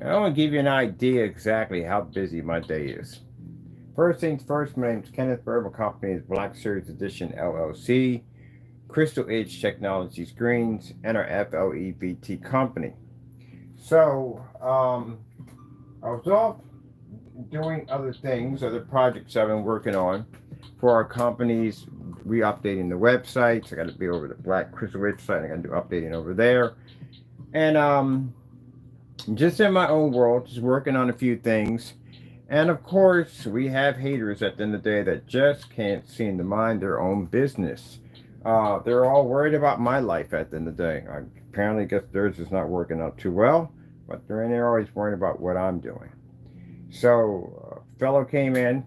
I want to give you an idea exactly how busy my day is. First things first, my name is Kenneth Burr. My company is Black Series Edition LLC, Crystal Edge Technology Screens, and our FLEBT company. So, I was off doing other things, other projects I've been working on for our companies, re-updating the websites. I got to be over the Black Crystal Edge site. I got to do updating over there. And just in my own world, just working on a few things. And of course, we have haters at the end of the day that just can't seem to mind their own business. They're all worried about my life at the end of the day. I apparently guess theirs is not working out too well, but they're always worried about what I'm doing. So, fellow came in.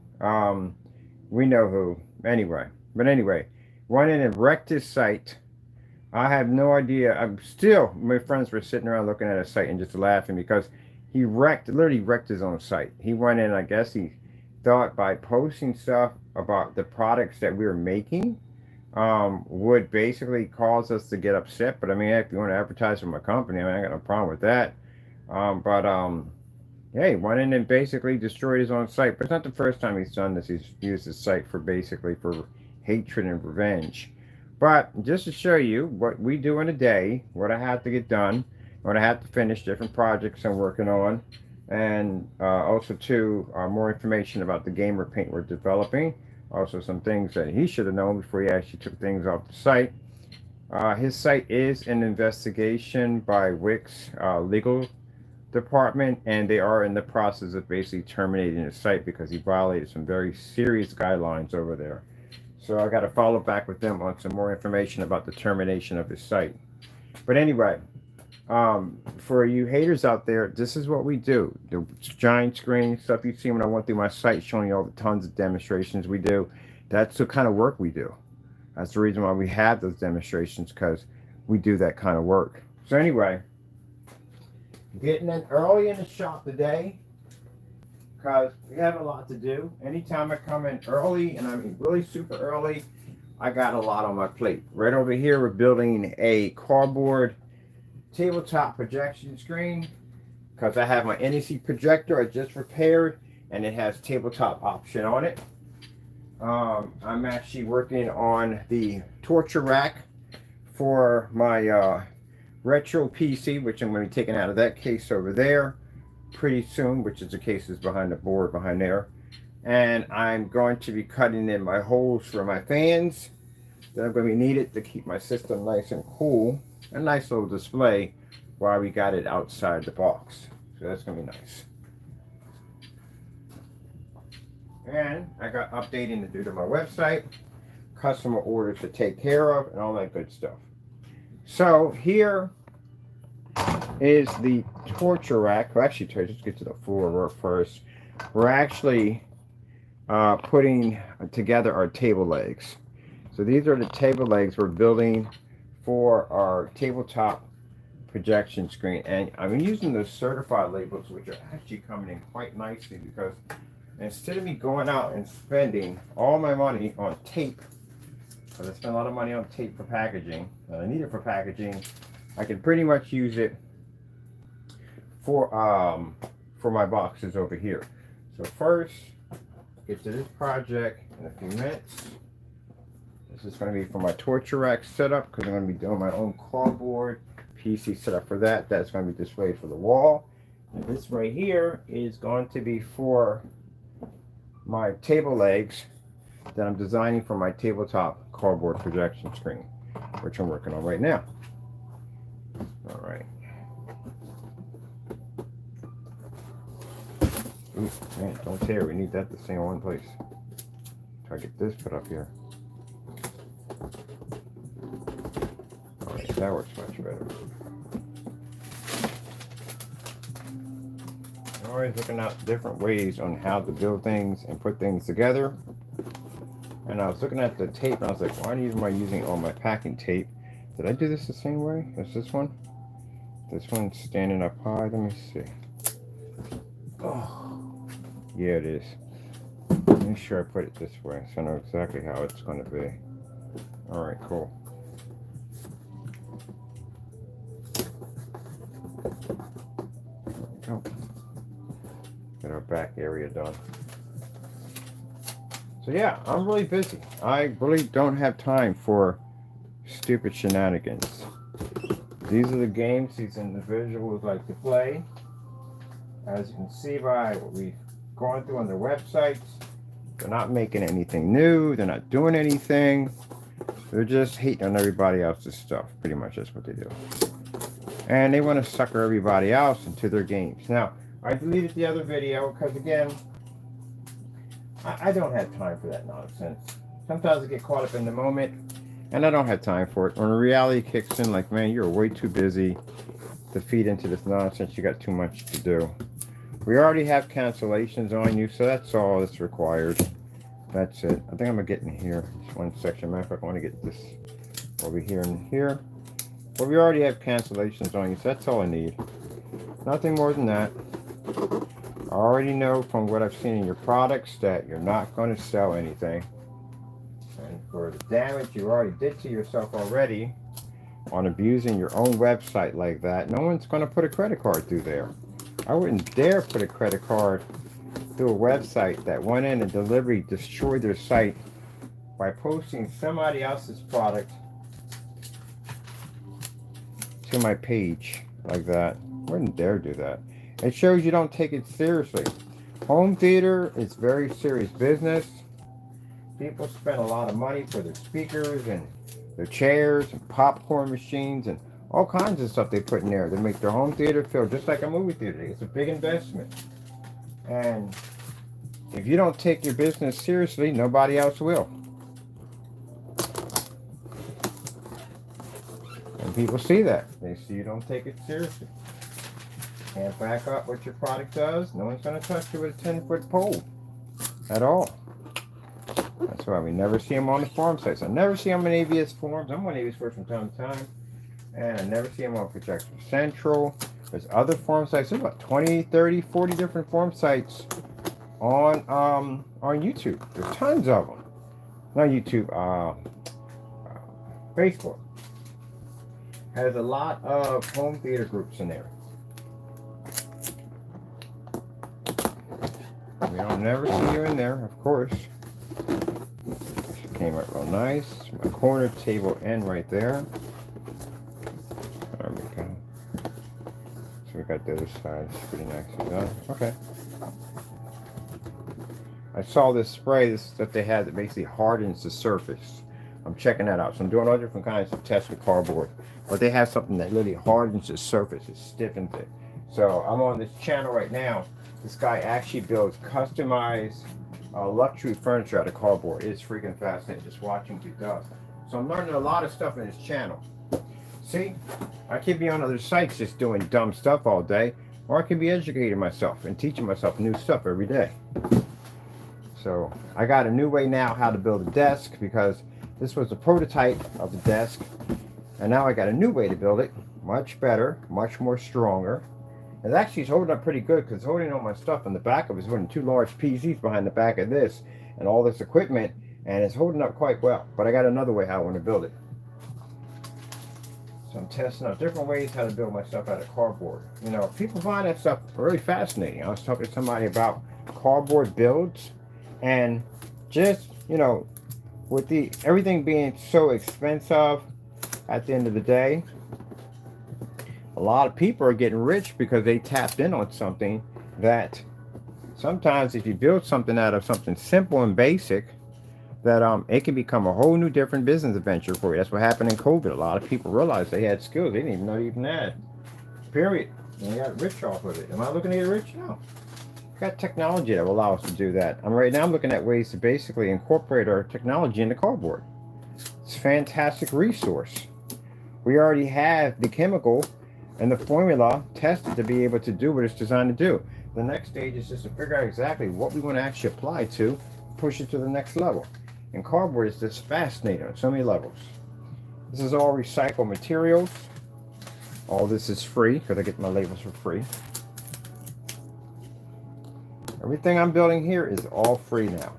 We know who. Anyway, went in and wrecked his site. I have no idea. I'm still, my friends were sitting around looking at his site and just laughing because literally wrecked his own site. He went in, I guess he thought by posting stuff about the products that we were making would basically cause us to get upset. But I mean, if you want to advertise for my company, I mean, I got no problem with that. Yeah, he went in and basically destroyed his own site. But it's not the first time he's done this. He's used his site for basically for hatred and revenge. But just to show you what we do in a day, what I have to get done, what I have to finish, different projects I'm working on, and also too more information about the gamer paint we're developing. Also some things that he should have known before he actually took things off the site. His site is an investigation by Wix legal department, and they are in the process of basically terminating his site because he violated some very serious guidelines over there. So I got to follow back with them on some more information about the termination of his site. But anyway, for you haters out there, this is what we do. The giant screen stuff you see when I went through my site showing you all the tons of demonstrations we do. That's the kind of work we do. That's the reason why we have those demonstrations, because we do that kind of work. So anyway, getting in early in the shop today because we have a lot to do. Anytime I come in early, and I mean really super early, I got a lot on my plate. Right over here, we're building a cardboard tabletop projection screen because I have my NEC projector I just repaired, and it has tabletop option on it. I'm actually working on the torture rack for my retro PC, which I'm going to be taking out of that case over there pretty soon, which is the cases behind the board behind there. And I'm going to be cutting in my holes for my fans that are going to be needed to keep my system nice and cool. A nice little display while we got it outside the box. So that's going to be nice. And I got updating to do to my website, customer orders to take care of, and all that good stuff. So here is the torture rack. Well, actually, let's get to the floor first. We're actually putting together our table legs. So these are the table legs we're building for our tabletop projection screen. And I'm using those certified labels, which are actually coming in quite nicely because instead of me going out and spending all my money on tape, because I spend a lot of money on tape for packaging, and I need it for packaging, I can pretty much use it for my boxes over here. So first, get to this project in a few minutes. This is going to be for my torture rack setup because I'm going to be doing my own cardboard PC setup for that. That's going to be displayed for the wall. And this right here is going to be for my table legs that I'm designing for my tabletop cardboard projection screen, which I'm working on right now. All right. Ooh, man, don't tear. We need that to stay in one place. Try to get this put up here. All right, that works much better. I'm always looking at different ways on how to build things and put things together. And I was looking at the tape, and I was like, why am I using all my packing tape? Did I do this the same way as this one? This one's standing up high. Let me see. Oh, yeah, it is. Make sure I put it this way so I know exactly how it's going to be. All right, cool. There we go. Get our back area done. So yeah, I'm really busy. I really don't have time for stupid shenanigans. These are the games these individuals like to play. As you can see by what we've gone through on their websites, they're not making anything new. They're not doing anything. They're just hating on everybody else's stuff. Pretty much that's what they do. And they want to sucker everybody else into their games. Now, I deleted the other video because, again, I don't have time for that nonsense. Sometimes I get caught up in the moment, and I don't have time for it. When reality kicks in, like, man, you're way too busy to feed into this nonsense. You got too much to do. We already have cancellations on you, so that's all that's required. That's it. I think I'm going to get in here. Just one section. Matter of fact, I want to get this over here and here. But we already have cancellations on you, so that's all I need. Nothing more than that. I already know from what I've seen in your products that you're not going to sell anything. And for the damage you already did to yourself already on abusing your own website like that, no one's going to put a credit card through there. I wouldn't dare put a credit card through a website that went in and deliberately destroyed their site by posting somebody else's product to my page like that. I wouldn't dare do that. It shows you don't take it seriously. Home theater is very serious business. People spend a lot of money for their speakers and their chairs and popcorn machines and all kinds of stuff they put in there to make their home theater feel just like a movie theater. It's a big investment. And if you don't take your business seriously, nobody else will. And people see that. They see you don't take it seriously. Can't back up what your product does. No one's going to touch you with a 10-foot pole at all. That's why we never see them on the forum sites. I never see them in ABS forums. I'm on ABS forums from time to time. And I never see them on Projector Central. There's other forum sites. There's about 20, 30, 40 different forum sites on YouTube. There's tons of them. Not YouTube, Facebook has a lot of home theater groups in there. We don't never see you in there, of course. Came out real nice. My corner table end right there. There we go. So we got the other side. It's pretty nicely done. Okay. I saw this spray that they had that basically hardens the surface. I'm checking that out. So I'm doing all different kinds of tests with cardboard. But they have something that literally hardens the surface. It stiffens it. So I'm on this channel right now. This guy actually builds customized luxury furniture out of cardboard. It's freaking fascinating just watching what he does. So I'm learning a lot of stuff in his channel. See, I could be on other sites just doing dumb stuff all day, or I could be educating myself and teaching myself new stuff every day. So I got a new way now how to build a desk, because this was a prototype of the desk, and now I got a new way to build it. Much better, much more stronger. It actually is holding up pretty good, because it's holding all my stuff on the back of it. It's holding two large PCs behind the back of this and all this equipment, and it's holding up quite well. But I got another way how I want to build it. So I'm testing out different ways how to build my stuff out of cardboard. You know, people find that stuff really fascinating. I was talking to somebody about cardboard builds, and just, you know, with everything being so expensive at the end of the day, a lot of people are getting rich because they tapped in on something that sometimes if you build something out of something simple and basic, that it can become a whole new different business adventure for you. That's what happened in COVID. A lot of people realized they had skills they didn't even know they even had. Period. And they got rich off of it. Am I looking to get rich? No. We've got technology that will allow us to do that. Right now I'm looking at ways to basically incorporate our technology into cardboard. It's a fantastic resource. We already have the chemical and the formula tested to be able to do what it's designed to do. The next stage is just to figure out exactly what we want to actually apply to push it to the next level. And cardboard is just fascinating on so many levels. This is all recycled materials. All this is free because I get my labels for free. Everything I'm building here is all free now.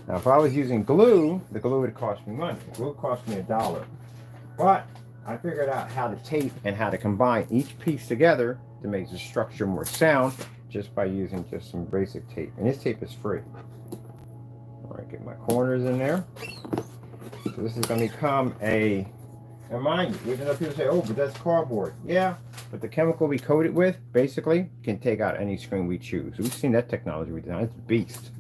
Now, if I was using glue, the glue would cost me money. The glue cost me $1. But I figured out how to tape and how to combine each piece together to make the structure more sound just by using just some basic tape. And this tape is free. Alright, get my corners in there. So this is going to become a, and mind you, even though people say, oh, but that's cardboard. Yeah, but the chemical we coat it with, basically, can take out any screen we choose. We've seen that technology we designed. It's a beast.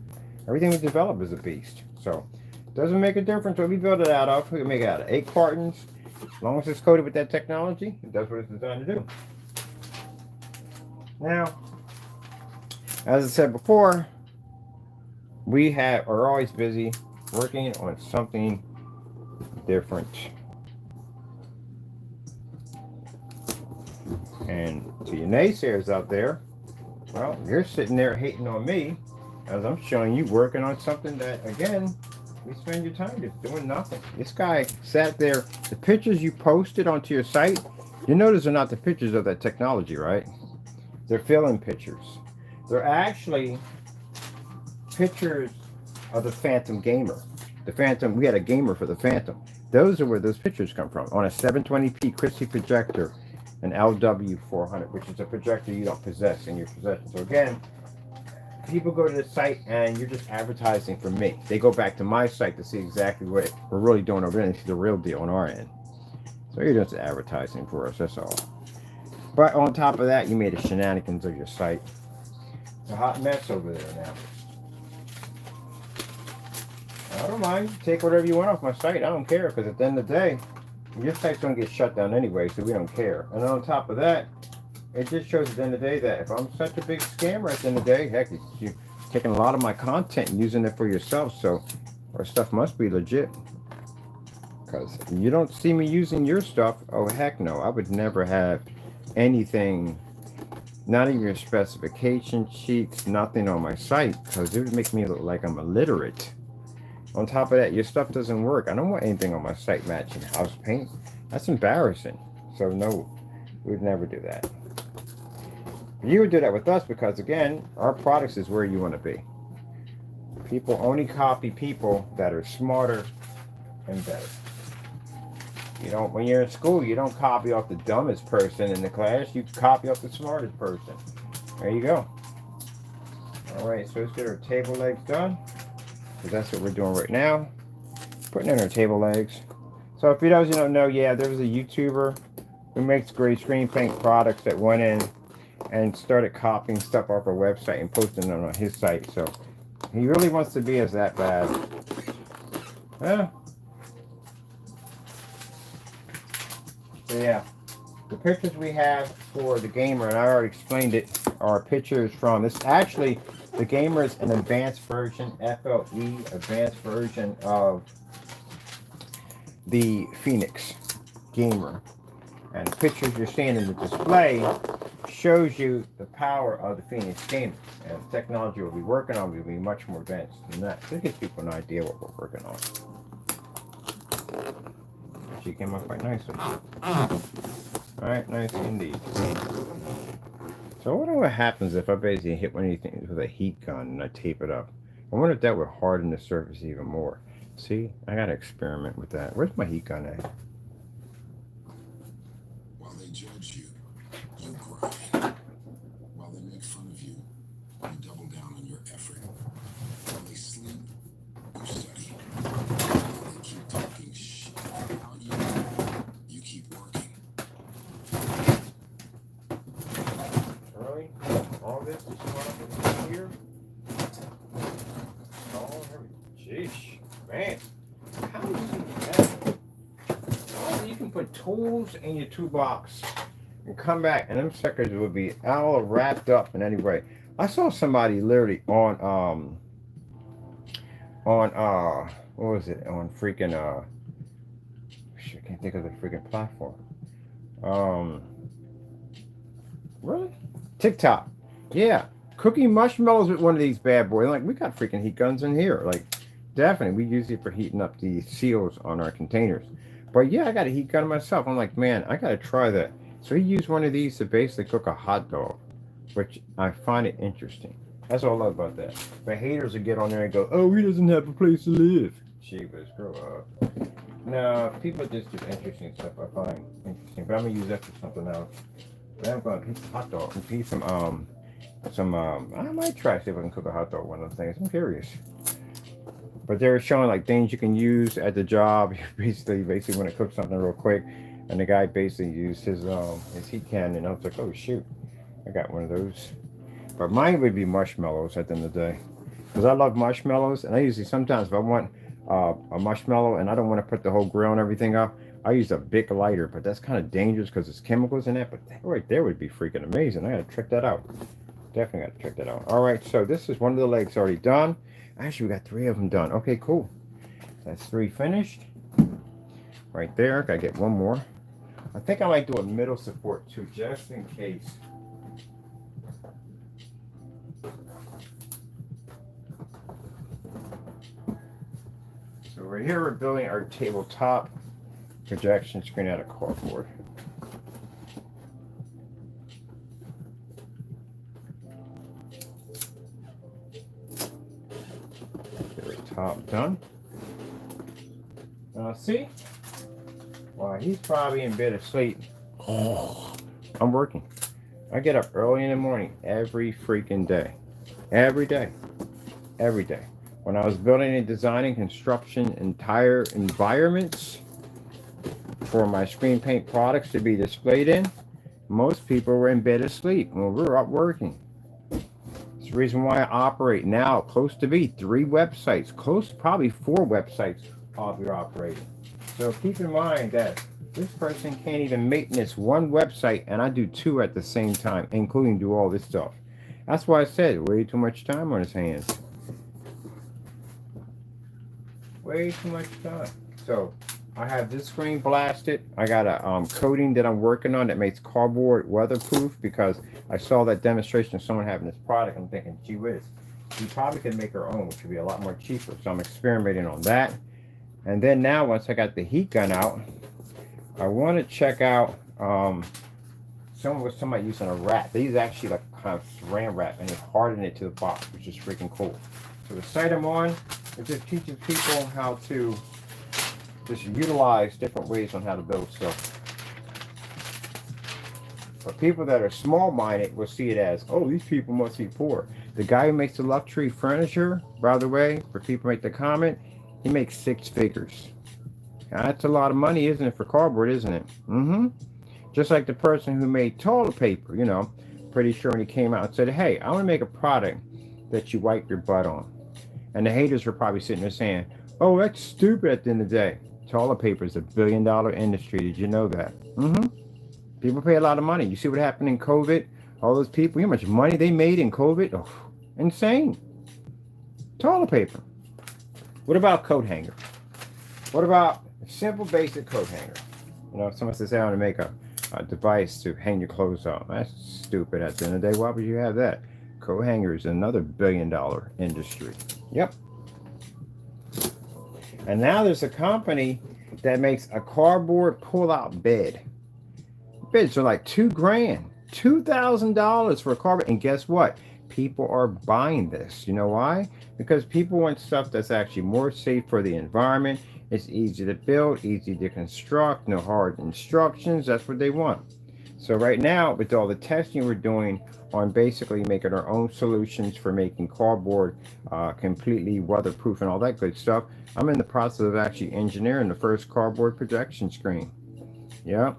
Everything we develop is a beast. So, it doesn't make a difference what we build it out of. We can make it out of 8 cartons. As long as it's coated with that technology, it does what it's designed to do. Now, as I said before, we are always busy working on something different. And to you naysayers out there, well, you're sitting there hating on me as I'm showing you working on something that, again, we spend your time just doing nothing. This guy sat there. The pictures you posted onto your site, you notice are not the pictures of that technology, right? They're fill-in pictures. They're actually pictures of the Phantom gamer. The Phantom, we had a gamer for the Phantom. Those are where those pictures come from. On a 720p Christie projector, an LW400, which is a projector you don't possess in your possession. So again, people go to the site and you're just advertising for me. They go back to my site to see exactly what we're really doing over there and see the real deal on our end. So you're just advertising for us, that's all. But on top of that, you made a shenanigans of your site. It's a hot mess over there now. I don't mind. Take whatever you want off my site. I don't care, because at the end of the day, your site's going to get shut down anyway, so we don't care. And on top of that, it just shows at the end of the day that if I'm such a big scammer at the end of the day, heck, you're taking a lot of my content and using it for yourself, so our stuff must be legit. Because you don't see me using your stuff, oh heck no, I would never have anything, not even your specification sheets, nothing on my site, because it would make me look like I'm illiterate. On top of that, your stuff doesn't work. I don't want anything on my site matching house paint. That's embarrassing. So no, we would never do that. You would do that with us because, again, our products is where you want to be. People only copy people that are smarter and better. You don't, when you're in school, you don't copy off the dumbest person in the class. You copy off the smartest person. There you go. All right, so let's get our table legs done. Because that's what we're doing right now. Putting in our table legs. So if you guys don't know, yeah, there was a YouTuber who makes great screen paint products that went in and started copying stuff off our website and posting them on his site. So he really wants to be as that bad. Yeah. So yeah, the pictures we have for the gamer, and I already explained it, are pictures from this. Actually, the gamer is an advanced version, FLE, advanced version of the Phoenix gamer. And the pictures you're seeing in the display shows you the power of the Phoenix gamer. And the technology we'll be working on will be much more advanced than that. So it gives people an idea what we're working on. She came up quite nicely. Alright, nice indeed. So I wonder what happens if I basically hit one of these things with a heat gun and I tape it up. I wonder if that would harden the surface even more. See, I gotta experiment with that. Where's my heat gun at? While they judge you, you grind. While they make fun of you, you double down on your effort. While they sleep, you study. While they keep talking shit about you, you keep working. Really? All this is going here? Oh, jeez, man. How do you do that? Oh, you can put tools in your toolbox and come back, and them suckers would be all wrapped up in any way. I saw somebody literally on what was it? On freaking I can't think of the freaking platform. Really? TikTok. Yeah. Cooking marshmallows with one of these bad boys. Like, we got freaking heat guns in here. Like, definitely. We use it for heating up the seals on our containers. But yeah, I got a heat gun myself. I'm like, man, I got to try that. So he used one of these to basically cook a hot dog, which I find it interesting. That's all I love about that. But haters will get on there and go, oh, he doesn't have a place to live. Jeebus, grow up. No, people just do interesting stuff I find interesting. But I'm going to use that for something else. But I'm going to piece hot dog and piece some some, I might try see if I can cook a hot dog one of the things. I'm curious. But they were showing like things you can use at the job. Basically want to cook something real quick. And the guy basically used his heat cannon. And I was like, oh shoot, I got one of those. But mine would be marshmallows at the end of the day. Because I love marshmallows. And I usually sometimes if I want a marshmallow and I don't want to put the whole grill and everything up, I use a big lighter. But that's kind of dangerous because there's chemicals in it. But that right there would be freaking amazing. I gotta check that out. Definitely gotta check that out. All right, so this is one of the legs already done. Actually, we got 3 of them done. Okay, cool. That's 3 finished. Right there. Gotta get one more. I think I might do a middle support too, just in case. So right here we're building our tabletop projection screen out of cardboard. Get the top done. Now see? Well, he's probably in bed asleep. Oh, I'm working. I get up early in the morning every freaking day. Every day. Every day. When I was building and designing construction entire environments for my screen paint products to be displayed in, most people were in bed asleep when we were up working. It's the reason why I operate now close to be 3 websites, close to probably 4 websites I'll be operating. So keep in mind that this person can't even maintenance 1 website and I do 2 at the same time, including do all this stuff. That's why I said way too much time on his hands. Way too much time. So I have this screen blasted. I got a coating that I'm working on that makes cardboard weatherproof because I saw that demonstration of someone having this product. I'm thinking, gee whiz, we probably could make our own, which would be a lot more cheaper. So I'm experimenting on that. And then now, once I got the heat gun out, I want to check out, someone was talking about using a wrap. They use actually like kind of saran wrap and they harden it to the box, which is freaking cool. So the site I'm on, it just teaches people how to just utilize different ways on how to build stuff. But people that are small-minded will see it as, oh, these people must be poor. The guy who makes the luxury furniture, by the way, for people make the comment, he makes 6 figures. Now, that's a lot of money, isn't it, for cardboard, isn't it? Just like the person who made toilet paper, you know, pretty sure when he came out and said, hey, I want to make a product that you wipe your butt on. And the haters were probably sitting there saying, oh, that's stupid at the end of the day. Toilet paper is a $1 billion industry. Did you know that? People pay a lot of money. You see what happened in COVID? All those people, you know how much money they made in COVID? Oh, insane. Toilet paper. What about coat hanger? What about a simple basic coat hanger? You know, if someone says, I want to make a device to hang your clothes on. That's stupid at the end of the day. Why would you have that? Coat hanger is another $1 billion industry. Yep. And now there's a company that makes a cardboard pull-out bed. Beds are like $2 grand, $2,000 for a cardboard. And guess what? People are buying this. You know why? Because people want stuff that's actually more safe for the environment. It's easy to build, easy to construct, no hard instructions. That's what they want. So right now, with all the testing we're doing on basically making our own solutions for making cardboard completely weatherproof and all that good stuff, I'm in the process of actually engineering the first cardboard projection screen. Yep.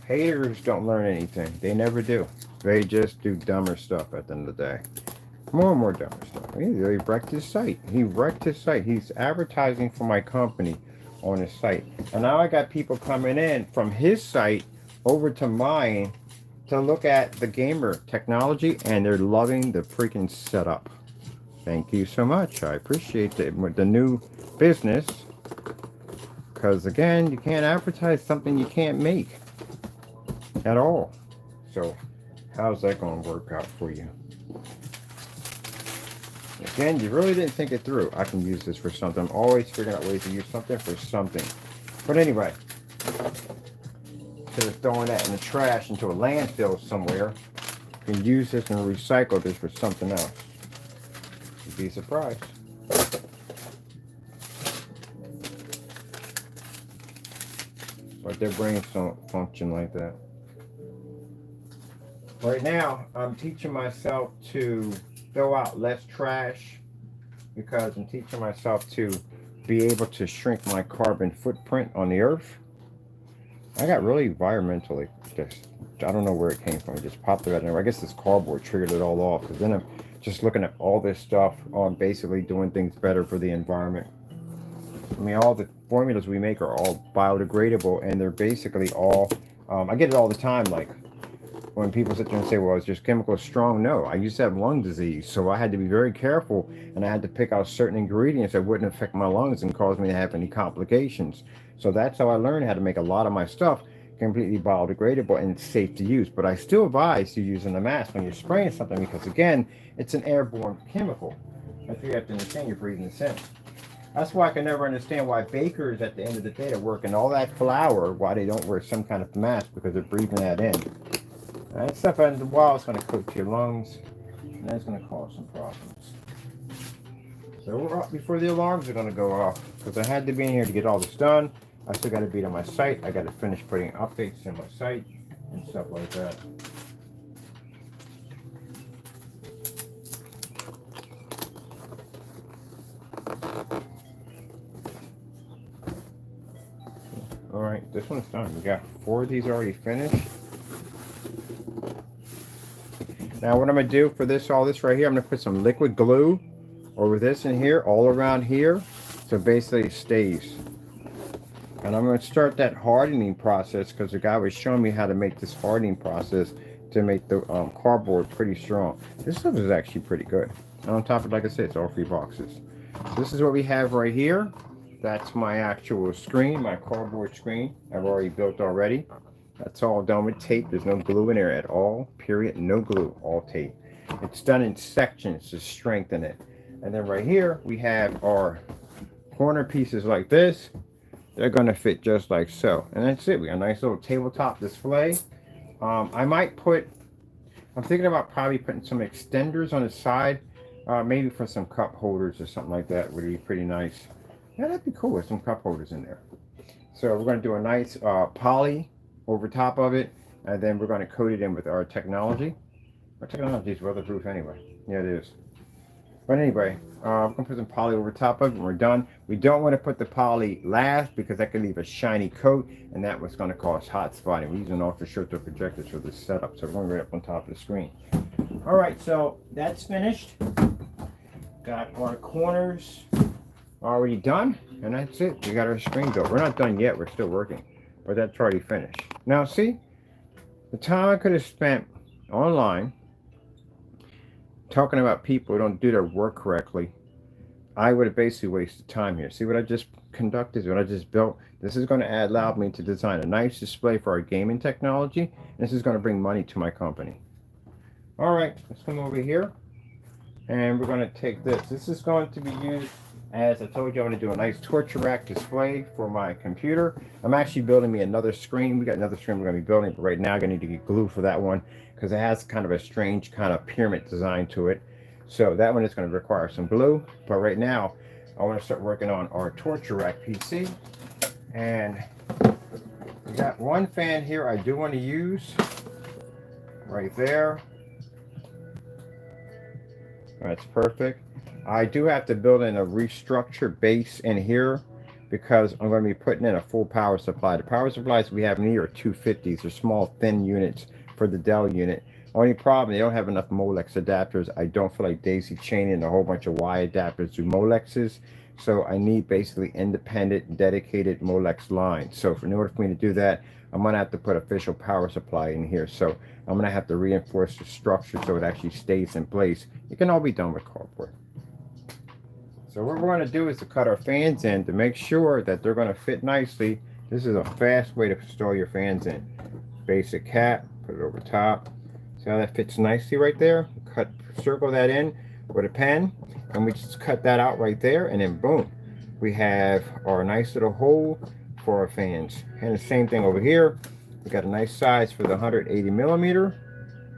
Haters don't learn anything. They never do. They just do dumber stuff at the end of the day. More and more dumber stuff. He wrecked his site. He wrecked his site. He's advertising for my company on his site. And now I got people coming in from his site over to mine to look at the gamer technology, and they're loving the freaking setup. Thank you so much. I appreciate it with the new business. Because again, you can't advertise something you can't make at all. So how's that going to work out for you? Again, you really didn't think it through. I can use this for something. I'm always figuring out ways to use something for something. But anyway, instead of throwing that in the trash into a landfill somewhere, you can use this and recycle this for something else. You'd be surprised. but their brains don't function like that. Right now, I'm teaching myself to throw out less trash because I'm teaching myself to be able to shrink my carbon footprint on the earth. I got really environmentally just, I don't know where it came from. It just popped out there. I guess this cardboard triggered it all off. Because then I'm just looking at all this stuff on basically doing things better for the environment. I mean, all the formulas we make are all biodegradable, and they're basically all, I get it all the time, like, when people sit there and say, well, it's just chemical strong. No, I used to have lung disease, so I had to be very careful, and I had to pick out certain ingredients that wouldn't affect my lungs and cause me to have any complications. So that's how I learned how to make a lot of my stuff completely biodegradable and safe to use. But I still advise you using a mask when you're spraying something because, again, it's an airborne chemical. That's what you have to understand. You're breathing this in. That's why I can never understand why bakers at the end of the day are working all that flour, why they don't wear some kind of mask, because they're breathing that in. That stuff in the wall is going to coat your lungs, and that's going to cause some problems. So we're up before the alarms are going to go off, because I had to be in here to get all this done. I still got to be on my site. I got to finish putting updates in my site and stuff like that. All right, this one's done. We got 4 of these already finished. Now what I'm going to do for this, all this right here, I'm going to put some liquid glue over this in here, all around here, so basically it stays. And I'm going to start that hardening process because the guy was showing me how to make this hardening process to make the cardboard pretty strong. This stuff is actually pretty good. And on top of it, like I said, it's all 3 boxes. So this is what we have right here. That's my actual screen, my cardboard screen. I've already built already. That's all done with tape. There's no glue in there at all, period. No glue, all tape. It's done in sections to strengthen it. And then right here, we have our corner pieces like this. They're going to fit just like so. And that's it. We got a nice little tabletop display. I might put, I'm thinking about probably putting some extenders on the side, maybe for some cup holders or something like that would be pretty nice. Yeah, that'd be cool with some cup holders in there. So we're going to do a nice poly over top of it, and then we're going to coat it in with our technology. Our technology is weatherproof anyway. Yeah, it is. But anyway, we're going to put some poly over top of it, and we're done. We don't want to put the poly last because that could leave a shiny coat, and that was going to cause hot spotting. We're using ultra-short projectors for this setup, so we're going right up on top of the screen. All right, so that's finished. Got our corners already done, and that's it. We got our screen built. We're not done yet. We're still working, but that's already finished. Now, see, the time I could have spent online talking about people who don't do their work correctly, I would have basically wasted time here. See what I just conducted, what I just built? This is going to allow me to design a nice display for our gaming technology, and this is going to bring money to my company. All right, let's come over here, and we're going to take this. This is going to be used, as I told you, I'm going to do a nice torture rack display for my computer. I'm actually building me another screen. We got another screen we're going to be building, but right now I'm going to need to get glue for that one because it has kind of a strange kind of pyramid design to it. So that one is going to require some glue. But right now, I want to start working on our torture rack PC. And we got one fan here I do want to use right there. That's perfect. I do have to build in a restructured base in here because I'm going to be putting in a full power supply. The power supplies we have in here are 250s. They're small, thin units for the Dell unit. Only problem, they don't have enough Molex adapters. I don't feel like daisy chaining a whole bunch of Y adapters to Molexes. So I need basically independent, dedicated Molex lines. So in order for me to do that, I'm going to have to put official power supply in here. So I'm going to have to reinforce the structure so it actually stays in place. It can all be done with cardboard. So what we're going to do is to cut our fans in to make sure that they're going to fit nicely. This is a fast way to install your fans in. Basic cap, put it over top. See how that fits nicely right there? Circle that in with a pen, and we just cut that out right there, and then boom, we have our nice little hole for our fans. And the same thing over here. We got a nice size for the 180 millimeter,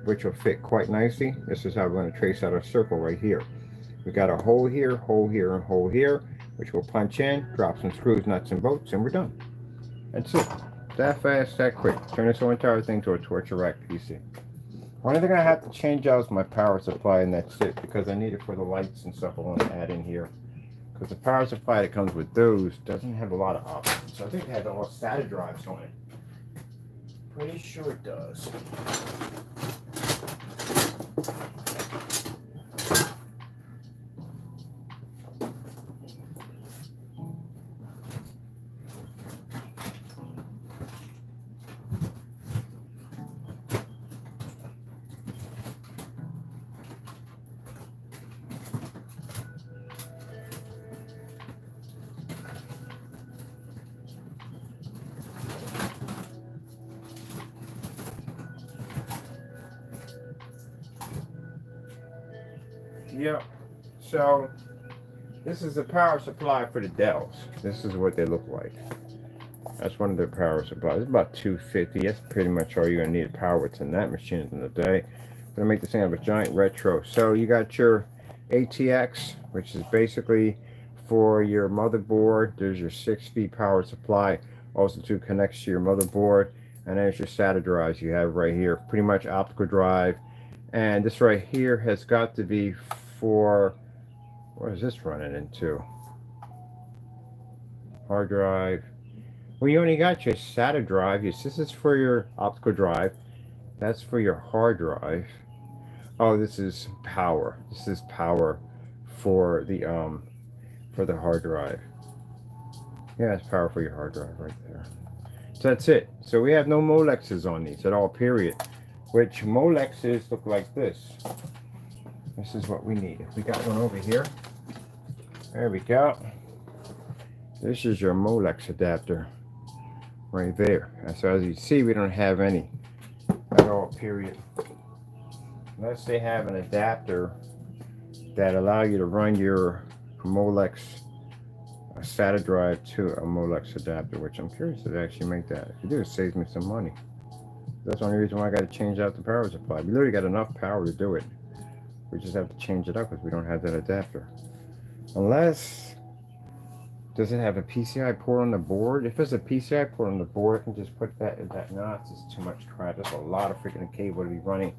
which will fit quite nicely. This is how we're going to trace out our circle right here. We got a hole here, and hole here, which we'll punch in, drop some screws, nuts, and bolts, and we're done. That's it. That fast, that quick. Turn this whole entire thing to a torture rack PC. Only thing I have to change out is my power supply, and that's it, because I need it for the lights and stuff I want to add in here. Because the power supply that comes with those doesn't have a lot of options. So I think it has all SATA drives on it. Pretty sure it does. Yep. So this is the power supply for the Dells. This is what they look like. That's one of their power supplies. It's about $250. That's pretty much all you're gonna need power with in that machine in the day. I'm gonna make this thing have a giant retro. So you got your ATX, which is basically for your motherboard. There's your 6V power supply, also to connects to your motherboard, and there's your SATA drives you have right here. Pretty much optical drive. And this right here has got to be for, what is this running into? Hard drive. Well, you only got your SATA drive. Yes, this is for your optical drive. That's for your hard drive. Oh, this is power. This is power for the hard drive. Yeah, it's power for your hard drive right there. So that's it. So we have no Molexes on these at all, period. Which Molexes look like this. This is what we need. We got one over here. There we go. This is your Molex adapter right there. And so as you see, we don't have any at all, period. Unless they have an adapter that allow you to run your Molex SATA drive to a Molex adapter, which I'm curious if they actually make that. If you do, it saves me some money. That's the only reason why I got to change out the power supply. We literally got enough power to do it. We just have to change it up because we don't have that adapter. Unless, does it have a PCI port on the board? If there's a PCI port on the board, I can just put that in that. No, it's just too much crap. That's a lot of freaking cable to be running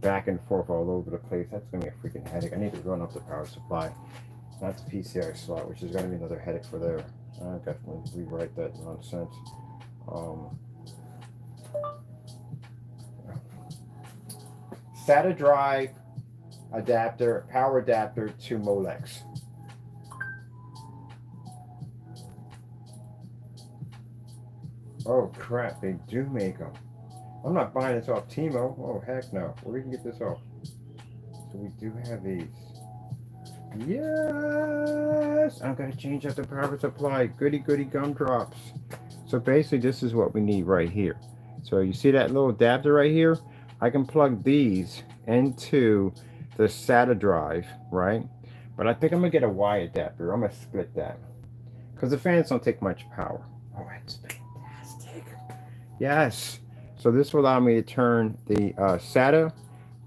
back and forth all over the place. That's going to be a freaking headache. I need to run up the power supply, not the PCI slot, which is going to be another headache for there. I definitely rewrite that nonsense. SATA drive adapter, power adapter to Molex. Oh crap, they do make them. I'm not buying this off Timo. Oh heck no. Where we can get this off? So we do have these. Yes! I'm gonna change out the power supply. Goody goody gumdrops. So basically this is what we need right here. So you see that little adapter right here? I can plug these into the SATA drive, right? But I think I'm gonna get a Y adapter. I'm gonna split that because the fans don't take much power. Oh, it's fantastic. Yes. So this will allow me to turn the SATA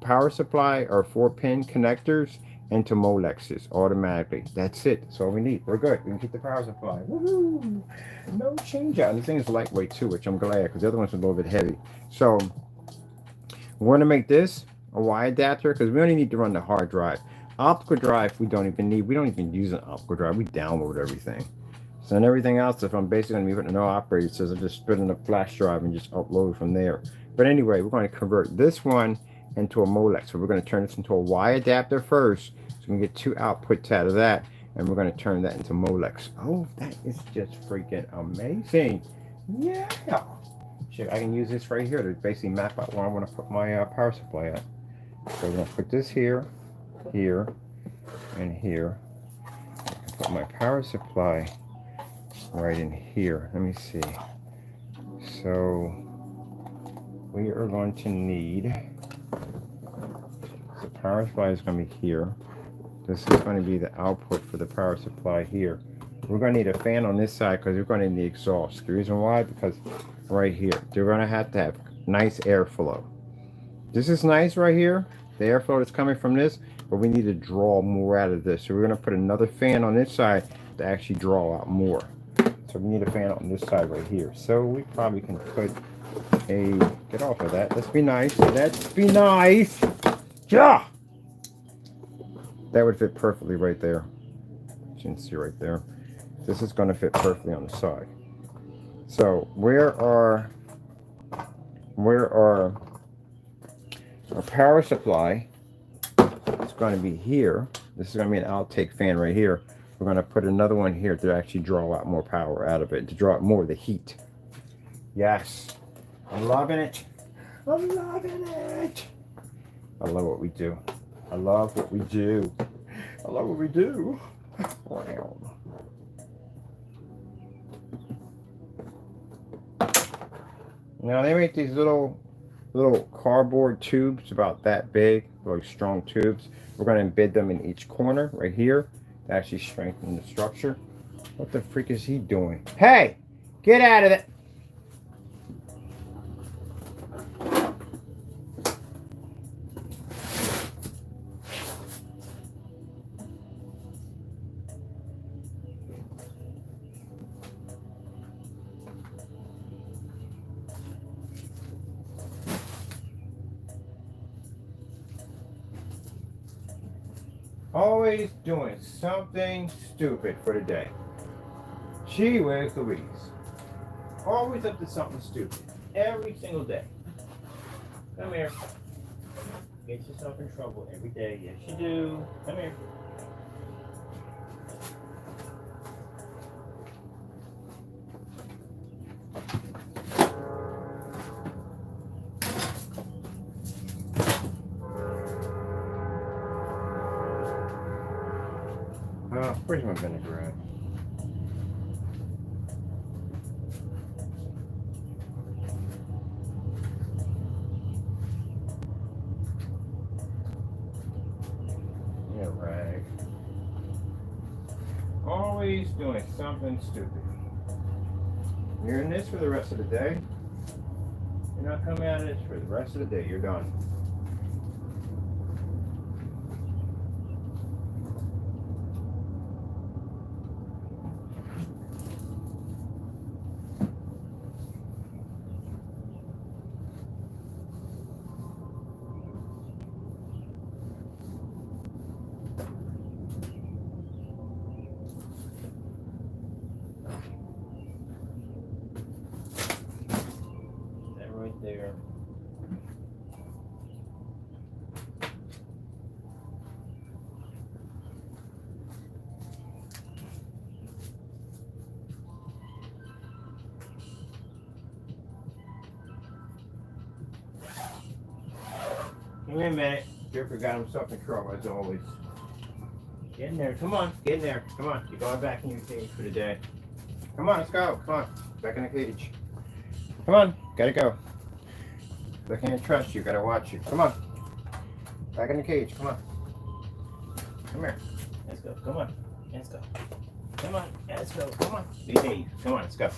power supply or 4-pin connectors into Molexes automatically. That's it. That's all we need. We're good. We can keep the power supply. Woohoo! No change out. And this thing is lightweight too, which I'm glad because the other one's a little bit heavy. So we're gonna make this a Y adapter because we only need to run the hard drive. Optical drive we don't even need. We don't even use an optical drive. We download everything. So and everything else, if I'm basically gonna be putting no operator, it says I just put in a flash drive and just upload from there. But anyway, we're going to convert this one into a Molex. So we're going to turn this into a Y adapter first. So we can get 2 outputs out of that, and we're going to turn that into Molex. Oh, that is just freaking amazing. Yeah. Shit, I can use this right here to basically map out where I want to put my power supply at. So we're going to put this here, here, and here. Put my power supply right in here. Let me see. So we are going to need, the power supply is going to be here. This is going to be the output for the power supply here. We're going to need a fan on this side because we're going to need the exhaust. The reason why, because right here, they're going to have nice airflow. This is nice right here, the airflow that's coming from this, but we need to draw more out of this. So we're going to put another fan on this side to actually draw out more. So So we need a fan on this side right here. So we probably can put a, get off of that. Let's be nice. Let's be nice. Yeah. That would fit perfectly right there. You can see right there. This is going to fit perfectly on the side. So where are our power supply? It's going to be here. This is going to be an outtake fan right here. We're going to put another one here to actually draw a lot more power out of it, to draw out more of the heat. Yes. I'm loving it. I'm loving it. I love what we do. I love what we do. I love what we do. Wow. Now they make these little cardboard tubes about that big, really strong tubes. We're going to embed them in each corner right here to actually strengthen the structure. What the freak is he doing? Hey, get out of it. Always doing something stupid for the day. Gee whiz Louise. Always up to something stupid. Every single day. Come here. Get yourself in trouble every day. Yes, you do. Come here. Where's my vinegar at? Yeah, rag. Always doing something stupid. You're in this for the rest of the day. You're not coming out of this for the rest of the day. You're done. There. 'Wait a minute. Jeffrey got himself in trouble as always. Get in there. Come on. Get in there. Come on. You're going back in your cage for the day. Come on. Let's go. Come on. Back in the cage. Come on. Gotta go. I can't trust you. Gotta watch you. Come on. Back in the cage. Come on. Come here. Let's go. Come on. Let's go. Come on. Let's go. Come on. Behave. Come on. Let's go.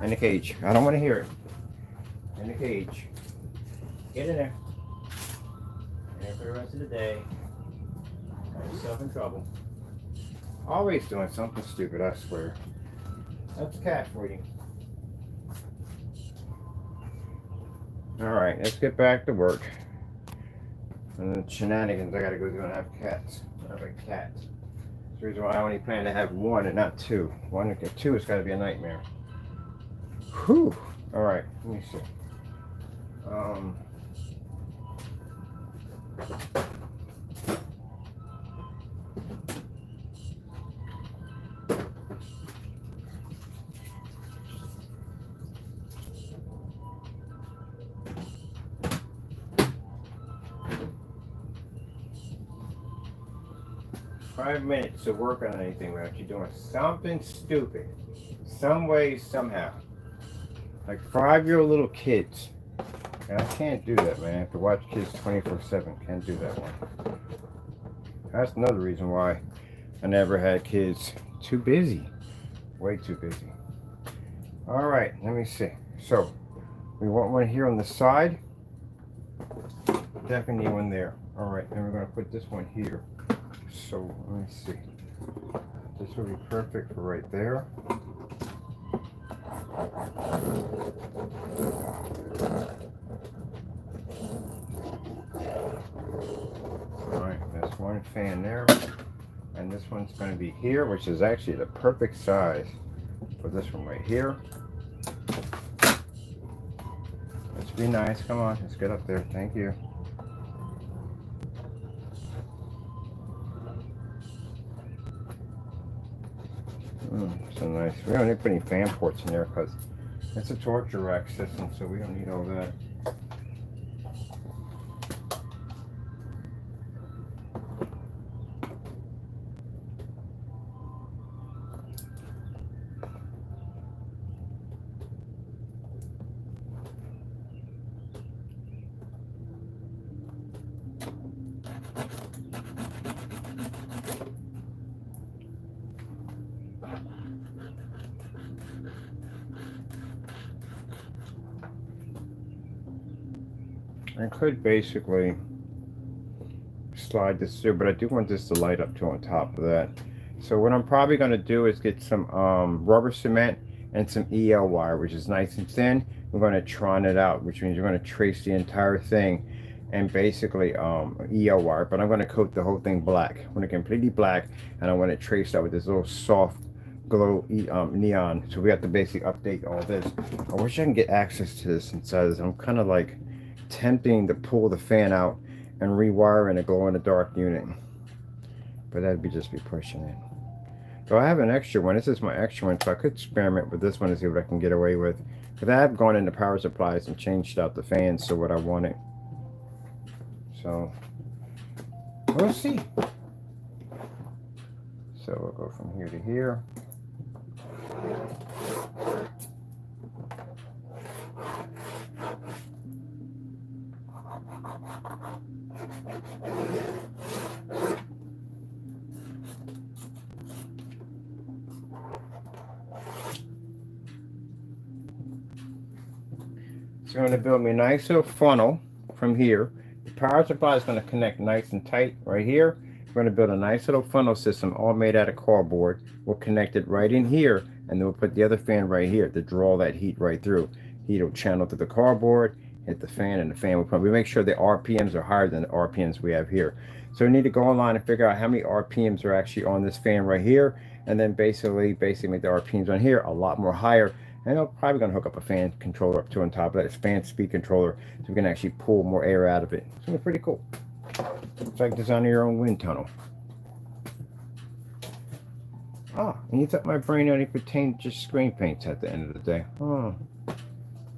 In the cage. I don't want to hear it. In the cage. Get in there. In there for the rest of the day. Got yourself in trouble. Always doing something stupid, I swear. That's a cat for you. Alright, let's get back to work. And the shenanigans I gotta go do and have cats. I have a cat. That's the reason why I only plan to have one and not two. One to get two has gotta be a nightmare. Whew. Alright, let me see. 5 minutes to work on anything without you doing something stupid. Some way, somehow. Like 5-year-old little kids. And I can't do that, man. I have to watch kids 24/7. Can't do that one. That's another reason why I never had kids. Too busy. Way too busy. Alright, let me see. So, we want one here on the side. Definitely one there. Alright, then we're going to put this one here. So, let me see. This will be perfect for right there. Alright, that's one fan there. And this one's going to be here, which is actually the perfect size for this one right here. Let's be nice. Come on, let's get up there. Thank you. So nice. We don't need to put any fan ports in there because it's a torture rack system, so we don't need all that. I could basically slide this through, but I do want this to light up too on top of that. So what I'm probably going to do is get some rubber cement and some EL wire, which is nice and thin. We're going to tron it out, which means we're going to trace the entire thing and basically EL wire, but I'm going to coat the whole thing black. I'm going to completely black, and I want to trace that with this little soft glow neon. So we have to basically update all this. I wish I can get access to this inside this. I'm kind of like tempting to pull the fan out and rewire in a glow-in-the-dark unit, but that'd be just be pushing it. So I have an extra one. This is my extra one, so I could experiment with this one to see what I can get away with, because I have gone into power supplies and changed out the fans to what I wanted. So we'll see. So we'll go from here to here. So I'm going to build me a nice little funnel from here. The power supply is going to connect nice and tight right here. We're going to build a nice little funnel system all made out of cardboard. We'll connect it right in here, and then we'll put the other fan right here to draw that heat right through. Heat will channel through the cardboard, hit the fan, and the fan will pump. We make sure the RPMs are higher than the RPMs we have here. So we need to go online and figure out how many RPMs are actually on this fan right here, and then basically make the RPMs on here a lot more higher. And I'm probably going to hook up a fan controller up to on top of that. It's fan speed controller, so we can actually pull more air out of it. So it's pretty cool. It's like designing your own wind tunnel. Ah, and you thought my brain only pertained to just screen paints at the end of the day. Oh,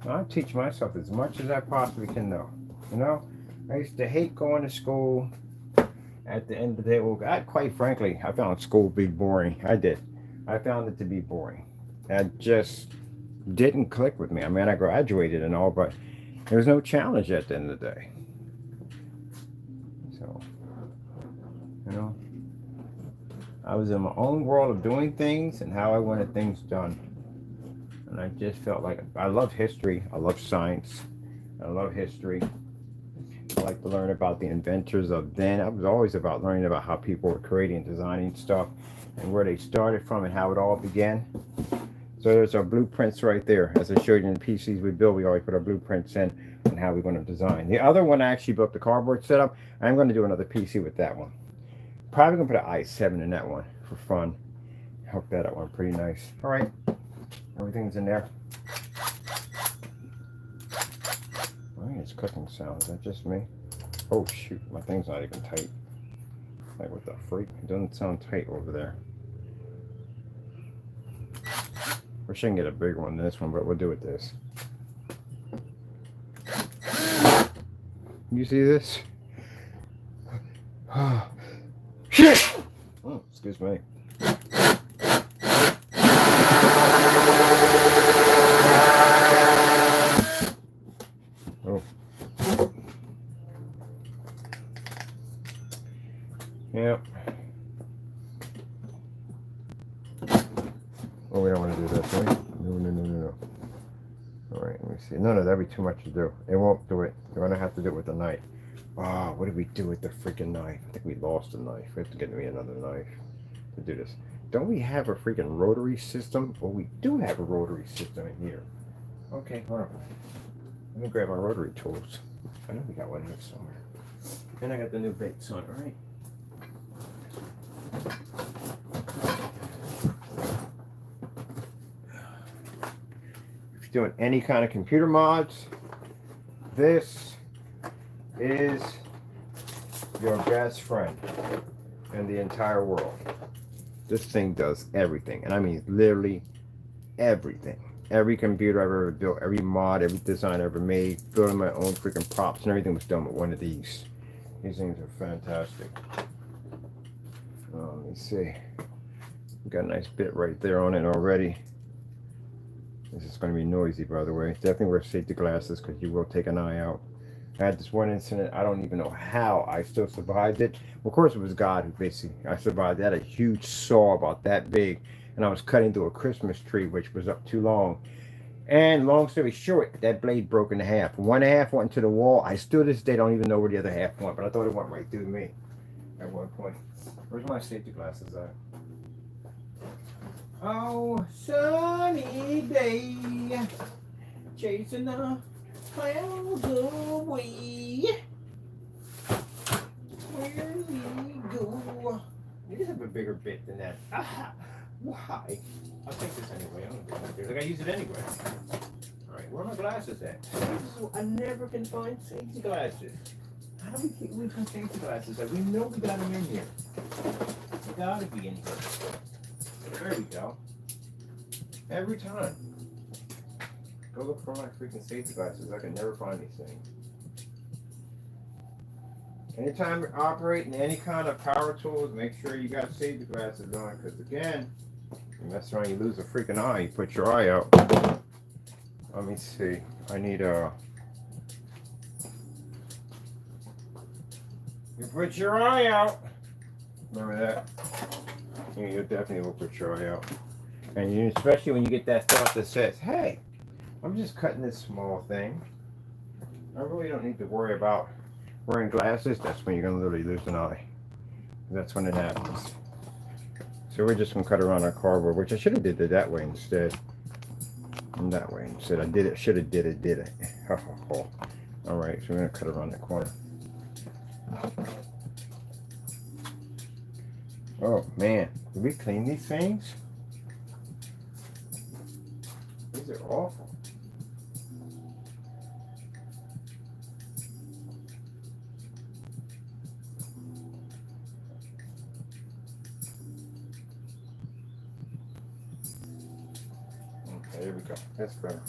I teach myself as much as I possibly can know. You know, I used to hate going to school. At the end of the day, well, quite frankly, I found school to be boring. I did. I found it to be boring. I just didn't click with me. I mean, I graduated and all, but there was no challenge at the end of the day. So, you know, I was in my own world of doing things and how I wanted things done. And I just felt like I love history. I love science. I love history. I like to learn about the inventors of then. I was always about learning about how people were creating and designing stuff and where they started from and how it all began. So there's our blueprints right there. As I showed you in the PCs we build, we always put our blueprints in and how we're going to design. The other one I actually built the cardboard setup. I'm going to do another PC with that one. Probably going to put an i7 in that one for fun. Hook that up one pretty nice. All right. Everything's in there. I think it's cooking sounds. Is that just me? Oh shoot, my thing's not even tight. Like what the freak? It doesn't sound tight over there. Wish I can get a bigger one than this one, but we'll do it this. You see this? Shit! Oh, excuse me. Oh. Yep. Oh, we don't want to do that, right? No. All right, let me see. No, that'd be too much to do. It won't do it. We're going to have to do it with the knife. Oh, what did we do with the freaking knife? I think we lost the knife. We have to get me another knife to do this. Don't we have a freaking rotary system? Well, we do have a rotary system in here. Okay, hold on. Let me grab my rotary tools. I know we got one here somewhere. And I got the new baits on it, right? If you're doing any kind of computer mods, this is your best friend in the entire world. This thing does everything, and I mean literally everything. Every computer I've ever built, every mod, every design I ever made, building my own freaking props and everything was done with one of these. These things are fantastic. Let me see. We got a nice bit right there on it already. This is going to be noisy, by the way. Definitely wear safety glasses because you will take an eye out. I had this one incident. I don't even know how I still survived it. Well, of course, it was God who basically I survived. I had a huge saw about that big, and I was cutting through a Christmas tree, which was up too long. And long story short, that blade broke in half. One half went into the wall. I still to this day don't even know where the other half went, but I thought it went right through me at one point. Where's my safety glasses at? Oh, sunny day, chasing the clouds away. Where we go? You just have a bigger bit than that. Ah, why? I'll take this anyway. I don't care. Like I use it anyway. All right, where are my glasses at? I never can find safety glasses. How do we keep losing safety glasses? Like we know we got them in here. They gotta be in here. There we go. Every time. Go look for my freaking safety glasses. I can never find these things. Anytime you're operating any kind of power tools, make sure you got safety glasses on. Because again, you mess around, you lose a freaking eye. You put your eye out. Let me see. I need a. You put your eye out. Remember that? Yeah, you definitely will put your eye out. And you, especially when you get that thought that says, hey, I'm just cutting this small thing. I really don't need to worry about wearing glasses. That's when you're going to literally lose an eye. That's when it happens. So we're just going to cut around our cardboard, which I should have did it that way instead. And that way instead. I did it, should have did it. All right, so we're going to cut around that corner. Oh, man. Did we clean these things? These are awful. Okay, here we go. That's better.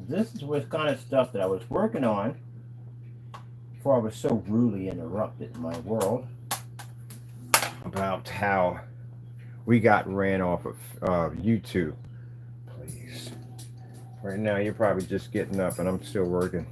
This is what kind of stuff that I was working on before I was so rudely interrupted in my world about how we got ran off of YouTube. Please. Right now you're probably just getting up and I'm still working.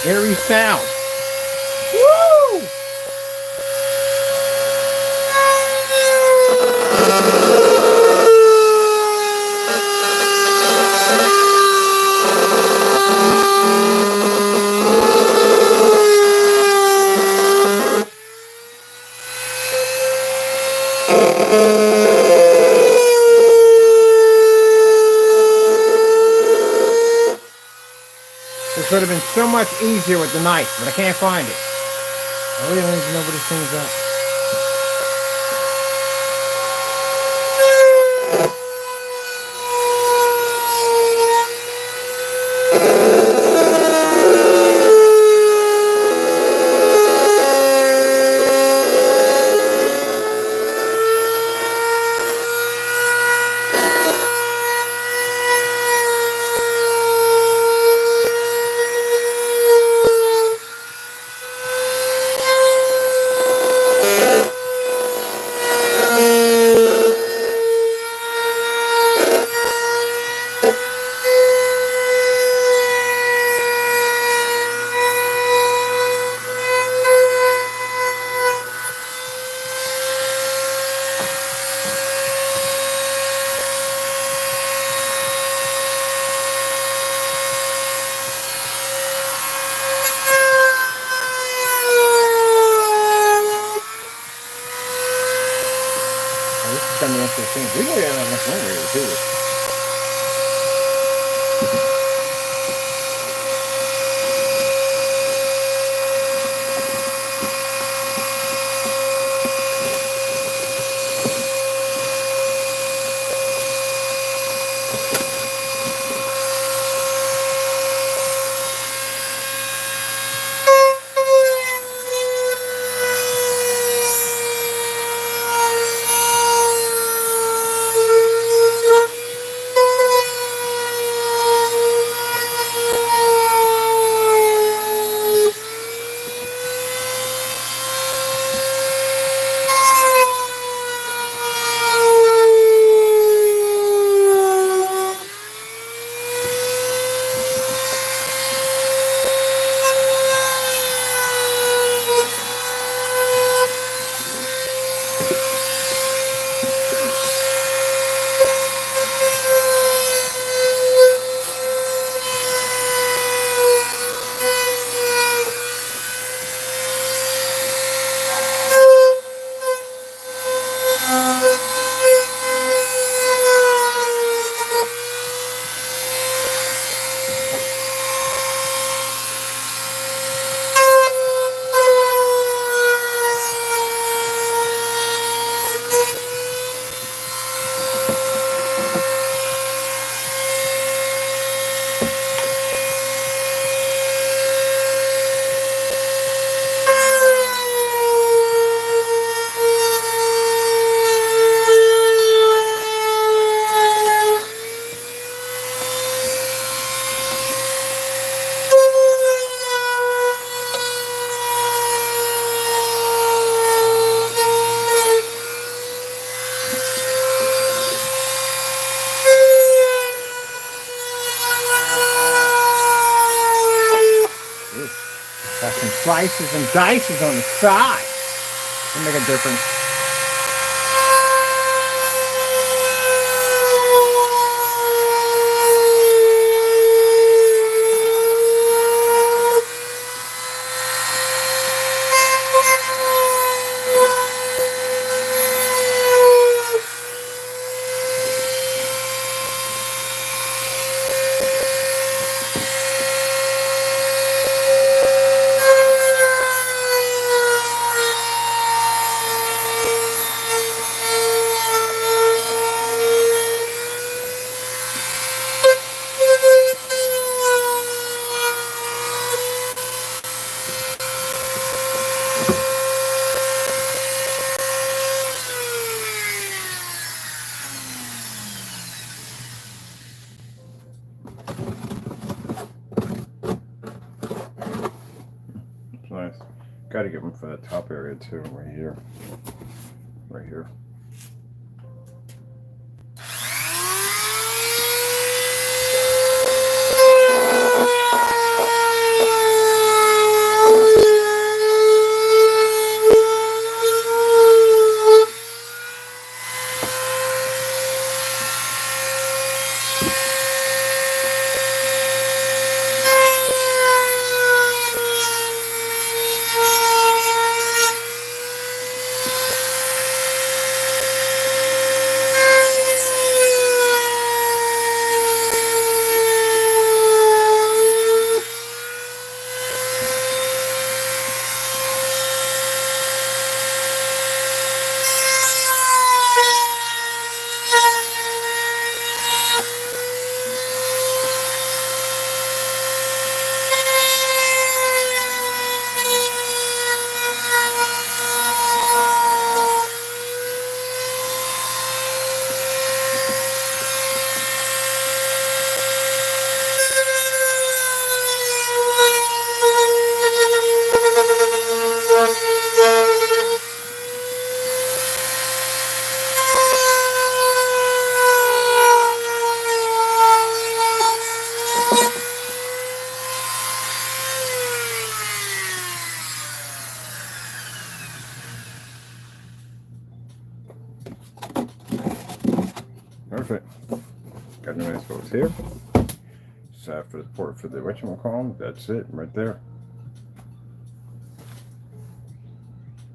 Eerie sound. Woo! This would have been so much easier with the knife, but I can't find it. I really don't even know where this thing's at. slices and dices on the side. It'll make a difference. Nice. Got to get one for that top area too, right here. Right here. Perfect. Got no nice bolts here. Side for the port for the whatchamacallit. That's it right there.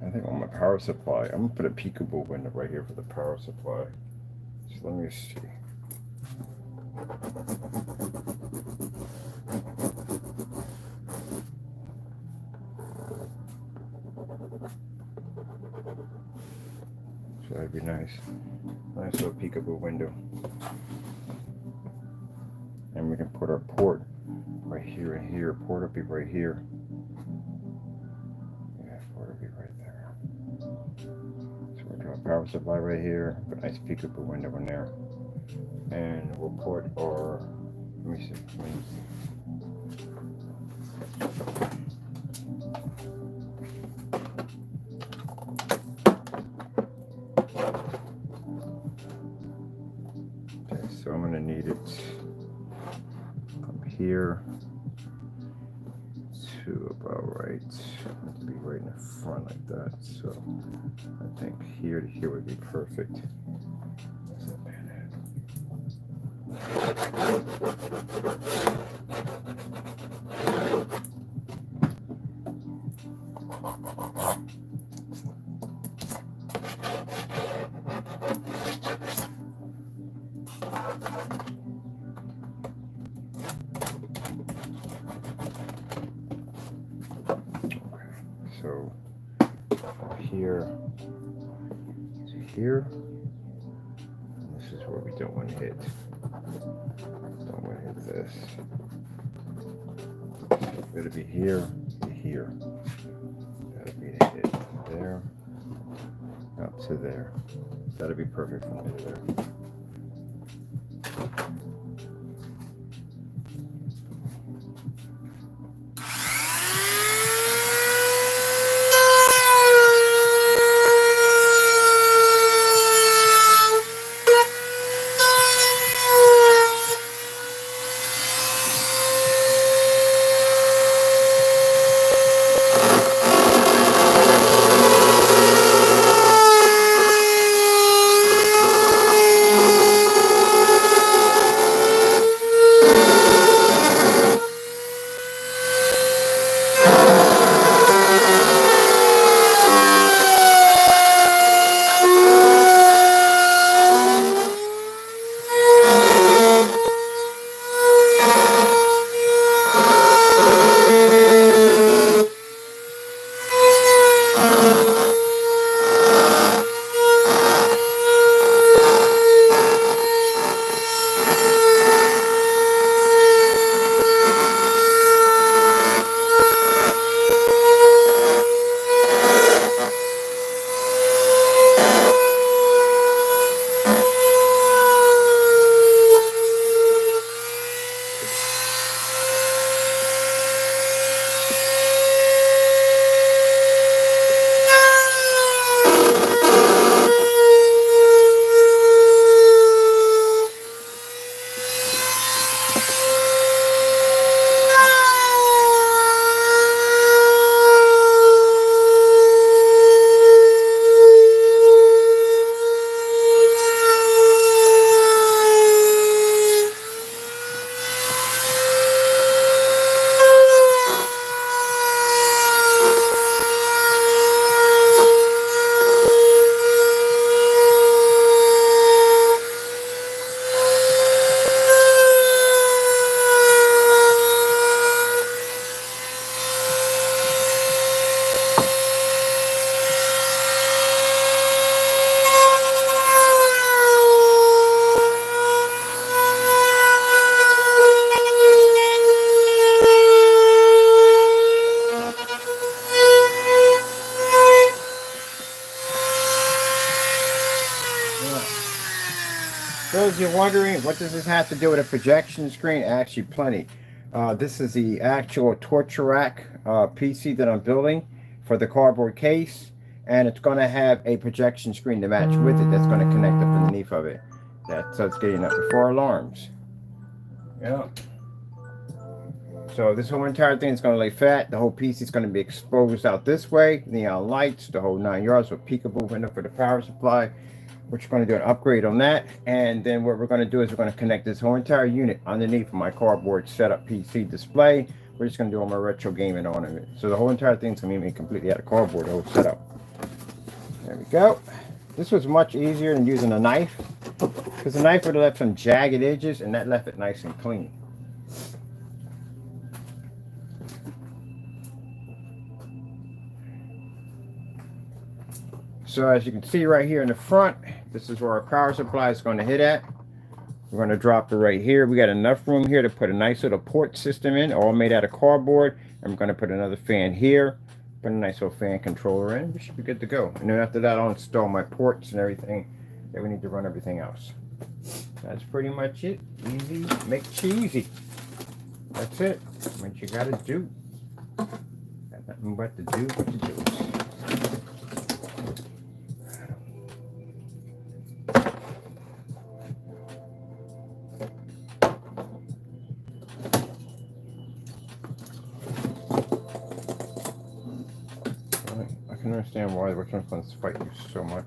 I think on my power supply, I'm gonna put a peekaboo window right here for the power supply. So let me see. So that'd be nice. Nice little peekaboo window. And we can put our port right here and here. Port will be right here. Yeah, port will be right there. So we'll draw a power supply right here. Put a nice peekaboo window in there. And we'll port our, let me see. Okay, so I'm gonna need it from here to about right. To be right in the front like that. So I think here to here would be perfect. So here to here, and this is where we don't want to hit. Don't want to hit this. So it'll be here to here. That'll be the hit there, up to there. That'll be perfect from there to there. you're wondering, what does this have to do with a projection screen? Actually, plenty. This is the actual torture rack PC that I'm building for the cardboard case, and it's going to have a projection screen to match with it that's going to connect up underneath of it. So it's getting up to 4 alarms. Yeah. So this whole entire thing is going to lay flat. The whole PC is going to be exposed out this way. Neon lights, the whole 9 yards with peekaboo window for the power supply. We're going to do an upgrade on that, and then what we're going to do is we're going to connect this whole entire unit underneath my cardboard setup PC display. We're just going to do all my retro gaming on it. So the whole entire thing's going to be made completely out of cardboard, the whole setup. There we go. This was much easier than using a knife, because the knife would have left some jagged edges, and that left it nice and clean. So as you can see right here in the front, this is where our power supply is going to hit at. We're going to drop it right here. We got enough room here to put a nice little port system in, all made out of cardboard. And we're going to put another fan here, put a nice little fan controller in. We should be good to go. And then after that, I'll install my ports and everything that we need to run everything else. That's pretty much it. Easy, make cheesy. That's it. What you got to do. Got nothing but to do what to do. I can understand why which ones fight you so much.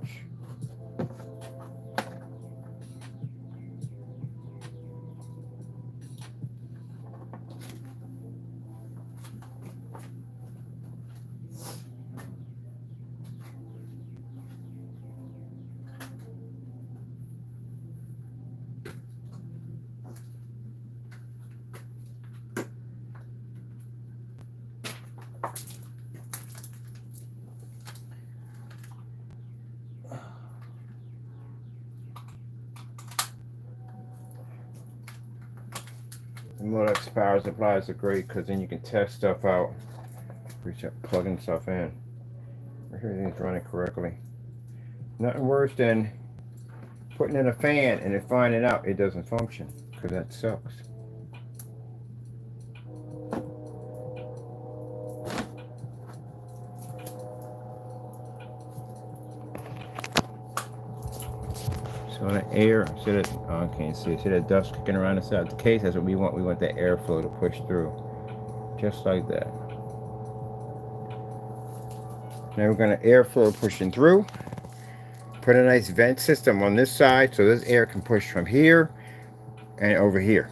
The Molex power supplies are great because then you can test stuff out. Reach up, plugging stuff in. Everything's running correctly. Nothing worse than putting in a fan and then finding out it doesn't function, because that sucks. So the air, see that, oh, I can't see that dust kicking around inside the case. That's what we want. We want that airflow to push through, just like that. Now we're going to airflow pushing through. Put a nice vent system on this side so this air can push from here and over here.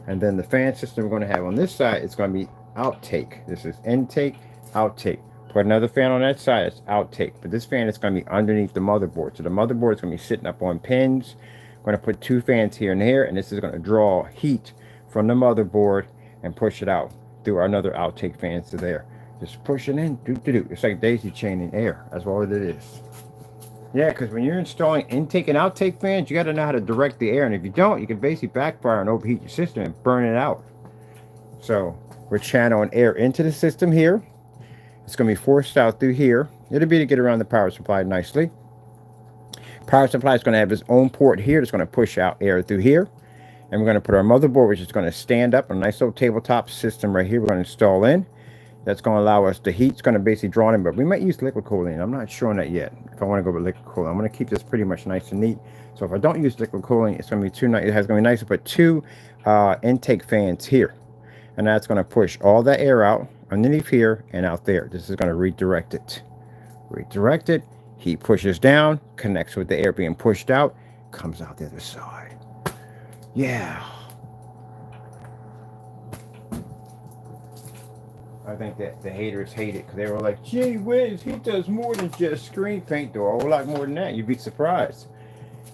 And then the fan system we're going to have on this side is going to be outtake. This is intake, outtake. Put another fan on that side, it's outtake. But this fan is going to be underneath the motherboard. So the motherboard is going to be sitting up on pins. I'm going to put 2 fans here and here, and this is going to draw heat from the motherboard and push it out through another outtake fans to there. Just push it in, do. It's like daisy chaining air. That's all it is. Yeah, because when you're installing intake and outtake fans, you got to know how to direct the air. And if you don't, you can basically backfire and overheat your system and burn it out. So we're channeling air into the system here. It's going to be forced out through here. It'll be to get around the power supply nicely. Power supply is going to have its own port here that's going to push out air through here. And we're going to put our motherboard, which is going to stand up, a nice little tabletop system right here. We're going to install in. That's going to allow us, the heat's going to basically draw in, but we might use liquid cooling. I'm not sure on that yet. If I want to go with liquid cooling, I'm going to keep this pretty much nice and neat. So if I don't use liquid cooling, it's going to be too nice. It's going to be nice to put 2 intake fans here. And that's going to push all that air out underneath here and out there. This is going to redirect it. Redirect it. Heat pushes down, connects with the air being pushed out, comes out the other side. Yeah. I think that the haters hate it because they were like, gee whiz, he does more than just screen paint, though. A whole lot more than that. You'd be surprised.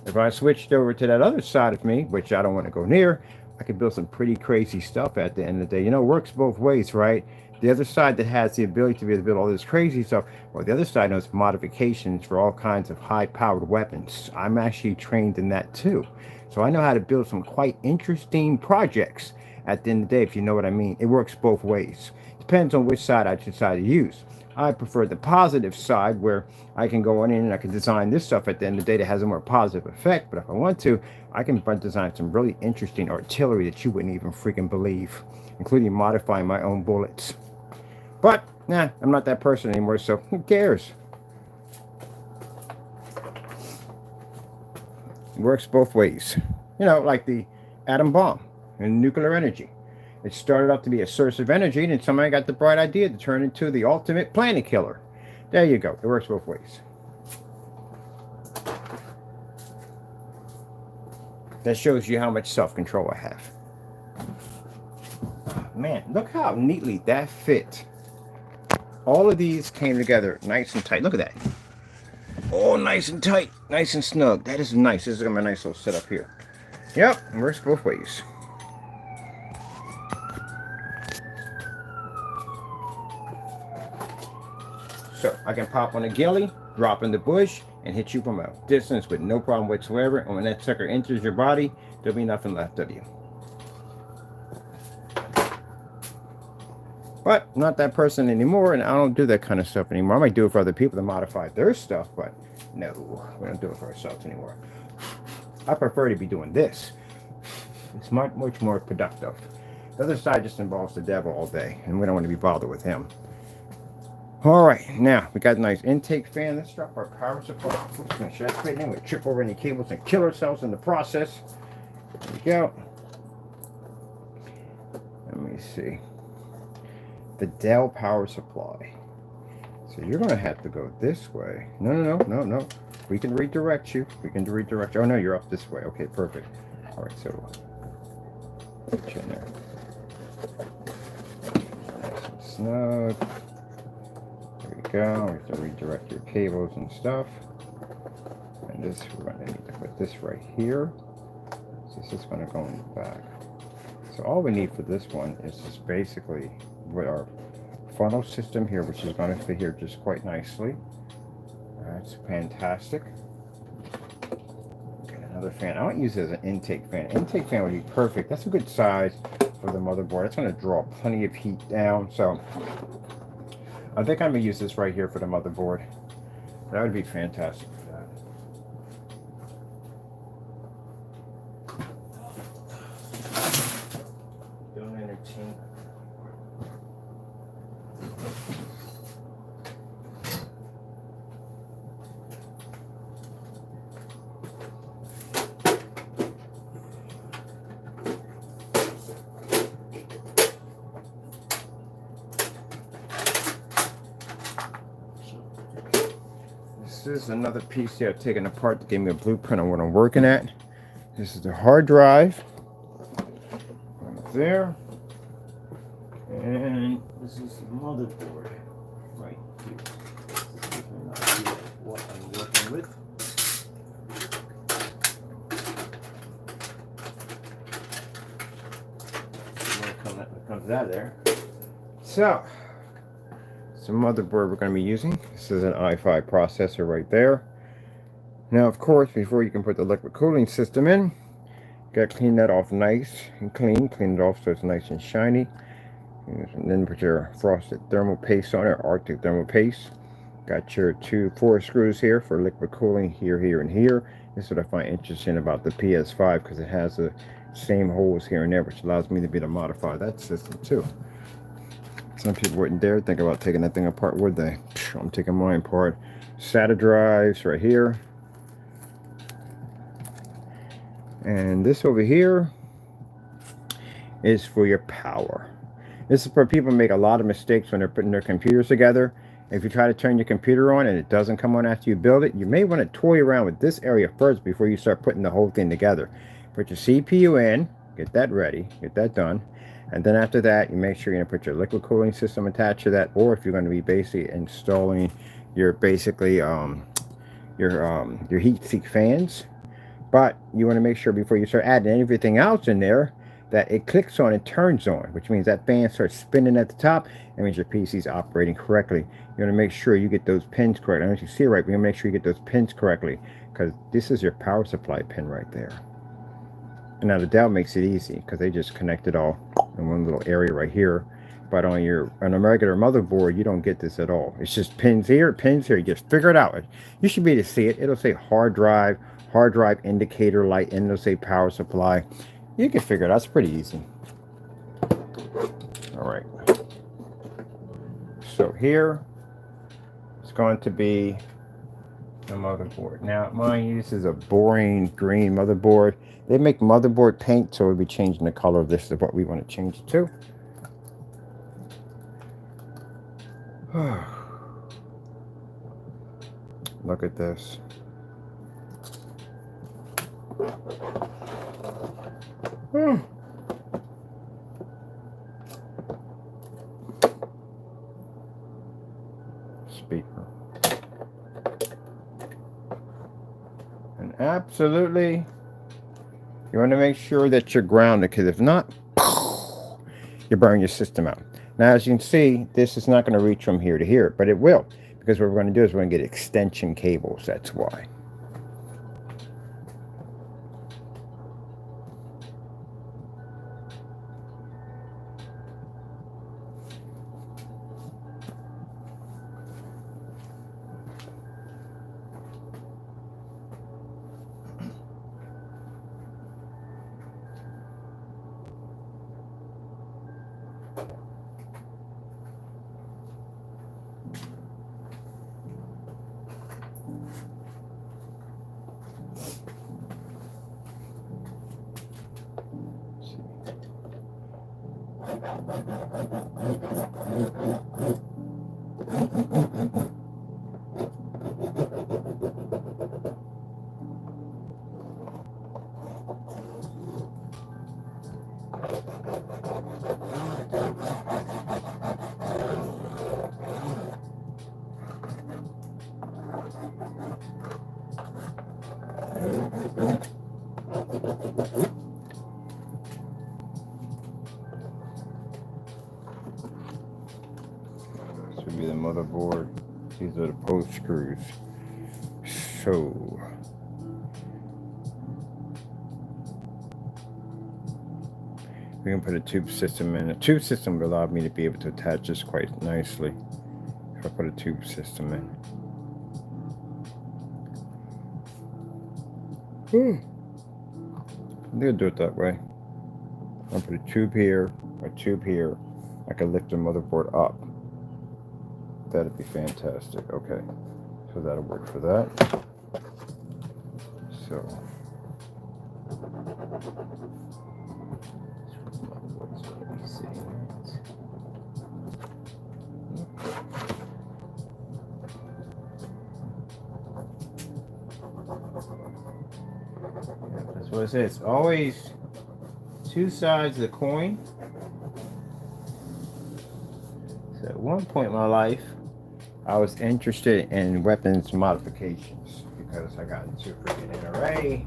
If I switched over to that other side of me, which I don't want to go near, I could build some pretty crazy stuff at the end of the day. You know, it works both ways, right? The other side that has the ability to be able to build all this crazy stuff, well, the other side knows modifications for all kinds of high-powered weapons. I'm actually trained in that too. So I know how to build some quite interesting projects at the end of the day, if you know what I mean. It works both ways. Depends on which side I decide to use. I prefer the positive side where I can go in and I can design this stuff at the end of the day that has a more positive effect. But if I want to, I can design some really interesting artillery that you wouldn't even freaking believe, including modifying my own bullets. But, nah, I'm not that person anymore, so who cares? It works both ways. You know, like the atom bomb and nuclear energy. It started out to be a source of energy, and then somebody got the bright idea to turn it into the ultimate planet killer. There you go. It works both ways. That shows you how much self-control I have. Man, look how neatly that fit. All of these came together nice and tight. Look at that. Oh, nice and tight. Nice and snug. That is nice. This is going to be a nice little setup here. Yep, it works both ways. So I can pop on a ghillie, drop in the bush, and hit you from a distance with no problem whatsoever. And when that sucker enters your body, there'll be nothing left of you. But I'm not that person anymore, and I don't do that kind of stuff anymore. I might do it for other people to modify their stuff, but no, we don't do it for ourselves anymore. I prefer to be doing this. It's much more productive. The other side just involves the devil all day, and we don't want to be bothered with him. All right, now we got a nice intake fan. Let's drop our power supply. Oops, make sure that's fitting in. We'll trip over any cables and kill ourselves in the process. There we go. Let me see. The Dell power supply. So you're going to have to go this way. No. We can redirect you. Oh, no, you're up this way. Okay, perfect. All right, so put you in there. Nice and snug. There we go. We have to redirect your cables and stuff. And this, we're going to need to put this right here. So this is going to go in the back. So all we need for this one is just basically with our funnel system here, which is going to fit here just quite nicely. That's fantastic. Okay, another fan. I don't use it as an intake fan. Intake fan would be perfect. That's a good size for the motherboard. It's going to draw plenty of heat down. So I think I'm going to use this right here for the motherboard. That would be fantastic for that. Don't entertain. This is another PC I've taken apart to give me a blueprint on what I'm working at. This is the hard drive. Right there. And this is the motherboard. Right here. This is an idea of what I'm working with. What comes out of there. So, the motherboard we're going to be using. This is an i5 processor right there. Now, of course, before you can put the liquid cooling system in, you got to clean that off nice and clean. Clean it off so it's nice and shiny. And then put your frosted thermal paste on it, Arctic thermal paste. Got your 4 screws here for liquid cooling here, here, and here. This is what I find interesting about the PS5 because it has the same holes here and there, which allows me to be able to modify that system too. Some people wouldn't dare think about taking that thing apart, would they? I'm taking mine apart. SATA drives right here. And this over here is for your power. This is where people make a lot of mistakes when they're putting their computers together. If you try to turn your computer on and it doesn't come on after you build it, you may want to toy around with this area first before you start putting the whole thing together. Put your CPU in, get that ready, get that done. And then after that, you make sure you're going to put your liquid cooling system attached to that, or if you're going to be basically installing your your heat seek fans. But you want to make sure before you start adding everything else in there that it clicks on and turns on, which means that fan starts spinning at the top. That means your PC is operating correctly. You want to make sure you get those pins correct. I don't know if you see it right, but you want to make sure you get those pins correctly because this is your power supply pin right there. And now the Dell makes it easy because they just connect it all in one little area right here. But on a regular motherboard, you don't get this at all. It's just pins here, pins here. You just figure it out. You should be able to see it. It'll say hard drive indicator light, and it'll say power supply. You can figure it out. It's pretty easy. All right. So here it's going to be the motherboard. Now, mind you, this is a boring green motherboard. They make motherboard paint, so we'll be changing the color of this to what we want to change it to. Look at this. Speaker. And absolutely, you want to make sure that you're grounded, because if not, you burn your system out. Now, as you can see, this is not going to reach from here to here, but it will, because what we're going to do is we're going to get extension cables. That's why. This would be the motherboard. These are the post screws. So we can put a tube system in. A tube system would allow me to be able to attach this quite nicely if I put a tube system in. I'm gonna do it that way. I'll put a tube here, a tube here. I can lift the motherboard up. That'd be fantastic. Okay, so that'll work for that. So let's see. That's what it says. It's always two sides of the coin. So at one point in my life, I was interested in weapons modifications because I got into freaking NRA,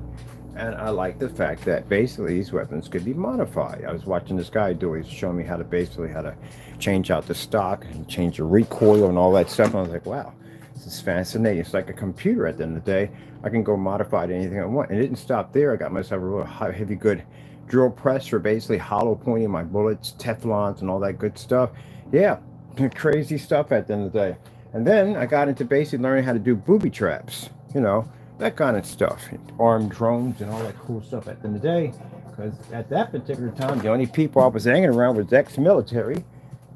and I like the fact that basically these weapons could be modified. I was watching this guy do it. He's showing me how to change out the stock and change the recoil and all that stuff. And I was like, wow, this is fascinating. It's like a computer at the end of the day. I can go modify to anything I want. And it didn't stop there. I got myself a real heavy good drill press for basically hollow pointing my bullets, Teflons, and all that good stuff. Yeah, crazy stuff at the end of the day. And then I got into basically learning how to do booby traps, you know, that kind of stuff, armed drones and all that cool stuff at the end of the day. Because at that particular time, the only people I was hanging around was ex-military,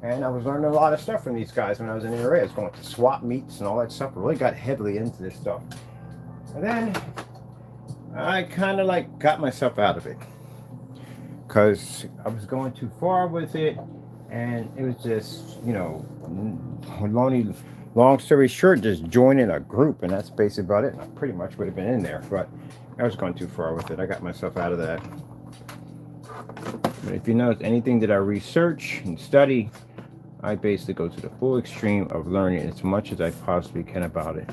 and I was learning a lot of stuff from these guys when I was in the NRA. I was going to swap meets and all that stuff. I really got heavily into this stuff. And then I kind of like got myself out of it because I was going too far with it, and it was just, you know, long story short, just joining a group, and that's basically about it. And I pretty much would have been in there, but I was going too far with it. I got myself out of that. But if you notice anything that I research and study, I basically go to the full extreme of learning as much as I possibly can about it.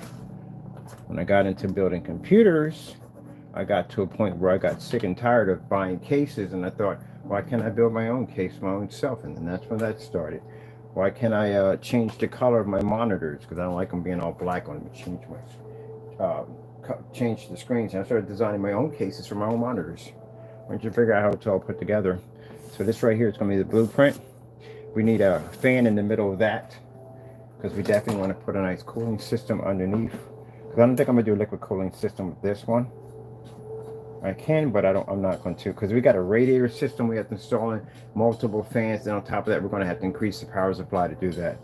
When I got into building computers, I got to a point where I got sick and tired of buying cases, and I thought, why can't I build my own case my own self? And then that's when that started. Why can't I change the color of my monitors? Because I don't like them being all black. I want to change the screens. And I started designing my own cases for my own monitors. Once you figure out how it's all put together. So this right here is going to be the blueprint. we need a fan in the middle of that, because we definitely want to put a nice cooling system underneath. Because I don't think I'm gonna do a liquid cooling system with this one. I can, but I'm not going to, because we got a radiator system we have to install in, multiple fans, and on top of that we're going to have to increase the power supply to do that.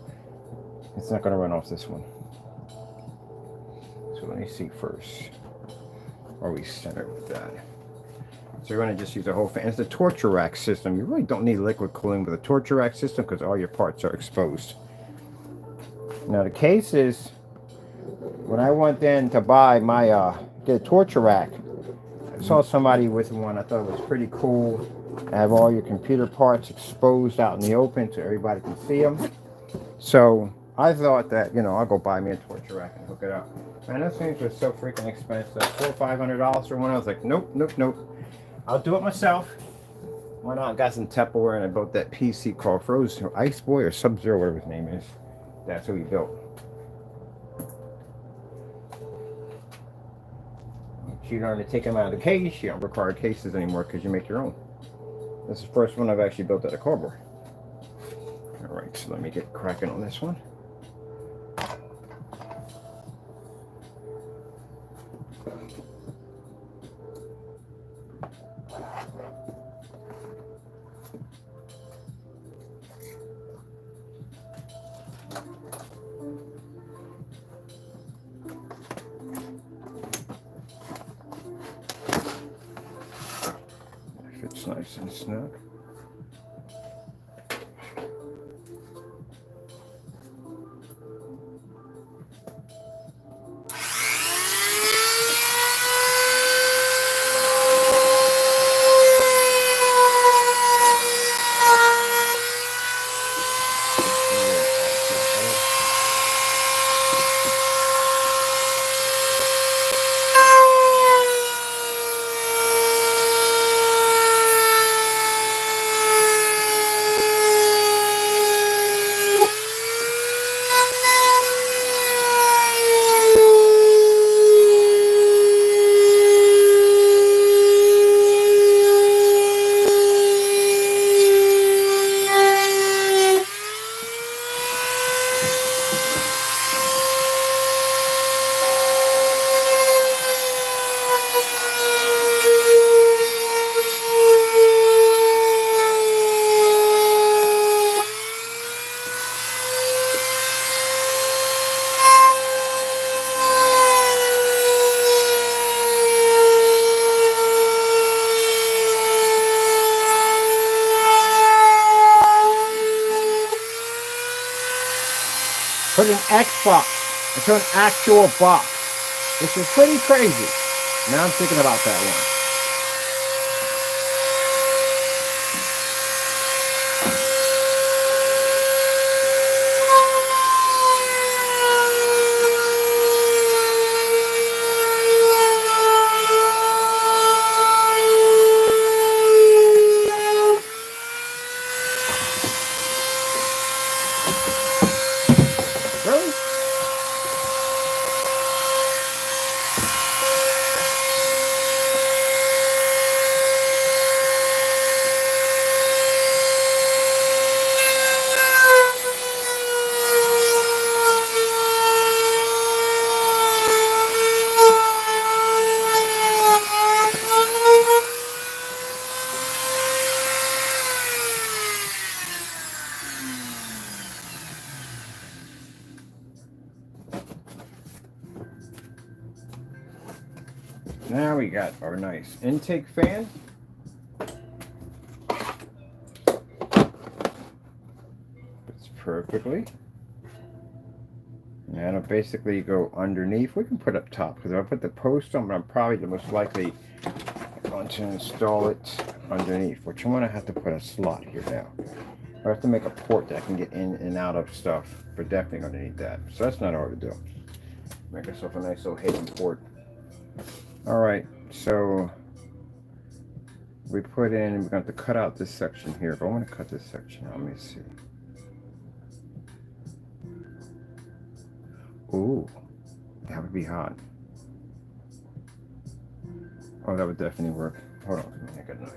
It's not going to run off this one. So let me see first. Are we centered with that? So we're going to just use a whole fan. It's a torture rack system. You really don't need liquid cooling with a torture rack system because all your parts are exposed. Now the case is, when I went in to buy my get a torture rack, I saw somebody with one. I thought it was pretty cool. Have all your computer parts exposed out in the open so everybody can see them. So I thought that, you know, I'll go buy me a torture rack and hook it up. Man, those things were so freaking expensive. $400 or $500 for one. I was like, nope, nope, nope. I'll do it myself. Why not? I got some Tupperware and I built that PC called Frozen Ice Boy or Sub-Zero, whatever his name is. That's who he built. You learn to take them out of the case. You don't require cases anymore because you make your own. This is the first one I've actually built out of cardboard. All right, so let me get cracking on this one. Fits nice and snug. Put an Xbox into an actual box. This is pretty crazy. Now I'm thinking about that one. Really? Now we got our nice intake fan. Fits perfectly. And it'll basically go underneath. We can put up top because if I put the post on, but I'm probably the most likely going to install it underneath, which I'm going to have to put a slot here now. I have to make a port that I can get in and out of stuff, but definitely going to need that. So that's not hard to do. Make yourself a nice little hidden port. All right, so we put in, we're going to have to cut out this section here. If I want to cut this section out, let me see. Ooh, that would be hot. Oh, that would definitely work. Hold on, let me make a note.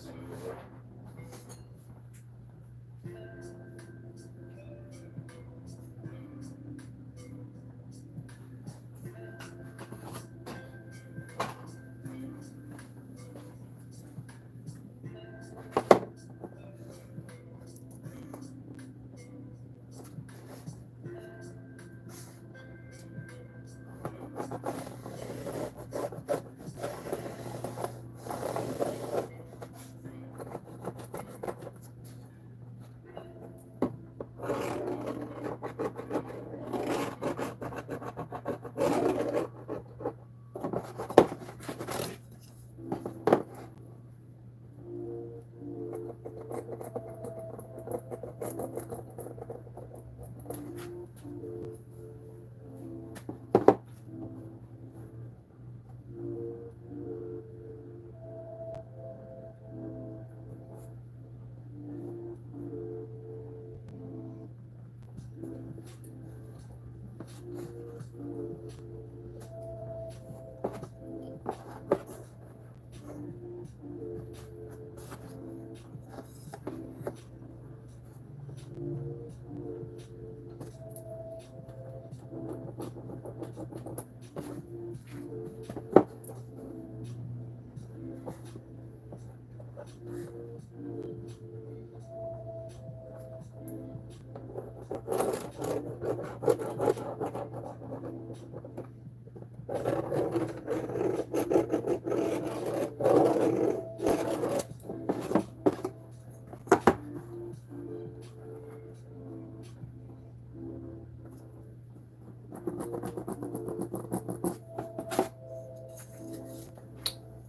messing with.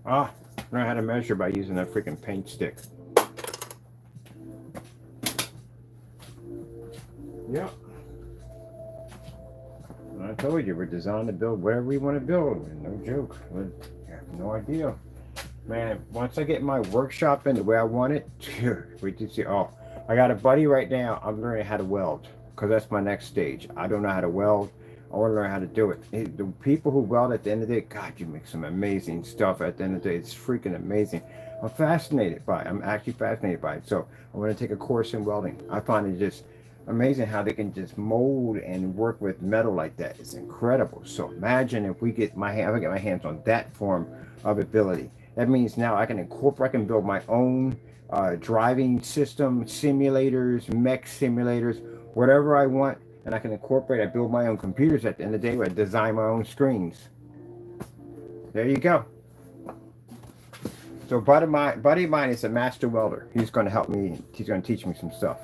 Ah, I know how to measure by using that freaking paint stick. Yep. I told you, we're designed to build whatever we want to build. No joke. I have no idea. Man, once I get my workshop in the way I want it, we can see. Oh, I got a buddy right now. I'm learning how to weld because that's my next stage. I don't know how to weld. I want to learn how to do it. The people who weld at the end of the day, God, you make some amazing stuff at the end of the day. It's freaking amazing. I'm fascinated by it. I'm actually fascinated by it. So I want to take a course in welding. I find it just amazing how they can just mold and work with metal like that. It's incredible. So imagine if if I get my hands on that form of ability. That means now I can build my own driving system, simulators, mech simulators, whatever I want, and I can I build my own computers at the end of the day. I design my own screens. There you go. So buddy of mine is a master welder. He's going to help me. He's going to teach me some stuff.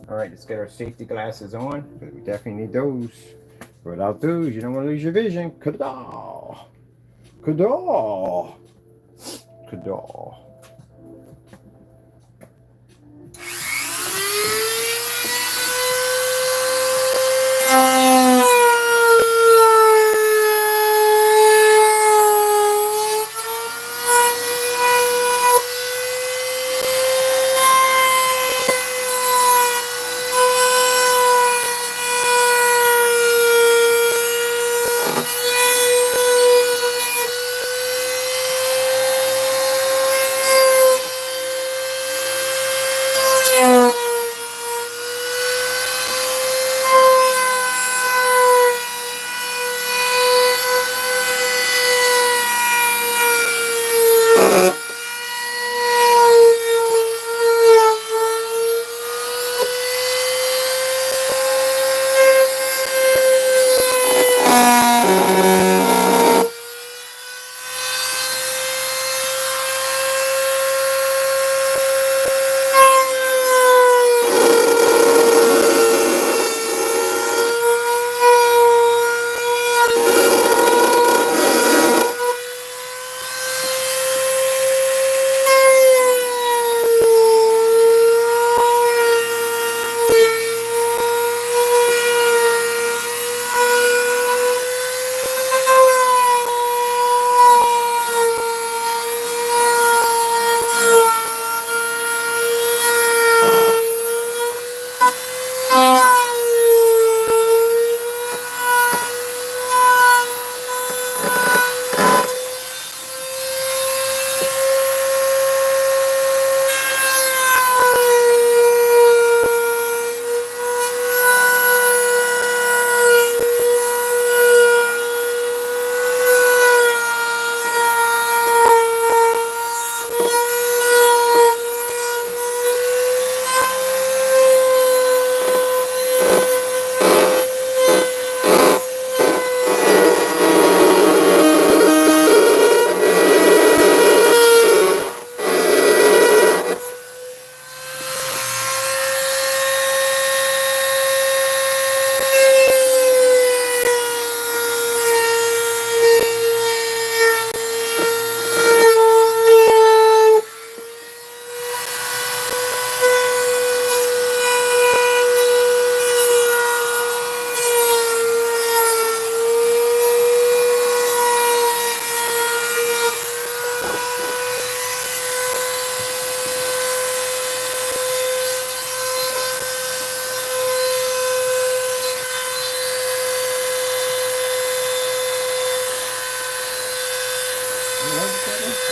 All right, let's get our safety glasses on, because we definitely need those. Without those, you don't want to lose your vision. Kada! Kada! Kada!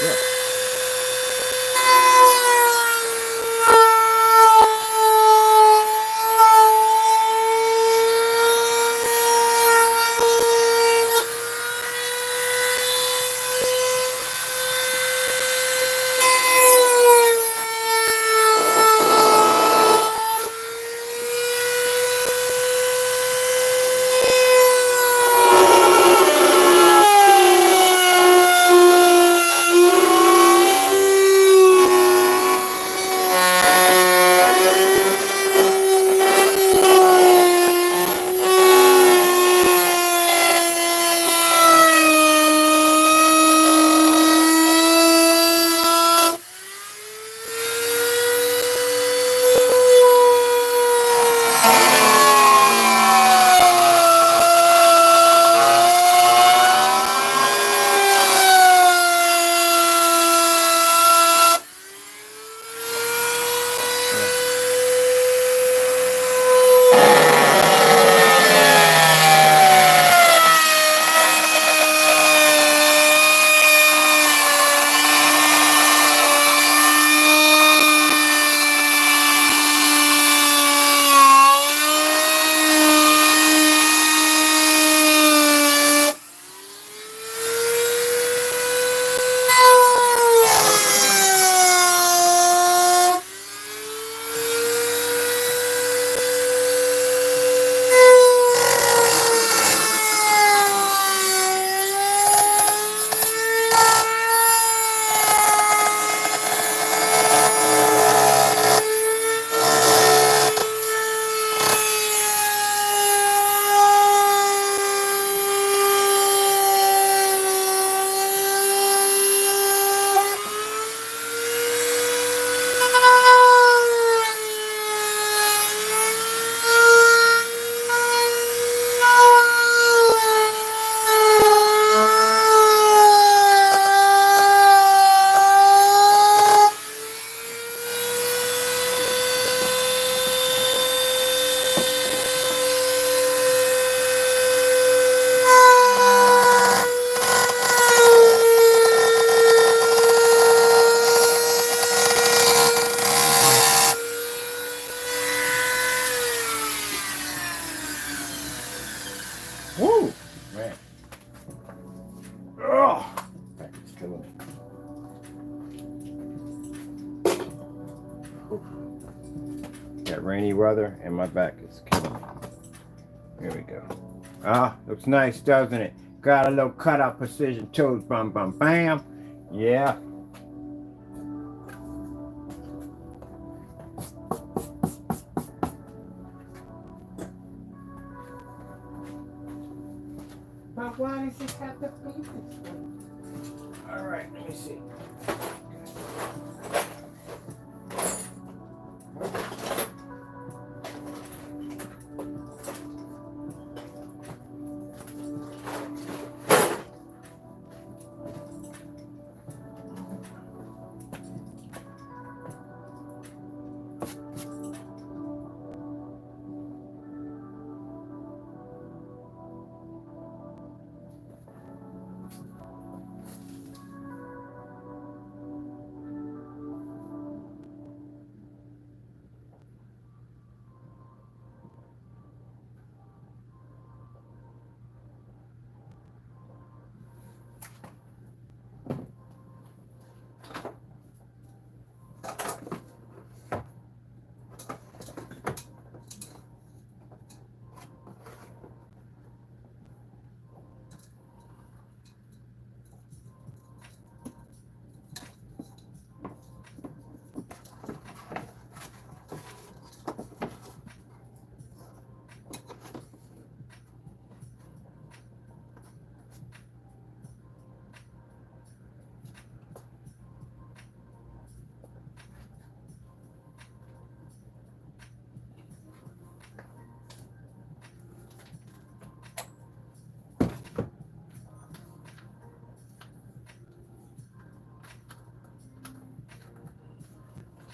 Yeah. Woo! Man. Oh, it's killing me. Got rainy weather and my back is killing me. Here we go. Ah, looks nice, doesn't it? Got a little cutout precision toes, bam, bam, bam. Yeah. But why does it have to be this way? All right, let me see.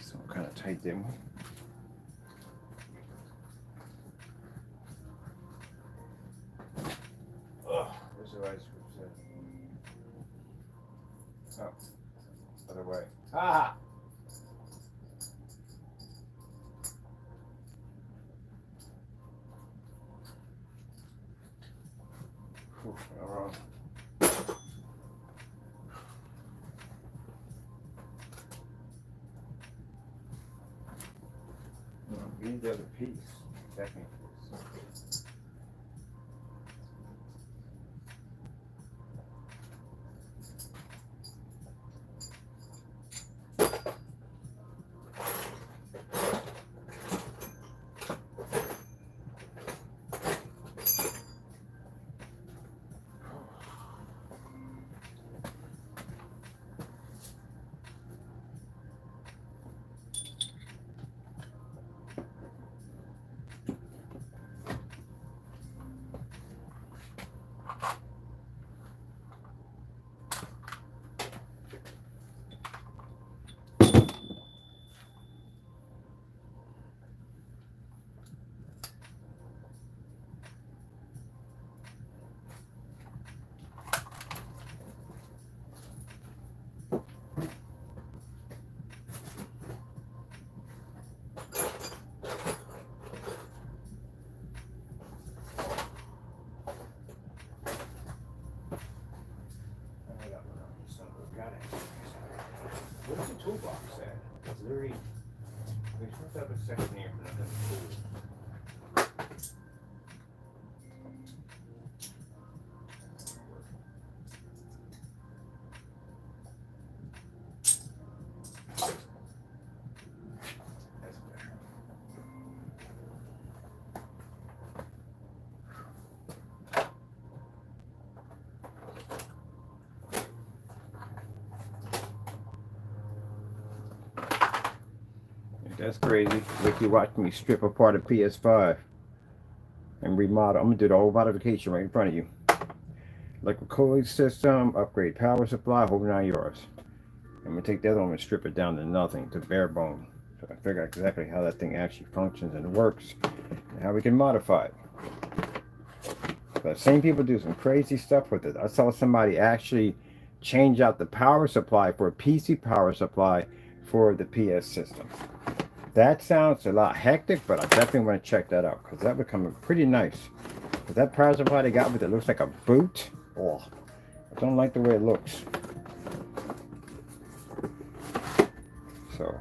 So kind of tight there. Where's the ice cream set? Oh. Other way. Ah! Whew, all wrong. We need the other piece. Second piece. Where's the toolbox at? It's literally. We're supposed to have a section here for another tool. That's better. That's crazy. Like you watched me strip apart a PS5 and remodel. I'm gonna do the whole modification right in front of you. Liquid cooling system, upgrade power supply, whole 9 yards. I'm gonna take that one and strip it down to nothing, to bare bone. So I figure out exactly how that thing actually functions and works, and how we can modify it. But I've seen people do some crazy stuff with it. I saw somebody actually change out the power supply for a PC power supply for the PS system. That sounds a lot hectic, but I definitely want to check that out because that would come pretty nice. But that power supply they got with it looks like a boot. Oh, I don't like the way it looks. So,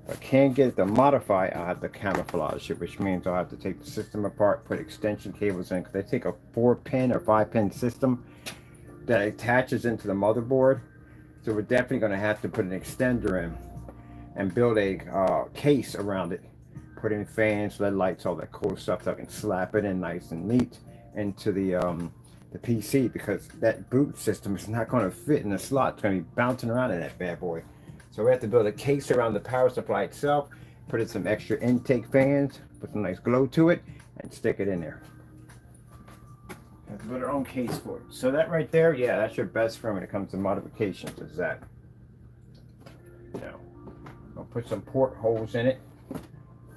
if I can't get it to modify, I'll have to camouflage it, which means I'll have to take the system apart, put extension cables in, because they take a 4-pin or 5-pin system that attaches into the motherboard. So we're definitely going to have to put an extender in and build a case around it. Put in fans, LED lights, all that cool stuff, so I can slap it in nice and neat into the PC, because that boot system is not going to fit in the slot. It's going to be bouncing around in that bad boy. So we have to build a case around the power supply itself, put in some extra intake fans, put some nice glow to it, and stick it in there. Have to put our own case for it. So that right there, yeah, that's your best friend when it comes to modifications, is that. Now, I'll put some port holes in it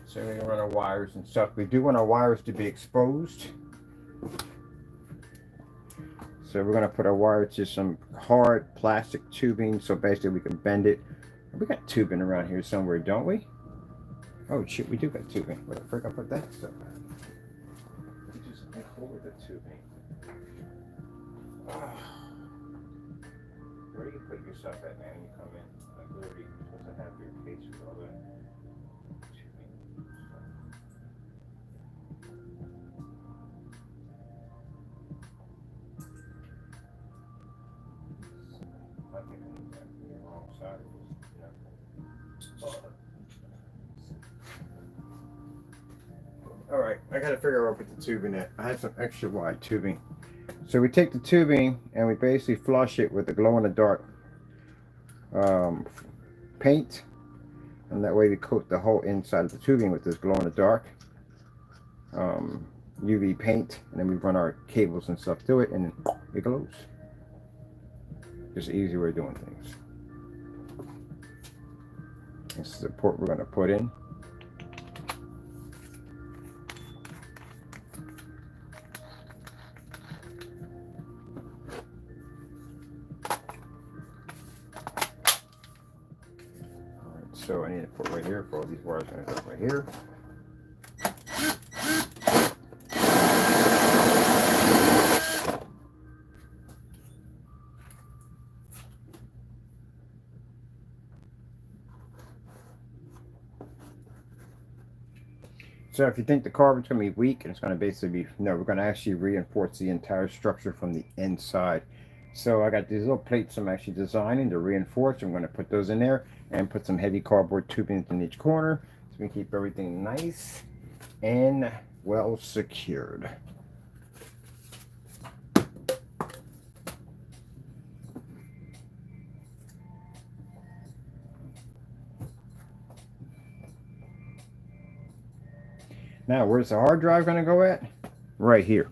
so we can run our wires and stuff. We do want our wires to be exposed. So we're going to put our wire to some hard plastic tubing, so basically we can bend it. We got tubing around here somewhere, don't we? Oh shit, we do got tubing. Where the frick I put that stuff at? We just make hold of the tubing. Where do you put your stuff at, man, when you come in? Like, literally, you're supposed to have your case with all that tubing stuff. I think I need that for the wrong side of this, you know. Alright, I gotta figure out where to put the tubing at. I had some extra wide tubing. So we take the tubing and we basically flush it with the glow-in-the-dark paint, and that way we coat the whole inside of the tubing with this glow-in-the-dark UV paint, and then we run our cables and stuff through it, and it glows. Just an easy way of doing things. This is the port we're going to put in. So I need to put right here for all these wires going to go right here. So if you think the carbon's going to be weak, and it's going to basically be, no, we're going to actually reinforce the entire structure from the inside. So I got these little plates I'm actually designing to reinforce. I'm going to put those in there and put some heavy cardboard tubing in each corner so we can keep everything nice and well secured. Now, where's the hard drive going to go at? Right here.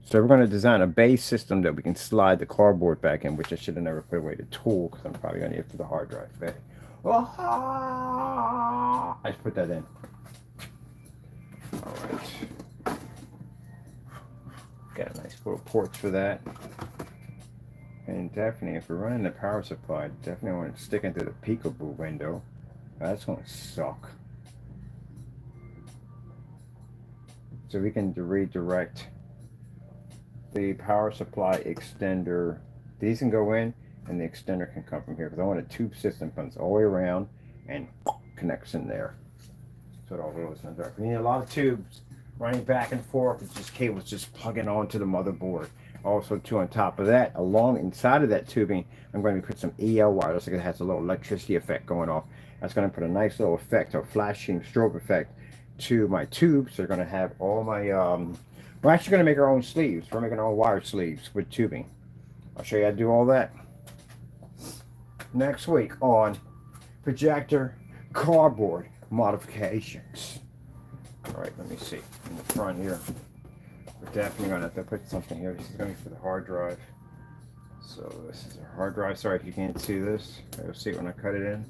So we're going to design a base system that we can slide the cardboard back in, which I should have never put away the tool because I'm probably going to need it for the hard drive bay. Oh, I just put that in. All right. Got a nice little ports for that. And definitely, if we're running the power supply, definitely want to stick into the peekaboo window. That's going to suck. So we can redirect the power supply extender. These can go in and the extender can come from here because I want a tube system comes all the way around and connects in there. So it all goes in the dark. We need a lot of tubes running back and forth. It's just cables just plugging onto the motherboard. Also too, on top of that, along inside of that tubing, I'm going to put some EL wire. Looks like it has a little electricity effect going off. That's going to put a nice little effect, a flashing strobe effect to my tubes. So they're going to have all my we're actually going to make our own sleeves. We're making our own wire sleeves with tubing. I'll show you how to do all that next week on projector cardboard modifications. All right, let me see in the front here. We're definitely going to have to put something here. This is going to be for the hard drive. So this is a hard drive. Sorry if you can't see this. You'll see it when I cut it in.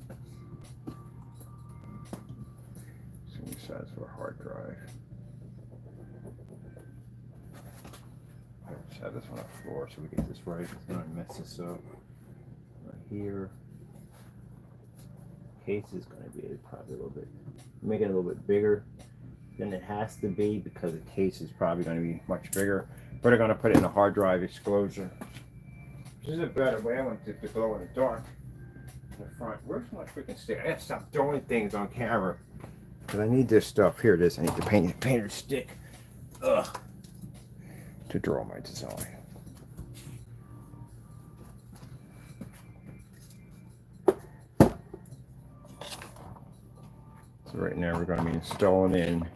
Size for a hard drive. Let's have this one on the floor so we get this right. It's going to mess this up. Right here. Case is going to be probably a little bit, make it a little bit bigger than it has to be because the case is probably going to be much bigger. But I'm going to put it in a hard drive exclosure. Which is a better way. I want it to glow in the dark. In the front. Where's my freaking stick? I got to stop throwing things on camera. Because I need this stuff. Here it is. I need the painter's stick. Ugh. To draw my design. So right now we're going to be installing in the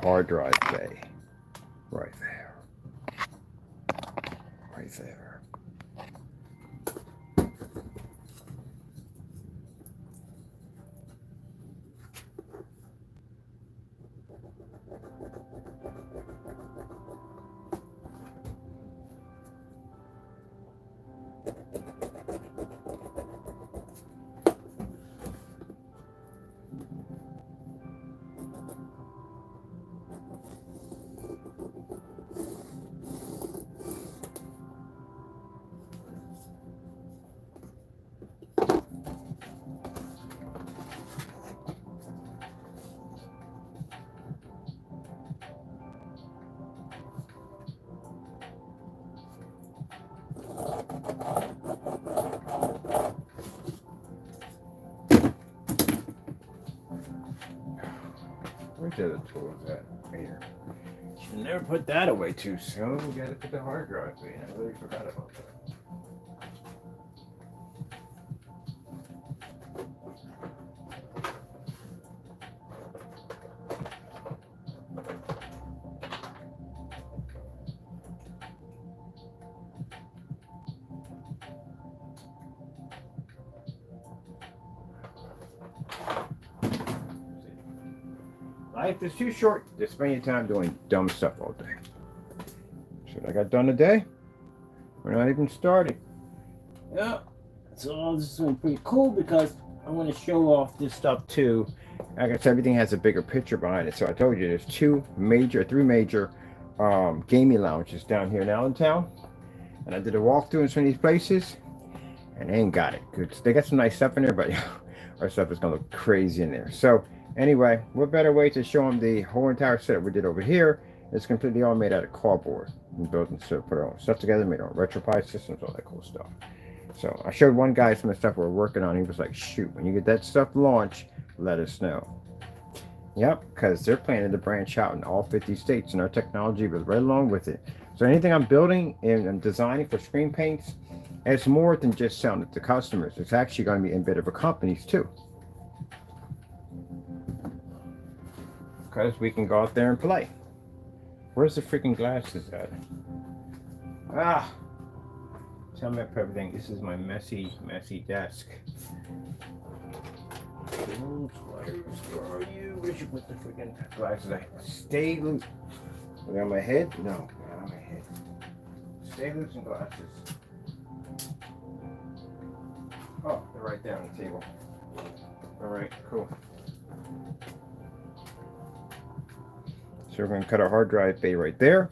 hard drive bay. Right there. Right there. Where's the other tools at? Right here. Should never put that away too soon. We gotta put the hard drive in. I really forgot about that. Life is too short to spend your time doing dumb stuff all day. So I got done today. We're not even starting. Yeah. So this is pretty cool because I want to show off this stuff too. Like I said, everything has a bigger picture behind it. So I told you there's three major gaming lounges down here in Allentown. And I did a walkthrough in some of these places. And they ain't got it. Good. They got some nice stuff in there, but our stuff is going to look crazy in there. So anyway, what better way to show them the whole entire setup we did over here? It's completely all made out of cardboard. We built and put our own stuff together, made our own RetroPie systems, all that cool stuff. So I showed one guy some of the stuff we're working on. He was like, shoot, when you get that stuff launched, let us know. Yep, because they're planning to branch out in all 50 states, and our technology was right along with it. So anything I'm building and designing for screen paints, it's more than just selling it to customers. It's actually going to be embedded for companies too. Because we can go out there and play. Where's the freaking glasses at? Ah! Tell me for everything. This is my messy, messy desk. Where are you? Where'd you put the freaking glasses at? Stay loose. Are they on my head? No, not on my head. Stay loose and glasses. Oh, they're right there on the table. Alright, cool. So we're going to cut our hard drive bay right there.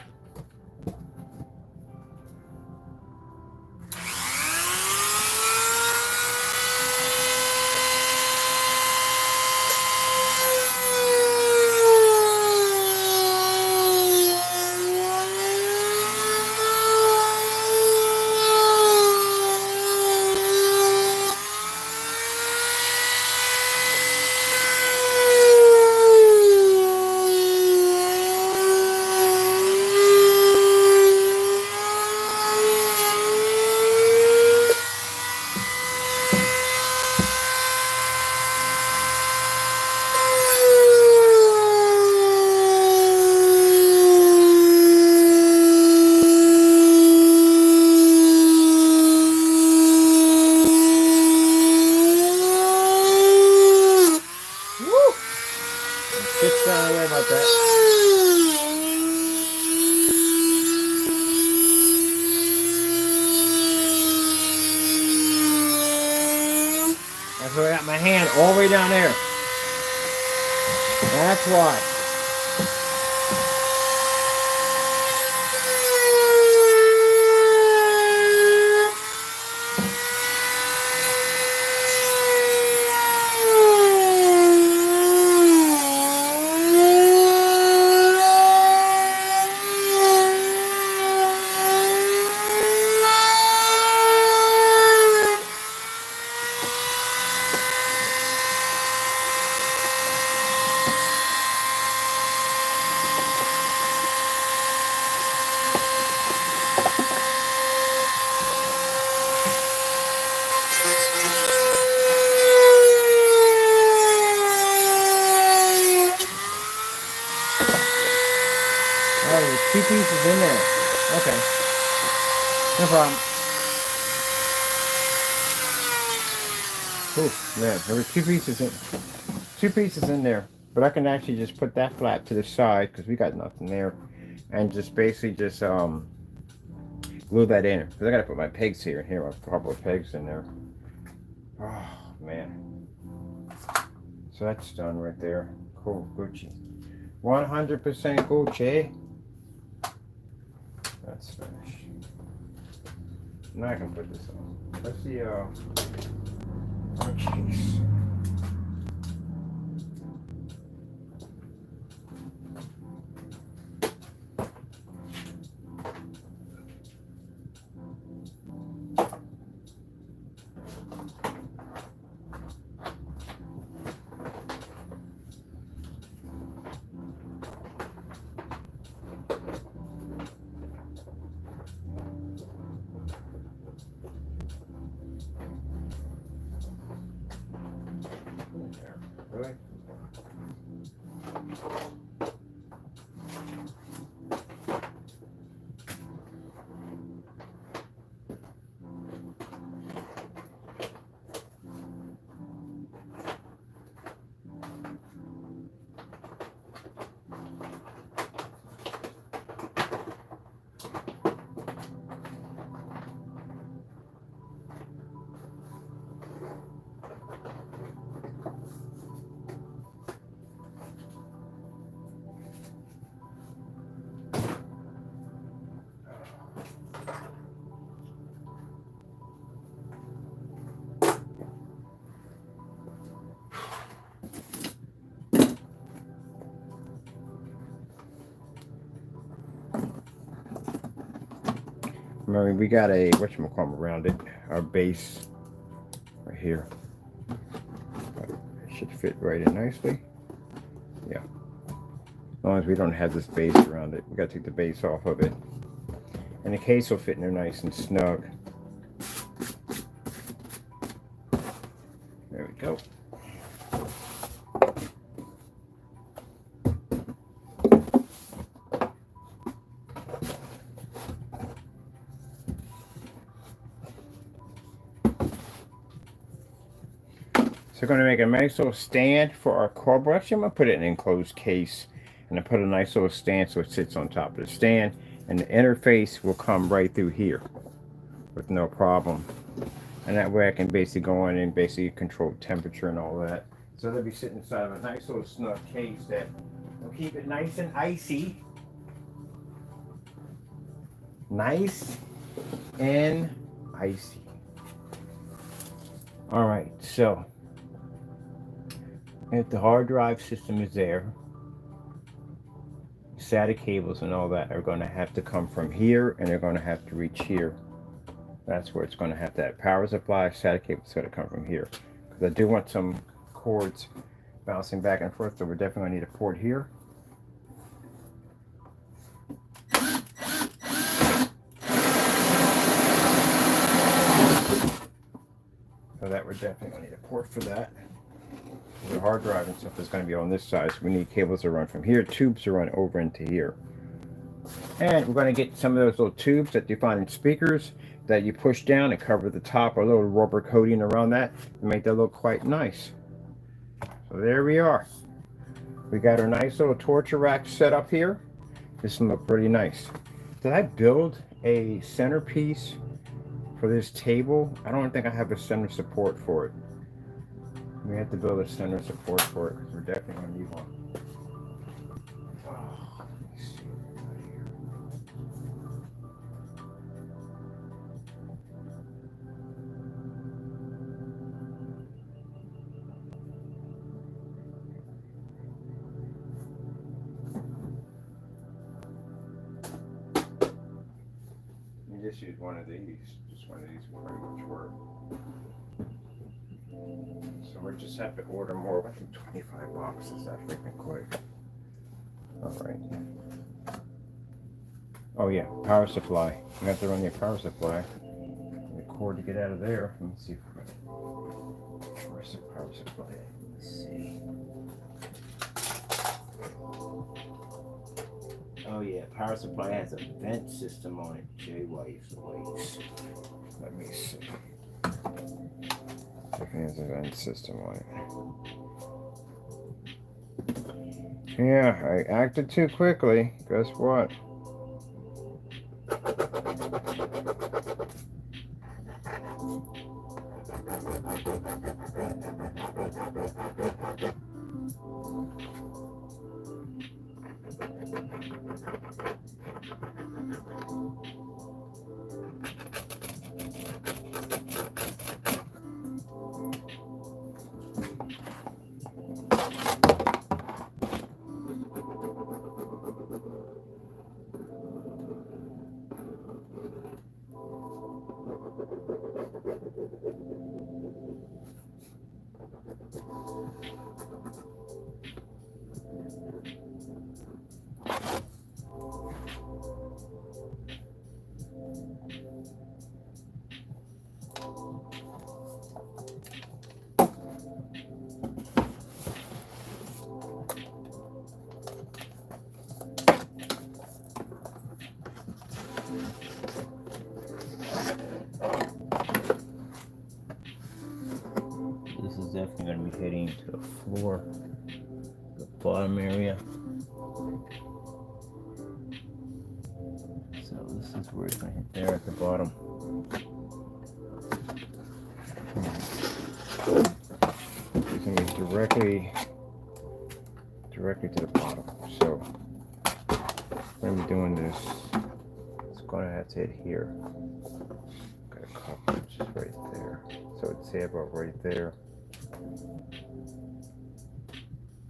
About that. That's why I got my hand all the way down there. That's why. Oh, there's 2 pieces in there. Okay. No problem. Ooh, man, there were 2 pieces in there. But I can actually just put that flap to the side because we got nothing there. And just basically just glue that in. Because I gotta put my pegs here. Here are a couple of pegs in there. Oh man. So that's done right there. Cool, Gucci. 100% Gucci. That's finished. Now I can put this on. Let's see, oh jeez. I mean, we got a whatchamacallit around it, our base right here. But it should fit right in nicely. Yeah. As long as we don't have this base around it, we got to take the base off of it. And the case will fit in there nice and snug. There we go. So we're going to make a nice little stand for our core brush. I'm going to put it in an enclosed case. And I put a nice little stand so it sits on top of the stand. And the interface will come right through here with no problem. And that way I can basically go in and basically control temperature and all that. So they'll be sitting inside of a nice little snug case that will keep it nice and icy. Nice and icy. All right, so if the hard drive system is there, SATA cables and all that are going to have to come from here, and they're going to have to reach here. That's where it's going to have that power supply. SATA cable's going to come from here, because I do want some cords bouncing back and forth, so we're definitely going to need a port here. So that we're definitely going to need a port for that. The hard drive and stuff is going to be on this side, so we need cables to run from here, tubes to run over into here. And we're going to get some of those little tubes that you find in speakers that you push down and cover the top, or a little rubber coating around that to make that look quite nice. So there we are. We got our nice little torture rack set up here. This will look pretty nice. Did I build a centerpiece for this table? I don't think I have a center support for it. We have to build a center support for it, because we're definitely going to need one. Oh, let me see what we got here. Let me just use one of these. Just one of these will pretty much work. So we just have to order more. I think 25 boxes. That's freaking quick. All right. Oh yeah, power supply. You have to run your power supply. The cord to get out of there. Let me see if we're gonna. Where's the power supply? Let's see. Oh yeah, power supply has a vent system on it. J-Wise. Let me see. Definitely has a vent system on it. Yeah, I acted too quickly. Guess what? This is definitely going to be hitting to the floor, the bottom area. So this is where it's going to hit there at the bottom. It's going to be directly to the bottom. So we're going to be doing this. It's going to have to hit here. Got a couple just right there. So it's say about right there.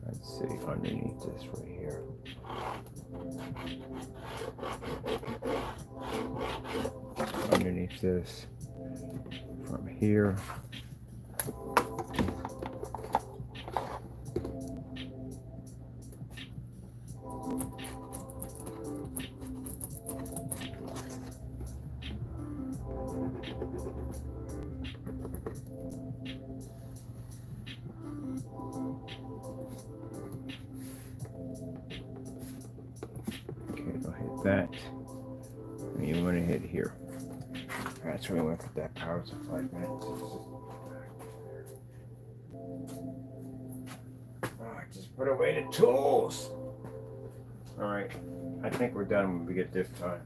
Let's see, underneath this right here. underneath this from here. Okay, don't hit that. And you want to hit here. That's where we want to put that power supply back. Alright, just put away the tools. Alright, I think we're done when we get this time.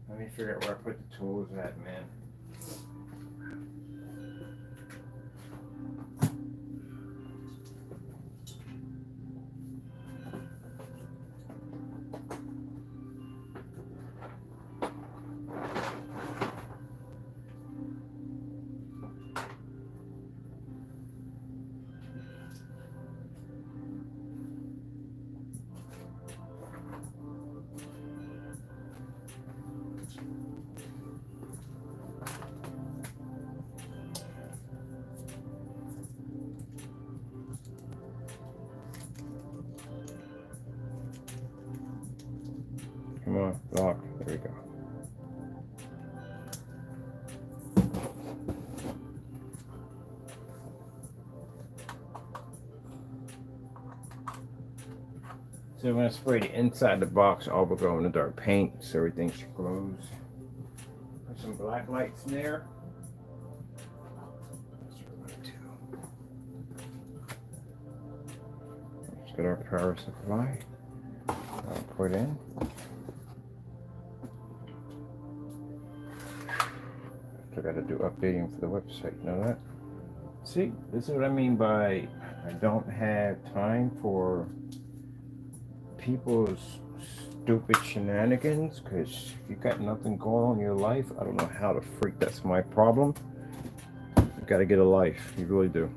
Let me figure out where I put the tools at, man. Come on, lock. There we go. So we're going to spray the inside of the box all with glow in the dark paint so everything glows. Put some black lights in there. That's what we're going to do. Let's get our power supply. I'll put in. I got to do updating for the website. You know that? See, this is what I mean by I don't have time for people's stupid shenanigans, because if you got nothing going on in your life, I don't know how to freak that's my problem. You got to get a life. You really do.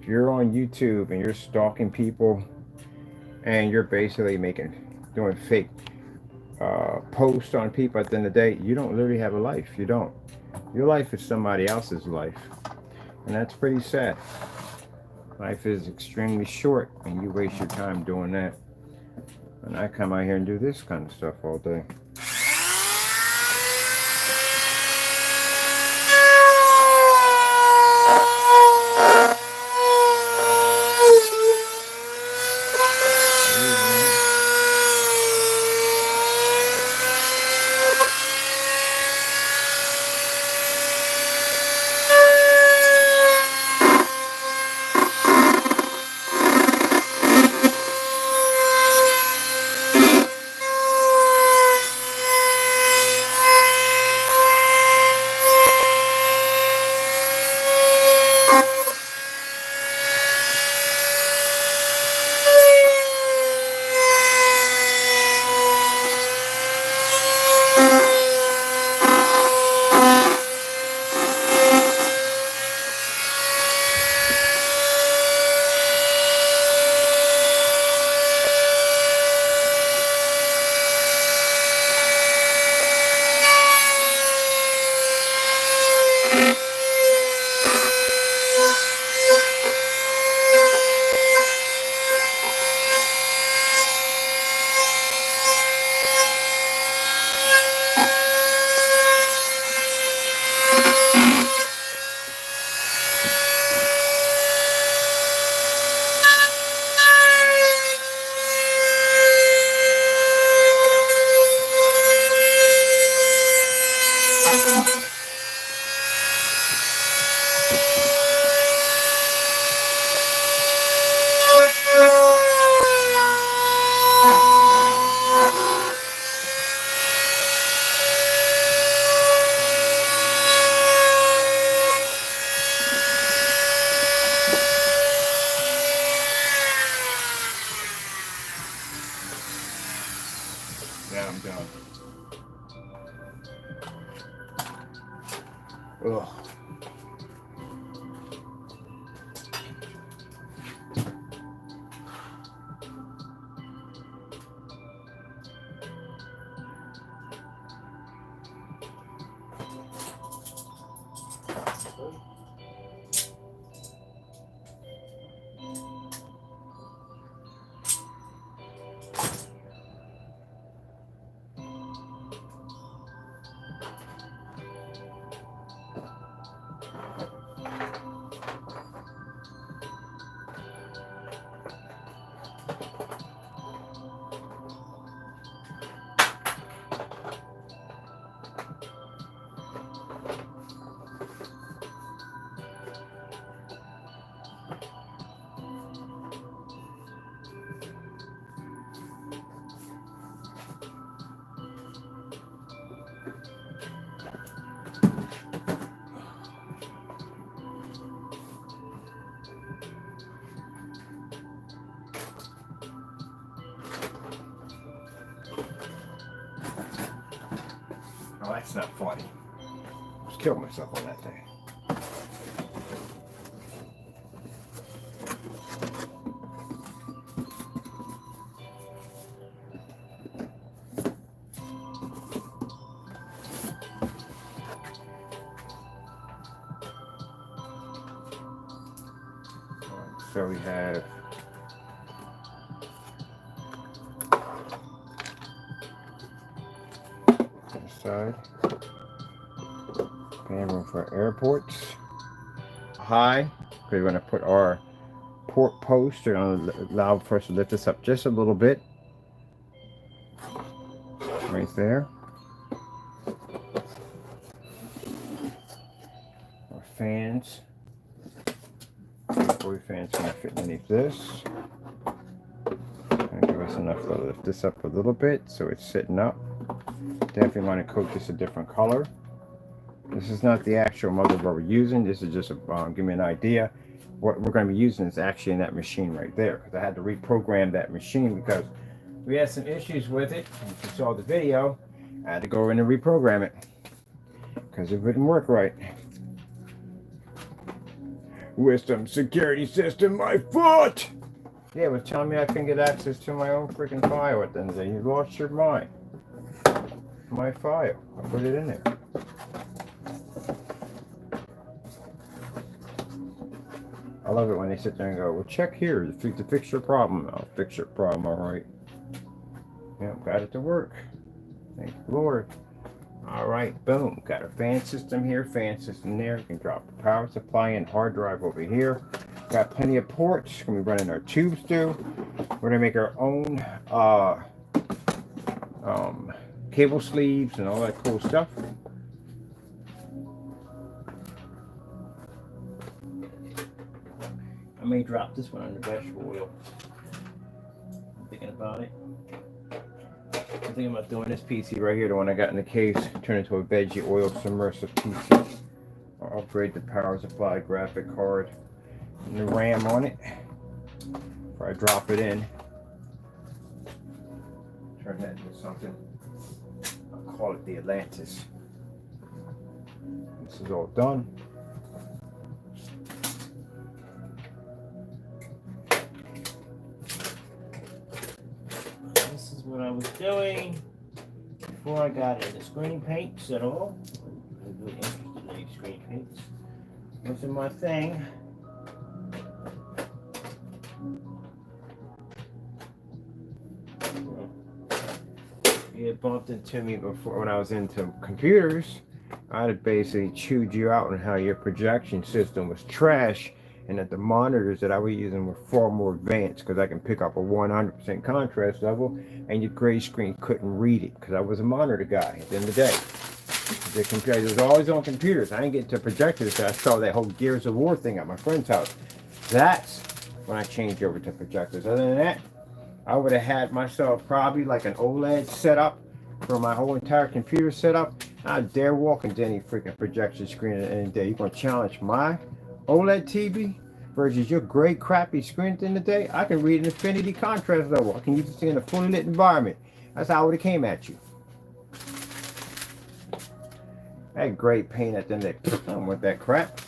If you're on YouTube and you're stalking people and you're basically doing fake posts on people, at the end of the day, you don't literally have a life. You don't. Your life is somebody else's life, and that's pretty sad. Life is extremely short and you waste your time doing that. And I come out here and do this kind of stuff all day. Yeah, I'm done. Ugh. Oh, that's not funny. I just killed myself on that thing. So we have this side, fan room for airports. High, because we're going to put our port post. They're going to allow for us to lift this up just a little bit. Right there. Our fans. 40 fans going to fit underneath this. Going to give us enough to lift this up a little bit so it's sitting up. Definitely want to coat this a different color. This is not the actual motherboard we're using. This is just a give me an idea. What we're going to be using is actually in that machine right there, because I had to reprogram that machine because we had some issues with it. If you saw the video, I had to go in and reprogram it because it wouldn't work right. Wisdom security system, my foot! Yeah, it was telling me I couldn't get access to my own freaking file at the end of the day. You lost your mind. My file. I put it in there. I love it when they sit there and go, well, check here to fix your problem. I'll fix your problem, all right. Yeah, got it to work. Thank the Lord. All right, boom. Got a fan system here, fan system there. You can drop the power supply in, hard drive over here. Got plenty of ports. We're running our tubes through. We're gonna make our own cable sleeves and all that cool stuff. I may drop this one under vegetable oil. I'm thinking about it. I'm thinking about doing this PC right here, the one I got in the case, turn it into a veggie oil submersive PC. I'll upgrade the power supply, graphic card, and the RAM on it before I drop it in. Turn that into something. I'll call it the Atlantis. This is all done. This is what I was doing before I got into screen paints at all. I'm really interested in these screen paints. This is my thing. You bumped into me before when I was into computers. I'd have basically chewed you out on how your projection system was trash and that the monitors that I was using were far more advanced because I can pick up a 100% contrast level and your gray screen couldn't read it because I was a monitor guy at the end of the day. The computer was always on computers. I didn't get to projectors until I saw that whole Gears of War thing at my friend's house. That's when I changed over to projectors. Other than that, I would have had myself probably like an OLED setup for my whole entire computer setup. I dare walk into any freaking projection screen at any day. You're going to challenge my OLED TV versus your gray crappy screen at the end of the day? I can read an infinity contrast level. I can use this in a fully lit environment. That's how I would have came at you. That great paint at the end of the day. I don't want that crap.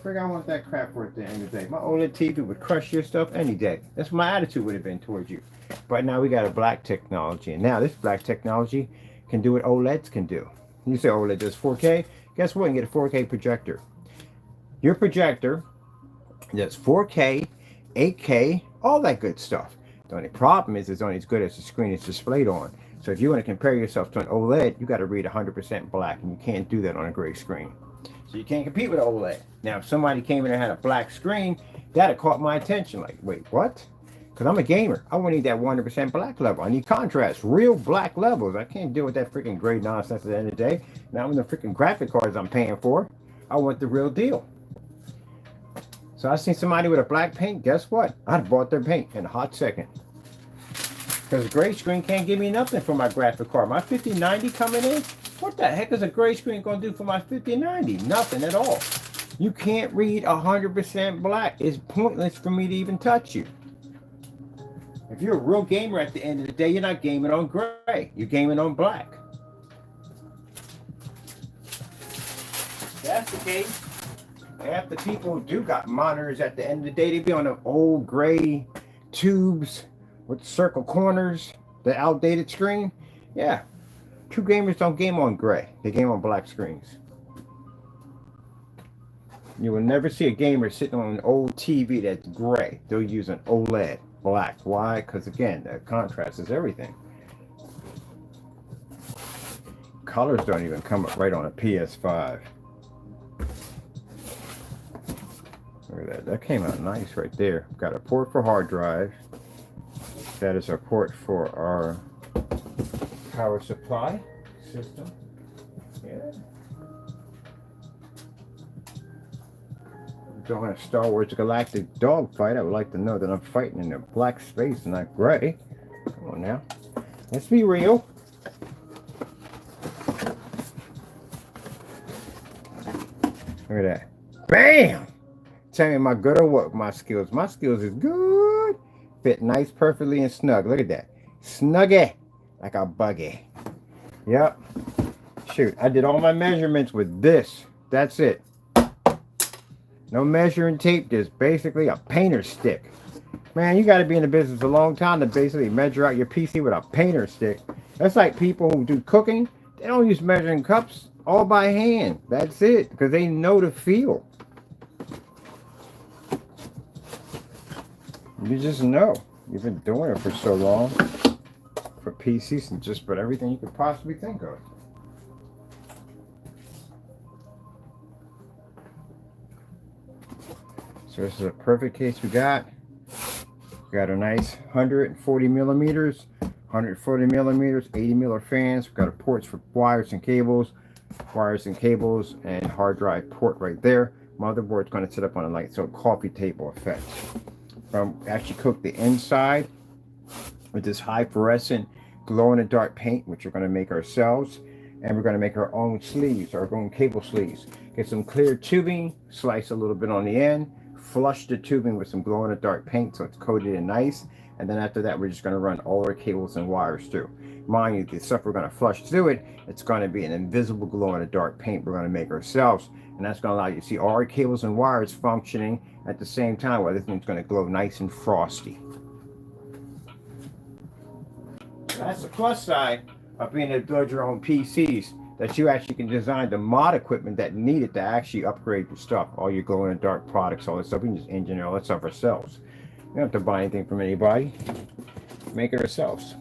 I want that crap for at the end of the day. My OLED TV would crush your stuff any day. That's my attitude would have been towards you. But now we got a black technology. And now this black technology can do what OLEDs can do. You say OLED does 4K? Guess what? You can get a 4K projector. your projector that's 4K, 8K, all that good stuff. The only problem is it's only as good as the screen it's displayed on. So if you want to compare yourself to an OLED, you got to read 100% black, and you can't do that on a gray screen. So you can't compete with an OLED. Now, if somebody came in and had a black screen, that'd caught my attention. Like, wait, what? Because I'm a gamer. I want to need that 100% black level. I need contrast, real black levels. I can't deal with that freaking gray nonsense at the end of the day. Now, with the freaking graphic cards I'm paying for, I want the real deal. So I seen somebody with a black paint. Guess what? I'd bought their paint in a hot second. Because gray screen can't give me nothing for my graphic card. My 5090 coming in, what the heck is a gray screen going to do for my 5090? Nothing at all. You can't read 100% black. It's pointless for me to even touch you. If you're a real gamer at the end of the day, you're not gaming on gray. You're gaming on black. If that's the case, half the people who do got monitors at the end of the day, they be on the old gray tubes with circle corners, the outdated screen. Yeah, true gamers don't game on gray. They game on black screens. You will never see a gamer sitting on an old TV that's gray. They'll use an OLED black. Why? Because again, the contrast is everything. Colors don't even come up right on a PS5. Look at that. That came out nice right there. Got a port for hard drive. That is a port for our power supply system. Yeah. During a Star Wars Galactic dogfight, I would like to know that I'm fighting in a black space, not gray. Come on now. Let's be real. Look at that. Bam! Tell me, am I good or what? My skills. My skills is good. Fit nice, perfectly, and snug. Look at that. Snuggy. Like a buggy. Yep. Shoot, I did all my measurements with this. That's it. No measuring tape, just basically a painter stick. Man, you got to be in the business a long time to basically measure out your PC with a painter stick. That's like people who do cooking. They don't use measuring cups, all by hand. That's it, because they know the feel. You just know. You've been doing it for so long. For PCs and just about everything you could possibly think of. So this is a perfect case we got. We got a nice 140 millimeters, 140 millimeters, 80 miller fans. We've got a ports for wires and cables, and hard drive port right there. Motherboard's going to sit up on a light, so coffee table effect. Actually cook the inside with this high fluorescent glow-in-the-dark paint, which we're going to make ourselves, and we're going to make our own sleeves, our own cable sleeves. Get some clear tubing, slice a little bit on the end, flush the tubing with some glow-in-the-dark paint so it's coated and nice, and then after that we're just going to run all our cables and wires through. Mind you, the stuff we're going to flush through it, it's going to be an invisible glow-in-the-dark paint we're going to make ourselves, and that's going to allow you to see all our cables and wires functioning at the same time, while this thing's going to glow nice and frosty. That's the plus side of being able to build your own PCs, that you actually can design the mod equipment that needed to actually upgrade your stuff, all your glow-in-the-dark products, all that stuff. We can just engineer all that stuff ourselves. We don't have to buy anything from anybody. Make it ourselves.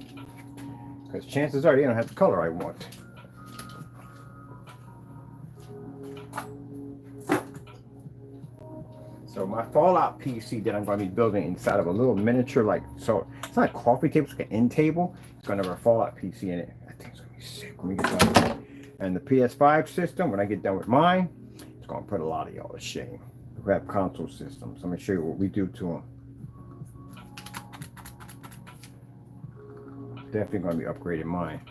Because chances are they don't have the color I want. So my Fallout PC that I'm going to be building inside of a little miniature, like, so it's not a coffee table, it's like an end table. It's going to have a Fallout PC in it. I think it's going to be sick when we get done. And the PS5 system, when I get done with mine, it's going to put a lot of y'all to shame. We have console systems. I'm going to show you what we do to them. Definitely going to be upgrading mine.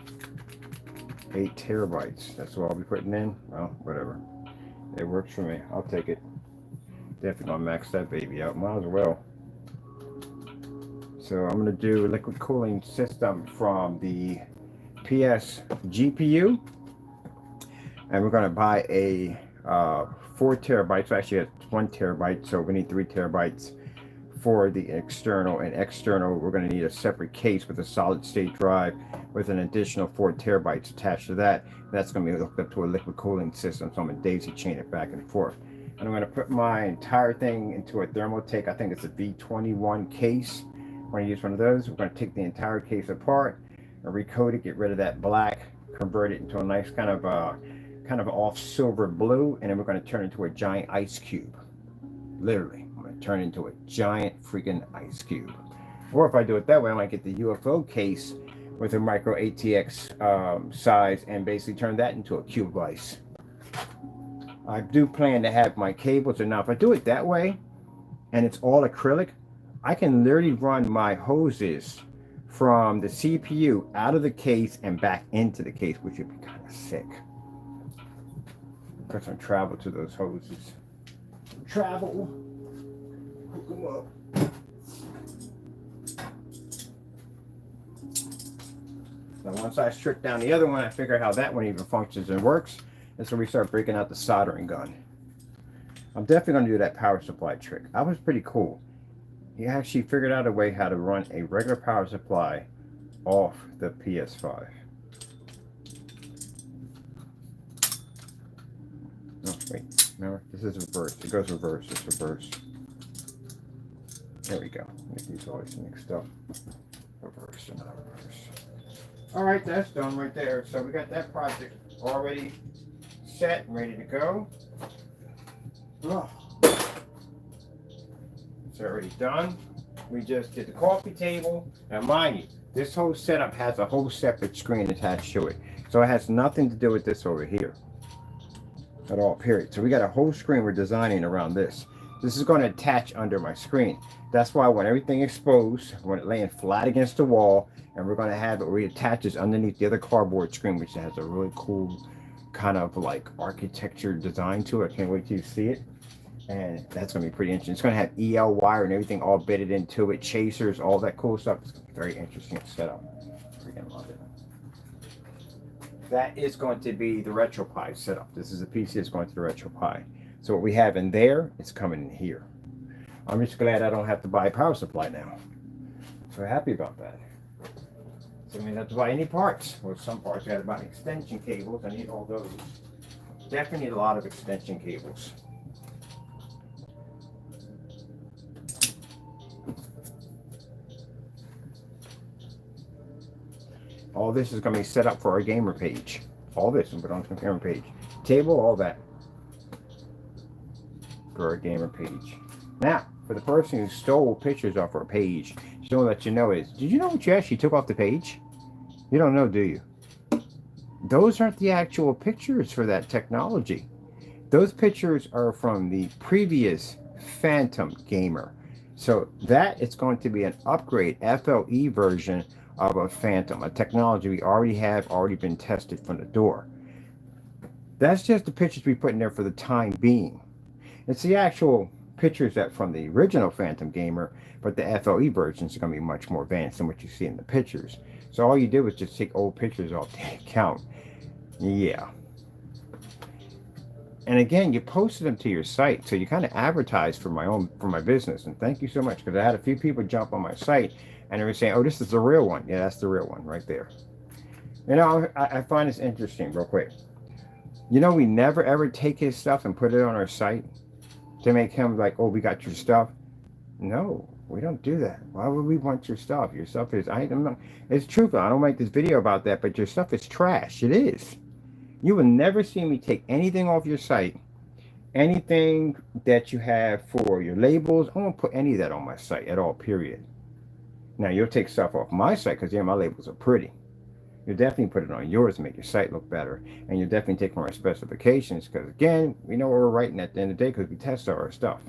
8 terabytes. That's what I'll be putting in. Well, whatever. It works for me. I'll take it. Definitely gonna max that baby out. Might as well. So I'm gonna do a liquid cooling system from the PS GPU, and we're gonna buy a 4 terabytes. So actually, it's 1 terabyte. So we need 3 terabytes for the external. And external, we're gonna need a separate case with a solid state drive with an additional 4 terabytes attached to that. That's gonna be hooked up to a liquid cooling system. So I'm gonna daisy chain it back and forth. And I'm going to put my entire thing into a thermaltake. I think it's a V21 case. I'm going to use one of those. We're going to take the entire case apart and recoat it, get rid of that black, convert it into a nice kind of off silver blue, and then we're going to turn it into a giant ice cube. Literally, I'm going to turn it into a giant freaking ice cube. Or if I do it that way, I might get the UFO case with a micro ATX size and basically turn that into a cube of ice. I do plan to have my cables, and now if I do it that way and it's all acrylic, I can literally run my hoses from the CPU out of the case and back into the case, which would be kind of sick. Got some travel to those hoses. Travel. Hook them up. Now once I strip down the other one, I figure out how that one even functions and works. That's when we start breaking out the soldering gun. I'm definitely going to do that power supply trick. That was pretty cool. He actually figured out a way how to run a regular power supply off the PS5. Oh, wait. Remember? This is reverse. It goes reverse. It's reverse. There we go. Make these always mixed up. Reverse and not reverse. Alright, that's done right there. So we got that project already set and ready to go. Oh. It's already done. We just did the coffee table. Now mind you, this whole setup has a whole separate screen attached to it. So it has nothing to do with this over here at all, period. So we got a whole screen we're designing around this. This is going to attach under my screen. That's why I want everything exposed. I want it laying flat against the wall, and we're going to have it where it attaches underneath the other cardboard screen, which has a really cool kind of like architecture design to it. I can't wait till you see it. And that's going to be pretty interesting. It's going to have EL wire and everything all bitted into it, chasers, all that cool stuff. It's going to be very interesting setup. Freaking love it. That is going to be the RetroPie setup. This is a PC that's going to the RetroPie. So what we have in there, it's coming in here. I'm just glad I don't have to buy a power supply now. So happy about that. So I mean, I have to buy any parts. Well, some parts I got to buy extension cables. I need all those. Definitely need a lot of extension cables. All this is going to be set up for our gamer page. All this is put on the gamer page. Table, all that. For our gamer page. Now, for the person who stole pictures off our page, just want to let you know is, did you know what you actually took off the page? You don't know, do you? Those aren't the actual pictures for that technology. Those pictures are from the previous Phantom Gamer. So that is going to be an upgrade, FLE version of a Phantom, a technology we already have, already been tested from the door. That's just the pictures we put in there for the time being. It's the actual pictures that from the original Phantom Gamer, but the FLE versions are going to be much more advanced than what you see in the pictures. So all you do is just take old pictures off the account. Yeah. And again, you posted them to your site, so you kind of advertise for my business. And thank you so much, because I had a few people jump on my site and they were saying, "Oh, this is the real one." Yeah, that's the real one right there. You know, I find this interesting, real quick. You know, we never ever take his stuff and put it on our site to make him like, "Oh, we got your stuff." No, we don't do that. Why would we want your stuff? Your stuff is, it's truthful. I don't make this video about that, but your stuff is trash. It is. You will never see me take anything off your site. Anything that you have for your labels, I won't put any of that on my site at all, period. Now, you'll take stuff off my site because, yeah, my labels are pretty. You'll definitely put it on yours to make your site look better. And you'll definitely take from our specifications because, again, we know what we're writing at the end of the day because we test our stuff.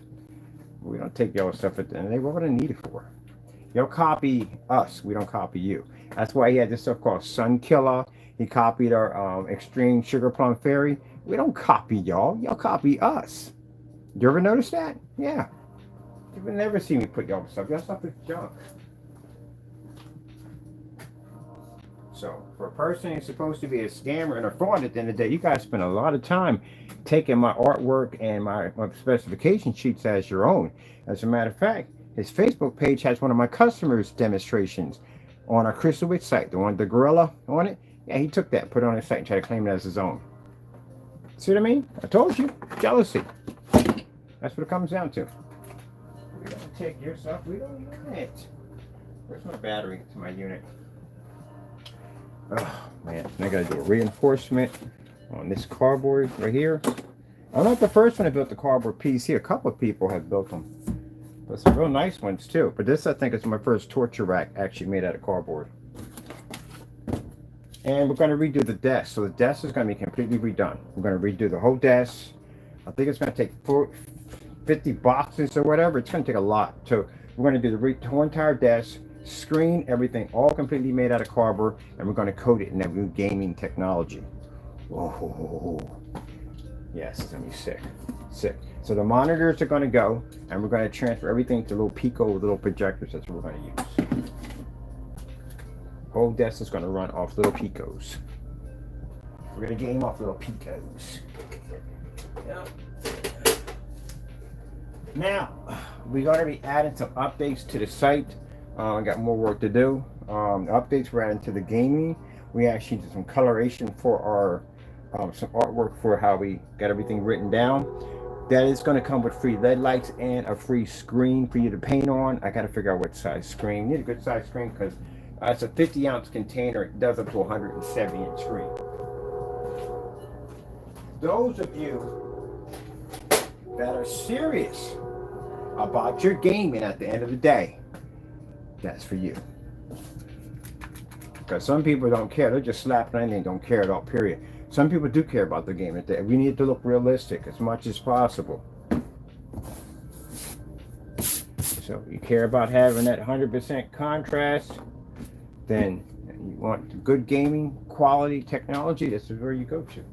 We don't take y'all stuff at the end of the day. What would I need it for? Y'all copy us. We don't copy you. That's why he had this stuff called Sun Killer. He copied our Extreme Sugar Plum Fairy. We don't copy y'all. Y'all copy us. You ever notice that? Yeah. You will never see me put y'all stuff. Y'all stuff is junk. So, for a person who's supposed to be a scammer and a fraud at the end of the day, you guys spend a lot of time taking my artwork and my specification sheets as your own. As a matter of fact, his Facebook page has one of my customers' demonstrations on our Crystal Witch site. The one with the gorilla on it. Yeah, he took that, put it on his site, and tried to claim it as his own. See what I mean? I told you. Jealousy. That's what it comes down to. We're gonna take your stuff. We don't want it. Where's my battery to my unit? Oh man, I gotta do a reinforcement on this cardboard right here. I'm not the first one to build the cardboard PC. A couple of people have built them, but some real nice ones too. But this, I think, is my first torture rack actually made out of cardboard. And we're going to redo the desk. So the desk is going to be completely redone. We're going to redo the whole desk. I think it's going to take 50 boxes or whatever. It's going to take a lot. So we're going to do the whole entire desk, screen, everything, all completely made out of cardboard, and we're going to coat it in that new gaming technology. Oh, yes, it's going to be sick. Sick. So the monitors are going to go, and we're going to transfer everything to little Pico, little projectors. That's what we're going to use. Whole desk is going to run off little Picos. We're going to game off little Picos. Yep. Now, we're going to be adding some updates to the site. I got more work to do. Updates we're adding to the gaming. We actually did some coloration for our some artwork for how we got everything written down. That is going to come with free LED lights and a free screen for you to paint on. I got to figure out what size screen. You need a good size screen because it's a 50-ounce container. It does up to 170-inch screen. Those of you that are serious about your gaming at the end of the day, that's for you. Because some people don't care. They're just slapping anything, don't care at all, period. Some people do care about the game at the end. We need to look realistic as much as possible. So you care about having that 100% contrast, then you want good gaming quality technology, this is where you go to.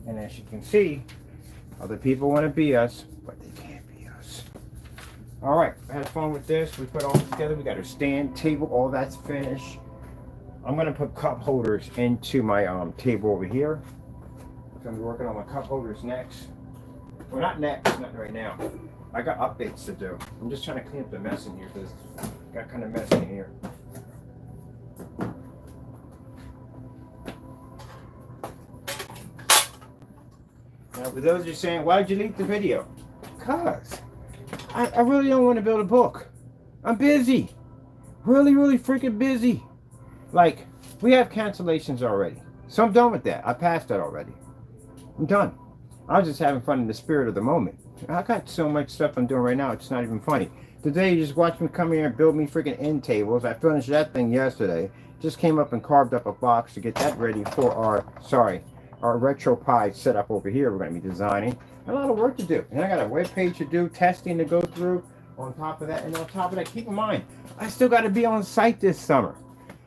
And as you can see, other people want to be us, but they can't be us. All right, I had fun with this. We put all together. We got our stand, table, all that's finished. I'm going to put cup holders into my table over here. I'm going to be working on my cup holders next. Well, not next, not right now. I got updates to do. I'm just trying to clean up the mess in here because it got kind of messy in here. Now, for those of you saying, why did you leave the video? Because I really don't want to build a book. I'm busy. Really, really freaking busy. Like, we have cancellations already. So I'm done with that. I passed that already. I'm done. I was just having fun in the spirit of the moment. I got so much stuff I'm doing right now, it's not even funny. Today, you just watched me come here and build me freaking end tables. I finished that thing yesterday. Just came up and carved up a box to get that ready for our retro pie setup over here. We're going to be designing. A lot of work to do. And I got a web page to do, testing to go through on top of that. And on top of that, keep in mind, I still got to be on site this summer.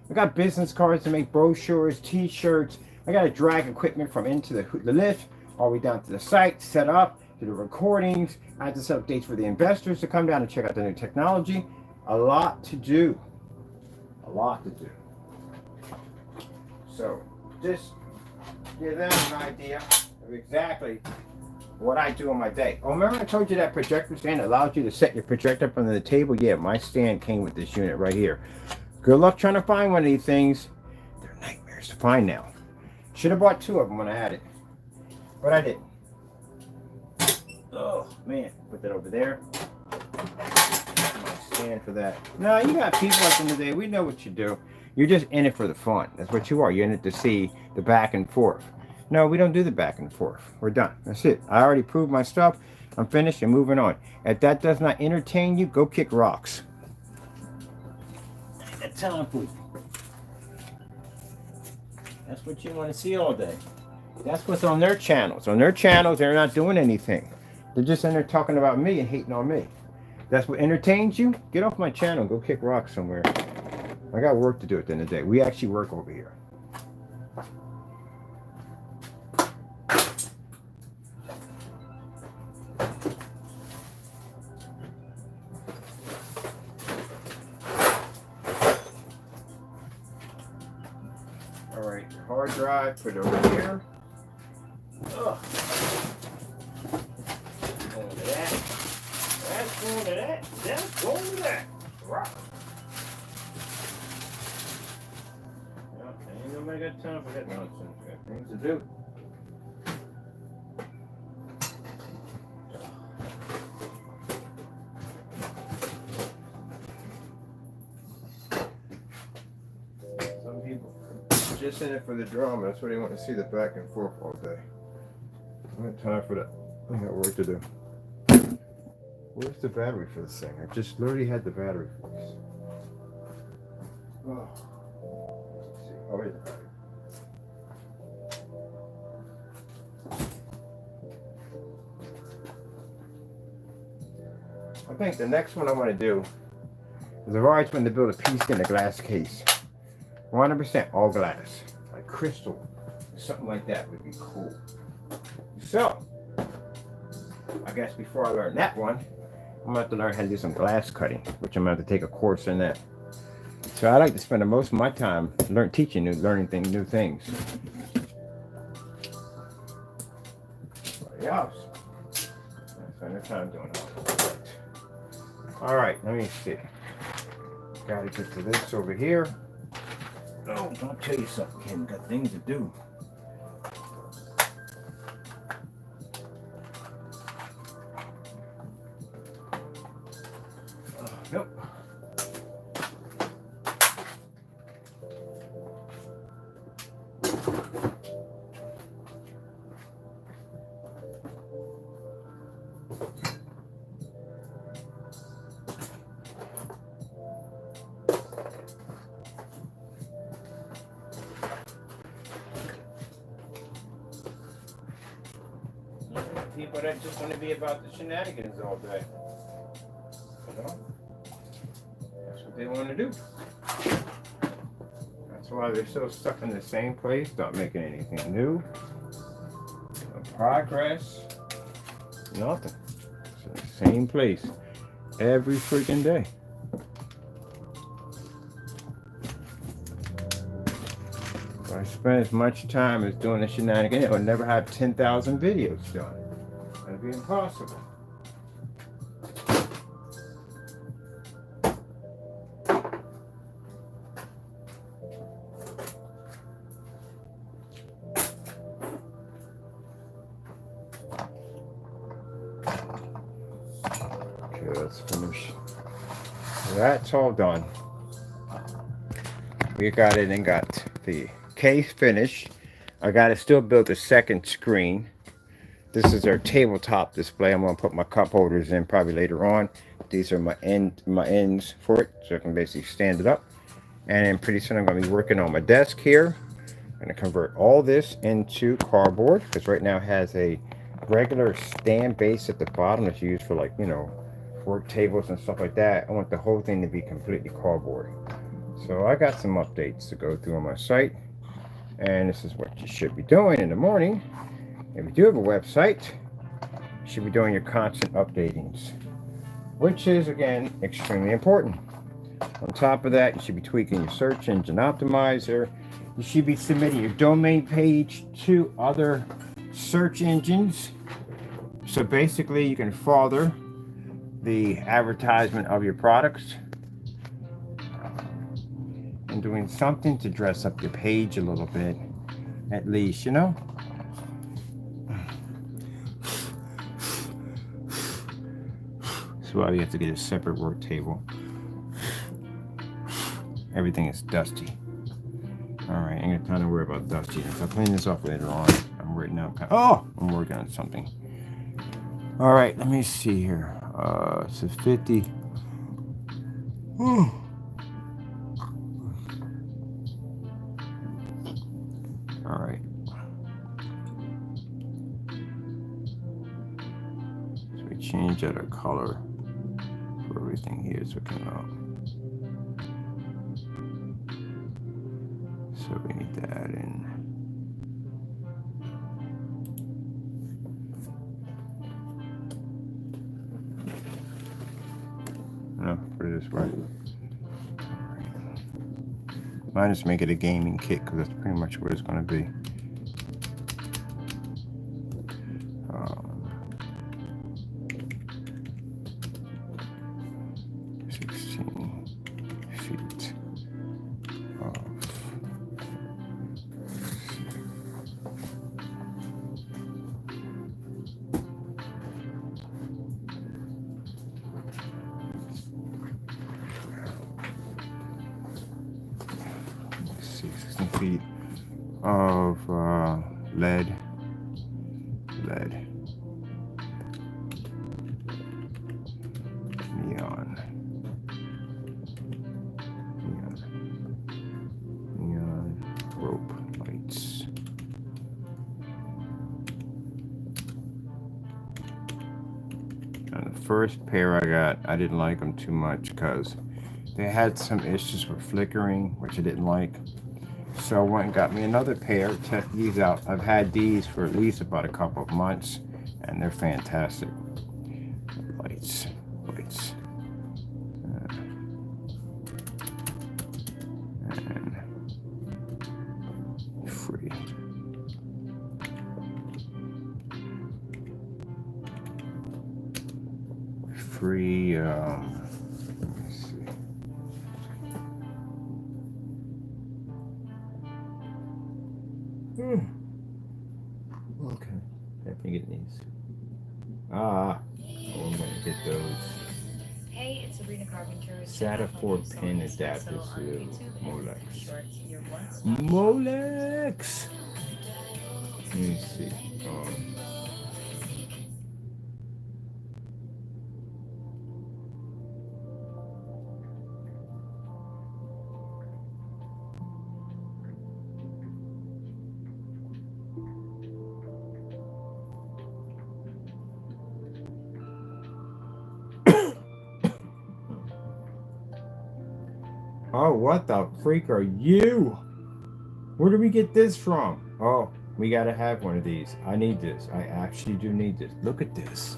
I got business cards to make, brochures, t-shirts. I got to drag equipment from into the lift all the way down to the site, set up, do the recordings. I have to set up dates for the investors to come down and check out the new technology. A lot to do. A lot to do. So just give them an idea of exactly what I do on my day. Oh, remember I told you that projector stand allows you to set your projector up under the table? Yeah, my stand came with this unit right here. Good luck trying to find one of these things. They're nightmares to find now. Should have bought two of them when I had it, but I didn't. Oh man, put that over there. My stand for that. No, you got people at the end of the day. We know what you do. You're just in it for the fun. That's what you are. You're in it to see the back and forth. No, we don't do the back and forth. We're done. That's it. I already proved my stuff. I'm finished and moving on. If that does not entertain you, go kick rocks. That's time for you. That's what you want to see all day. That's what's on their channels. On their channels, they're not doing anything. They're just in there talking about me and hating on me. That's what entertains you? Get off my channel. Go kick rocks somewhere. I got work to do at the end of the day. We actually work over here. All right, hard drive, put it over here. Ugh. Going to that. That's going to that. That's going to that. Rock. Ain't nobody got time for that nonsense. Got things to do. just in it for the drama. That's what they want to see, the back and forth all day. I don't have time for that. I got work to do. Where's the battery for this thing? I just literally had the battery for this. Oh. Let's see. Oh, here's the battery. I think the next one I want to do is I've always wanted to build a piece in a glass case. 100% all glass. Like crystal. Something like that would be cool. So, I guess before I learn that one, I'm going to have to learn how to do some glass cutting, which I'm going to have to take a course in that. So I like to spend the most of my time learning new things. Else, I spend the time doing all that. All right, let me see. Got to get to this over here. Oh, don't tell you something, Ken. Got things to do. Nope. People that just want to be about the shenanigans all day. You know? That's what they want to do. That's why they're so stuck in the same place, not making anything new. No progress. Nothing. It's in the same place every freaking day. If I spend as much time as doing the shenanigans, I would never have 10,000 videos done. That'd be impossible. Okay, let's finish. That's all done. We got it and got the case finished. I got to still build the second screen. This is our tabletop display. I'm going to put my cup holders in probably later on. These are my ends for it, so I can basically stand it up. And then pretty soon I'm going to be working on my desk here. I'm going to convert all this into cardboard, because right now it has a regular stand base at the bottom that's used for, like, you know, work tables and stuff like that. I want the whole thing to be completely cardboard. So I got some updates to go through on my site, and this is what you should be doing in the morning. If you do have a website, you should be doing your constant updatings, which is, again, extremely important. On top of that, you should be tweaking your search engine optimizer. You should be submitting your domain page to other search engines. So basically, you can further the advertisement of your products and doing something to dress up your page a little bit, at least, you know? That's why we have to get a separate work table. Everything is dusty. Alright, I ain't got time to worry about dustiness. I'll clean this off later on. I'm working on something. Alright, let me see here. So 50. Alright. So we change out our color for everything here so it can so we need to add in. No, put it this way. Mine just make it a gaming kit because that's pretty much what it's going to be. 16 feet of feet of lead. Neon rope lights. And the first pair I got, I didn't like them too much because they had some issues with flickering, which I didn't like. So I went and got me another pair, test these out. I've had these for at least about a couple of months, and they're fantastic. Lights. And free. Let me see. Okay, definitely get these. I'm gonna get those. Hey, it's Sabrina Carpenter. SATA 4-pin adapters to Molex. Let me see. Oh, what the freak are you? Where did we get this from? Oh, we gotta have one of these. I need this. I actually do need this. Look at this.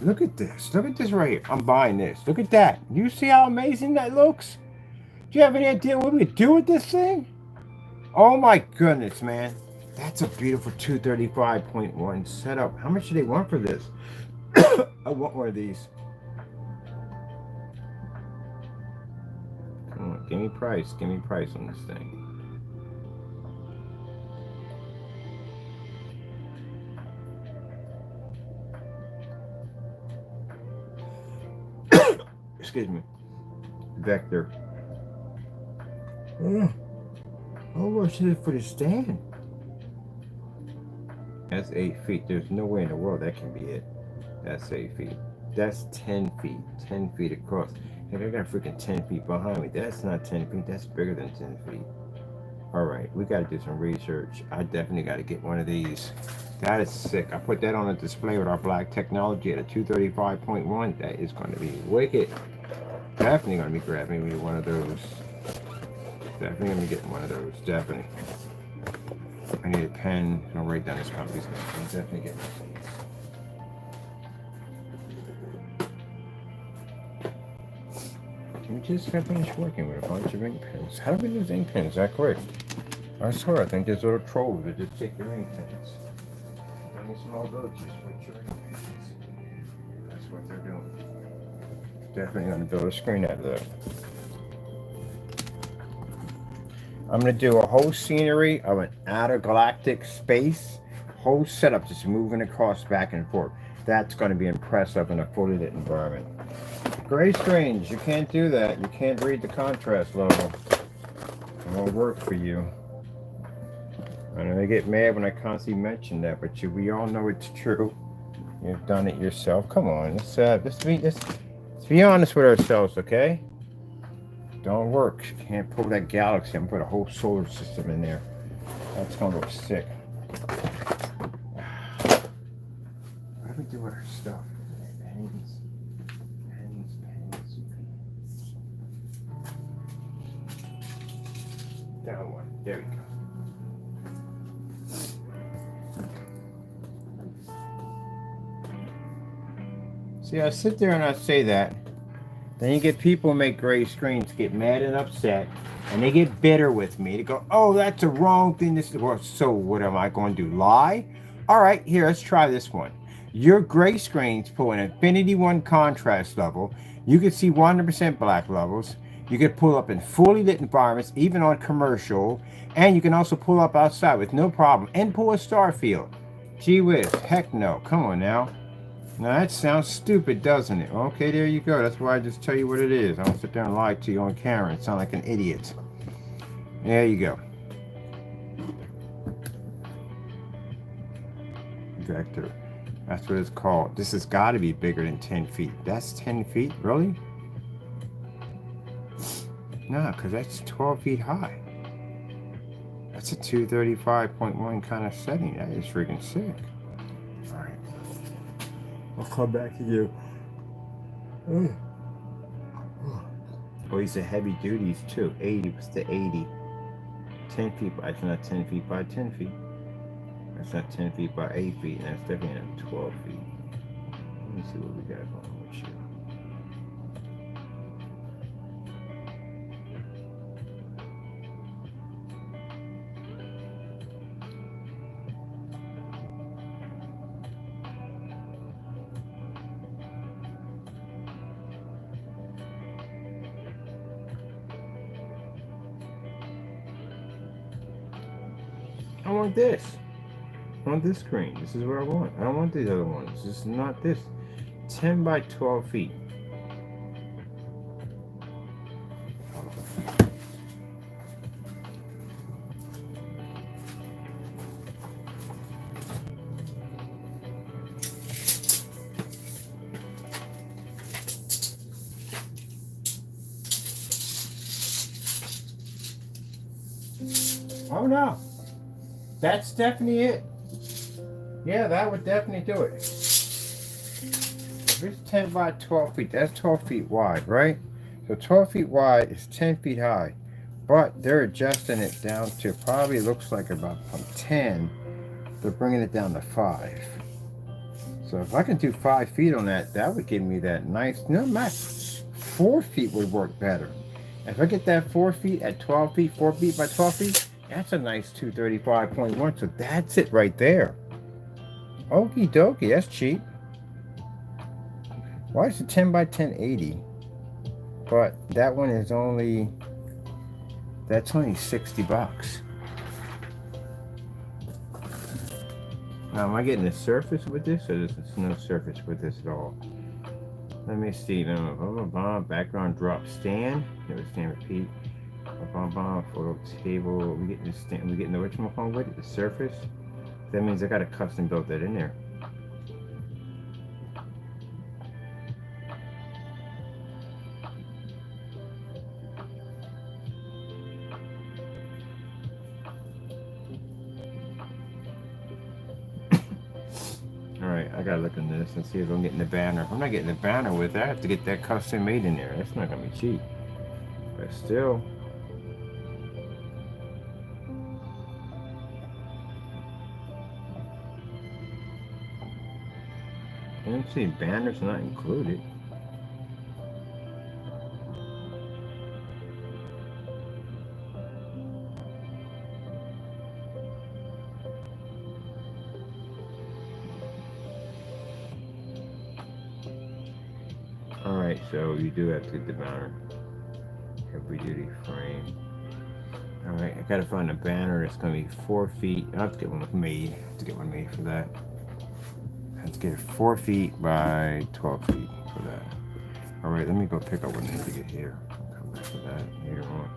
Look at this. Look at this right here. I'm buying this. Look at that. You see how amazing that looks? Do you have any idea what we could do with this thing? Oh my goodness, man. That's a beautiful 235.1 setup. How much do they want for this? I want one of these. Come on, give me price. Give me price on this thing. Excuse me. Vector. How much is it for the stand? That's 8 feet. There's no way in the world that can be it. That's 8 feet. That's 10 feet. 10 feet across. Hey, I got freaking 10 feet behind me. That's not 10 feet. That's bigger than 10 feet. Alright, we got to do some research. I definitely got to get one of these. That is sick. I put that on a display with our black technology at a 235.1. That is going to be wicked. Definitely going to be grabbing me one of those. Definitely going to be getting one of those. Definitely. I need a pen. I'll write down this company's name. I'm definitely getting one of these. We just got finished working with a bunch of ink pens. How do we lose ink pens that quick? I swear, I think there's little trolls that just take your ink pens. Any small roaches with your ink pens. That's what they're doing. Definitely going to build a screen out of that. I'm going to do a whole scenery of an outer galactic space. Whole setup just moving across back and forth. That's going to be impressive in a fully lit environment. Gray screens, you can't do that. You can't read the contrast level. It won't work for you. I know they get mad when I constantly mention that, but we all know it's true. You've done it yourself. Come on, let's be honest with ourselves, okay? Don't work. You can't pull that galaxy and put a whole solar system in there. That's gonna look sick. What do we do with our stuff? Pens. Down one. There we go. See, I sit there and I say that. Then you get people who make gray screens get mad and upset, and they get bitter with me. They go, "Oh, that's a wrong thing." This is well, so what am I going to do? Lie? All right, here, let's try this one. Your gray screens pull an Infinity 1 contrast level. You can see 100% black levels. You can pull up in fully lit environments, even on commercial, and you can also pull up outside with no problem and pull a star field. Gee whiz, heck no. Come on now. Now that sounds stupid, doesn't it? Okay, there you go. That's why I just tell you what it is. I don't sit there and lie to you on camera and sound like an idiot. There you go. projector. That's what it's called. This has got to be bigger than 10 feet. That's 10 feet? Really? No, because that's 12 feet high. That's a 235.1 kind of setting. That is freaking sick. Alright. I'll come back to you. Oh, these are heavy duties too. 80. What's the 80? 10 feet by, it's not 10 feet by 10 feet. That's not 10 feet by 8 feet. And that's definitely not 12 feet. Let me see what we got going with you. I want this. I want this screen. This is what I want. I don't want these other ones. This is not this. 10 by 12 feet. Oh no. That's definitely it. Yeah, that would definitely do it. If it's 10 by 12 feet, that's 12 feet wide, right? So 12 feet wide is 10 feet high. But they're adjusting it down to probably looks like about from 10. They're bringing it down to 5. So if I can do 5 feet on that, that would give me that nice, no, max 4 feet would work better. If I get that 4 feet at 12 feet, 4 feet by 12 feet, that's a nice 235.1. So that's it right there. Okie dokie, that's cheap. Why is it 10 by 10 80? But that one is only, that's only 60 bucks. Now, am I getting a surface with this, or there's no surface with this at all? Let me see. Background drop stand. Never stand repeat. Photo table. We getting the stand. We getting the whatchamacallit with it, the surface. That means I got a custom built that in there. Alright, I gotta look into this and see if I'm getting the banner. If I'm not getting the banner with it, I have to get that custom made in there. That's not gonna be cheap. But still. MC banners not included. Alright, so you do have to get the banner. Heavy duty frame. Alright, I gotta find a banner that's gonna be 4 feet. I have to get one made. I have to get one made for that. I have to get it 4 feet by 12 feet for that. Alright, let me go pick up what I need to get here. I'll come back to that later on.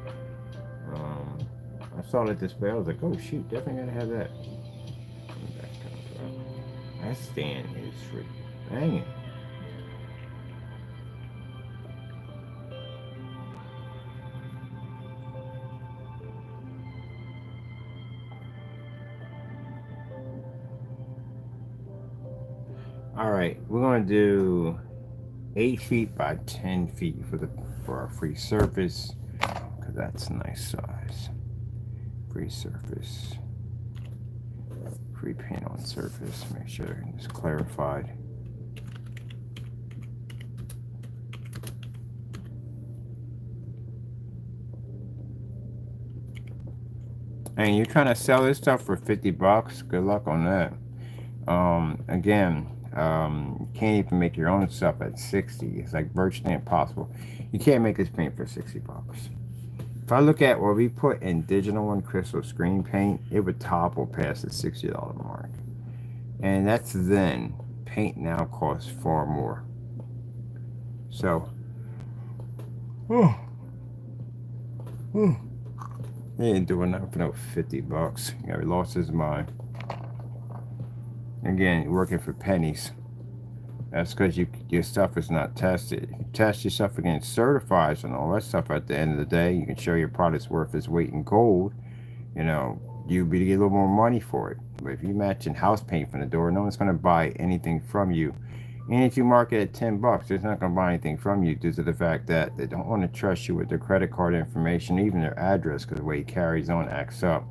I saw that display. I was like, oh shoot, definitely gotta have that. That stand is free. Dang it. All right, we're going to do 8 feet by 10 feet for our free surface, because that's a nice size. Free surface, free paint on surface. Make sure it's clarified. And you're trying to sell this stuff for 50 bucks. Good luck on that. Again. You can't even make your own stuff at 60. It's like virtually impossible. You can't make this paint for 60 bucks. If I look at what we put in digital and crystal screen paint, it would topple past the $60 mark. And that's then. Paint now costs far more. So, he ain't doing nothing for no 50 bucks. He lost his mind. Again, you're working for pennies. That's because your stuff is not tested. You test your stuff against certifies and all that stuff. At the end of the day, you can show your product's worth its weight in gold. You know, you'll be to get a little more money for it. But if you matching house paint from the door, no one's going to buy anything from you. And if you mark it at $10, they're not going to buy anything from you due to the fact that they don't want to trust you with their credit card information, even their address, because the way it carries on acts up.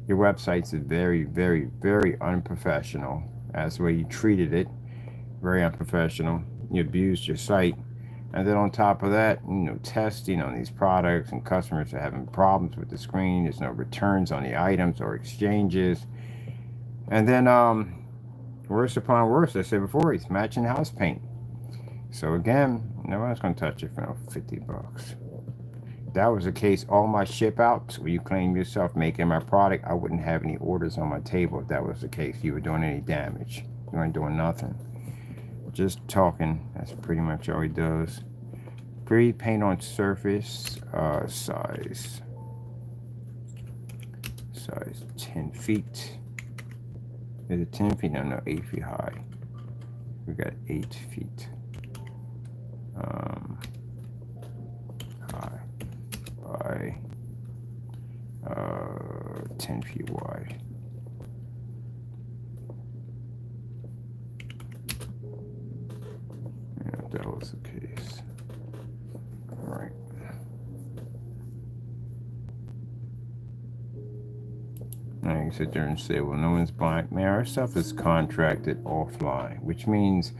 Your website's very, very, very unprofessional. That's the way you treated it. Very unprofessional. You abused your site. And then on top of that, testing on these products and customers are having problems with the screen. There's no returns on the items or exchanges. And then, worse upon worse, I said before, it's matching house paint. So again, no one's going to touch it for no $50. If that was the case, all my ship outs where you claim yourself making my product, I wouldn't have any orders on my table if that was the case. You were doing any damage. You weren't doing nothing. Just talking. That's pretty much all he does. Pre-paint on surface. Size 10 feet. Is it 10 feet? No, 8 feet high. We got 8 feet. High by 10 feet wide. Yeah, if that was the case. All right. Now you can sit there and say, well, no one's buying. Man, our stuff is contracted offline, which means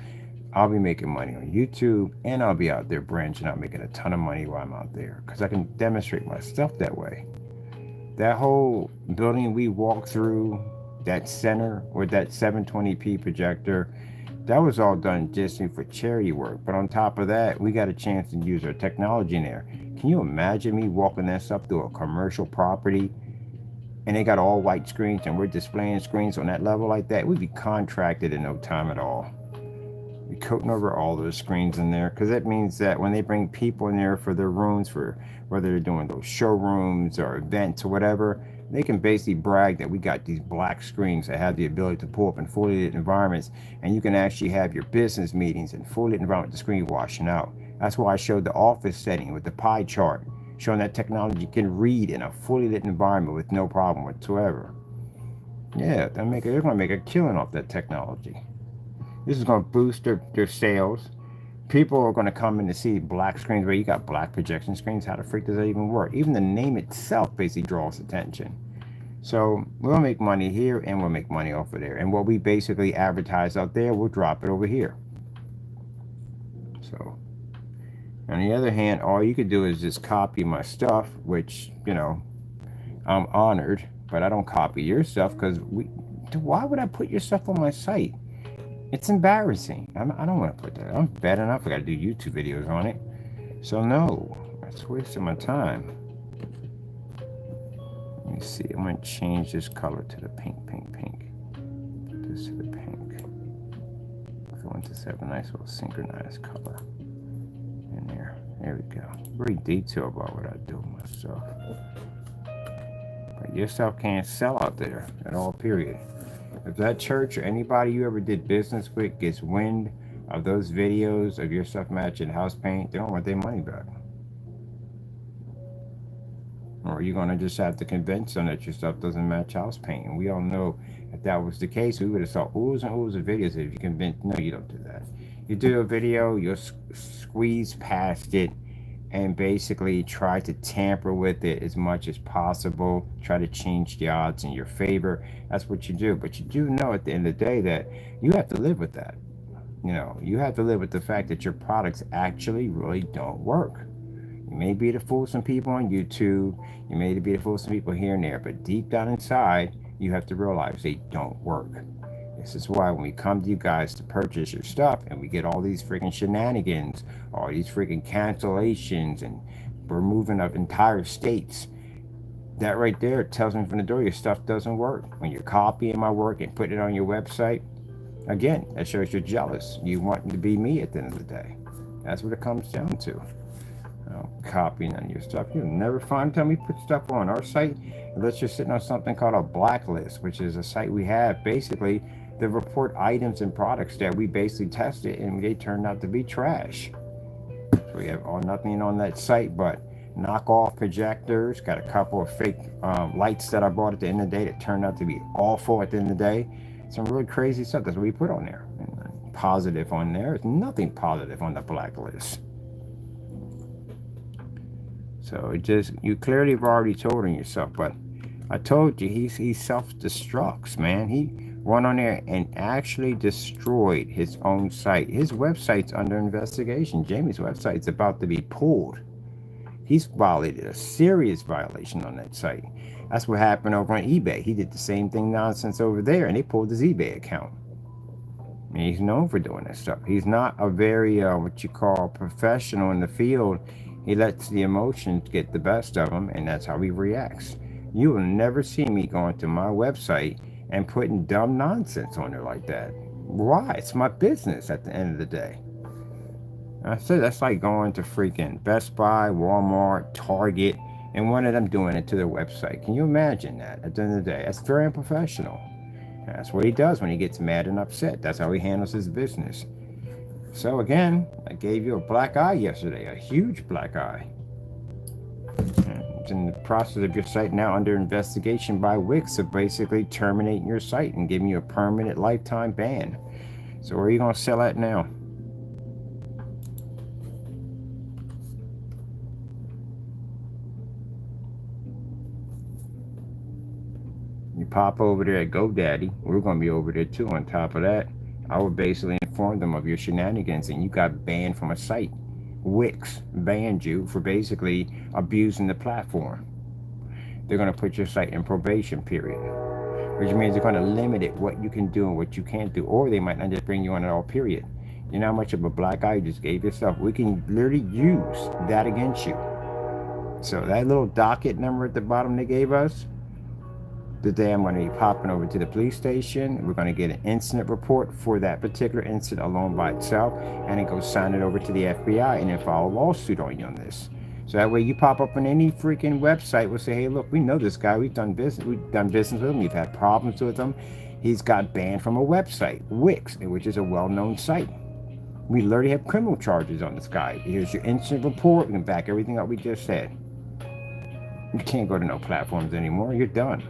I'll be making money on YouTube and I'll be out there branching out, making a ton of money while I'm out there because I can demonstrate my stuff that way. That whole building we walked through, that center with that 720p projector, that was all done just for charity work. But on top of that, we got a chance to use our technology in there. Can you imagine me walking this up through a commercial property and they got all white screens and we're displaying screens on that level like that? We'd be contracted in no time at all. We're coating over all those screens in there because that means that when they bring people in there for their rooms, for whether they're doing those showrooms or events or whatever, they can basically brag that we got these black screens that have the ability to pull up in fully lit environments, and you can actually have your business meetings in fully lit environment with the screen washing out. That's why I showed the office setting with the pie chart, showing that technology can read in a fully lit environment with no problem whatsoever. Yeah, they're going to make a killing off that technology. This is going to boost their sales. People are going to come in to see black screens where you got black projection screens. How the freak does that even work? Even the name itself basically draws attention. So we'll make money here and we'll make money over there. And what we basically advertise out there, we'll drop it over here. So on the other hand, all you could do is just copy my stuff, which, I'm honored, but I don't copy your stuff because why would I put your stuff on my site? It's embarrassing. I don't want to put that. I'm bad enough. I got to do YouTube videos on it. So no, that's wasting my time. Let me see. I'm going to change this color to the pink. Put this to the pink. I want this to have a nice little synchronized color in there. There we go. Very detailed about what I do with my stuff. But your stuff can't sell out there at all, period. If that church or anybody you ever did business with gets wind of those videos of your stuff matching house paint, they don't want their money back. Or you're going to just have to convince them that your stuff doesn't match house paint. And we all know if that was the case, we would have saw oodles and oodles of videos. If you convince, no, you don't do that. You do a video, you'll squeeze past it and basically try to tamper with it as much as possible, try to change the odds in your favor. That's what you do. But you do know at the end of the day that you have to live with that. You have to live with the fact that your products actually really don't work. You may be able to fool some people on YouTube, you may be able to fool some people here and there, but deep down inside, you have to realize they don't work. This is why when we come to you guys to purchase your stuff and we get all these freaking shenanigans, all these freaking cancellations and removing of entire states, that right there tells me from the door your stuff doesn't work. When you're copying my work and putting it on your website, again, that shows you're jealous. You want to be me at the end of the day. That's what it comes down to. Copying on your stuff. You'll never find time we put stuff on our site unless you're sitting on something called a blacklist, which is a site we have basically the report items and products that we basically tested and they turned out to be trash. So we have all nothing on that site but knockoff projectors. Got a couple of fake lights that I bought at the end of the day that turned out to be awful at the end of the day. Some really crazy stuff. That's what we put on there. And positive on there. There's nothing positive on the blacklist. So it just, you clearly have already told on yourself, but I told you he self-destructs, man. He went on there and actually destroyed his own site. His website's under investigation. Jamie's website's about to be pulled. He's violated a serious violation on that site. That's what happened over on eBay. He did the same thing nonsense over there, and they pulled his eBay account. And he's known for doing that stuff. He's not a very, what you call, professional in the field. He lets the emotions get the best of him, and that's how he reacts. You will never see me going to my website and putting dumb nonsense on there like that. Why? It's my business at the end of the day. I said that's like going to freaking Best Buy, Walmart, Target, and one of them doing it to their website. Can you imagine that at the end of the day? That's very unprofessional. That's what he does when he gets mad and upset. That's how he handles his business. So again, I gave you a black eye yesterday, a huge black eye. It's in the process of your site now under investigation by Wix of basically terminating your site and giving you a permanent lifetime ban. So where are you going to sell at now? You pop over there at GoDaddy. We're going to be over there too. On top of that, I would basically inform them of your shenanigans and you got banned from a site. Wix banned you for basically abusing the platform. They're going to put your site in probation period, which means they're going to limit it, what you can do and what you can't do, or they might not just bring you on at all, period. You know how much of a black eye you just gave yourself? We can literally use that against you. So that little docket number at the bottom they gave us, today I'm going to be popping over to the police station. We're going to get an incident report for that particular incident alone by itself, and then go sign it over to the FBI and then file a lawsuit on you on this. So that way you pop up on any freaking website, we'll say, hey, look, we know this guy. We've done business with him. We've had problems with him. He's got banned from a website, Wix, which is a well-known site. We literally have criminal charges on this guy. Here's your incident report. We can back everything up we just said. You can't go to no platforms anymore. You're done.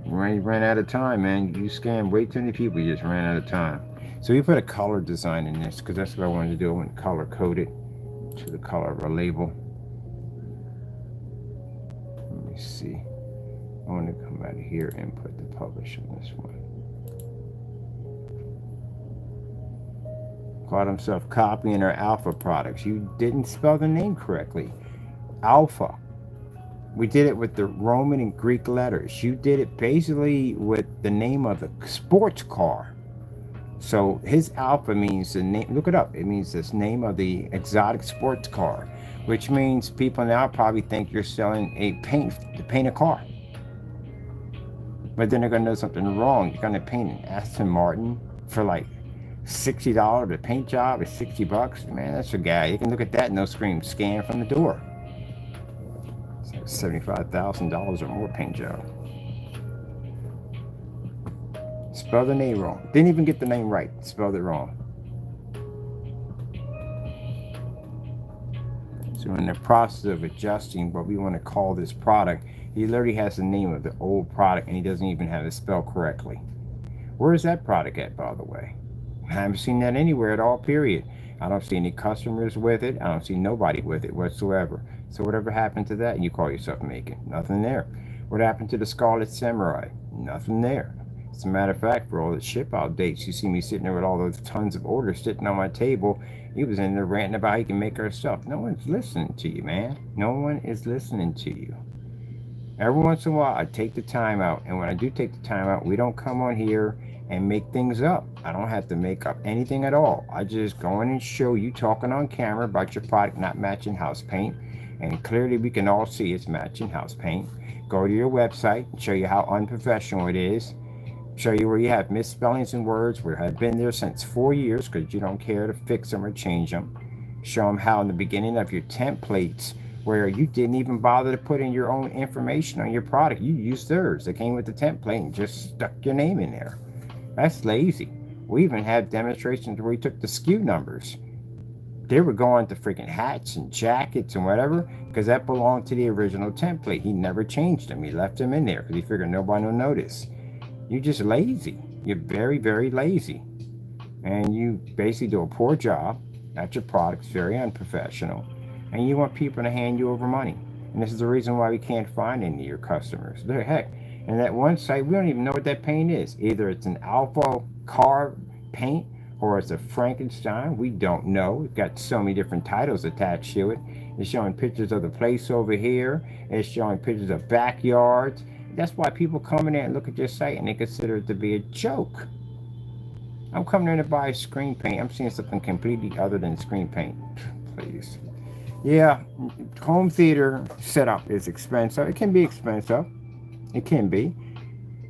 You ran out of time, man. You scammed way too many people. You just ran out of time. So we put a color design in this because that's what I wanted to do. I want to color code it to the color of our label. Let me see. I want to come out of here and put the publish on this one. Caught himself copying our alpha products. You didn't spell the name correctly. Alpha. We did it with the Roman and Greek letters. You did it basically with the name of the sports car. So his alpha means the name, look it up. It means this name of the exotic sports car, which means people now probably think you're selling a paint to paint a car. But then they're going to know something wrong. You're going to paint an Aston Martin for like $60. The paint job is $60. Man, that's a guy. You can look at that and they'll scream, scan from the door. It's like $75,000 or more paint job. Spelled the name wrong. Didn't even get the name right. Spelled it wrong. So in the process of adjusting what we want to call this product, he literally has the name of the old product and he doesn't even have it spelled correctly. Where is that product at, by the way? I haven't seen that anywhere at all, period. I don't see any customers with it. I don't see nobody with it whatsoever. So whatever happened to that you call yourself making? Nothing there. What happened to the Scarlet Samurai? Nothing there. As a matter of fact, for all the ship out dates, you see me sitting there with all those tons of orders sitting on my table. He was in there ranting about how he can make our stuff. No one's listening to you, man. No one is listening to you. Every once in a while, I take the time out. And when I do take the time out, we don't come on here and make things up. I don't have to make up anything at all. I just go in and show you talking on camera about your product not matching house paint. And clearly we can all see it's matching house paint. Go to your website and show you how unprofessional it is. Show you where you have misspellings in words where I've been there since 4 years because you don't care to fix them or change them. Show them how in the beginning of your templates where you didn't even bother to put in your own information on your product. You used theirs. They came with the template and just stuck your name in there. That's lazy. We even had demonstrations where we took the SKU numbers. They were going to freaking hats and jackets and whatever because that belonged to the original template. He never changed them. He left them in there because he figured nobody will notice. You're just lazy. You're very, very lazy. And you basically do a poor job at your products, very unprofessional. And you want people to hand you over money. And this is the reason why we can't find any of your customers. They're heck. And that one site, we don't even know what that paint is. Either it's an alpha car paint or it's a Frankenstein. We don't know. We've got so many different titles attached to it. It's showing pictures of the place over here. It's showing pictures of backyards. That's why people come in there and look at your site and they consider it to be a joke. I'm coming in to buy screen paint. I'm seeing something completely other than screen paint. Please. Yeah, home theater setup is expensive. It can be expensive. It can be.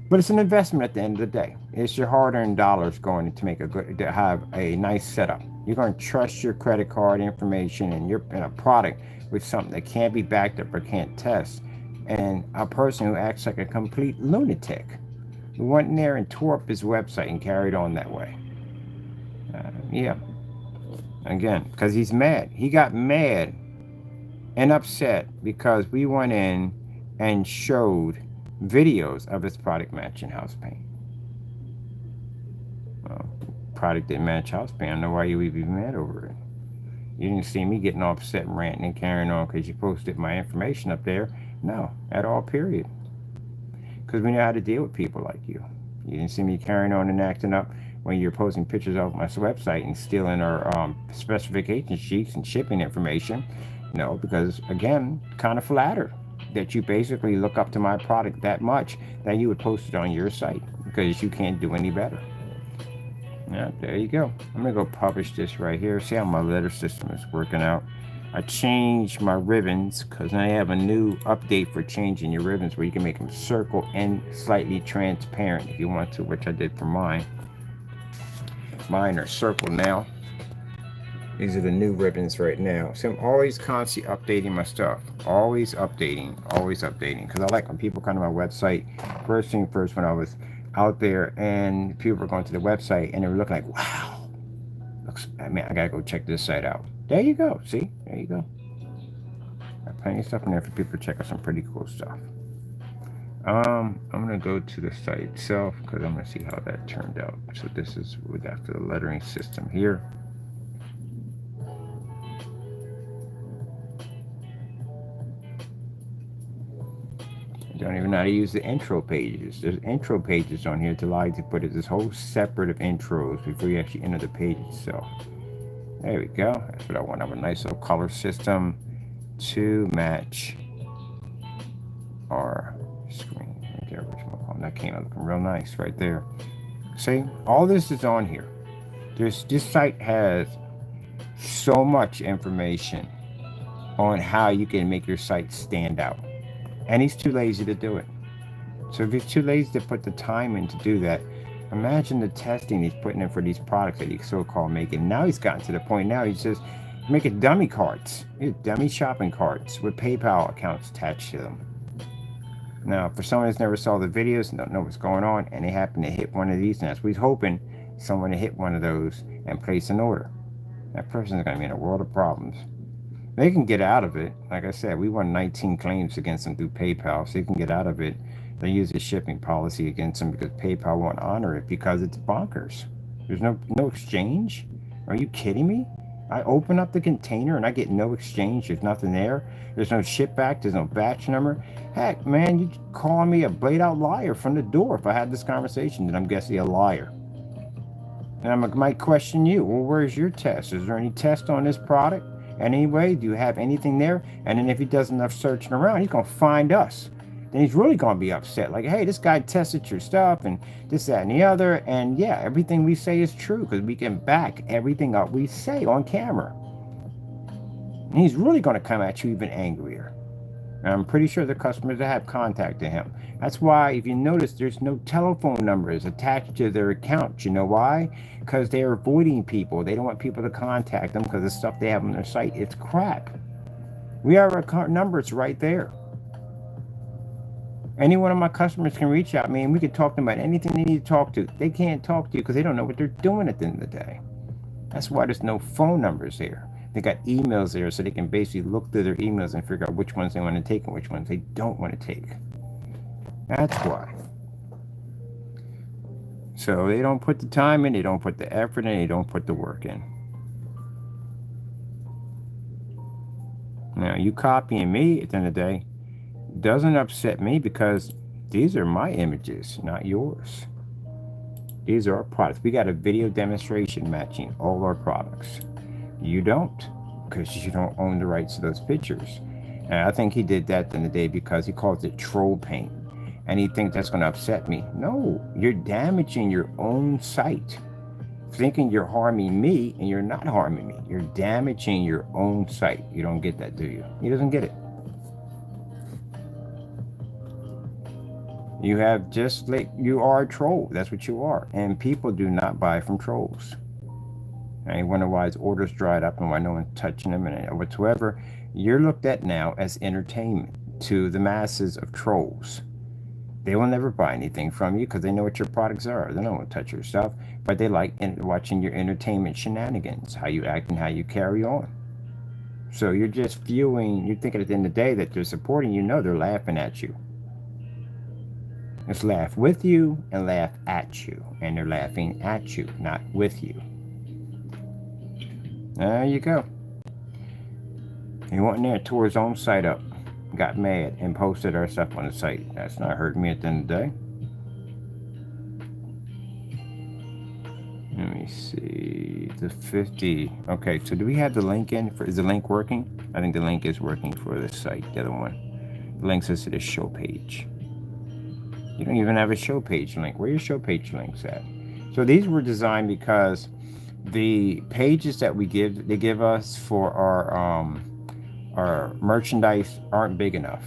But it's an investment at the end of the day. It's your hard-earned dollars going to make to have a nice setup. You're going to trust your credit card information and your a product with something that can't be backed up or can't test. And a person who acts like a complete lunatic who went in there and tore up his website and carried on that way. Yeah. Again, because he's mad. He got mad and upset because we went in and showed videos of his product matching house paint. Well, product didn't match house paint. I don't know why you would be mad over it. You didn't see me getting all upset and ranting and carrying on because you posted my information up there. No, at all, period. Because we know how to deal with people like you. You didn't see me carrying on and acting up when you're posting pictures off my website and stealing our specification sheets and shipping information. No, because again, kind of flattered that you basically look up to my product that much that you would post it on your site because you can't do any better. Yeah, there you go. I'm gonna go publish this right here. See how my letter system is working out. I changed my ribbons because I have a new update for changing your ribbons where you can make them circle and slightly transparent if you want to, which I did for mine. Mine are circle now. These are the new ribbons right now. So I'm always constantly updating my stuff. Always updating. Because I like when people come to my website. First thing first, when I was out there and people were going to the website and they were looking like, wow. Looks, man, I gotta go check this site out. There you go. See? There you go. Got plenty of stuff in there for people to check out some pretty cool stuff. I'm gonna go to the site itself because I'm gonna see how that turned out. So this is with after the lettering system here. Don't even know how to use the intro pages. There's intro pages on here to allow you to put this whole separate of intros before you actually enter the page itself. There we go. That's what I want. I have a nice little color system to match our screen. Right there, that came out looking real nice right there. See, all this is on here. This site has so much information on how you can make your site stand out. And he's too lazy to do it. So if he's too lazy to put the time in to do that, imagine the testing he's putting in for these products that he's so-called making. Now he's gotten to the point now he says, making dummy carts, dummy shopping carts with PayPal accounts attached to them. Now, for someone who's never saw the videos and don't know what's going on, and they happen to hit one of these nests, we're hoping someone to hit one of those and place an order. That person's going to be in a world of problems. They can get out of it. Like I said, we won 19 claims against them through PayPal, so they can get out of it. They use a shipping policy against them because PayPal won't honor it because it's bonkers. There's no exchange. Are you kidding me? I open up the container and I get no exchange. There's nothing there. There's no ship back. There's no batch number. Heck, man, you calling me a blade-out liar from the door if I had this conversation, then I'm guessing a liar. And I might question you. Well, where's your test? Is there any test on this product? Anyway, do you have anything there? And then if he does enough searching around, he's going to find us. Then he's really going to be upset. Like, hey, this guy tested your stuff and this, that, and the other. And yeah, everything we say is true because we can back everything up we say on camera. And he's really going to come at you even angrier. And I'm pretty sure the customers that have contacted him. That's why, if you notice, there's no telephone numbers attached to their account. You know why? Because they're avoiding people. They don't want people to contact them because the stuff they have on their site, it's crap. We have our numbers right there. Any one of my customers can reach out to me and we can talk to them about anything they need to talk to. They can't talk to you because they don't know what they're doing at the end of the day. That's why there's no phone numbers there. They got emails there so they can basically look through their emails and figure out which ones they want to take and which ones they don't want to take. That's why. So they don't put the time in, they don't put the effort in, they don't put the work in. Now, you copying me at the end of the day doesn't upset me because these are my images, not yours. These are our products. We got a video demonstration matching all our products. You don't, because you don't own the rights to those pictures. And I think he did that in the day because he calls it troll paint. And he thinks that's going to upset me. No, you're damaging your own site. Thinking you're harming me, and you're not harming me. You're damaging your own site. You don't get that, do you? He doesn't get it. You have just like, you are a troll. That's what you are. And people do not buy from trolls. And you wonder why his orders dried up and why no one's touching them and whatsoever. You're looked at now as entertainment to the masses of trolls. They will never buy anything from you because they know what your products are. They don't want to touch your stuff, but they like watching your entertainment shenanigans, how you act and how you carry on. So you're just viewing, you're thinking at the end of the day that they're supporting you. No, they're laughing at you. It's laugh with you and laugh at you. And they're laughing at you, not with you. There you go. He went there, tore his own site up, got mad, and posted our stuff on the site. That's not hurting me at the end of the day. Let me see. The 50. Okay, so do we have the link in? Is the link working? I think the link is working for this site, the other one. The link says to the show page. You don't even have a show page link. Where are your show page links at? So these were designed because the pages that they give us for our merchandise aren't big enough.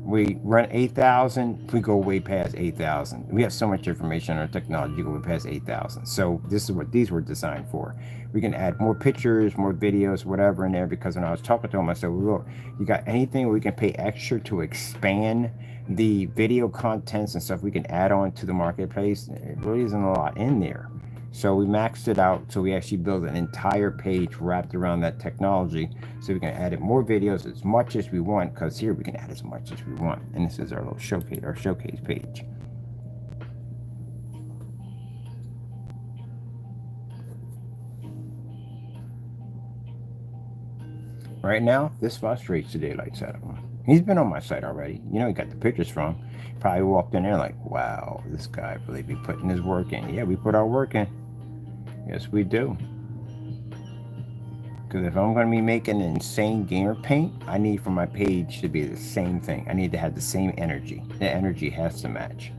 We run 8,000. We go way past 8,000. We have so much information on our technology, go way past 8,000. So this is what these were designed for. We can add more pictures, more videos, whatever in there. Because when I was talking to him, I said, well, look, you got anything where we can pay extra to expand the video contents and stuff we can add on to the marketplace? It really isn't a lot in there. So we maxed it out. So we actually built an entire page wrapped around that technology. So we can add more videos as much as we want, because here we can add as much as we want. And this is our little showcase page. Right now, this frustrates the daylights out of him. He's been on my site already. You know, he got the pictures from. Probably walked in there like, wow, this guy really be putting his work in. Yeah, we put our work in. Yes, we do. Because if I'm going to be making an insane gamer paint, I need for my page to be the same thing. I need to have the same energy. The energy has to match.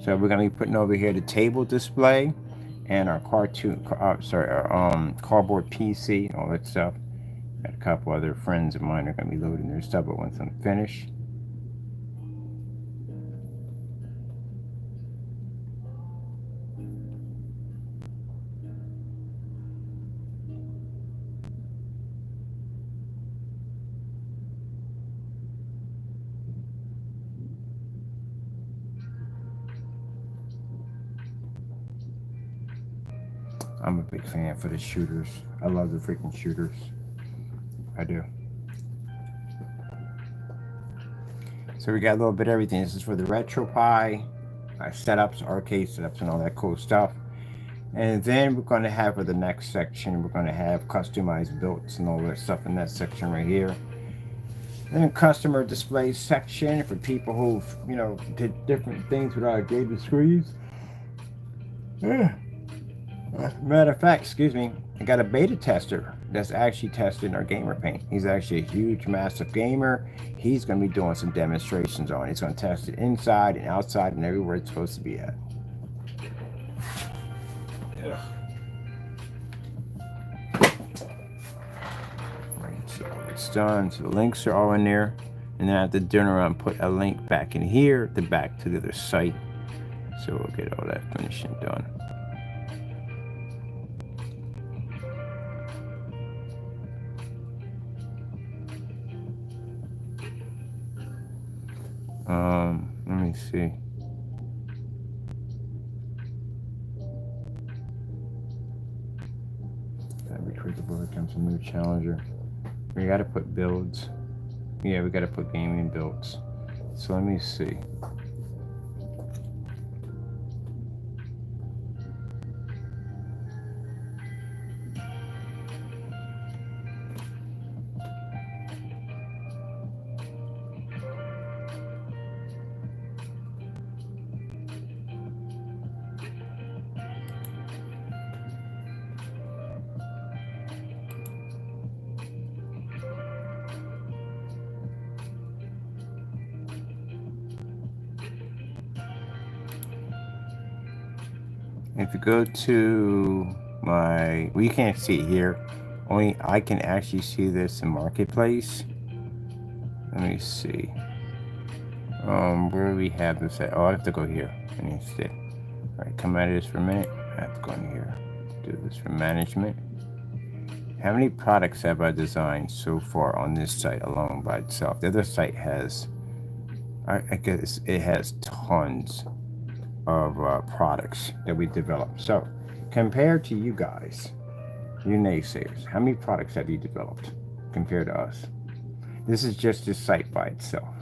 So we're going to be putting over here the table display and our cardboard PC, all that stuff. Got a couple other friends of mine are going to be loading their stuff, but once I'm finished. I'm a big fan for the shooters. I love the freaking shooters. I do. So we got a little bit of everything. This is for the RetroPie, setups, arcade setups, and all that cool stuff. And then we're going to have for the next section, we're going to have customized builds and all that stuff in that section right here. Then customer display section for people who've, you know, did different things with our gaming screens. Yeah. Matter of fact, excuse me, I got a beta tester that's actually testing our gamer paint. He's actually a huge, massive gamer. He's going to be doing some demonstrations on it. He's going to test it inside and outside and everywhere it's supposed to be at. Yeah. Right, so it's done. So the links are all in there. And then I have to turn around and put a link back in here, back to the other site. so we'll get all that finishing done. Let me see. Every trigger board comes a new challenger. We gotta put builds. Yeah, we gotta put gaming builds. So let me see. If you go to my, well, you can't see it here. Only I can actually see this in Marketplace. Let me see. Where do we have this at? Oh, I have to go here instead. All right, come out of this for a minute. I have to go in here. Do this for management. How many products have I designed so far on this site alone by itself? The other site has, I guess it has tons of products that we developed. So compared to you guys, you naysayers, how many products have you developed compared to us? This is just this site by itself.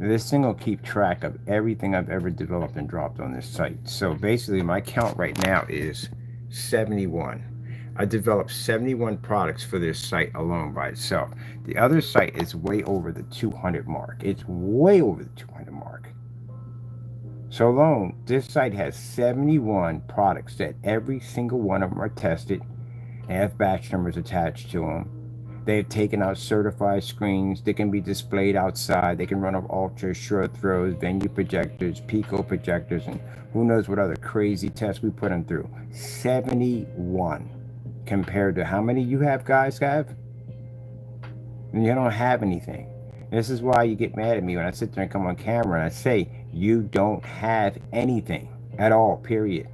This thing will keep track of everything I've ever developed and dropped on this site. So basically my count right now is 71. I developed 71 products for this site alone by itself. The other site is way over the 200 mark. It's way over the 200 mark. So alone, this site has 71 products that every single one of them are tested and have batch numbers attached to them. They've taken out certified screens. They can be displayed outside. They can run off ultra short throws, venue projectors, pico projectors, and who knows what other crazy tests we put them through. 71 compared to how many you have guys have? And you don't have anything. This is why you get mad at me when I sit there and come on camera and I say, you don't have anything at all, period.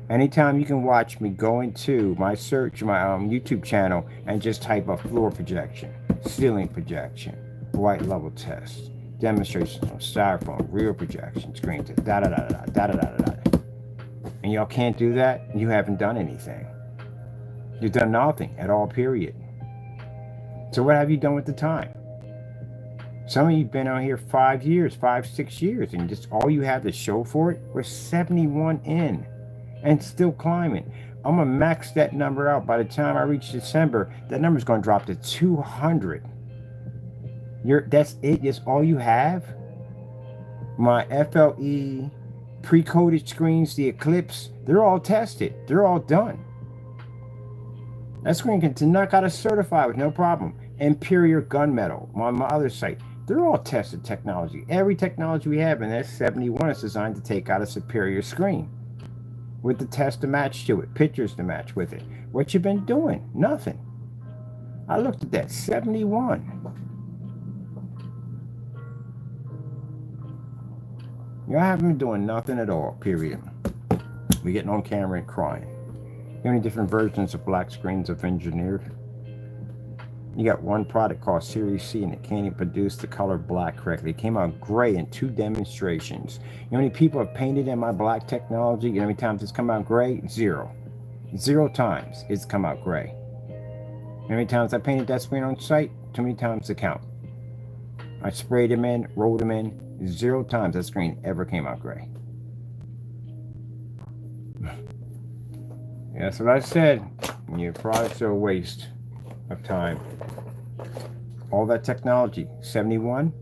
Anytime you can watch me go into my search, my YouTube channel, and just type up floor projection, ceiling projection, white level test, demonstrations on styrofoam, real projection, screen test, da da da da da da da da da. And y'all can't do that, you haven't done anything. You've done nothing at all, period. So what have you done with the time? Some of you have been on here 5 years, 5, 6 years, and just all you have to show for it, we're 71 in and still climbing. I'm gonna max that number out. By the time I reach December, that number's gonna drop to 200. That's it, that's all you have? My FLE pre-coded screens, the Eclipse, they're all tested, they're all done. That screen can knock out a certified with no problem. Imperial gunmetal on my other site, they're all tested technology. Every technology we have in that 71 is designed to take out a superior screen with the test to match to it, pictures to match with it. What you been doing? Nothing. I looked at that, 71. Y'all haven't been doing nothing at all, period. We getting on camera and crying. How many different versions of black screens have engineered? You got one product called Series C and it can't even produce the color black correctly. It came out gray in 2 demonstrations. You know how many people have painted in my black technology? You know how many times it's come out gray? 0. 0 times it's come out gray. How many times I painted that screen on site? Too many times to count. I sprayed them in, rolled them in. 0 times that screen ever came out gray. Yeah, that's what I said. Your products are a waste of time. All that technology, 71,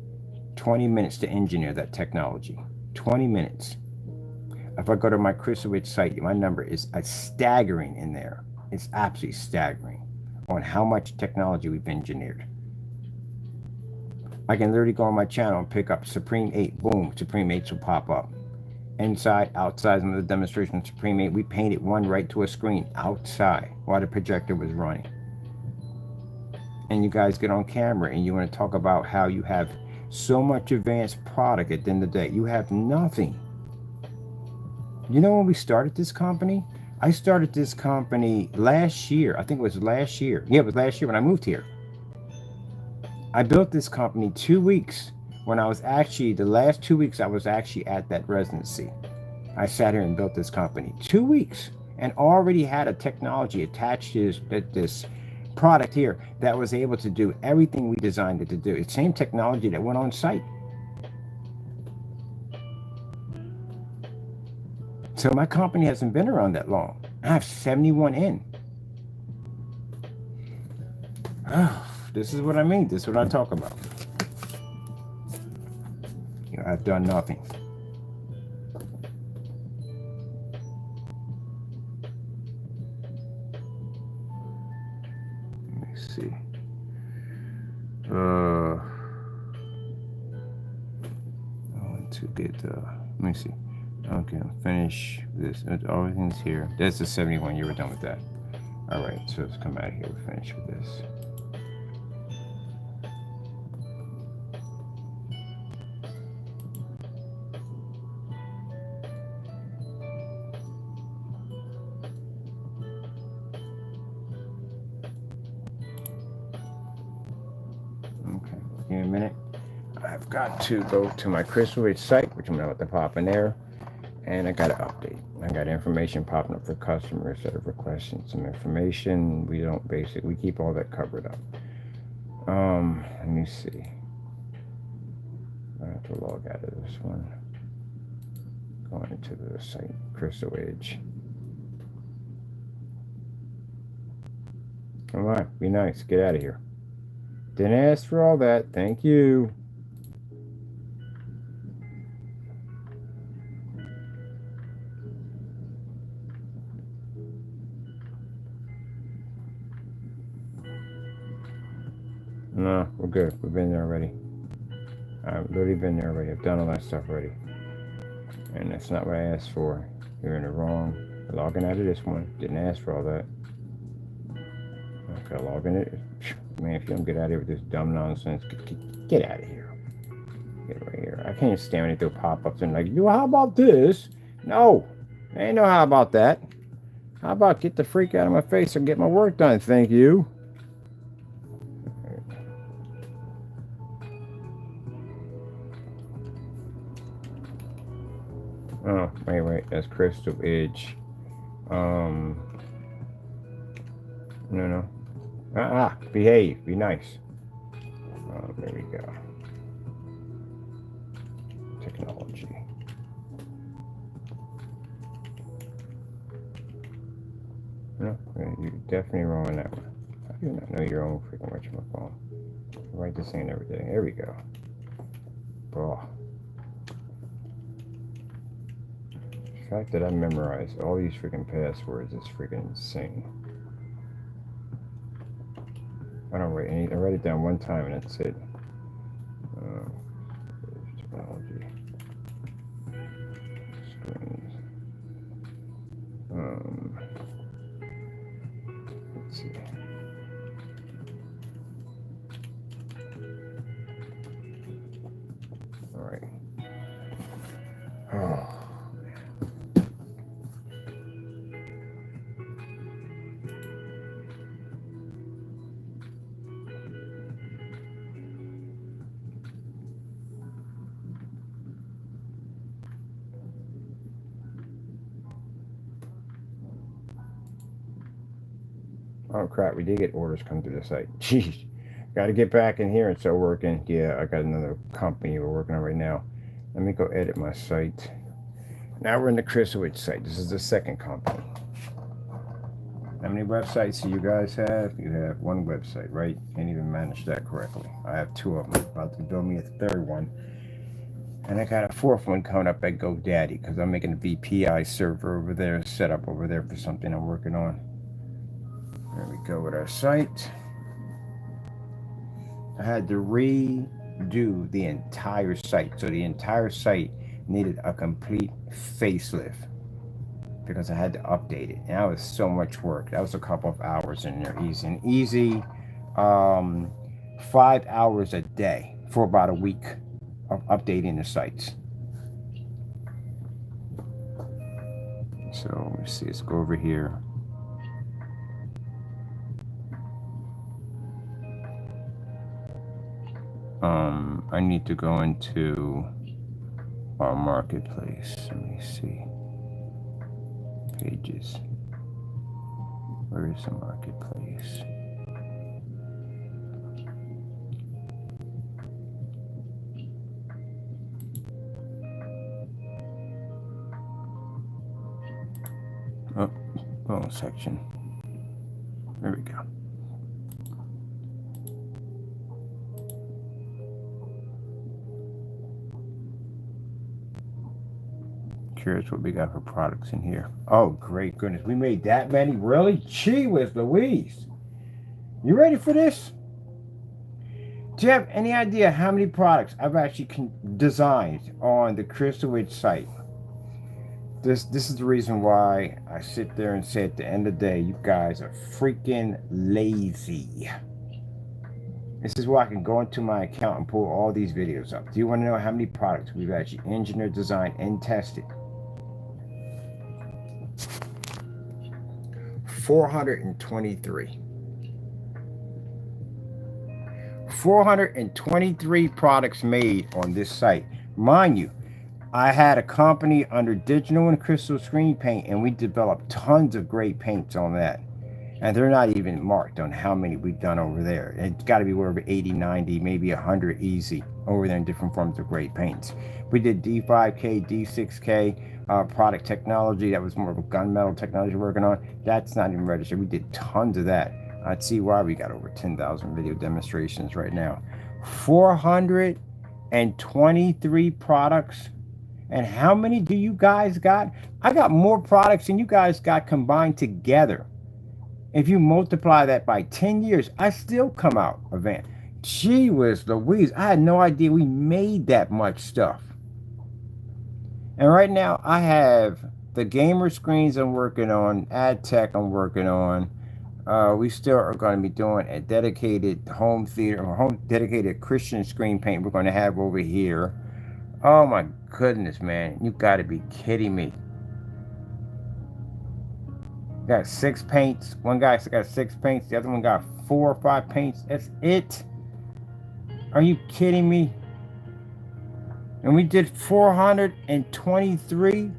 20 minutes to engineer that technology. 20 minutes. If I go to my Chrisowitz site, my number is staggering in there. It's absolutely staggering on how much technology we've engineered. I can literally go on my channel and pick up Supreme 8. Boom, Supreme 8s will pop up. Inside, outside, some of the demonstration of Supreme 8, we painted one right to a screen outside while the projector was running. And you guys get on camera and you want to talk about how you have so much advanced product. At the end of the day, you have nothing. You know when we started this company? I started this company last year. I think it was last year. Yeah, it was last year when I moved here. I built this company 2 weeks when I was actually, the last 2 weeks I was actually at that residency. I sat here and built this company 2 weeks and already had a technology attached to this product here that was able to do everything we designed it to do. It's the same technology that went on site. So my company hasn't been around that long. I have 71 in. Oh, this is what I mean. This is what I talk about. You know, I've done nothing. Let me see. I want to get, let me see. Okay, finish this. Everything's here. That's the 71. You were done with that. All right, so let's come out of here. We'll finish with this. Okay, give me a minute. I've got to go to my Crystal Ridge site, which I'm about to pop in there, and I got to update. I got information popping up for customers that are requesting some information. We don't we keep all that covered up. Let me see. I have to log out of this one. Going into the site, Crystal Ridge. Come on, be nice. Get out of here. Didn't ask for all that. Thank you. No, we're good. We've been there already. I've literally been there already. I've done all that stuff already. And that's not what I asked for. You're in the wrong. Logging out of this one. Didn't ask for all that. Okay, logging it. Man, if you don't get out of here with this dumb nonsense, get out of here. Get right here. I can't stand when they do pop-ups and like, yo, how about this? No. Ain't no how about that. How about get the freak out of my face and get my work done? Thank you. Oh, wait. That's Crystal Ridge. No. Behave. Be nice. There we go. Technology. No, you're definitely wrong on that one. How do you not know your own freaking whatchamacallit? Write this in every day. There we go. Oh. The fact that I memorized all these freaking passwords is freaking insane. I don't write any. I write it down one time and that's it. Technology. Screens. Let's see. All right. Oh. Oh crap, we did get orders come through the site. Jeez. Got to get back in here and start working. Yeah, I got another company we're working on right now. Let me go edit my site. Now we're in the Crystal Ridge site. This is the second company. How many websites do you guys have? You have one website, right? Can't even manage that correctly. I have two of them. About to build me a third one. And I got a fourth one coming up at GoDaddy because I'm making a VPI server over there, set up over there for something I'm working on. There we go with our site. I had to redo the entire site. So the entire site needed a complete facelift because I had to update it. And that was so much work. That was a couple of hours in there, easy. 5 hours a day for about a week of updating the sites. So let's see, let's go over here. I need to go into our marketplace. Let me see. Pages. Where is the marketplace? Oh, wrong section. There we go. Curious what we got for products in here. Oh, great goodness. We made that many? Really? Gee whiz Louise. You ready for this? Do you have any idea how many products I've actually designed on the Crystal Witch site? This is the reason why I sit there and say at the end of the day, you guys are freaking lazy. This is why I can go into my account and pull all these videos up. Do you want to know how many products we've actually engineered, designed, and tested? 423. 423 products made on this site. Mind you, I had a company under Digital and Crystal Screen Paint, and we developed tons of great paints on that. And they're not even marked on how many we've done over there. It's got to be over 80, 90, maybe 100 easy over there in different forms of great paints. We did D5K, D6K, product technology. That was more of a gunmetal technology we're working on. That's not even registered. We did tons of that. I'd see why we got over 10,000 video demonstrations right now. 423 products. And how many do you guys got? I got more products than you guys got combined together. If you multiply that by 10 years, I still come out event. Gee whiz Louise, I had no idea we made that much stuff. And right now I have the gamer screens I'm working on, ad tech I'm working on. We still are going to be doing a dedicated home theater, or dedicated Christian screen paint we're going to have over here. Oh my goodness, man. You got to be kidding me. Got 6 paints. One guy got 6 paints. The other one got 4 or 5 paints. That's it. Are you kidding me? And we did 423.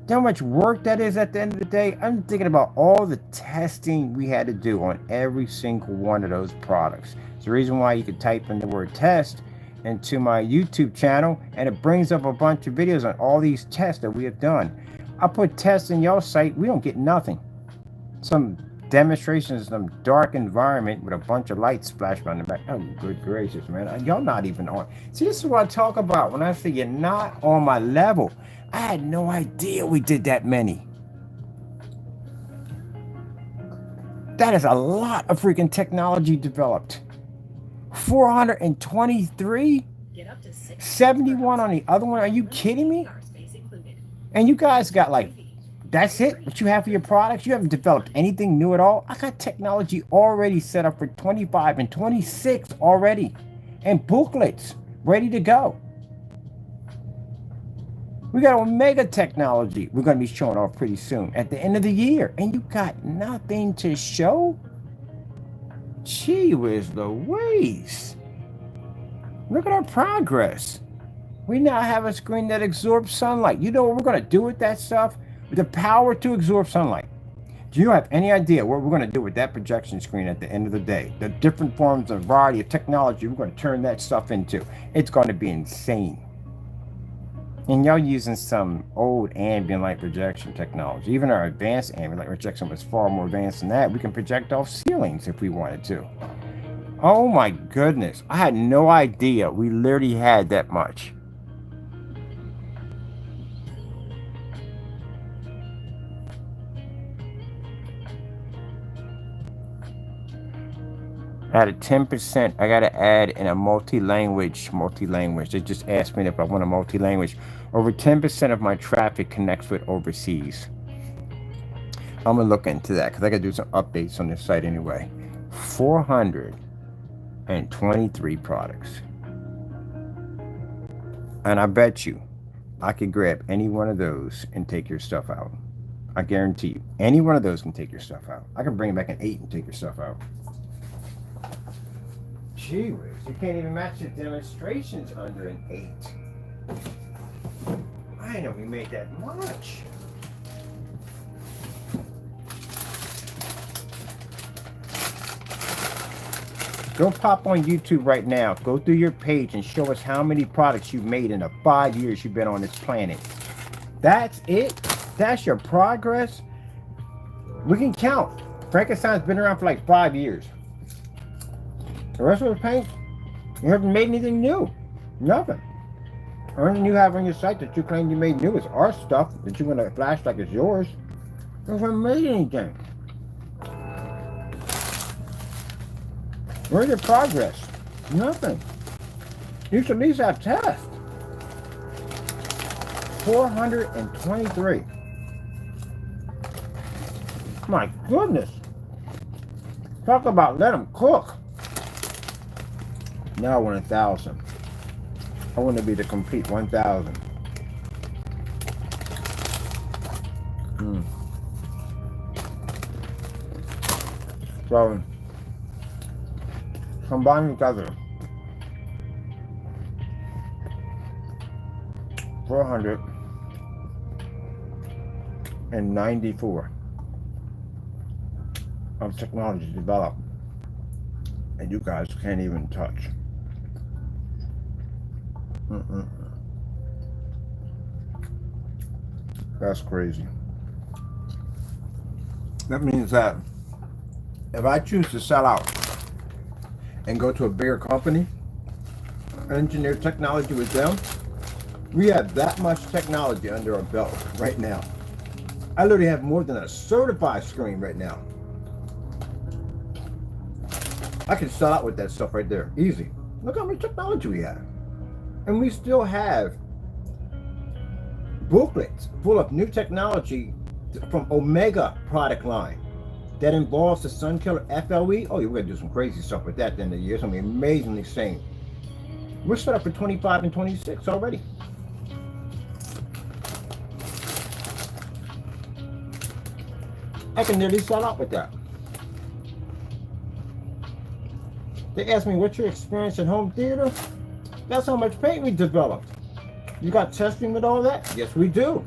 How much work that is at the end of the day? I'm thinking about all the testing we had to do on every single one of those products. It's the reason why you could type in the word test into my YouTube channel, and it brings up a bunch of videos on all these tests that we have done. I put tests in your site, we don't get nothing. Some demonstrations in some dark environment with a bunch of lights splashing on the back. Oh, good gracious, man. Y'all not even on. See, this is what I talk about when I say you're not on my level. I had no idea we did that many. That is a lot of freaking technology developed. 423? 71 on the other one? Are you kidding me? And you guys got like, that's it? What you have for your products? You haven't developed anything new at all? I got technology already set up for 25 and 26 already. And booklets ready to go. We got Omega technology we're going to be showing off pretty soon at the end of the year. And you got nothing to show? Gee whiz Louise. Look at our progress. We now have a screen that absorbs sunlight. You know what we're going to do with that stuff? With the power to absorb sunlight. Do you have any idea what we're going to do with that projection screen at the end of the day? The different forms of variety of technology we're going to turn that stuff into. It's going to be insane. And y'all using some old ambient light projection technology. Even our advanced ambient light projection was far more advanced than that. We can project off ceilings if we wanted to. Oh my goodness. I had no idea we literally had that much. Out of 10%, I got to add in a multi-language. They just asked me if I want a multi-language. Over 10% of my traffic connects with overseas. I'm going to look into that because I got to do some updates on this site anyway. 423 products. And I bet you I could grab any one of those and take your stuff out. I guarantee you. Any one of those can take your stuff out. I can bring back an 8 and take your stuff out. Gee whiz, you can't even match the demonstrations under an 8. I didn't know we made that much. Go pop on YouTube right now. Go through your page and show us how many products you've made in the 5 years you've been on this planet. That's it? That's your progress? We can count. Frankenstein's been around for like 5 years. The rest of the paint, you haven't made anything new. Nothing. The only thing you have on your site that you claim you made new is our stuff that you want to flash like it's yours. You haven't made anything. Where's your progress? Nothing. You should at least have tests. 423. My goodness. Talk about let them cook. Now I want 1,000. I want to be the complete 1,000. So, combine together 494 of technology developed, and you guys can't even touch. That's crazy. That means that if I choose to sell out and go to a bigger company, engineer technology with them, we have that much technology under our belt right now. I literally have more than a certified screen right now. I can sell out with that stuff right there, easy. Look how much technology we have. And we still have booklets full of new technology from Omega product line that involves the Sun Killer FLE. Oh, you're going to do some crazy stuff with that at the end of the year. It's going to be amazingly sane. We're set up for 25 and 26 already. I can nearly sell out with that. They asked me, what's your experience at home theater? That's how much paint we developed. You got testing with all that? Yes, we do.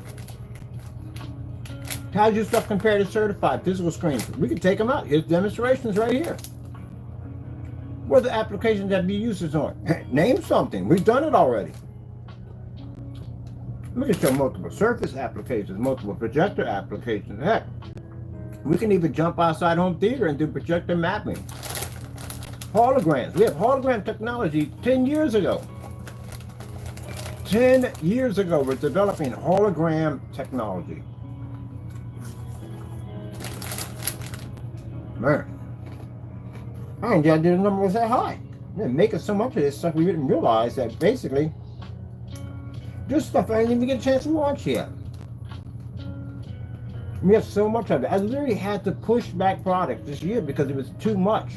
How's your stuff compared to certified physical screens? We can take them out. Here's demonstrations right here. What are the applications that we use this on? Name something. We've done it already. We can show multiple surface applications, multiple projector applications. Heck, we can even jump outside home theater and do projector mapping. Holograms. We have hologram technology 10 years ago. 10 years ago, we're developing hologram technology. Man, I didn't get the number was that high. They're making so much of this stuff we didn't realize that basically this stuff I didn't even get a chance to launch yet. We have so much of it. I literally had to push back products this year because it was too much.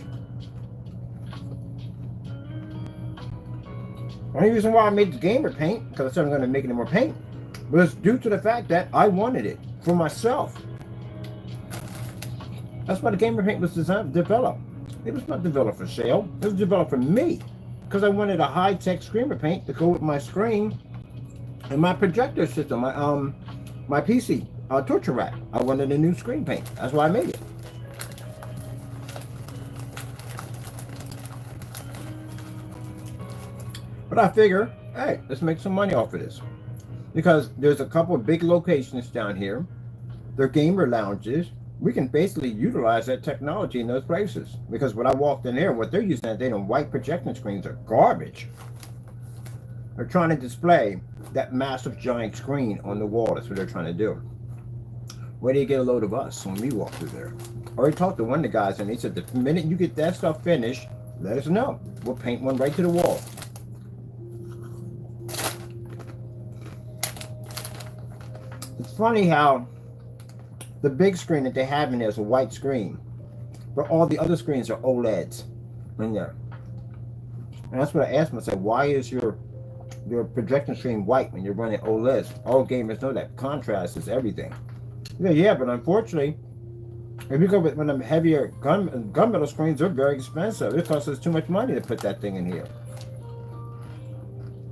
The only reason why I made the gamer paint, because I said I'm going to make any more paint, was due to the fact that I wanted it for myself. That's why the gamer paint was developed. It was not developed for sale. It was developed for me, because I wanted a high-tech screamer paint to go with my screen and my projector system, my PC torture rack. I wanted a new screen paint. That's why I made it. But I figure, hey, let's make some money off of this. Because there's a couple of big locations down here. They're gamer lounges. We can basically utilize that technology in those places. Because when I walked in there, what they're using that day on white projection screens are garbage. They're trying to display that massive giant screen on the wall. That's what they're trying to do. Where do you get a load of us when we walk through there? I already talked to one of the guys and he said the minute you get that stuff finished, let us know. We'll paint one right to the wall. It's funny how the big screen that they have in there is a white screen, but all the other screens are OLEDs in there. And that's what I asked myself, why is your projection screen white when you're running OLEDs? All gamers know that contrast is everything. Yeah, but unfortunately, if you go with one of them heavier gunmetal screens, they're very expensive. It costs us too much money to put that thing in here.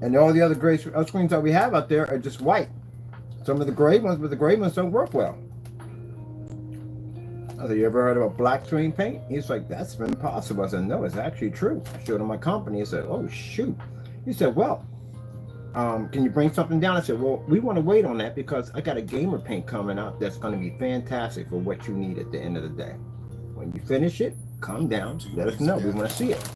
And all the other gray screens that we have out there are just white. Some of the gray ones, but the gray ones don't work well. I said, you ever heard of a black screen paint? He's like, that's impossible. I said, no, it's actually true. I showed him my company. He said, oh, shoot. He said, well, can you bring something down? I said, well, we want to wait on that because I got a gamer paint coming out that's going to be fantastic for what you need at the end of the day. When you finish it, come down, let us know. We want to see it.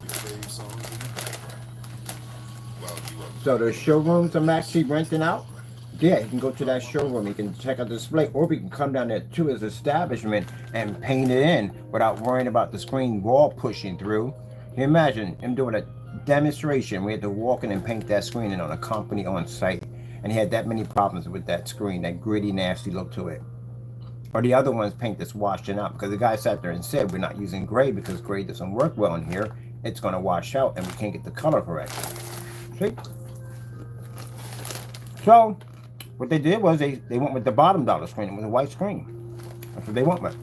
So the showrooms I'm actually renting out, yeah, you can go to that showroom. You can check out the display, or we can come down there to his establishment and paint it in without worrying about the screen wall pushing through. Can you imagine him doing a demonstration? We had to walk in and paint that screen in on a company on site, and he had that many problems with that screen, that gritty, nasty look to it. Or the other one's paint that's washing out because the guy sat there and said we're not using gray because gray doesn't work well in here. It's going to wash out and we can't get the color correct. See? So what they did was they went with the bottom dollar screen. It was a white screen. That's what they went with.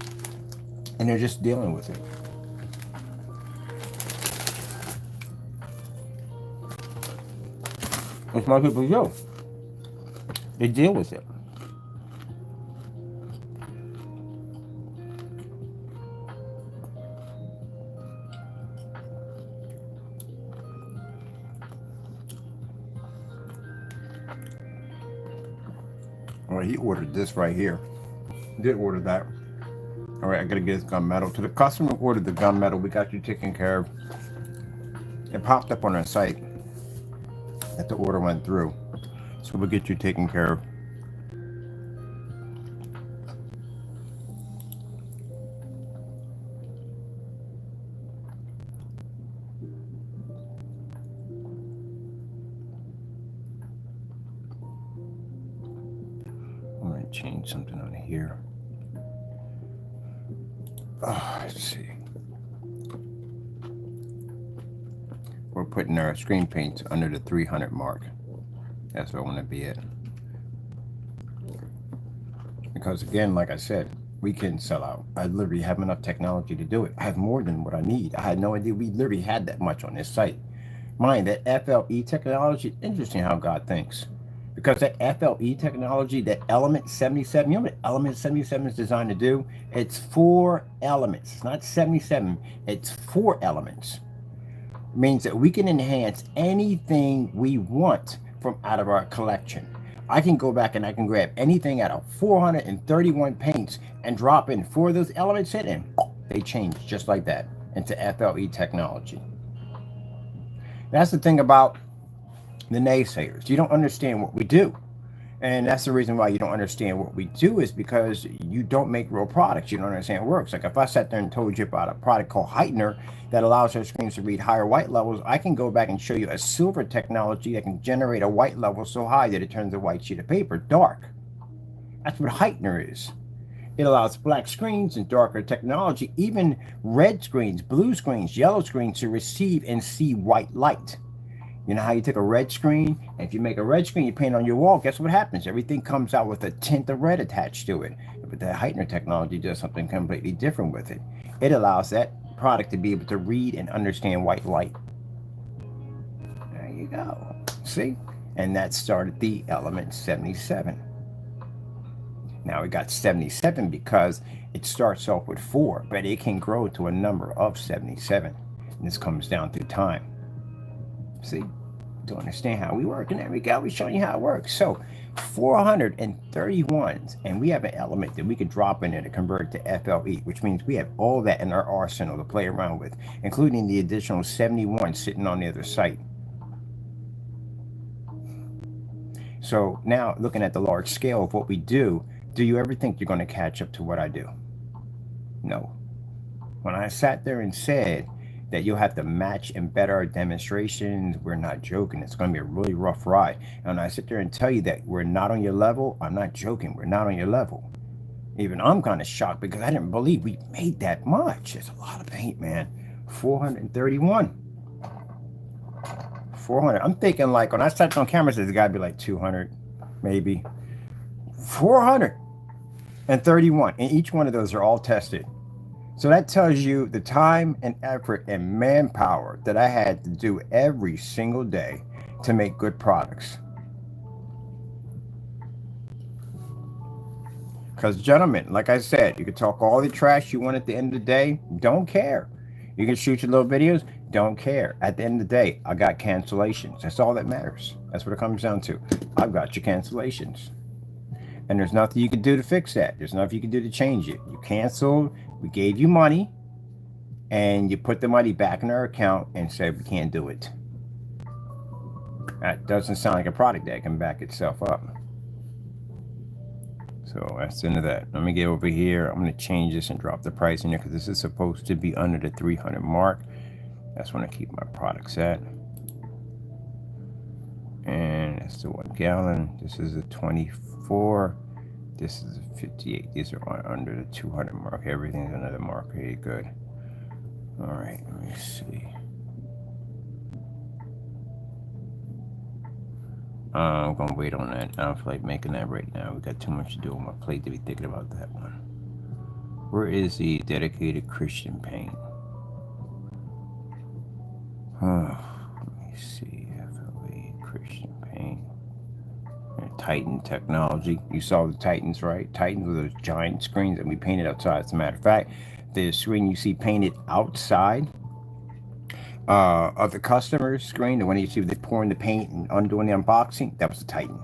And they're just dealing with it. That's what people do. They deal with it. All right, he ordered this right here. Did order that. All right, I gotta get his gunmetal. To the customer who ordered the gunmetal, we got you taken care of. It popped up on our site that the order went through. So we'll get you taken care of. I'm gonna change something on here. Oh, let's see. We're putting our screen paints under the 300 mark. That's where I want to be at. Because again, like I said, we can sell out. I literally have enough technology to do it. I have more than what I need. I had no idea we literally had that much on this site. Mind that FLE technology, interesting how God thinks. Because that FLE technology, that element 77, you know what element 77 is designed to do? It's 4 elements. It's not 77. It's 4 elements. It means that we can enhance anything we want from out of our collection. I can go back and I can grab anything out of 431 paints and drop in 4 of those elements in, and they change just like that into FLE technology. That's the thing about the naysayers. You don't understand what we do. And that's the reason why you don't understand what we do, is because you don't make real products. You don't understand how it works. Like if I sat there and told you about a product called Heightener that allows our screens to read higher white levels, I can go back and show you a silver technology that can generate a white level so high that it turns a white sheet of paper dark. That's what Heightener is. It allows black screens and darker technology, even red screens, blue screens, yellow screens, to receive and see white light. You know how you take a red screen, and if you make a red screen, you paint on your wall, guess what happens? Everything comes out with a tint of red attached to it. But the Heightener technology does something completely different with it. It allows that product to be able to read and understand white light. There you go. See? And that started the element 77. Now we got 77 because it starts off with 4, but it can grow to a number of 77. And this comes down through time. See, to understand how we work, and there we go. We're showing you how it works. So 431s, and we have an element that we could drop in there to convert to FLE, which means we have all that in our arsenal to play around with, including the additional 71 sitting on the other site. So now looking at the large scale of what we do you ever think you're going to catch up to what I do? No. When I sat there and said that you'll have to match and better our demonstrations, we're not joking. It's going to be a really rough ride. And I sit there and tell you that we're not on your level, I'm not joking. We're not on your level. Even I'm kind of shocked because I didn't believe we made that much. It's a lot of paint, man. 431. 400. I'm thinking like when I sat on camera, it's got to be like 200, maybe 400. and 31. And each one of those are all tested. So that tells you the time and effort and manpower that I had to do every single day to make good products. Because, gentlemen, like I said, you can talk all the trash you want at the end of the day. Don't care. You can shoot your little videos. Don't care. At the end of the day, I got cancellations. That's all that matters. That's what it comes down to. I've got your cancellations. And there's nothing you can do to fix that. There's nothing you can do to change it. You canceled. We gave you money. And you put the money back in our account and said we can't do it. That doesn't sound like a product that can back itself up. So that's the end of that. Let me get over here. I'm going to change this and drop the price in here because this is supposed to be under the 300 mark. That's when I keep my products at. And that's the 1 gallon. This is a 24. This is a 58. These are under the 200 mark. Everything's under the mark. Okay, good. All right, let me see. I'm gonna wait on that. I don't feel like making that right now. We got too much to do on my plate to be thinking about that one. Where is the dedicated Christian paint? Let me see. FLE Christian paint. And Titan technology. You saw the Titans, right? Titans were those giant screens that we painted outside. As a matter of fact, the screen you see painted outside of the customer's screen, the one you see they pouring the paint and undoing the unboxing, that was the Titan.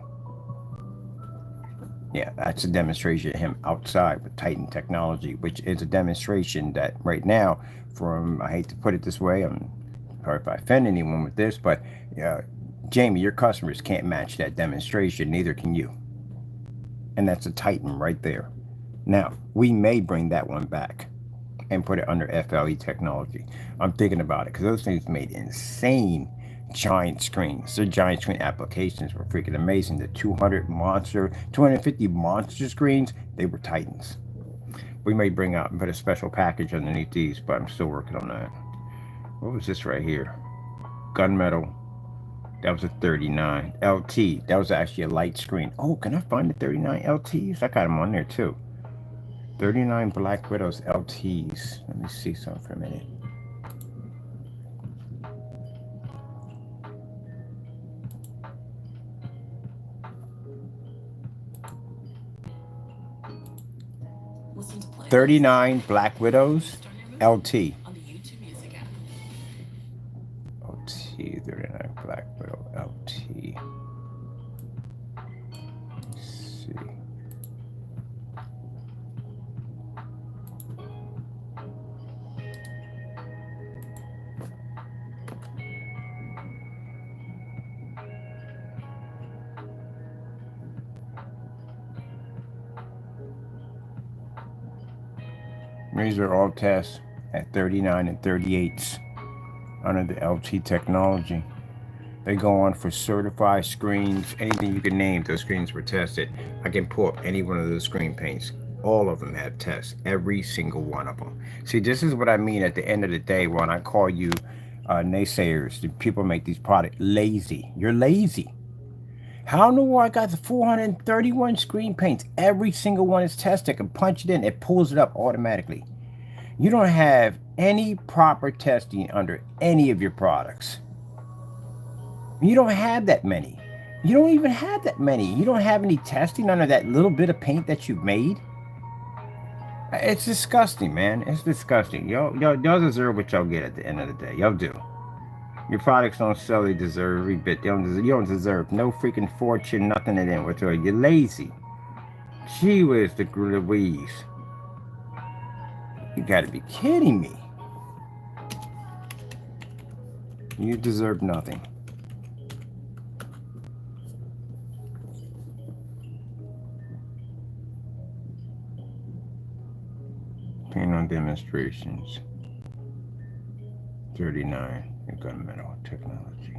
Yeah, that's a demonstration of him outside with Titan technology, which is a demonstration that right now, from, I hate to put it this way, I'm sorry if I offend anyone with this, but Jamie, your customers can't match that demonstration, neither can you. And that's a Titan right there. Now, we may bring that one back and put it under FLE technology. I'm thinking about it because those things made insane giant screens. Their giant screen applications were freaking amazing. The 250 monster screens, they were Titans. We may bring out and put a special package underneath these, but I'm still working on that. What was this right here? Gunmetal. That was a 39 LT. That was actually a light screen. Oh, can I find the 39 LTs? I got them on there too. 39 Black Widows LTs. Let me see something for a minute. Listen to play 39 Black Widows LT. on the YouTube Music app. LT, 39 Black Widow LT. Let's see. These are all tests at 39 and 38s under the LT technology. They go on for certified screens, anything you can name, those screens were tested. I can pull up any one of those screen paints. All of them have tests, every single one of them. See, this is what I mean at the end of the day when I call you naysayers, the people make these products lazy. You're lazy. How in the world I got the 431 screen paints? Every single one is tested. I can punch it in. It pulls it up automatically. You don't have any proper testing under any of your products. You don't have that many. You don't even have that many. You don't have any testing under that little bit of paint that you've made. It's disgusting, man. It's disgusting. Y'all deserve what y'all get at the end of the day. Y'all do. Your products don't sell, they deserve every bit. You don't deserve no freaking fortune, nothing of them. Whatsoever. You're lazy. Gee whiz, the Louise. You gotta be kidding me. You deserve nothing. Paint on demonstrations. 39. Gunmetal technology.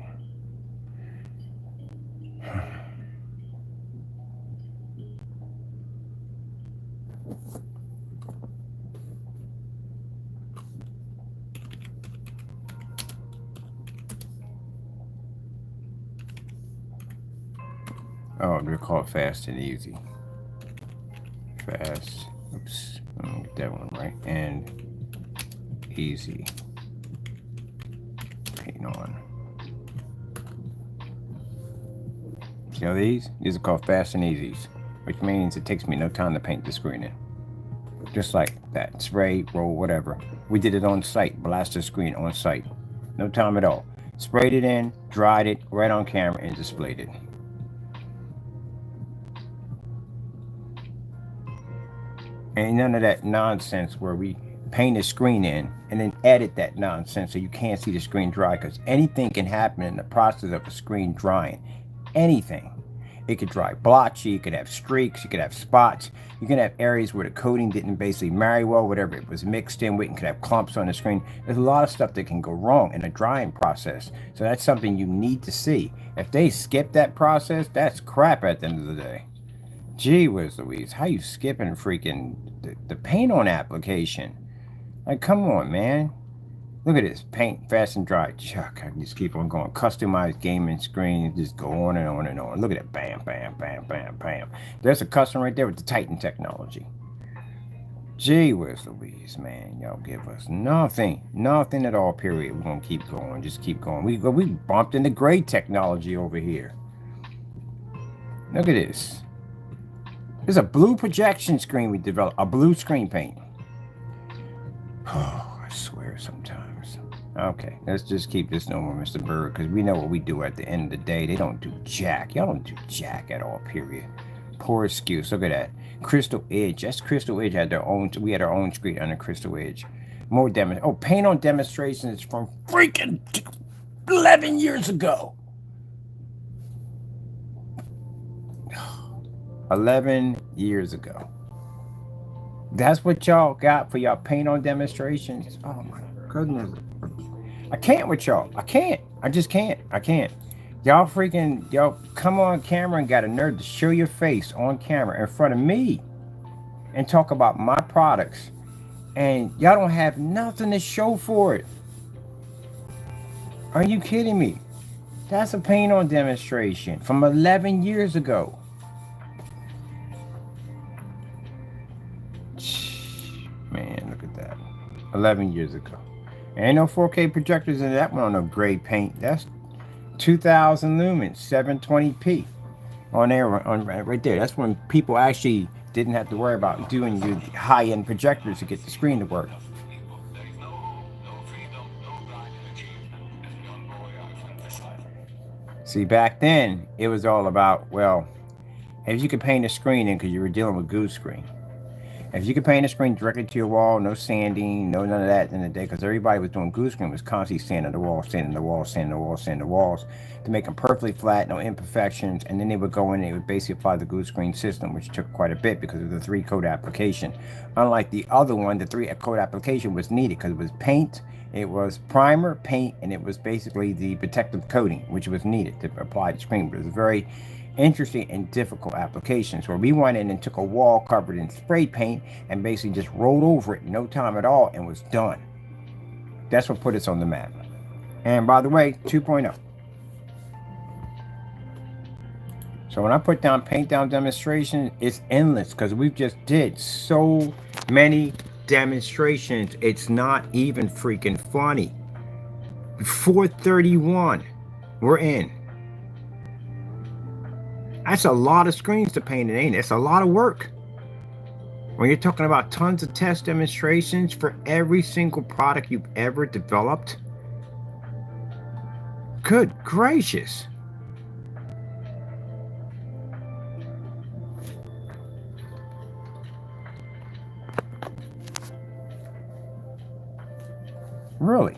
Oh, they're called Fast and Easy. fast. Oops, let me get that one right. And easy. Paint on. See how these? These are called fast and easies, which means it takes me no time to paint the screen in. Just like that. Spray, roll, whatever. We did it on site. Blast the screen on site. No time at all. Sprayed it in, dried it right on camera, and displayed it. Ain't none of that nonsense where we paint a screen in and then edit that nonsense so you can't see the screen dry, because anything can happen in the process of a screen drying. Anything. It could dry blotchy, you could have streaks, you could have spots, you can have areas where the coating didn't basically marry well, whatever it was mixed in with, and could have clumps on the screen. There's a lot of stuff that can go wrong in a drying process. So that's something you need to see. If they skip that process, that's crap at the end of the day. Gee whiz Louise, how you skipping freaking the paint on application? Like, come on, man. Look at this. Paint, fast and dry. Chuck, I can just keep on going. Customized gaming screen. Just go on and on and on. Look at it. Bam, bam, bam, bam, bam. There's a customer right there with the Titan technology. Gee whiz Louise, man. Y'all give us nothing. Nothing at all, period. We're going to keep going. Just keep going. We bumped into great technology over here. Look at this. There's a blue projection screen we developed. A blue screen paint. Oh, I swear sometimes. Okay, let's just keep this normal, Mr. Bird, because we know what we do at the end of the day. They don't do jack. Y'all don't do jack at all, period. Poor excuse. Look at that. Crystal Edge. That's Crystal Edge had their own. We had our own screen under Crystal Edge. More demo. Oh, paint on demonstrations from freaking 11 years ago. 11 years ago. That's what y'all got for y'all paint on demonstrations. Oh my goodness. I can't with y'all. I can't. I just can't. I can't. Y'all freaking, y'all come on camera and got a nerve to show your face on camera in front of me and talk about my products. And y'all don't have nothing to show for it. Are you kidding me? That's a paint on demonstration from 11 years ago. Man, look at that. 11 years ago. Ain't no 4K projectors in that one on no gray paint. That's 2000 lumens, 720p on there, on right there. That's when people actually didn't have to worry about doing your high-end projectors to get the screen to work. See, back then, it was all about, well, if you could paint a screen in, because you were dealing with goose screen. If you could paint a screen directly to your wall, no sanding, no none of that in the day, because everybody was doing goose screen, was constantly sanding the walls, sanding the walls, sanding the walls, sanding the walls to make them perfectly flat, no imperfections, and then they would go in and they would basically apply the goose screen system, which took quite a bit because of the 3-coat application. Unlike the other one, the 3-coat application was needed because it was paint, it was primer, paint, and it was basically the protective coating, which was needed to apply the screen. But it was very interesting and difficult applications where we went in and took a wall covered in spray paint and basically just rolled over it in no time at all and was done. That's what put us on the map. And by the way, 2.0. So when I put down paint down demonstration, it's endless because we've just did so many demonstrations. It's not even freaking funny. 431. We're in. That's a lot of screens to paint it, ain't it? It's a lot of work. When you're talking about tons of test demonstrations for every single product you've ever developed. Good gracious. Really?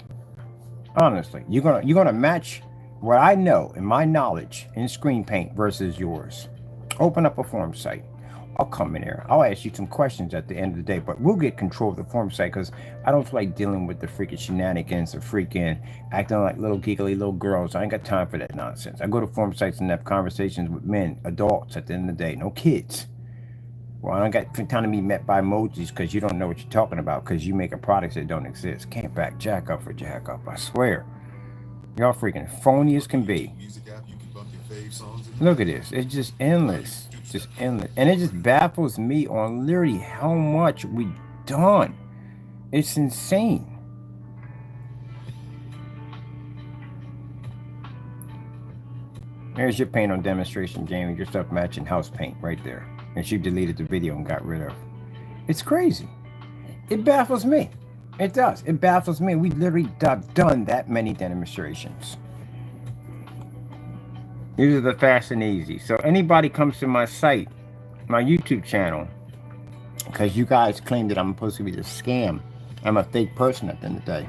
Honestly, you're gonna match what I know and my knowledge in screen paint versus yours. Open up a form site. I'll come in there. I'll ask you some questions at the end of the day, but we'll get control of the form site because I don't feel like dealing with the freaking shenanigans of freaking acting like little giggly little girls. I ain't got time for that nonsense. I go to form sites and have conversations with men, adults at the end of the day, no kids. Well, I don't got time to be met by emojis because you don't know what you're talking about because you make a product that don't exist. Can't back jack up for jack up, I swear. Y'all freaking phony as can be. Music app you can Look at this. It's just endless. Just endless. And it just baffles me on literally how much we done. It's insane. There's your paint on demonstration, Jamie. Your stuff matching house paint right there. And she deleted the video and got rid of. It's crazy. It baffles me. It does. It baffles me. We literally have done that many demonstrations. These are the fast and easy. So anybody comes to my site, my YouTube channel, because you guys claim that I'm supposed to be a scam. I'm a fake person at the end of the day.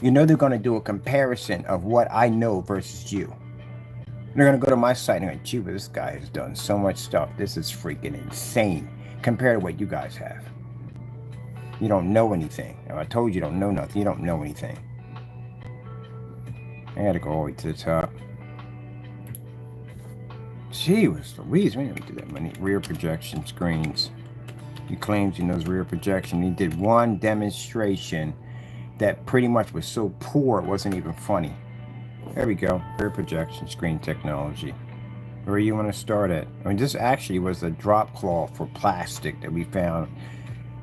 You know they're going to do a comparison of what I know versus you. They're going to go to my site and go, gee, this guy has done so much stuff. This is freaking insane compared to what you guys have. You don't know anything. I told you you don't know nothing. You don't know anything. I got to go all the way to the top. Gee whiz Louise, we didn't do that many rear projection screens. He claims he knows rear projection. He did one demonstration that pretty much was so poor it wasn't even funny. There we go, rear projection screen technology. Where you want to start at? I mean, this actually was a drop cloth for plastic that we found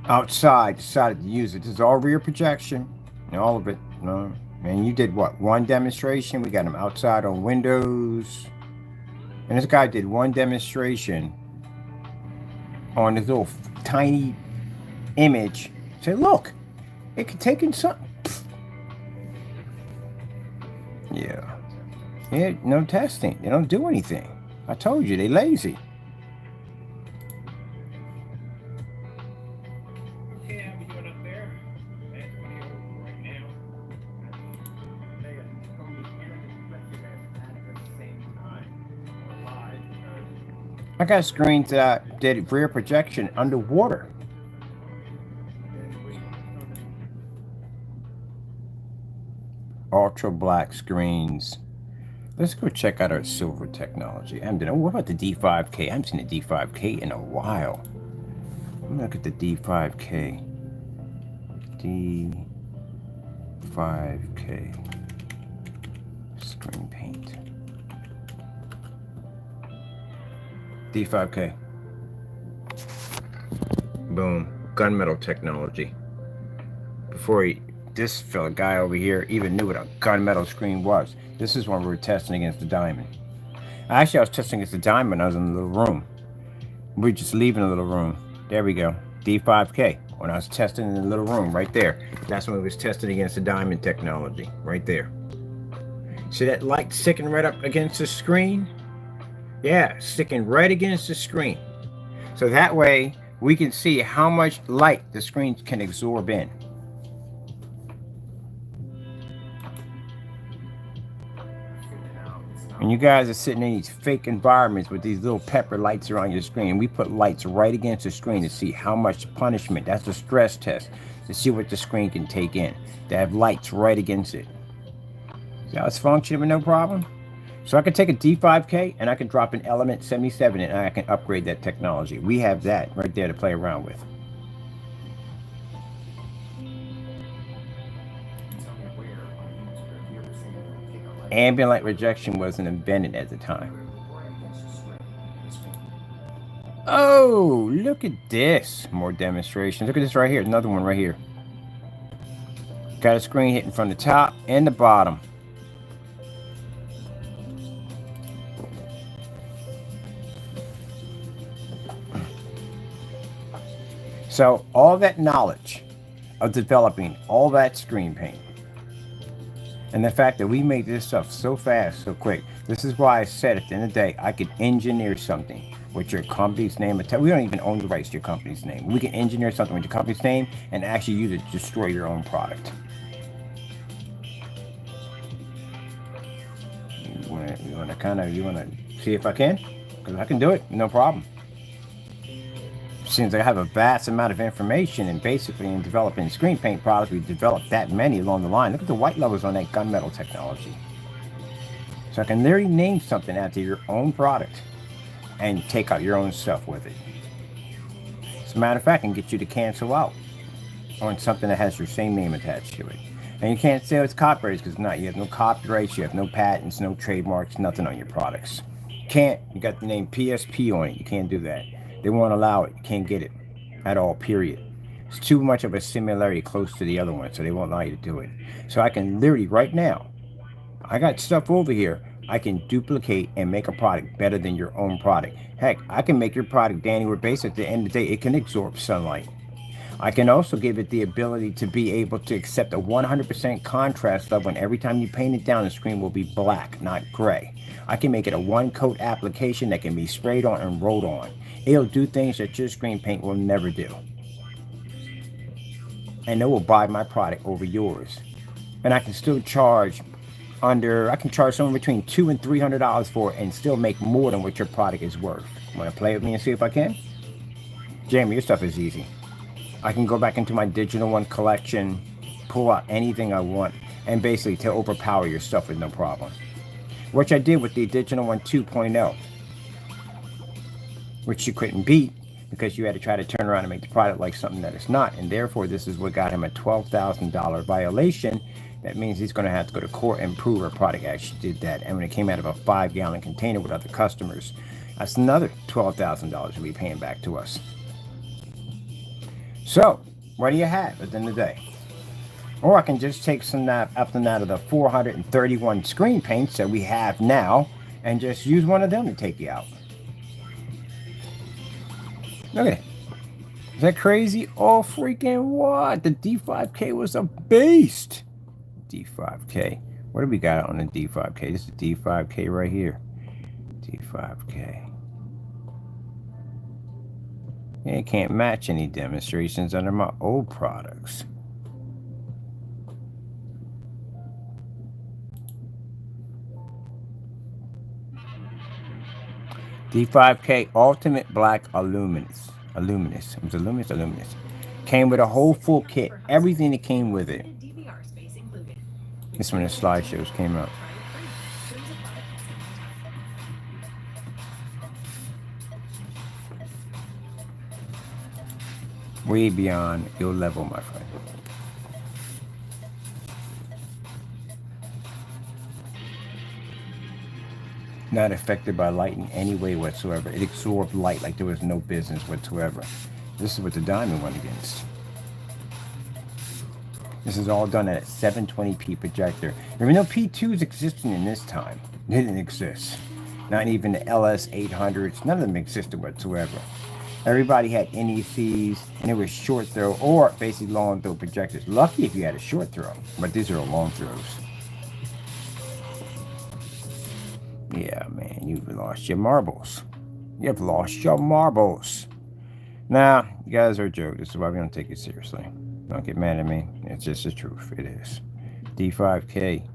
outside. Decided to use it. This is all rear projection, and all of it. No, and you did what? One demonstration. We got them outside on windows. And this guy did one demonstration on this little tiny image. Say, look, it can take in something. Yeah. Yeah, no testing. They don't do anything. I told you, they lazy. Okay, how we doing up there? That's what you're over right now. I got screens that did rear projection underwater. Ultra black screens. Let's go check out our silver technology. What about the D5K? I haven't seen a D5K in a while. Let me look at the D5K. D5K. Screen paint. D5K. Boom. Gunmetal technology. This fella guy over here even knew what a gunmetal screen was. This is when we were testing against the diamond. Actually, I was testing against the diamond. I was in the little room. We were just leaving the little room. There we go. D5K. When I was testing in the little room right there. That's when we was testing against the diamond technology. Right there. See that light sticking right up against the screen? Yeah, sticking right against the screen. So that way we can see how much light the screen can absorb in. And you guys are sitting in these fake environments with these little pepper lights around your screen. We put lights right against the screen to see how much punishment. That's the stress test to see what the screen can take in. They have lights right against it. See how it's functioning with no problem? So I can take a D5K and I can drop an Element 77 and I can upgrade that technology. We have that right there to play around with. Ambient light rejection wasn't invented at the time. Oh, look at this. More demonstrations. Look at this right here. Another one right here. Got a screen hitting from the top and the bottom. So all that knowledge of developing all that screen paint and the fact that we make this stuff so fast, so quick. This is why I said at the end of the day, I could engineer something with your company's name. We don't even own the rights to your company's name. We can engineer something with your company's name and actually use it to destroy your own product. You want to see if I can? Because I can do it, no problem. Since I have a vast amount of information and basically in developing screen paint products, we developed that many along the line. Look at the white levels on that gunmetal technology. So I can literally name something after your own product and take out your own stuff with it. As a matter of fact, I can get you to cancel out on something that has your same name attached to it. And you can't say it's copyrighted because it's not. You have no copyrights, you have no patents, no trademarks, nothing on your products. You can't. You got the name PSP on it. You can't do that. They won't allow it. You can't get it at all, period. It's too much of a similarity close to the other one, so they won't allow you to do it. So I can literally, right now, I got stuff over here. I can duplicate and make a product better than your own product. Heck, I can make your product anywhere based. At the end of the day, it can absorb sunlight. I can also give it the ability to be able to accept a 100% contrast level, and every time you paint it down, the screen will be black, not gray. I can make it a one-coat application that can be sprayed on and rolled on. It'll do things that your screen paint will never do. And they will buy my product over yours. And I can still charge I can charge somewhere between $200 and $300 for it and still make more than what your product is worth. Want to play with me and see if I can? Jamie, your stuff is easy. I can go back into my Digital One collection, pull out anything I want, and basically to overpower your stuff with no problem. Which I did with the Digital One 2.0, which you couldn't beat because you had to try to turn around and make the product like something that it's not. And therefore, this is what got him a $12,000 violation. That means he's going to have to go to court and prove our product actually did that. And when it came out of a 5-gallon container with other customers, that's another $12,000 you'll be paying back to us. So, what do you have at the end of the day? Or I can just take some up and out of the 431 screen paints that we have now and just use one of them to take you out. Look at it. Is that crazy? Oh, freaking what? The D5K was a beast. D5K. What do we got on the D5K? This is D5K right here. D5K. It can't match any demonstrations under my old products. D5K Ultimate Black Illuminous. It was Illuminous. Came with a whole full kit. Everything that came with it. This when the slideshows came out. Way beyond your level, my friend. Not affected by light in any way whatsoever. It absorbed light like there was no business whatsoever. This is what the diamond went against. This is all done at a 720p projector. There were no P2s existing in this time. They didn't exist. Not even the LS800s. None of them existed whatsoever. Everybody had NECs, and it was short throw or basically long throw projectors. Lucky if you had a short throw, but these are long throws. Yeah, man, you've lost your marbles. You've lost your marbles. Nah, you guys are a joke. This is why we don't take it seriously. Don't get mad at me. It's just the truth. It is. D5K.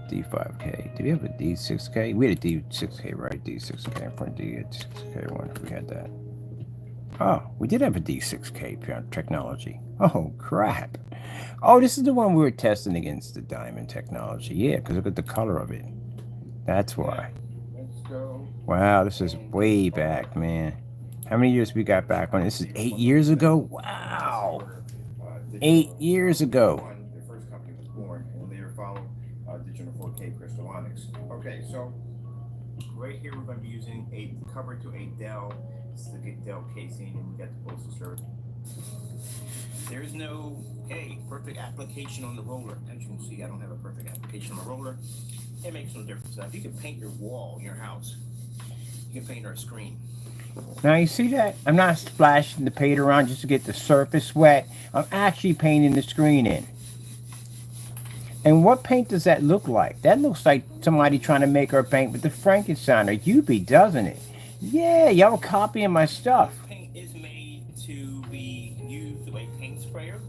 D5K. Did we have a D6K? We had a D6K, right? D6K. I'm from D6K. I wonder if we had that. Oh, we did have a D6K technology. Oh, crap. Oh, this is the one we were testing against the diamond technology. Yeah, because look at the color of it. That's why. Let's go. Wow, this is way back, man. How many years we got back on? This is 8 years ago? Wow. 8 years ago. The first company was born, and later followed Digital 4K Crystallonics. Okay, so right here we're going to be using a cover to a Dell. This is the Dell casing, and we got the Postal Service. There's no, perfect application on the roller. As you can see, I don't have a perfect application on the roller. It makes no difference. Now, if you can paint your wall in your house, you can paint our screen. Now, you see that? I'm not splashing the paint around just to get the surface wet. I'm actually painting the screen in. And what paint does that look like? That looks like somebody trying to make our paint with the Frankenstein or UV, doesn't it? Yeah, y'all copying my stuff. Paint is made to be used the way paint sprayer.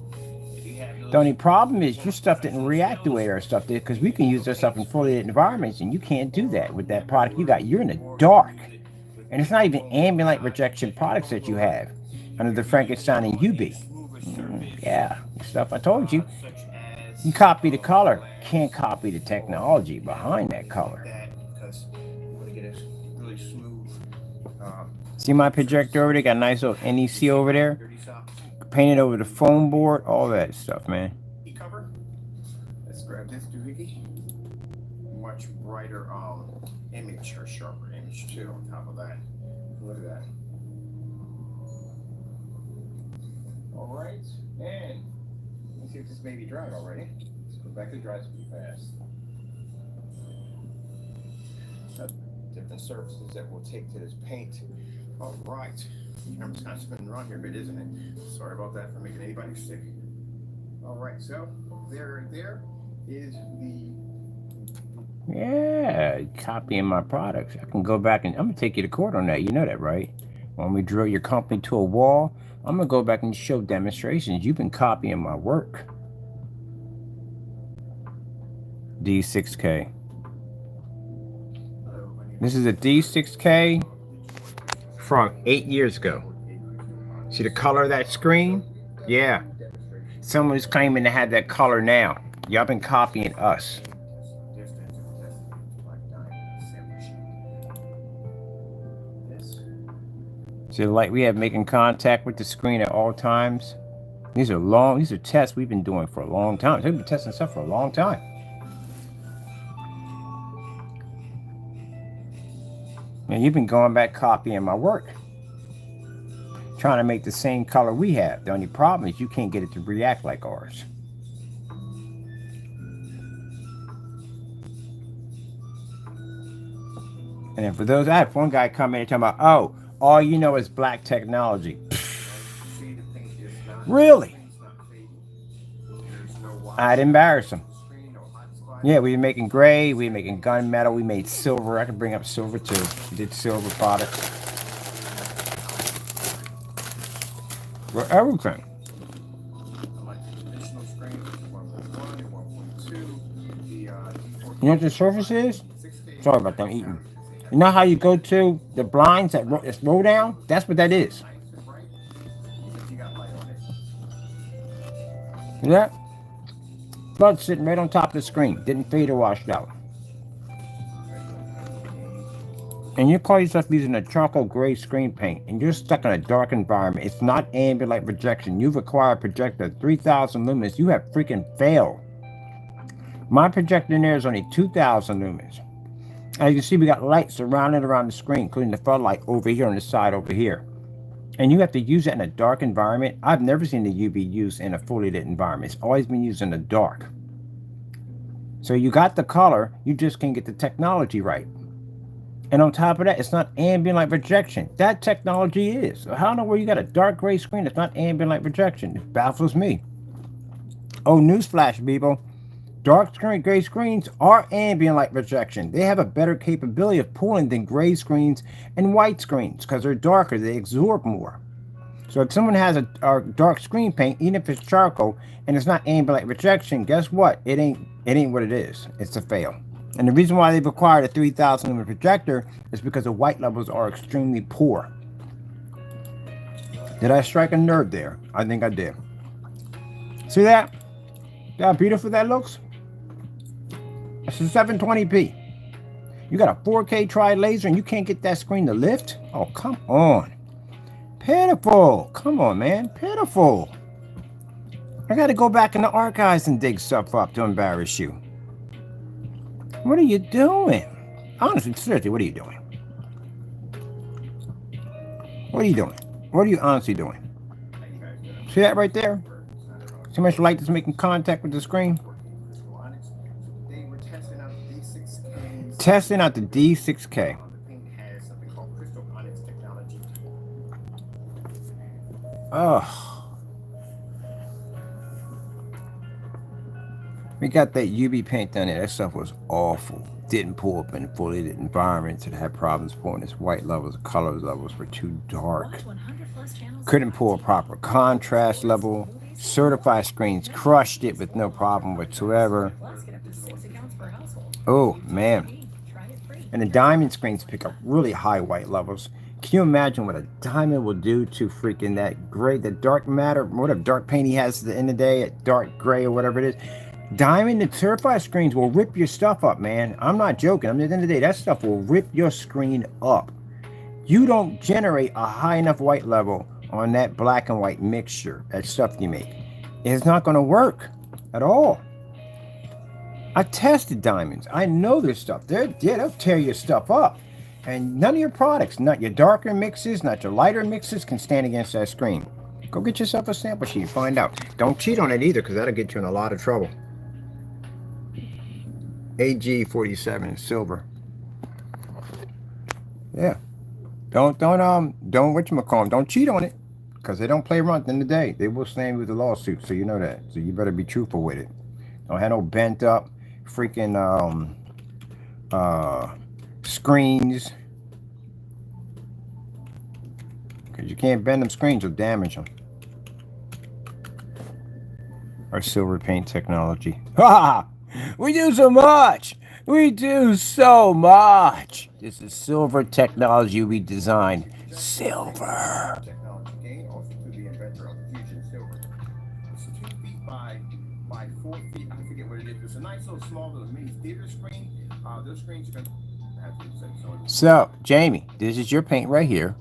The only problem is your stuff didn't react the way our stuff did because we can use our stuff in fully lit environments, and you can't do that with that product you got. You're in the dark. And it's not even ambient light rejection products that you have under the Frankenstein and UV. Yeah, stuff I told you. You copy the color, can't copy the technology behind that color. See my projector over there? Got a nice little NEC over there. Painted over the foam board, all that stuff, man. much brighter image, or sharper image too on top of that. Look at that. All right, and let's see if this maybe dried already. Let's go back to dry pretty fast. Different surfaces that we'll take to this paint. All right, I'm just kind of spinning around here a bit, isn't it? Sorry about that for making anybody sick. All right, so there is the. Yeah, copying my products. I can go back and I'm gonna take you to court on that. You know that, right? When we drill your company to a wall, I'm gonna go back and show demonstrations. You've been copying my work. D6K. This is a D6K from 8 years ago. See the color of that screen? Yeah. Someone's claiming to have that color now. Y'all been copying us. See the light we have making contact with the screen at all times? These are tests we've been doing for a long time. We've been testing stuff for a long time. And you've been going back copying my work. Trying to make the same color we have. The only problem is you can't get it to react like ours. And then for those, I had one guy come in and talking about, oh, all you know is black technology. Really? I'd embarrass him. Yeah, we were making gray, we were making gunmetal, we made silver. I could bring up silver too. We did silver products. For everything. You know what the surface is? Sorry about them eating. You know how you go to the blinds that roll down? That's what that is. Yeah. Blood sitting right on top of the screen. Didn't fade or washed out. And you call yourself using a charcoal gray screen paint, and you're stuck in a dark environment. It's not ambient light projection. You've acquired a projector 3,000 lumens. You have freaking failed. My projector in there is only 2,000 lumens. As you can see, we got lights surrounding around the screen, including the floodlight over here on the side over here. And you have to use it in a dark environment. I've never seen the UV used in a fully lit environment. It's always been used in the dark. So you got the color, you just can't get the technology right. And on top of that, it's not ambient light projection. That technology is. So how in the world you got a dark gray screen that's not ambient light projection? It baffles me. Oh, newsflash, people. Dark screen, gray screens are ambient light projection. They have a better capability of pulling than gray screens and white screens because they're darker. They absorb more. So if someone has a dark screen paint, even if it's charcoal and it's not ambient light projection, guess what? It ain't what it is. It's a fail. And the reason why they've acquired a 3,000 lumen projector is because the white levels are extremely poor. Did I strike a nerve there? I think I did. See that? See how beautiful that looks? It's a 720p. You got a 4K tri-laser and you can't get that screen to lift? Oh, come on. Pitiful. Come on, man. Pitiful. I got to go back in the archives and dig stuff up to embarrass you. What are you doing? Honestly, seriously, what are you doing? What are you doing? What are you honestly doing? See that right there? See how much light is making contact with the screen? Testing out the D6K. Oh. We got that UV paint down there. That stuff was awful. Didn't pull up in fully lit environments. It had problems pulling its white levels. Color levels were too dark. Couldn't pull a proper contrast level. Certified screens crushed it with no problem whatsoever. Oh, man. And the diamond screens pick up really high white levels. Can you imagine what a diamond will do to freaking that gray, the dark matter, whatever dark paint he has at the end of the day, a dark gray or whatever it is. Diamond and certified screens will rip your stuff up, man. I'm not joking. At the end of the day, that stuff will rip your screen up. You don't generate a high enough white level on that black and white mixture, that stuff you make. It's not going to work at all. I tested diamonds. I know their stuff. They'll tear your stuff up. And none of your products, not your darker mixes, not your lighter mixes, can stand against that screen. Go get yourself a sample sheet. Find out. Don't cheat on it either, because that'll get you in a lot of trouble. AG47 silver. Yeah. Don't whatchamacallit, don't cheat on it, because they don't play around in the day. They will slam you with a lawsuit, so you know that. So you better be truthful with it. Don't have no bent up freaking screens, because you can't bend them screens, you'll damage them. Our silver paint technology. Ha! We do so much. We do so much. This is silver technology we designed. Silver. Technology gain also to the inventor of fusion silver. It's 2 feet by 4 feet. I forget what it is. It's a nice little small little mini theater screen. Those screens are going to have to say so. So, Jamie, this is your paint right here,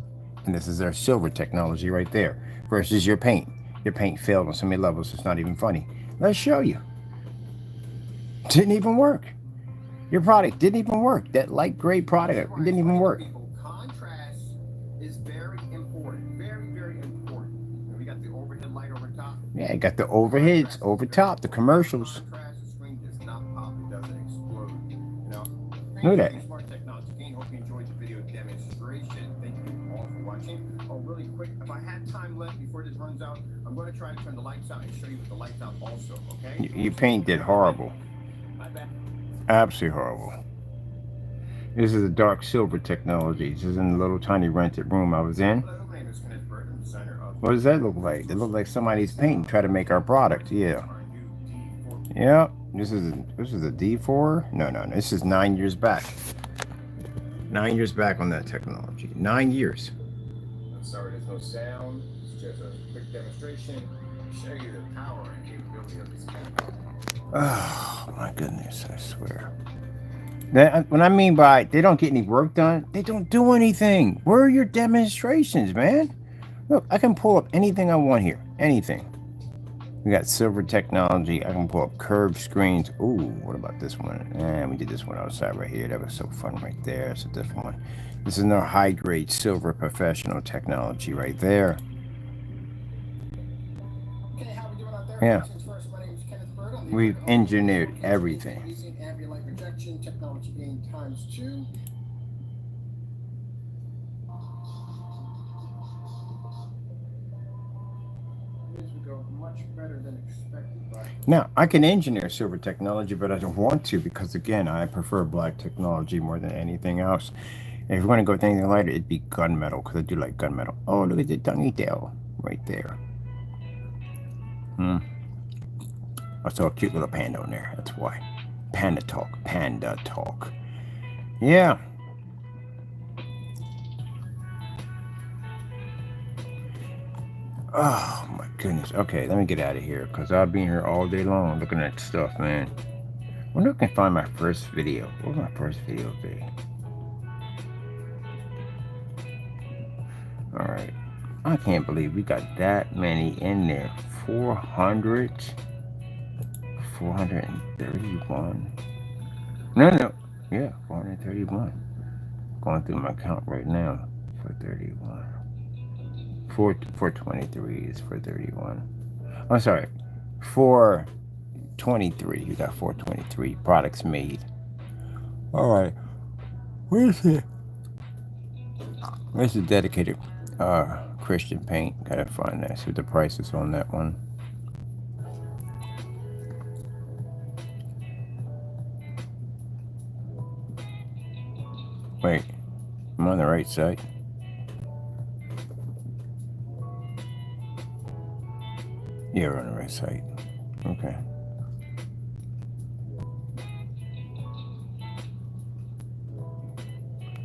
and this is our silver technology right there. Versus your paint. Your paint failed on so many levels. It's not even funny. Let's show you. Didn't even work. Your product didn't even work. That light gray product didn't even work. Contrast is very important. Very, very important. We got the overhead light over top. Yeah, you got the overheads over top, the commercials. The screen does not pop, it doesn't explode. You know? Look at that. Smart technology gain. Hope you enjoyed the video demonstration. Thank you all for watching. Oh, really quick, if I had time left before this runs out, I'm going to try to turn the lights out and show you with the lights out also, okay? Your paint did horrible. Absolutely horrible. This is the dark silver technology. This is in the little tiny rented room I was in. What does that look like? It looks like somebody's painting, try to make our product. Yeah. Yeah. This is a D4? No. This is 9 years back. 9 years back on that technology. 9 years. I'm sorry, there's no sound. It's just a quick demonstration. Show you the power and capability of this camera. Oh my goodness, I swear. When I mean by they don't get any work done, they don't do anything. Where are your demonstrations, man? Look, I can pull up anything I want here. Anything. We got silver technology. I can pull up curved screens. Ooh, what about this one? We did this one outside right here. That was so fun right there. That's a different one. This is our high-grade silver professional technology right there. Okay, how we doing out there? Yeah. We've engineered everything. Using ambient light projection technology gain ×2. This would go much better than expected. Now, I can engineer silver technology, but I don't want to because, again, I prefer black technology more than anything else. If you're going to go with anything lighter, it'd be gunmetal because I do like gunmetal. Oh, look at the dungy tail right there. I saw a cute little panda on there. That's why. Panda talk. Panda talk. Yeah. Oh, my goodness. Okay, let me get out of here because I've been here all day long looking at stuff, man. I wonder if I can find my first video. What would my first video be? Alright. I can't believe we got that many in there. 431. No. Yeah, 431. Going through my count right now. 431. 423 is 431. I'm sorry. 423. You got 423 products made. Alright. Where's it? Where's the dedicated Christian paint? Gotta find that. See what the price is on that one. Wait, I'm on the right side. Yeah, we're on the right side. Okay.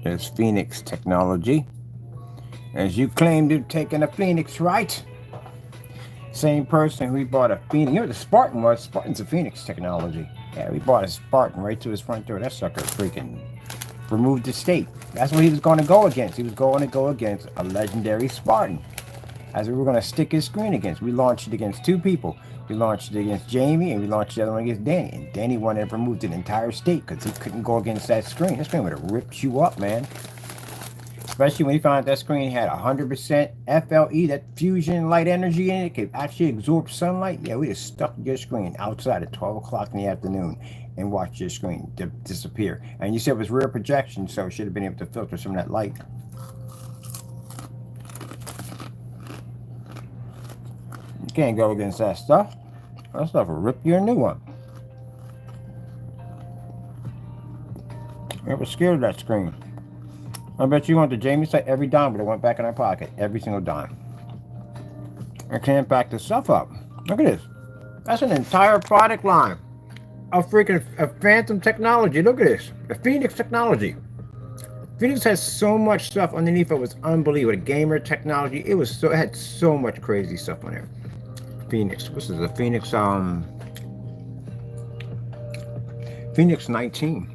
There's Phoenix technology. As you claimed to taking a Phoenix, right? Same person who bought a Phoenix. You know what the Spartan was? Spartan's a Phoenix technology. Yeah, we bought a Spartan right to his front door. That sucker freaking removed the state. That's what he was going to go against. He was going to go against a legendary Spartan. As we were going to stick his screen against. We launched it against 2 people. We launched it against Jamie, and we launched the other one against Danny. And Danny wanted to remove the entire state because he couldn't go against that screen. That screen would have ripped you up, man. Especially when he found out that screen had 100% FLE, that fusion light energy in it, could actually absorb sunlight. Yeah, we just stuck your screen outside at 12 o'clock in the afternoon and watched your screen disappear. And you said it was rear projection, so it should have been able to filter some of that light. You can't go against that stuff. That stuff will rip you a new one. I was scared of that screen. I bet you went to Jamie's site, every dime would have went back in our pocket. Every single dime. I can't back this stuff up. Look at this. That's an entire product line of freaking Phantom technology. Look at this. The Phoenix technology. Phoenix has so much stuff underneath it. Was unbelievable. The gamer technology. It had so much crazy stuff on there. Phoenix. This is the Phoenix Phoenix 19.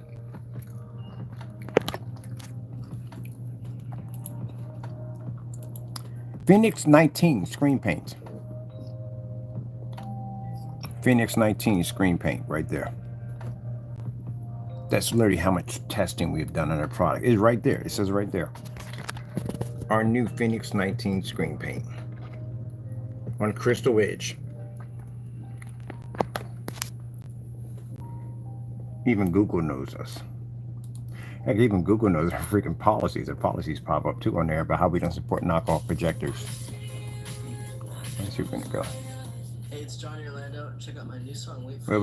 Phoenix 19 screen paint. Phoenix 19 screen paint right there. That's literally how much testing we've done on our product. It's right there. It says right there. Our new Phoenix 19 screen paint on Crystal Edge. Even Google knows us. Heck, even Google knows our freaking policies. The policies pop up too on there about how we don't support knockoff projectors. Let's see where we're gonna go. Hey, it's Johnny Orlando. Check out my new song. Wait. Wait.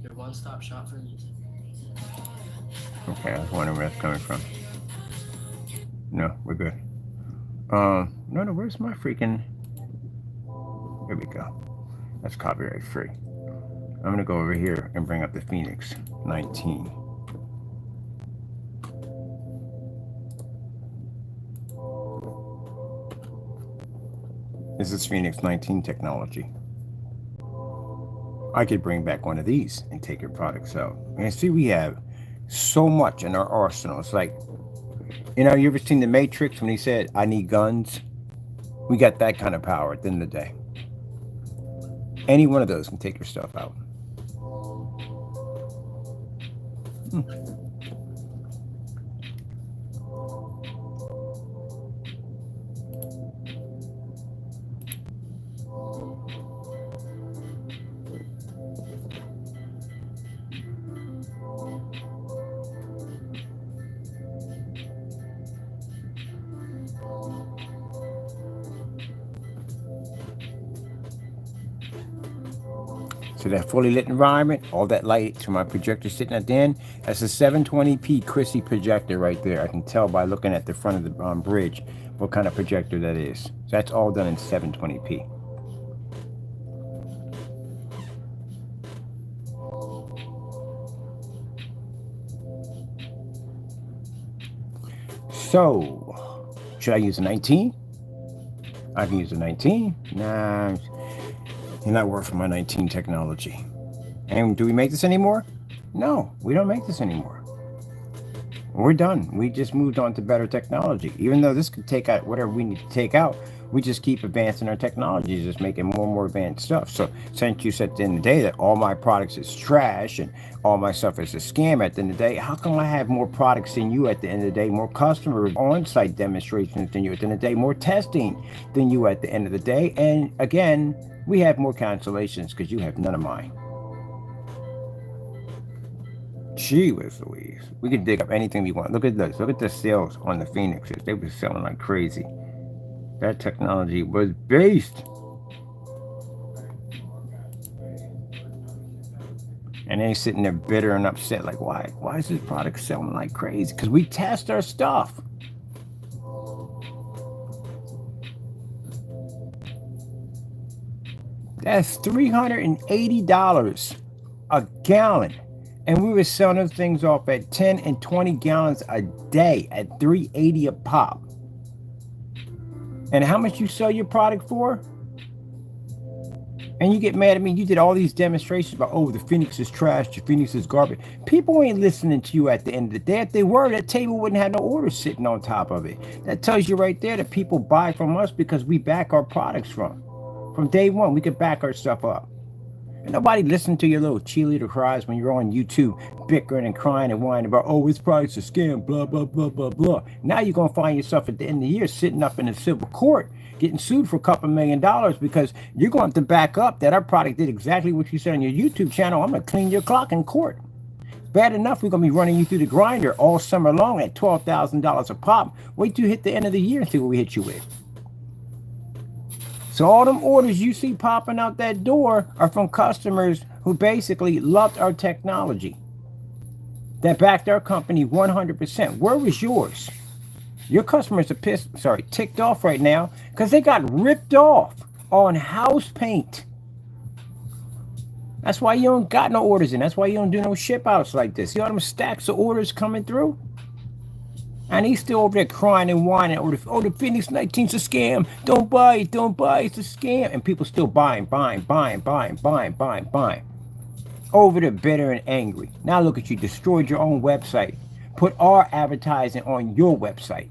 Your one-stop shop for music. Okay, I was wondering where that's coming from. No, we're good. No, where's my freaking... There we go. That's copyright free. I'm gonna go over here and bring up the Phoenix 19. This is Phoenix 19 technology. I could bring back one of these and take your products out. And see, we have so much in our arsenal. It's like, you know, you ever seen The Matrix when he said, I need guns? We got that kind of power at the end of the day. Any one of those can take your stuff out. So that fully lit environment, all that light to my projector sitting at the end, that's a 720p Chrissy projector right there. I can tell by looking at the front of the bridge what kind of projector that is. So that's all done in 720p. So, should I use a 19? I can use a 19. Nah. You're not worth my 19 technology. And do we make this anymore? No, we don't make this anymore. We're done. We just moved on to better technology. Even though this could take out whatever we need to take out, we just keep advancing our technology, just making more and more advanced stuff. So since you said at the end of the day that all my products is trash and all my stuff is a scam at the end of the day, how come I have more products than you at the end of the day, more customers, on-site demonstrations than you at the end of the day, more testing than you at the end of the day? And again, we have more cancellations because you have none of mine. Gee whiz Louise. We could dig up anything we want. Look at this. Look at the sales on the Phoenixes. They were selling like crazy. That technology was based. And they sitting there bitter and upset. Like, why? Why is this product selling like crazy? Because we test our stuff. That's $380 a gallon. And we were selling those things off at 10 and 20 gallons a day at $380 a pop. And how much you sell your product for? And you get mad at me. You did all these demonstrations about, oh, the Phoenix is trash, the Phoenix is garbage. People ain't listening to you at the end of the day. If they were, that table wouldn't have no orders sitting on top of it. That tells you right there that people buy from us because we back our products from. From day one, we could back our stuff up. And nobody listen to your little cheerleader cries when you're on YouTube bickering and crying and whining about, oh, it's probably a scam, blah, blah, blah, blah, blah. Now you're going to find yourself at the end of the year sitting up in a civil court getting sued for a couple $1 million because you're going to have to back up that our product did exactly what you said on your YouTube channel. I'm going to clean your clock in court. Bad enough, we're going to be running you through the grinder all summer long at $12,000 a pop. Wait till you hit the end of the year and see what we hit you with. So all them orders you see popping out that door are from customers who basically loved our technology, that backed our company 100%. Where was yours? Your customers are ticked off right now because they got ripped off on house paint. That's why you don't got no orders in. That's why you don't do no ship outs like this. See all them stacks of orders coming through? And he's still over there crying and whining. Oh, the Phoenix 19's a scam. Don't buy it. Don't buy it. It's a scam. And people still buying. Over there bitter and angry. Now look at you. Destroyed your own website. Put our advertising on your website.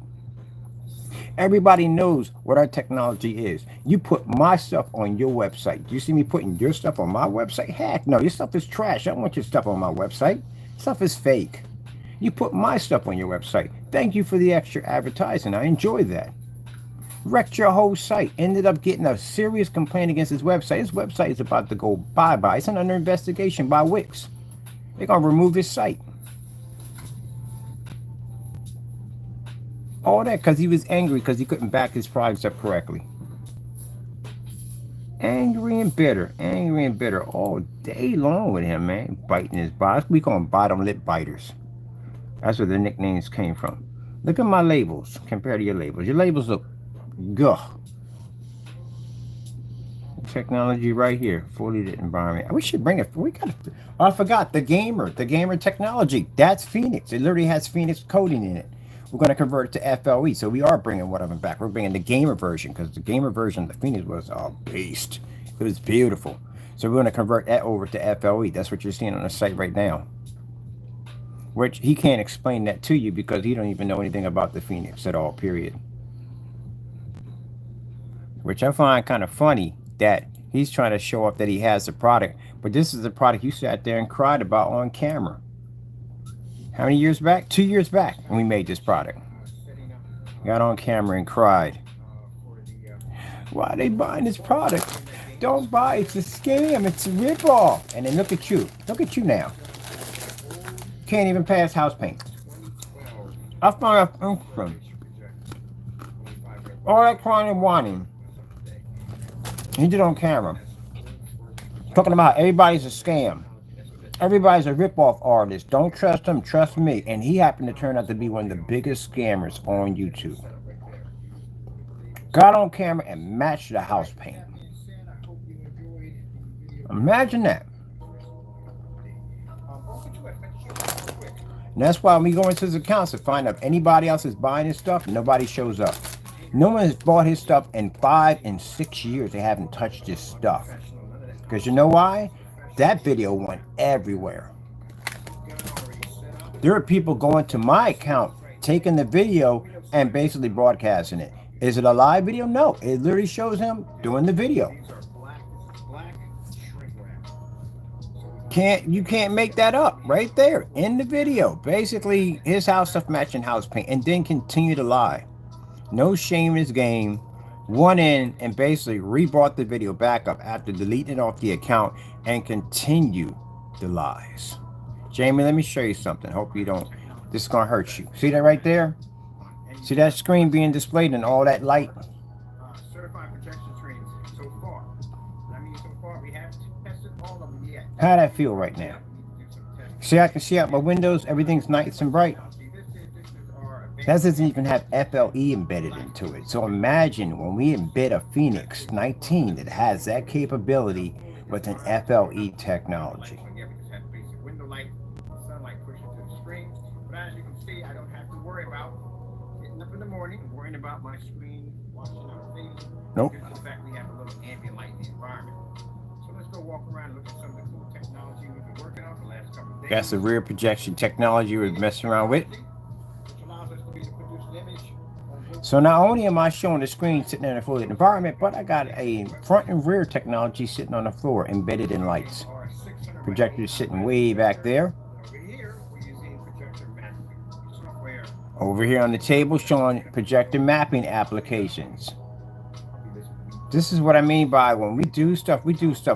Everybody knows what our technology is. You put my stuff on your website. Do you see me putting your stuff on my website? Heck no. Your stuff is trash. I don't want your stuff on my website. Stuff is fake. You put my stuff on your website. Thank you for the extra advertising. I enjoy that. Wrecked your whole site. Ended up getting a serious complaint against his website. His website is about to go bye-bye. It's under investigation by Wix. They're going to remove his site. All that because he was angry because he couldn't back his products up correctly. Angry and bitter all day long with him, man. Biting his bottom. We call them bottom lip biters. That's where the nicknames came from. Look at my labels compared to your labels. Your labels look good. Technology right here. Fully lit environment. We should bring it. We got to. Oh, I forgot. The gamer technology. That's Phoenix. It literally has Phoenix coding in it. We're going to convert it to FLE. So we are bringing one of them back. We're bringing the gamer version because the gamer version of the Phoenix was a beast. It was beautiful. So we're going to convert that over to FLE. That's what you're seeing on the site right now. Which he can't explain that to you because he don't even know anything about the Phoenix at all, period. Which I find kind of funny that he's trying to show off that he has the product. But this is the product you sat there and cried about on camera. How many years back? 2 years back when we made this product. Got on camera and cried. Why are they buying this product? Don't buy it. It's a scam. It's a ripoff. And then look at you. Look at you now. Can't even pass house paint. I found out from all that crying and whining. He did on camera. Talking about everybody's a scam. Everybody's a ripoff artist. Don't trust him, trust me. And he happened to turn out to be one of the biggest scammers on YouTube. Got on camera and matched the house paint. Imagine that. And that's why when we go into his accounts to find out if anybody else is buying his stuff, nobody shows up. No one has bought his stuff in 5 and 6 years. They haven't touched his stuff. Because you know why? That video went everywhere. There are people going to my account, taking the video and basically broadcasting it. Is it a live video? No. It literally shows him doing the video. You can't make that up right there in the video. Basically, his house stuff matching house paint and then continue to lie. No shame in his game. One in and basically rebought the video back up after deleting it off the account and continue the lies. Jamie, let me show you something. Hope you don't. This is going to hurt you. See that right there? See that screen being displayed and all that light? Certified protection trainings so far. I mean, so far we haven't tested all of them yet. How'd that feel right now? See, I can see out my windows. Everything's nice and bright. That doesn't even have FLE embedded into it. So imagine when we embed a Phoenix 19 that has that capability with an FLE technology. Window light, sunlight pushing to the screen. But as you can see, I don't have to worry about getting up in the morning and worrying about my screen watching our face. Nope. Because the fact we have a little ambient light in the environment. So let's go walk around and look at some of the cool technology we've been working on for the last couple of days. That's the rear projection technology we're messing around with. So not only am I showing the screen sitting in a fully lit environment, but I got a front and rear technology sitting on the floor embedded in lights. Projector is sitting way back there. Over here on the table showing projector mapping applications. This is what I mean by when we do stuff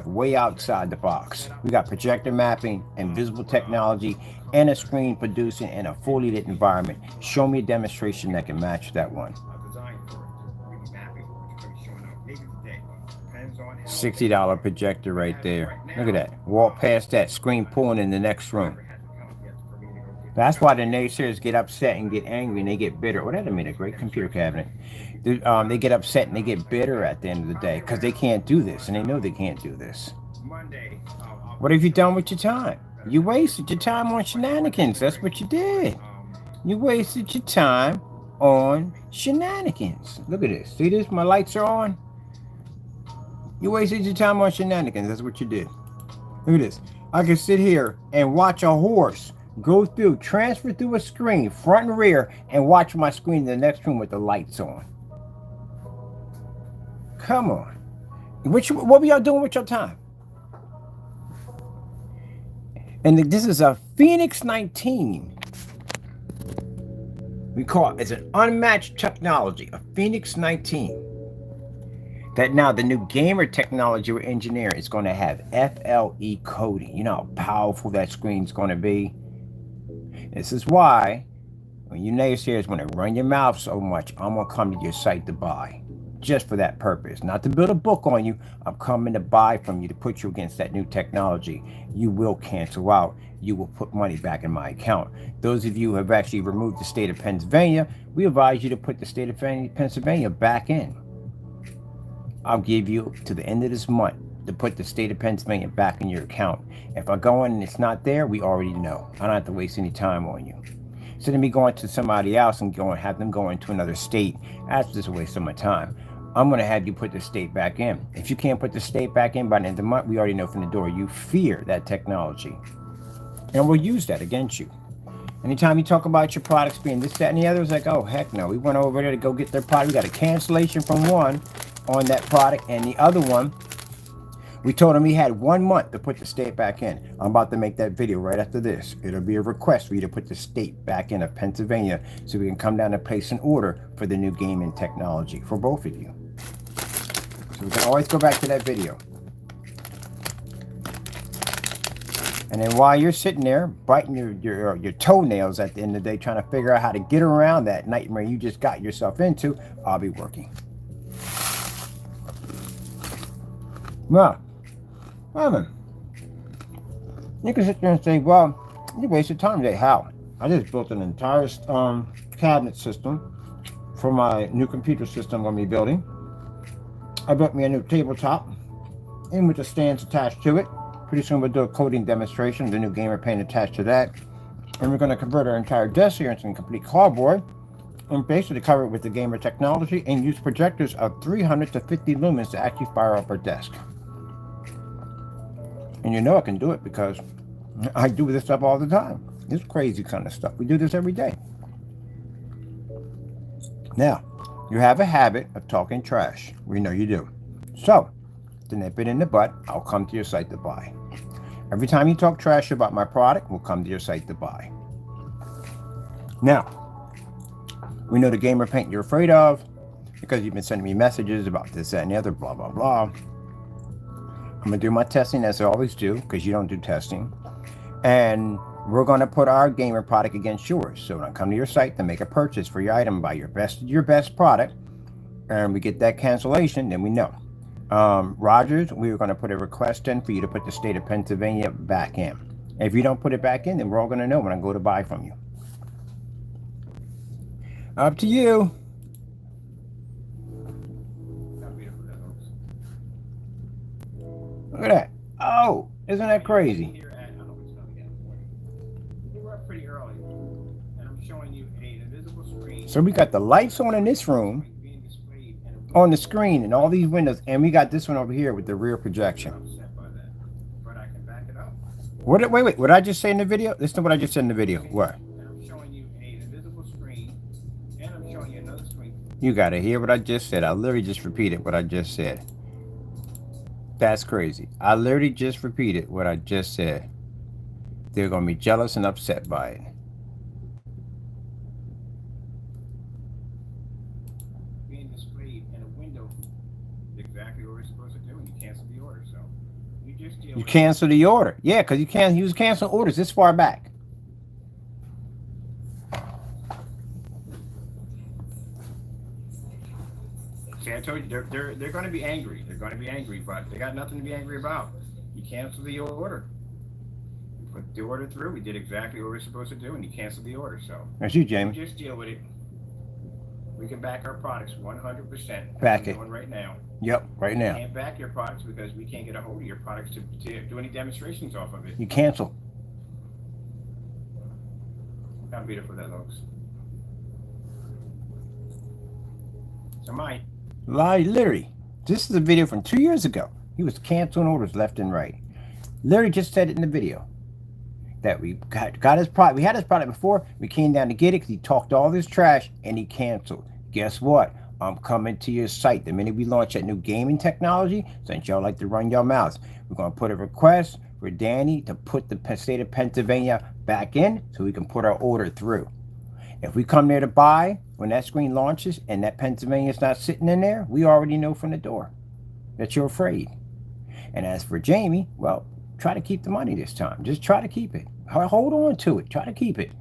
way outside the box. We got projector mapping, invisible technology, and a screen producing in a fully lit environment. Show me a demonstration that can match that one. $60 projector right there. Look at that. Walk past that screen pulling in the next room. That's why the naysayers get upset and get angry and they get bitter. Oh, that made a great computer cabinet. They get upset and they get bitter at the end of the day because they can't do this and they know they can't do this. What have you done with your time? You wasted your time on shenanigans. That's what you did. You wasted your time on shenanigans. Look at this. See this? My lights are on. You wasted your time on shenanigans. That's what you did. Look at this. I can sit here and watch a horse go through, transfer through a screen, front and rear, and watch my screen in the next room with the lights on. Come on. What were y'all doing with your time? And this is a Phoenix 19. We call it, it's an unmatched technology, a Phoenix 19. That now the new gamer technology we're engineering is going to have FLE coding. You know how powerful that screen's going to be. This is why when you naysayers want to run your mouth so much, I'm going to come to your site to buy. Just for that purpose. Not to build a book on you. I'm coming to buy from you to put you against that new technology. You will cancel out. You will put money back in my account. Those of you who have actually removed the state of Pennsylvania, we advise you to put the state of Pennsylvania back in. I'll give you to the end of this month to put the state of Pennsylvania back in your account. If I go in and it's not there, we already know. I don't have to waste any time on you. Instead of me going to somebody else and have them go into another state, that's just a waste of my time. I'm going to have you put the state back in. If you can't put the state back in by the end of the month, we already know from the door you fear that technology. And we'll use that against you. Anytime you talk about your products being this, that, and the other, it's like, oh, heck no. We went over there to go get their product. We got a cancellation from one on that product, and the other one, we told him he had 1 month to put the state back in. I'm about to make that video right after this. It'll be a request for you to put the state back in of Pennsylvania so we can come down and place an order for the new gaming technology for both of you. So we can always go back to that video. And then while you're sitting there biting your toenails at the end of the day, trying to figure out how to get around that nightmare you just got yourself into, I'll be working. Well, you can sit there and say, well, you wasted time today. How? I just built an entire cabinet system for my new computer system I'm going to be building. I built me a new tabletop and with the stands attached to it. Pretty soon we'll do a coding demonstration, the new gamer paint attached to that. And we're going to convert our entire desk here into complete cardboard and basically cover it with the gamer technology and use projectors of 300 to 50 lumens to actually fire up our desk. And you know I can do it because I do this stuff all the time. This crazy kind of stuff. We do this every day. Now, you have a habit of talking trash. We know you do. So, to nip it in the butt, I'll come to your site to buy. Every time you talk trash about my product, we'll come to your site to buy. Now, we know the gamer paint you're afraid of because you've been sending me messages about this, that, and the other, blah, blah, blah. I'm going to do my testing as I always do because you don't do testing. And we're going to put our gamer product against yours. So when I come to your site to make a purchase for your item, buy your best product, and we get that cancellation, then we know. Rogers, we were going to put a request in for you to put the state of Pennsylvania back in. If you don't put it back in, then we're all going to know when I go to buy from you. Up to you. Look at that. Oh, isn't that crazy? So we got the lights on in this room, on the screen, and all these windows, and we got this one over here with the rear projection. Wait, what did I just say in the video? Listen to what I just said in the video. What? I'm showing you an invisible screen, and I'm showing you another screen You gotta hear what I just said. I literally just repeated what I just said. That's crazy. I literally just repeated what I just said. They're gonna be jealous and upset by it. Being displayed in a window exactly what we're supposed to do, and you cancel the order. So you cancel the order. Yeah, because you can't use cancel orders this far back. See, I told you they're going to be angry. They're going to be angry, but they got nothing to be angry about. You cancel the order. You put the order through. We did exactly what we're supposed to do, and you cancel the order. So that's you, Jamie. Just deal with it. We can back our products 100%. Back it. Doing right now. Yep, right now. You can't back your products because we can't get a hold of your products to do any demonstrations off of it. You cancel. How beautiful that looks. So mine. Literally, this is a video from 2 years ago. He was canceling orders left and right. Literally just said it in the video that we got his product. We had his product before. We came down to get it because he talked all this trash and he canceled. Guess what? I'm coming to your site the minute we launch that new gaming technology. Since y'all like to run your mouths, we're going to put a request for Danny to put the state of Pennsylvania back in so we can put our order through. If we come there to buy, when that screen launches and that Pennsylvania's not sitting in there, we already know from the door that you're afraid. And as for Jamie, well, try to keep the money this time. Just try to keep it. Hold on to it. Try to keep it.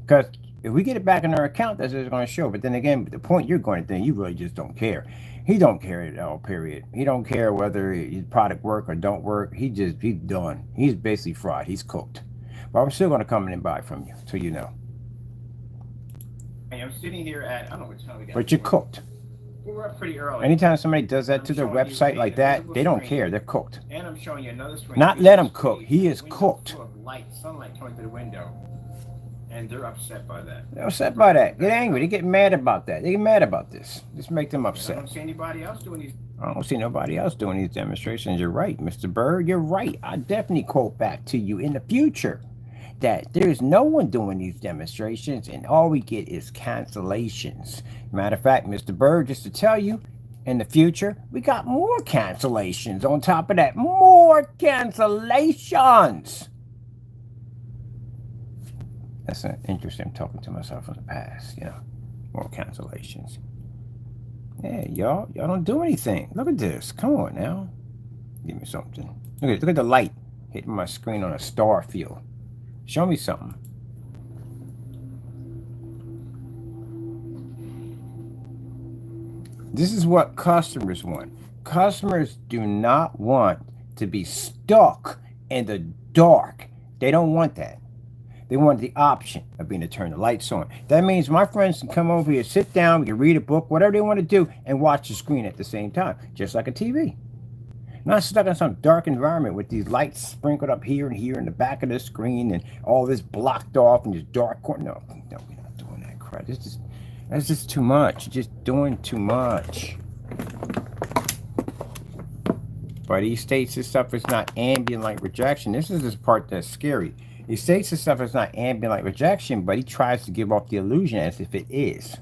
Because if we get it back in our account, that's what it's going to show. But then again, the point you're going to think, you really just don't care. He don't care at all, period. He don't care whether his product work or don't work. He's done. He's basically fried. He's cooked. But I'm still going to come in and buy from you, so you know. I'm sitting here at, I don't know what time we got. But you're cooked. We're up pretty early. Anytime somebody does that to their website like that, they don't care. They're cooked. And I'm showing you another screen. Not let him cook. He is cooked. Sunlight coming through the window. And they're upset by that. They're upset by that. Get angry. They get mad about that. They get mad about this. Just make them upset. I don't see anybody else doing these. I don't see nobody else doing these demonstrations. You're right, Mr. Bird. You're right. I definitely quote back to you in the future that there's no one doing these demonstrations and all we get is cancellations. Matter of fact, Mr. Bird, just to tell you, in the future, we got more cancellations. On top of that, more cancellations. That's interesting. I'm talking to myself in the past, you know, more cancellations. Yeah, y'all don't do anything. Look at this. Come on now. Give me something. Look at the light hitting my screen on a star field. Show me something. This is what customers want. Customers do not want to be stuck in the dark. They don't want that. They want the option of being able to turn the lights on. That means my friends can come over here, sit down, we can read a book, whatever they want to do, and watch the screen at the same time, just like a TV. Not stuck in some dark environment with these lights sprinkled up here and here in the back of the screen and all this blocked off in this dark corner. No, we're not doing that crap. That's just too much. You're just doing too much. But he states this stuff is not ambient light rejection. This is the part that's scary. He states this stuff is not ambient light rejection, but he tries to give off the illusion as if it is.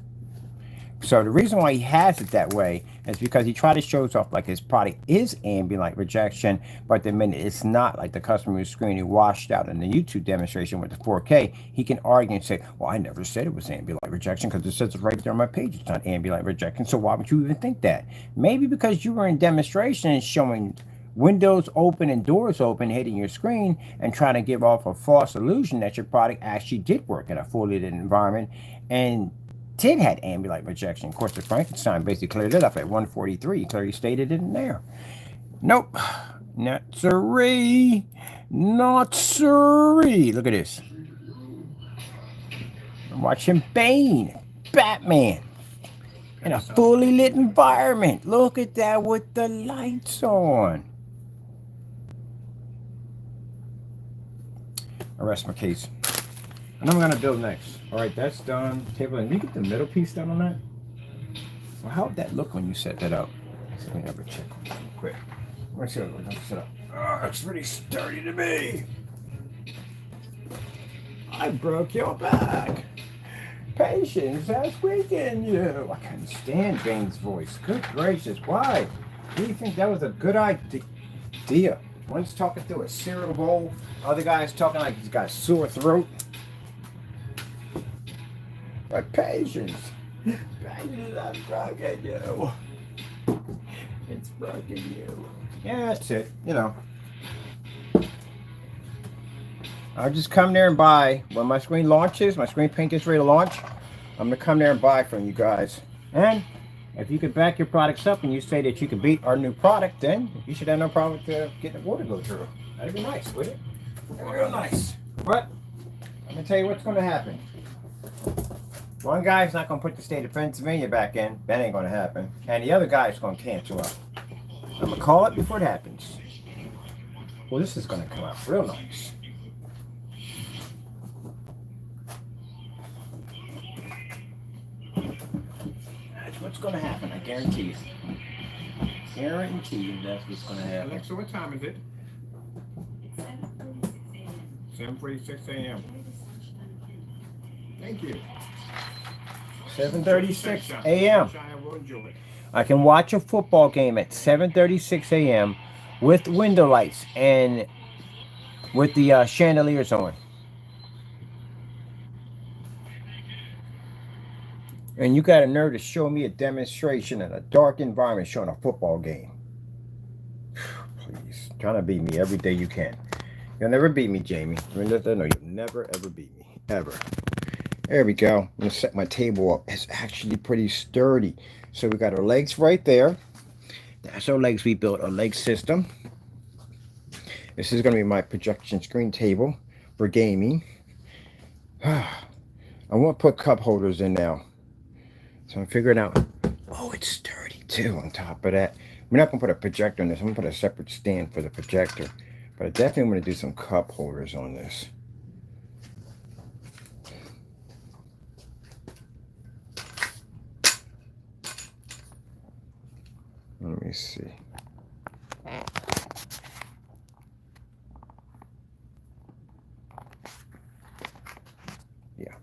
So the reason why he has it that way is because he tried to show us off like his product is ambient light rejection, but the minute it's not, like the customer who's screen washed out in the YouTube demonstration with the 4K, he can argue and say, well, I never said it was ambient light rejection because it says it right there on my page. It's not ambient light rejection, so why would you even think that? Maybe because you were in demonstration showing windows open and doors open hitting your screen and trying to give off a false illusion that your product actually did work in a fully lit environment and did had ambient light rejection. Of course, the Frankenstein basically cleared it up at 143. Clearly stated it in there. Nope. Not siree. Not siree. Look at this. I'm watching Bane, Batman, in a fully lit environment. Look at that with the lights on. I rest my case. And I'm going to build next. All right, that's done. Table, and you get the middle piece done on that? Well, how would that look when you set that up? Let me double check quick. Let's see what it's set up. Oh, that's pretty sturdy to me. I broke your back. Patience, that's weakening you. I can't stand Bane's voice. Good gracious, why? Do you think that was a good idea? One's talking through a cereal bowl, other guy's talking like he's got a sore throat. But patience, I'm bugging you. It's bugging you. Yeah, that's it. You know. I'll just come there and buy. When my screen launches, my screen paint is ready to launch, I'm going to come there and buy from you guys. And if you can back your products up and you say that you can beat our new product, then you should have no problem with getting the water go through. That'd be nice, wouldn't it? Real nice. But I'm going to tell you what's going to happen. One guy's not going to put the state of Pennsylvania back in. That ain't going to happen. And the other guy's going to cancel out. I'm going to call it before it happens. Well, this is going to come out real nice. That's what's going to happen, I guarantee you. Guarantee you that's what's going to happen. Alexa, what time is it? It's 7:46 a.m. 7:46 a.m. Thank you. 7:36 a.m. I can watch a football game at 7:36 a.m. with window lights and with the chandeliers on. And you got a nerve to show me a demonstration in a dark environment showing a football game. Please, trying to beat me every day you can. You'll never beat me, Jamie. I mean, no, you'll never ever beat me, ever. There we go. I'm gonna set my table up. It's actually pretty sturdy. So we got our legs right there. That's our legs. We built a leg system. This is gonna be my projection screen table for gaming. I want to put cup holders in now. So I'm figuring out, oh, it's sturdy too on top of that. We're not going to put a projector on this. I'm going to put a separate stand for the projector. But I definitely want to do some cup holders on this. Let me see. Yeah.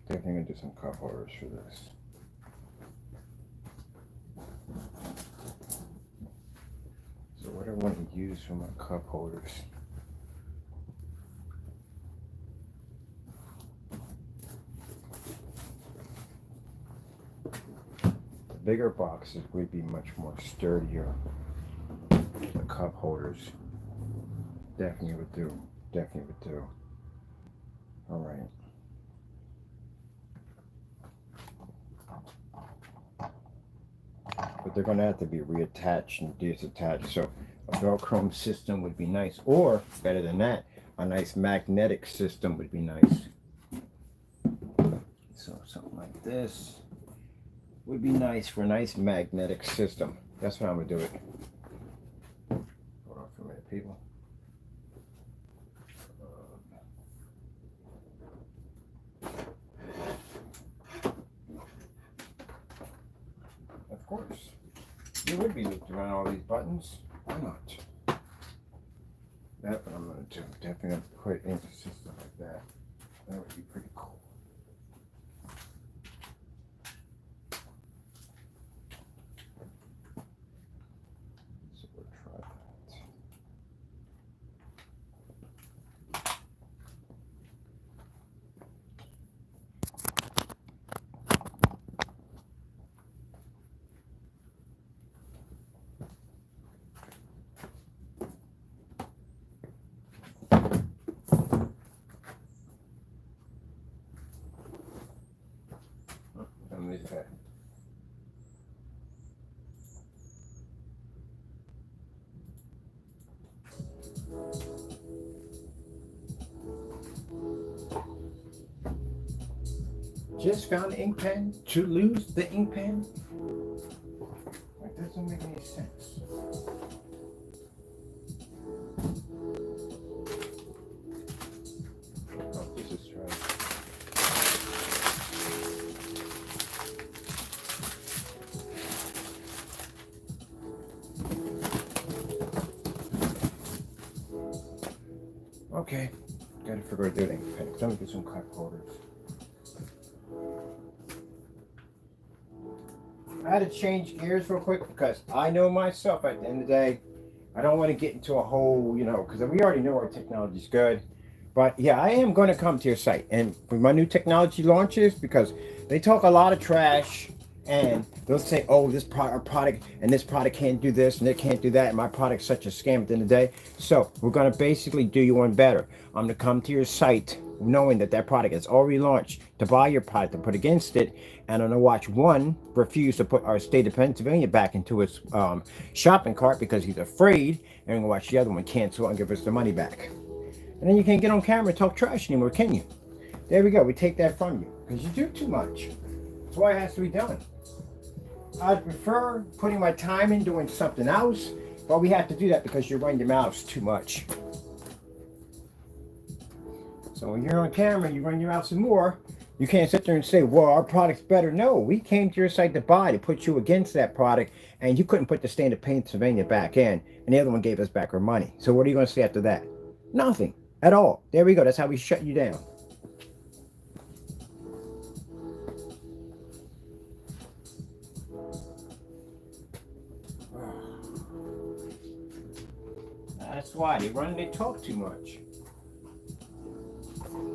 Definitely going to do some cup holders for this. So what I want to use for my cup holders. The bigger boxes would be much more sturdier. The cup holders definitely would do. Definitely would do. All right. But they're going to have to be reattached and disattached. So a Velcro system would be nice. Or, better than that, a nice magnetic system would be nice. So something like this would be nice for a nice magnetic system. That's how I'm going to do it. Hold on for a minute, people. Of course. You would be looped around all these buttons. Why not? That's what I'm going to do. Definitely going to put into a system like that. That would be pretty cool. So we'll try that. Okay. Just found the ink pen to lose the ink pen? That doesn't make any sense. Oh, this is right. Okay, gotta figure out the ink pen. Let me get some cup holders. I had to change gears real quick because I know myself at the end of the day, I don't want to get into a whole, because we already know our technology's good. But yeah, I am going to come to your site. And when my new technology launches, because they talk a lot of trash and they'll say, oh, this product and this product can't do this and it can't do that. And my product's such a scam at the end of the day. So we're going to basically do you one better. I'm going to come to your site knowing that that product is already launched to buy your product to put against it. And I'm going to watch one refuse to put our state of Pennsylvania back into its shopping cart because he's afraid. And I'm going to watch the other one cancel and give us the money back. And then you can't get on camera and talk trash anymore, can you? There we go. We take that from you because you do too much. That's why it has to be done. I'd prefer putting my time in doing something else, but we have to do that because you're running your mouths too much. So when you're on camera, you run your mouth some more. You can't sit there and say, well, our product's better. No, we came to your site to buy, to put you against that product, and you couldn't put the state of Pennsylvania back in, and the other one gave us back our money. So what are you going to say after that? Nothing at all. There we go. That's how we shut you down. That's why they talk too much.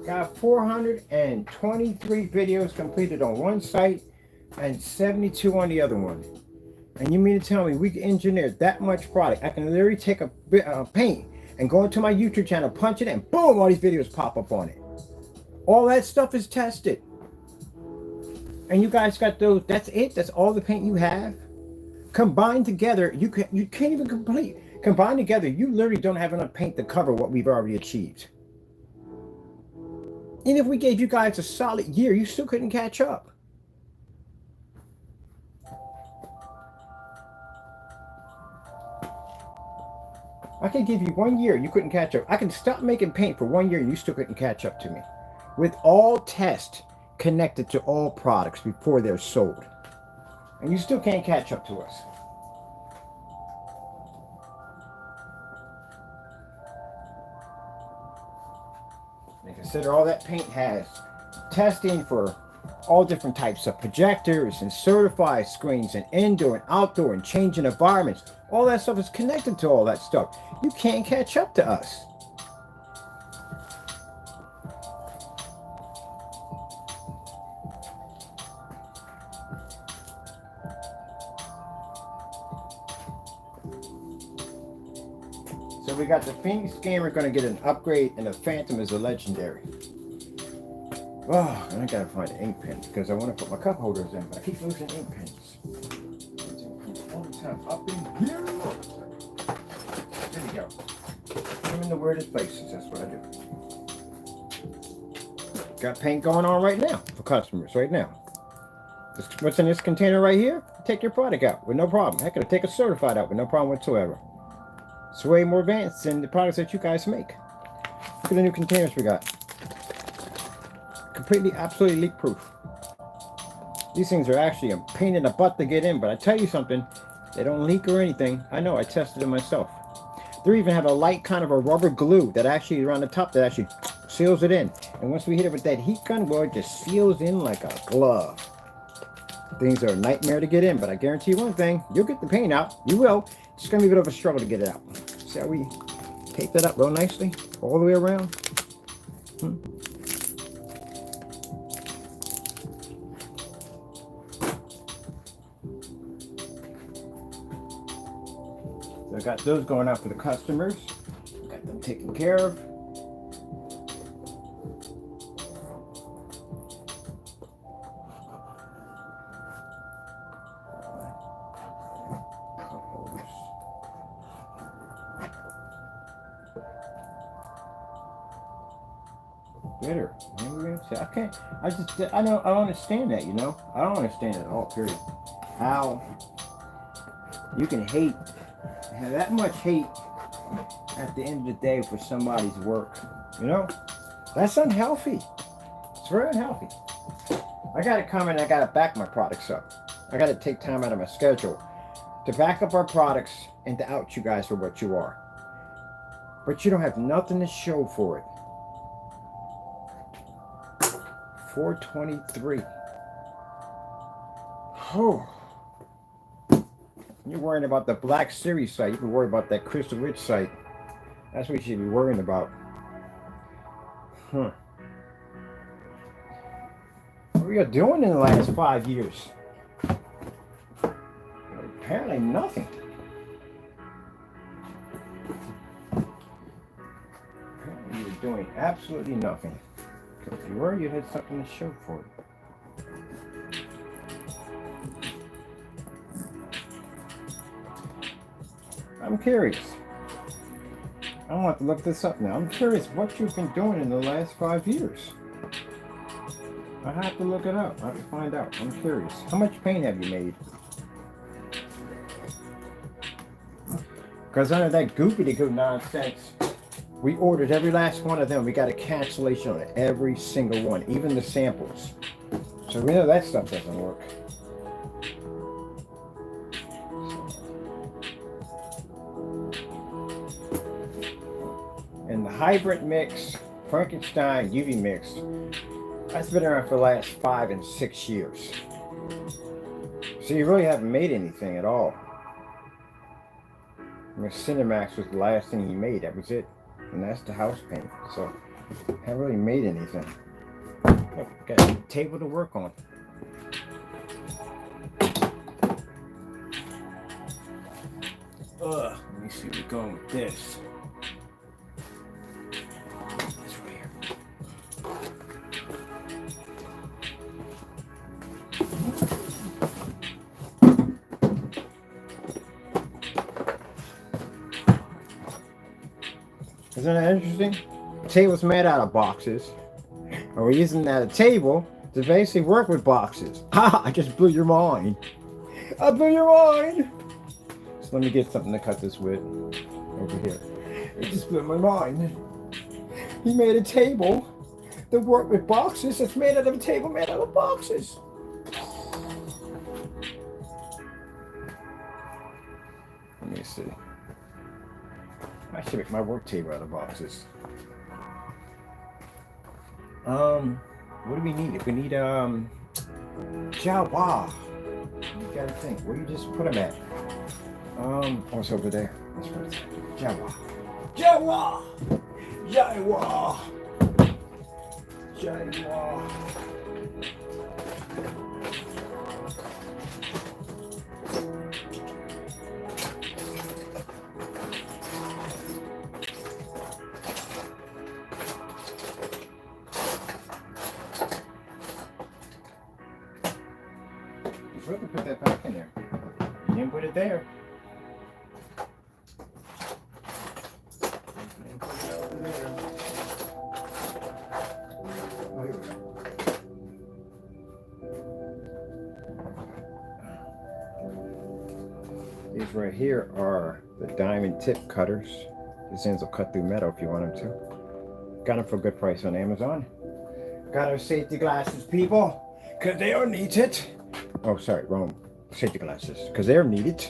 Got 423 videos completed on one site and 72 on the other one. And you mean to tell me we can engineer that much product? I can literally take a paint and go into my YouTube channel, punch it in, boom, all these videos pop up on it. All that stuff is tested. And you guys got those, that's it? That's all the paint you have? Combined together, you can't even complete. Combined together, you literally don't have enough paint to cover what we've already achieved. And if we gave you guys a solid year, you still couldn't catch up. I can give you 1 year, you couldn't catch up. I can stop making paint for 1 year and you still couldn't catch up to me. With all tests connected to all products before they're sold. And you still can't catch up to us. And consider all that paint has testing for all different types of projectors and certified screens and indoor and outdoor and changing environments. All that stuff is connected to all that stuff. You can't catch up to us. So we got the Phoenix Gamer going to get an upgrade, and the Phantom is a legendary. Oh, and I gotta find an ink pen because I want to put my cup holders in, but I keep losing ink pens. All the time up in here. There we go. I'm in the weirdest places. That's what I do. Got paint going on right now for customers right now. What's in this container right here? Take your product out with no problem. Heck, I take a certified out with no problem whatsoever. It's way more advanced than the products that you guys make. Look at the new containers we got. Completely, absolutely leak proof. These things are actually a pain in the butt to get in, but I tell you something, they don't leak or anything. I know, I tested it myself. They even have a light kind of a rubber glue that actually around the top that actually seals it in. And once we hit it with that heat gun, well, it just seals in like a glove. Things are a nightmare to get in, but I guarantee you one thing, you'll get the paint out. You will. It's going to be a bit of a struggle to get it out. See how we tape that up real nicely all the way around? So I got those going out for the customers. Got them taken care of. Bitter. I don't understand that, I don't understand it at all, period. How you can hate, have that much hate at the end of the day for somebody's work, That's unhealthy. It's very unhealthy. I gotta come and I gotta back my products up. I gotta take time out of my schedule to back up our products and to out you guys for what you are. But you don't have nothing to show for it. 423. Oh, You're worrying about the Black Series site. You can worry about that Crystal Rich site. That's what you should be worrying about. Huh. What are you doing in the last 5 years? Apparently nothing. Apparently you're doing absolutely nothing. Because if you were, you had something to show for it. I'm curious. I want to look this up now. I'm curious what you've been doing in the last 5 years. I have to look it up. I have to find out. I'm curious. How much paint have you made? Because under that goopy-de-goo nonsense, we ordered every last one of them. We got a cancellation on every single one, even the samples. So we know that stuff doesn't work. And the hybrid mix, Frankenstein UV mix, that's been around for the last 5 and 6 years. So you really haven't made anything at all. I mean, Cinemax was the last thing he made. That was it. And that's the house paint. So I haven't really made anything. Look, got a table to work on. Let me see where we're going with this. This right here. Isn't that interesting? The table's made out of boxes. And we're using that table to basically work with boxes. Ha! I just blew your mind. I blew your mind! So let me get something to cut this with. Over here. It just blew my mind. He made a table that worked with boxes that's made out of a table made out of boxes. Let me see. I should make my work table out of boxes. What do we need? We need Jawa. You gotta think. Where do you just put them at? Oh, it's over there. That's where it's at. Jawa. Jawa. Jawa. Jawa. You can put that back in there. You didn't put it there. You didn't put it over there. Oh, here we go. These right here are the diamond tip cutters. These ends will cut through metal if you want them to. Got them for a good price on Amazon. Got our safety glasses, people, because they are needed. Oh, sorry, wrong. Safety glasses, because they're needed.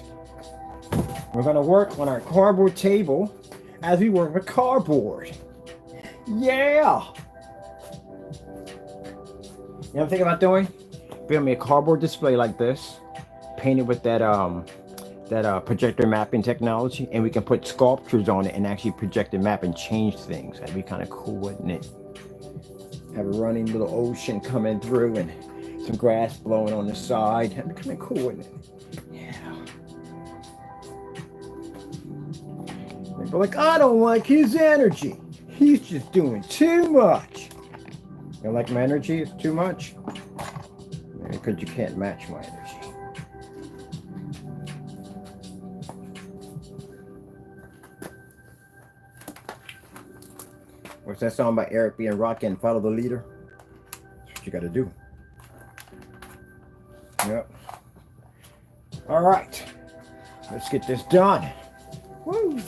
We're going to work on our cardboard table as we work with cardboard. Yeah! You know what I'm thinking about doing? Build me a cardboard display like this, painted with that projector mapping technology, and we can put sculptures on it and actually project and map and change things. That'd be kind of cool, wouldn't it? Have a running little ocean coming through and some grass blowing on the side. That'd be kind of cool, wouldn't it? Yeah. They'd be like, I don't like his energy. He's just doing too much. You don't like my energy? It's too much? Maybe because you can't match my energy. What's that song by Eric B. and Rocky and Follow the Leader? That's what you got to do. Yep. All right. Let's get this done. Woo.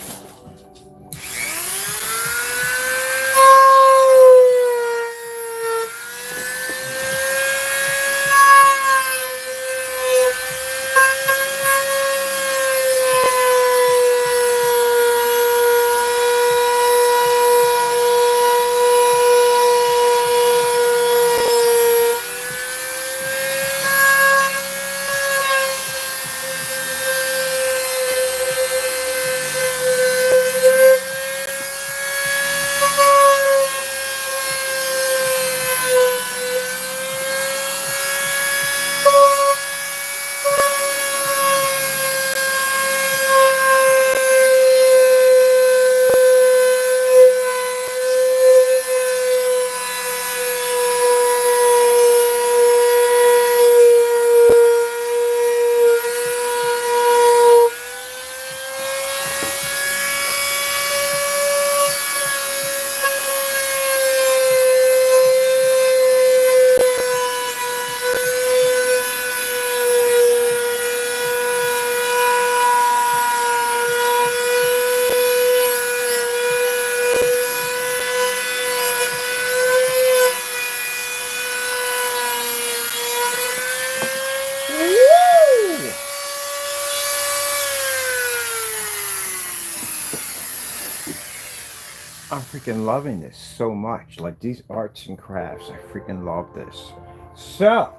freaking loving this so much. Like these arts and crafts, I freaking love this. So,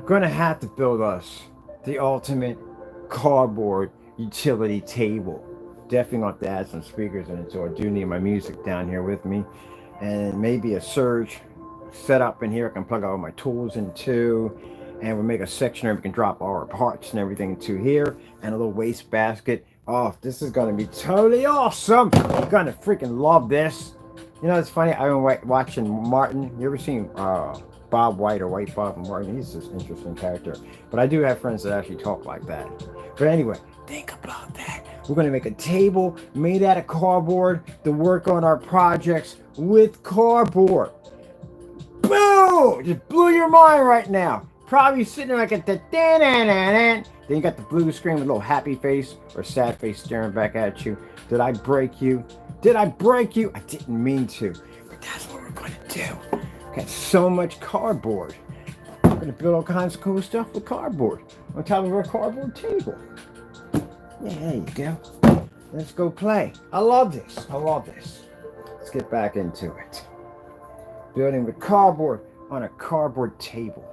gonna have to build us the ultimate cardboard utility table. Definitely gonna have to add some speakers in it, so I do need my music down here with me, and maybe a surge setup in here. I can plug all my tools into, and we'll make a section where we can drop all our parts and everything into here, and a little waste basket. Oh, this is gonna be totally awesome! I'm gonna freaking love this. You know, it's funny. I've been watching Martin. You ever seen Bob White or White Bob Martin? He's just an interesting character. But I do have friends that actually talk like that. But anyway, think about that. We're going to make a table made out of cardboard to work on our projects with cardboard. Boom! Just blew your mind right now. Probably sitting there like at the then you got the blue screen with a little happy face or sad face staring back at you. Did I break you? Did I break you? I didn't mean to, but that's what we're going to do. Got so much cardboard. We're going to build all kinds of cool stuff with cardboard on top of our cardboard table. Yeah, there you go. Let's go play. I love this. I love this. Let's get back into it. Building with cardboard on a cardboard table.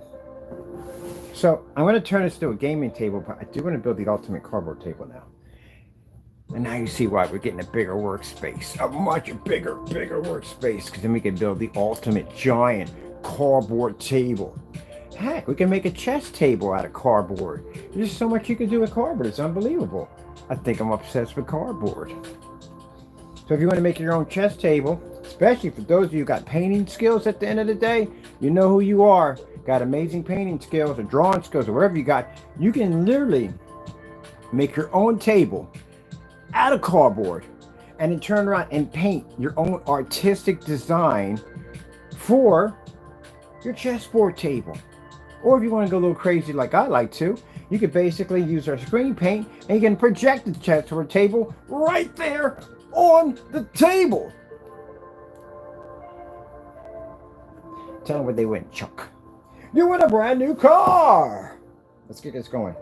So I'm going to turn this to a gaming table, but I do want to build the ultimate cardboard table now. And now you see why we're getting a bigger workspace. A much bigger workspace. Because then we can build the ultimate giant cardboard table. Heck, we can make a chess table out of cardboard. There's so much you can do with cardboard. It's unbelievable. I think I'm obsessed with cardboard. So if you want to make your own chess table, especially for those of you who got painting skills at the end of the day, you know who you are. Got amazing painting skills or drawing skills or whatever you got. You can literally make your own table out of cardboard and then turn around and paint your own artistic design for your chessboard table. Or if you want to go a little crazy like I like to, you could basically use our screen paint and you can project the chessboard table right there on the table. Tell them what they win, Chuck. You win a brand new car. Let's get this going.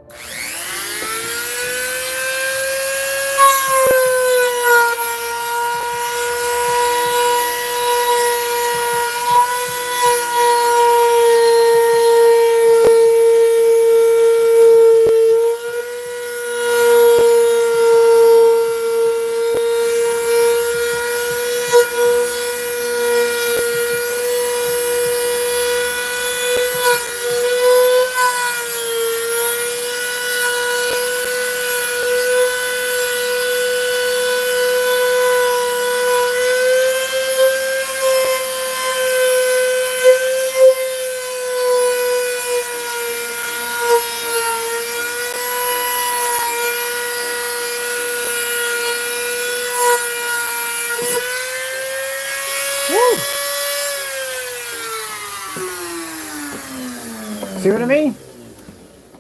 See what I mean?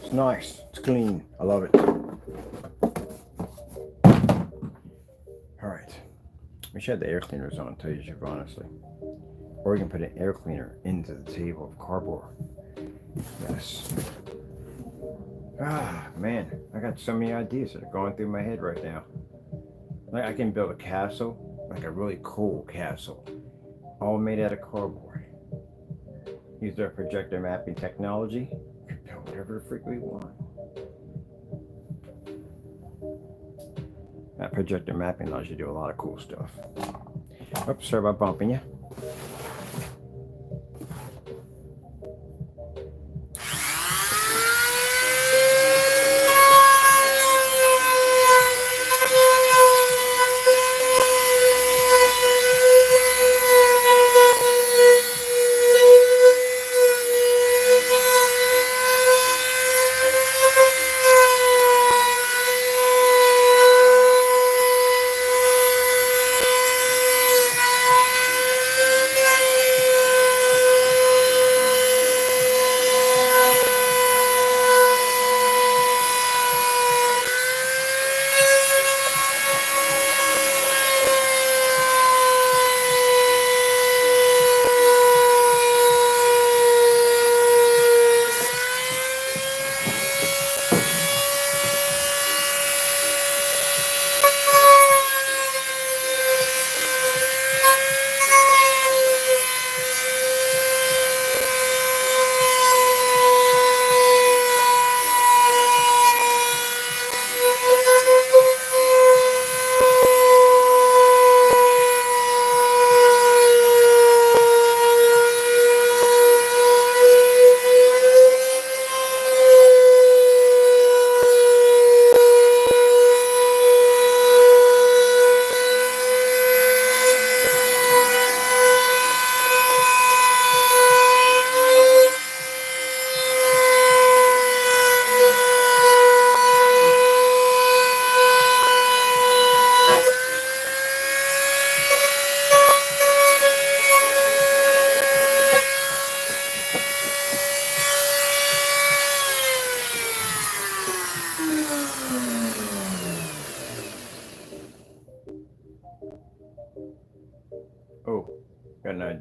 It's nice. It's clean. I love it. Alright. We should have the air cleaners on, tell you the truth, honestly. Or we can put an air cleaner into the table of cardboard. Yes. Ah, man. I got so many ideas that are going through my head right now. Like I can build a castle, like a really cool castle, all made out of cardboard. Use our projector mapping technology. We can build whatever the freak we want. That projector mapping allows you to do a lot of cool stuff. Oops, sorry about bumping you.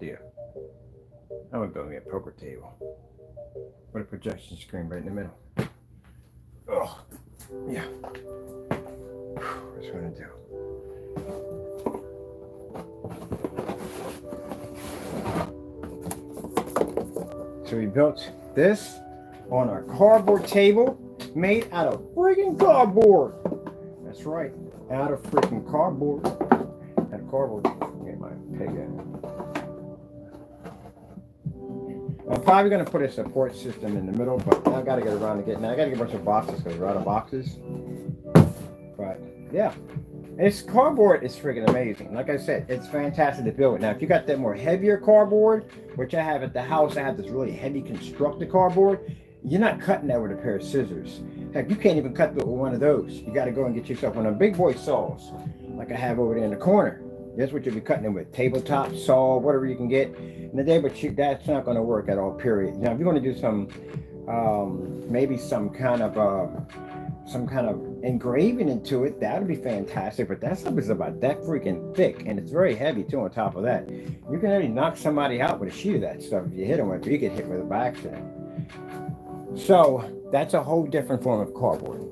idea. I'm gonna build me a poker table with a projection screen right in the middle. Oh, yeah. That's what I'm gonna do. So we built this on our cardboard table made out of friggin' cardboard. That's right, out of freaking cardboard. Out of cardboard. Get my pig in. I'm probably gonna put a support system in the middle, but I gotta get around to getting that. I gotta get a bunch of boxes because we're out of boxes. But yeah, this cardboard is freaking amazing. Like I said, it's fantastic to build. Now, if you got that more heavier cardboard, which I have at the house, I have this really heavy constructed cardboard. You're not cutting that with a pair of scissors. Heck, you can't even cut with one of those. You got to go and get yourself one of them big boy saws, like I have over there in the corner. That's what you'll be cutting it with. Tabletop saw, whatever you can get in the day, but that's not going to work at all, period. Now, if you're going to do some, maybe some kind of engraving into it, that would be fantastic. But that stuff is about that freaking thick, and it's very heavy too. On top of that, you can really knock somebody out with a sheet of that stuff if you hit them with it. You get hit with it by accident. So that's a whole different form of cardboard.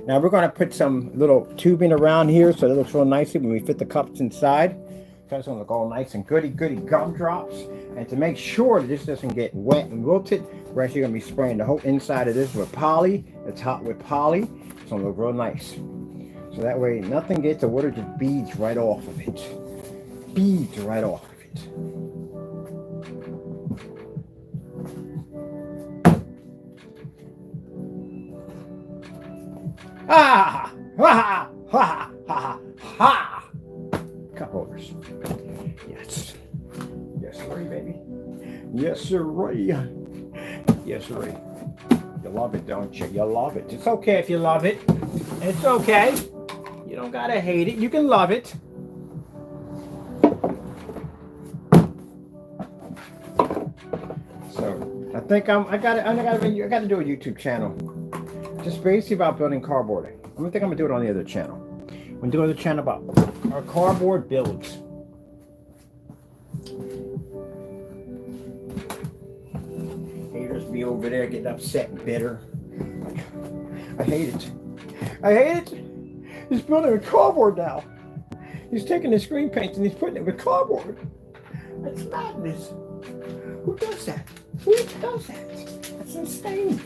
Now we're going to put some little tubing around here so it looks real nicely when we fit the cups inside. So it's going to look all nice and goody gumdrops. And to make sure that this doesn't get wet and wilted, we're actually going to be spraying the whole inside of this with poly, the top with poly. It's going to look real nice. So that way nothing gets, the water just beads right off of it. Beads right off of it. Ah! Ha! Ha! Ha! Ha! Cup holders. Yes. Yes, sir, baby. Yes, sir. Yes, sir. You love it, don't you? You love it. It's okay if you love it. It's okay. You don't gotta hate it. You can love it. So I think I gotta do a YouTube channel. Just basically about building cardboarding. I think I'm gonna do it on the other channel. I'm gonna do another channel about our cardboard builds. Haters be over there getting upset and bitter. I hate it. I hate it. He's building with cardboard now. He's taking the screen paint and he's putting it with cardboard. That's madness. Who does that? Who does that? That's insane.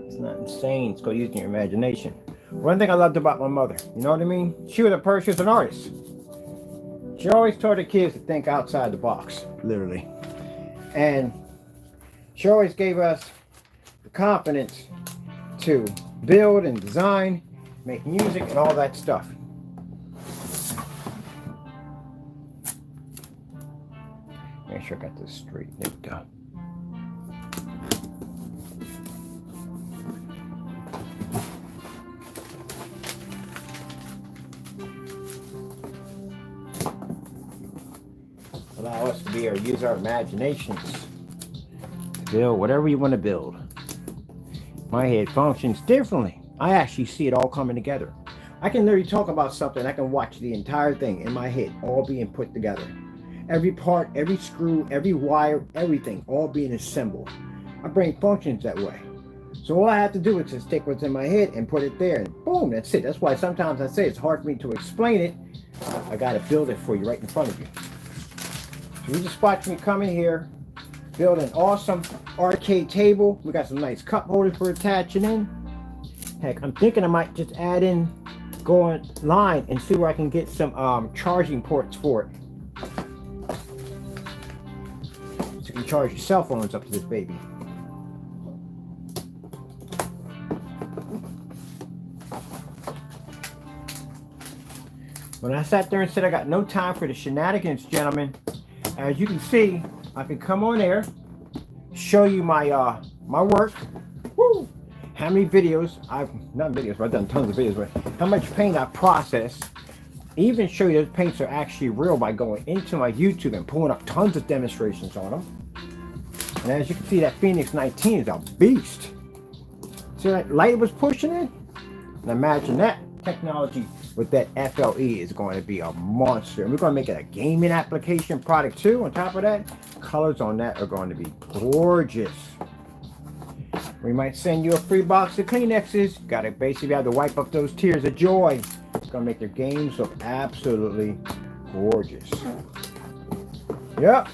It's not insane. It's called using your imagination. One thing I loved about my mother, you know what I mean? She was an artist. She always taught her kids to think outside the box, literally. And she always gave us the confidence to build and design, make music and all that stuff. Make sure I got this straight. There we go. Allow us to be or use our imaginations to build whatever you want to build. My head functions differently. I actually see it all coming together. I can literally talk about something. I can watch the entire thing in my head all being put together. Every part, every screw, every wire, everything all being assembled. My brain functions that way. So all I have to do is just take what's in my head and put it there, and boom, that's it. That's why sometimes I say it's hard for me to explain it. I got to build it for you right in front of you. So you just watch me come in here, build an awesome arcade table. We got some nice cup holders for attaching in. Heck, I'm thinking I might just add in, go online and see where I can get some charging ports for it. So you can charge your cell phones up to this baby. When I sat there and said I got no time for the shenanigans, gentlemen, as you can see, I can come on there, show you my my work. Woo! How many videos not videos, but I've done tons of videos, but how much paint I processed. Even show you those paints are actually real by going into my YouTube and pulling up tons of demonstrations on them. And as you can see, that Phoenix 19 is a beast. See that light was pushing in? And imagine that technology with that FLE is going to be a monster. And we're going to make it a gaming application product too. On top of that, colors on that are going to be gorgeous. We might send you a free box of Kleenexes. Got to basically have to wipe up those tears of joy. It's going to make your games look absolutely gorgeous. Yep.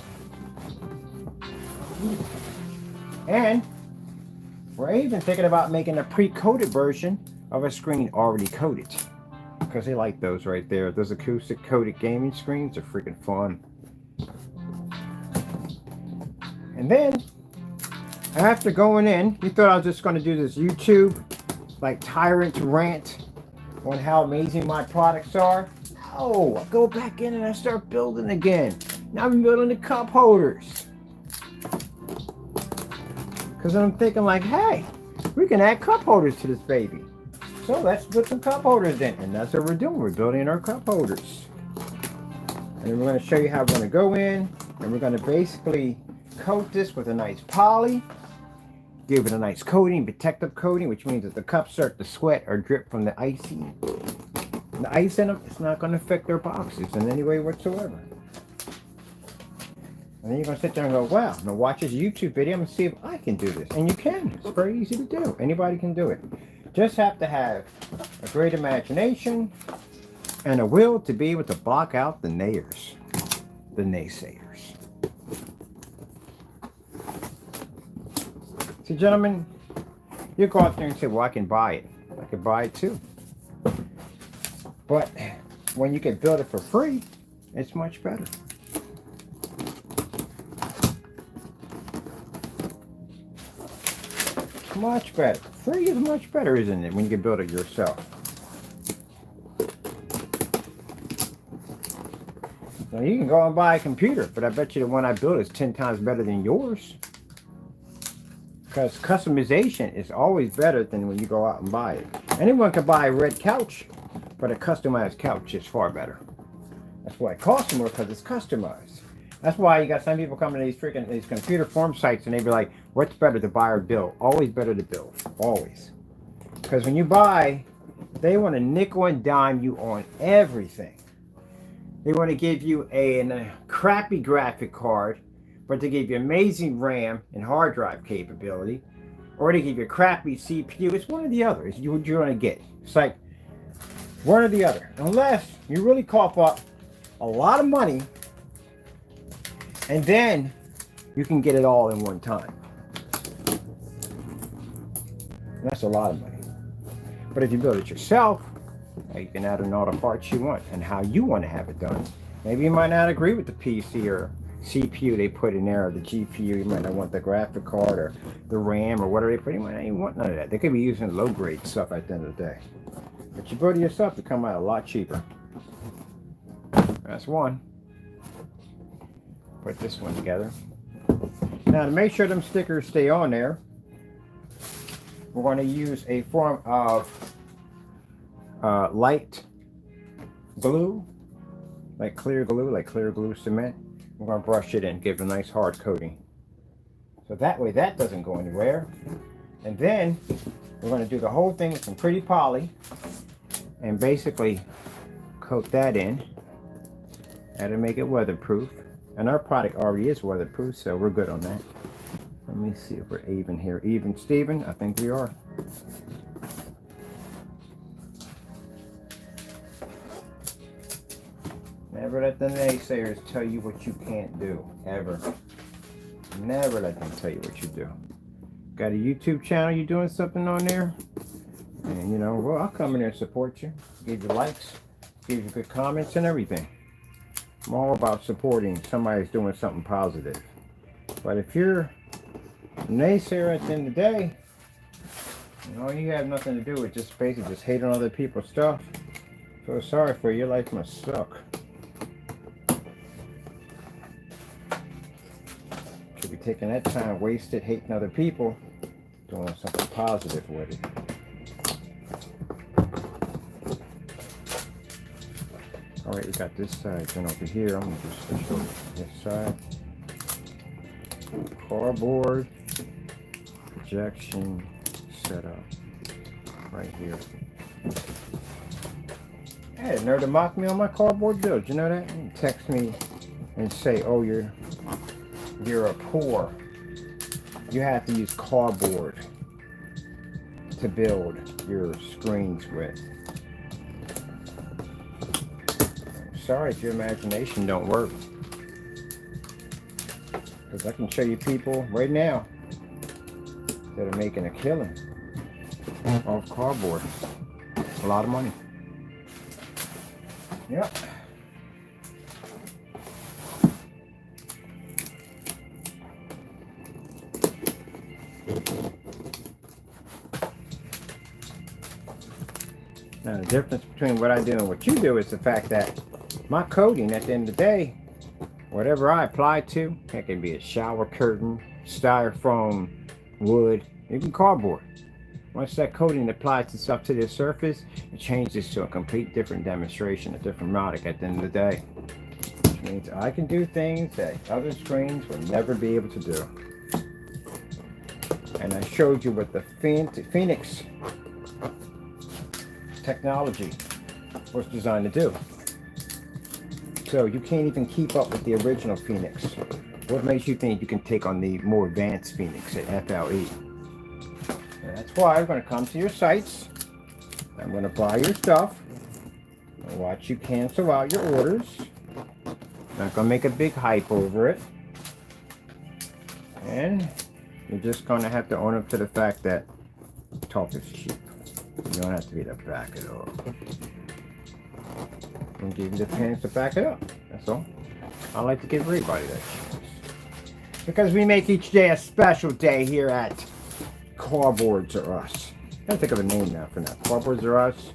And we're even thinking about making a pre-coated version of a screen already coated. Because they like those right there. Those acoustic coated gaming screens are freaking fun. And then, after going in, we thought I was just going to do this YouTube, like tyrant rant on how amazing my products are. No, I go back in and I start building again. Now I'm building the cup holders. Because I'm thinking like, hey, we can add cup holders to this baby. So let's put some cup holders in. And that's what we're doing. We're building our cup holders. And we're going to show you how we're going to go in. And we're going to basically coat this with a nice poly. Give it a nice coating, protective coating, which means that the cups start to sweat or drip from the icing. The ice in them, it's not going to affect their boxes in any way whatsoever. And then you're going to sit there and go, wow, now watch this YouTube video and see if I can do this. And you can. It's very easy to do. Anybody can do it. Just have to have a great imagination and a will to be able to block out the naysayers. So, gentlemen, you go out there and say, well, I can buy it. I can buy it too. But when you can build it for free, it's much better. Much better. Free is much better, isn't it, when you can build it yourself? Now, you can go and buy a computer, but I bet you the one I built is 10 times better than yours. Because customization is always better than when you go out and buy it. Anyone can buy a red couch, but a customized couch is far better. That's why it costs more, because it's customized. That's why you got some people coming to these computer forum sites and they be like, what's better to buy or build? Always better to build. Always. Because when you buy, they want to nickel and dime you on everything. They want to give you a crappy graphic card, but they give you amazing RAM and hard drive capability. Or they give you a crappy CPU. It's one or the other. It's what you're going to get. It's like one or the other. Unless you really cough up a lot of money, and then you can get it all in one time. And that's a lot of money. But if you build it yourself, you can add in all the parts you want and how you want to have it done. Maybe you might not agree with the PC or CPU they put in there, or the GPU. You might not want the graphic card or the RAM or whatever they put in. You might not even want none of that. They could be using low-grade stuff at the end of the day. But you build it yourself, it come out a lot cheaper. That's one. Put this one together. Now, to make sure them stickers stay on there, we're going to use a form of light glue, like clear glue cement. We're going to brush it in, give it a nice hard coating. So that way that doesn't go anywhere. And then we're going to do the whole thing with some pretty poly and basically coat that in. That'll make it weatherproof. And our product already is weatherproof, so we're good on that. Let me see if we're even here. Even, Steven? I think we are. Never let the naysayers tell you what you can't do. Ever. Never let them tell you what you do. Got a YouTube channel, you doing something on there? And you know, well, I'll come in there and support you. Give you likes, give you good comments and everything. I'm all about supporting somebody who's doing something positive. But if you're a naysayer at the end of the day, all you have nothing to do with just basically just hate on other people's stuff. So sorry for you, your life must suck. Should be taking that time wasted hating other people, doing something positive with it. All right, we got this side done over here. I'm gonna just switch over to this side. Cardboard projection setup right here. Hey, the nerve to mock me on my cardboard build. You know that? And text me and say, "Oh, you're a poor. You have to use cardboard to build your screens with." I'm sorry if your imagination don't work, because I can show you people right now that are making a killing off cardboard. A lot of money. Yep. Now the difference between what I do and what you do is the fact that my coating, at the end of the day, whatever I apply to, it can be a shower curtain, styrofoam, wood, even cardboard. Once that coating applies itself to the surface, it changes to a complete different demonstration, a different product at the end of the day. Which means I can do things that other screens will never be able to do. And I showed you what the Phoenix technology was designed to do. So you can't even keep up with the original Phoenix. What makes you think you can take on the more advanced Phoenix at FLE? And that's why I'm going to come to your sites. I'm going to buy your stuff and watch you cancel out your orders. Not going to make a big hype over it. And you're just going to have to own up to the fact that talk is cheap. You don't have to be the back it up. And give you the pants to back it up. That's all. I like to give everybody that chance. Because we make each day a special day here at Cardboards Are Us. I can't think of a name now for now. Cardboards Are Us?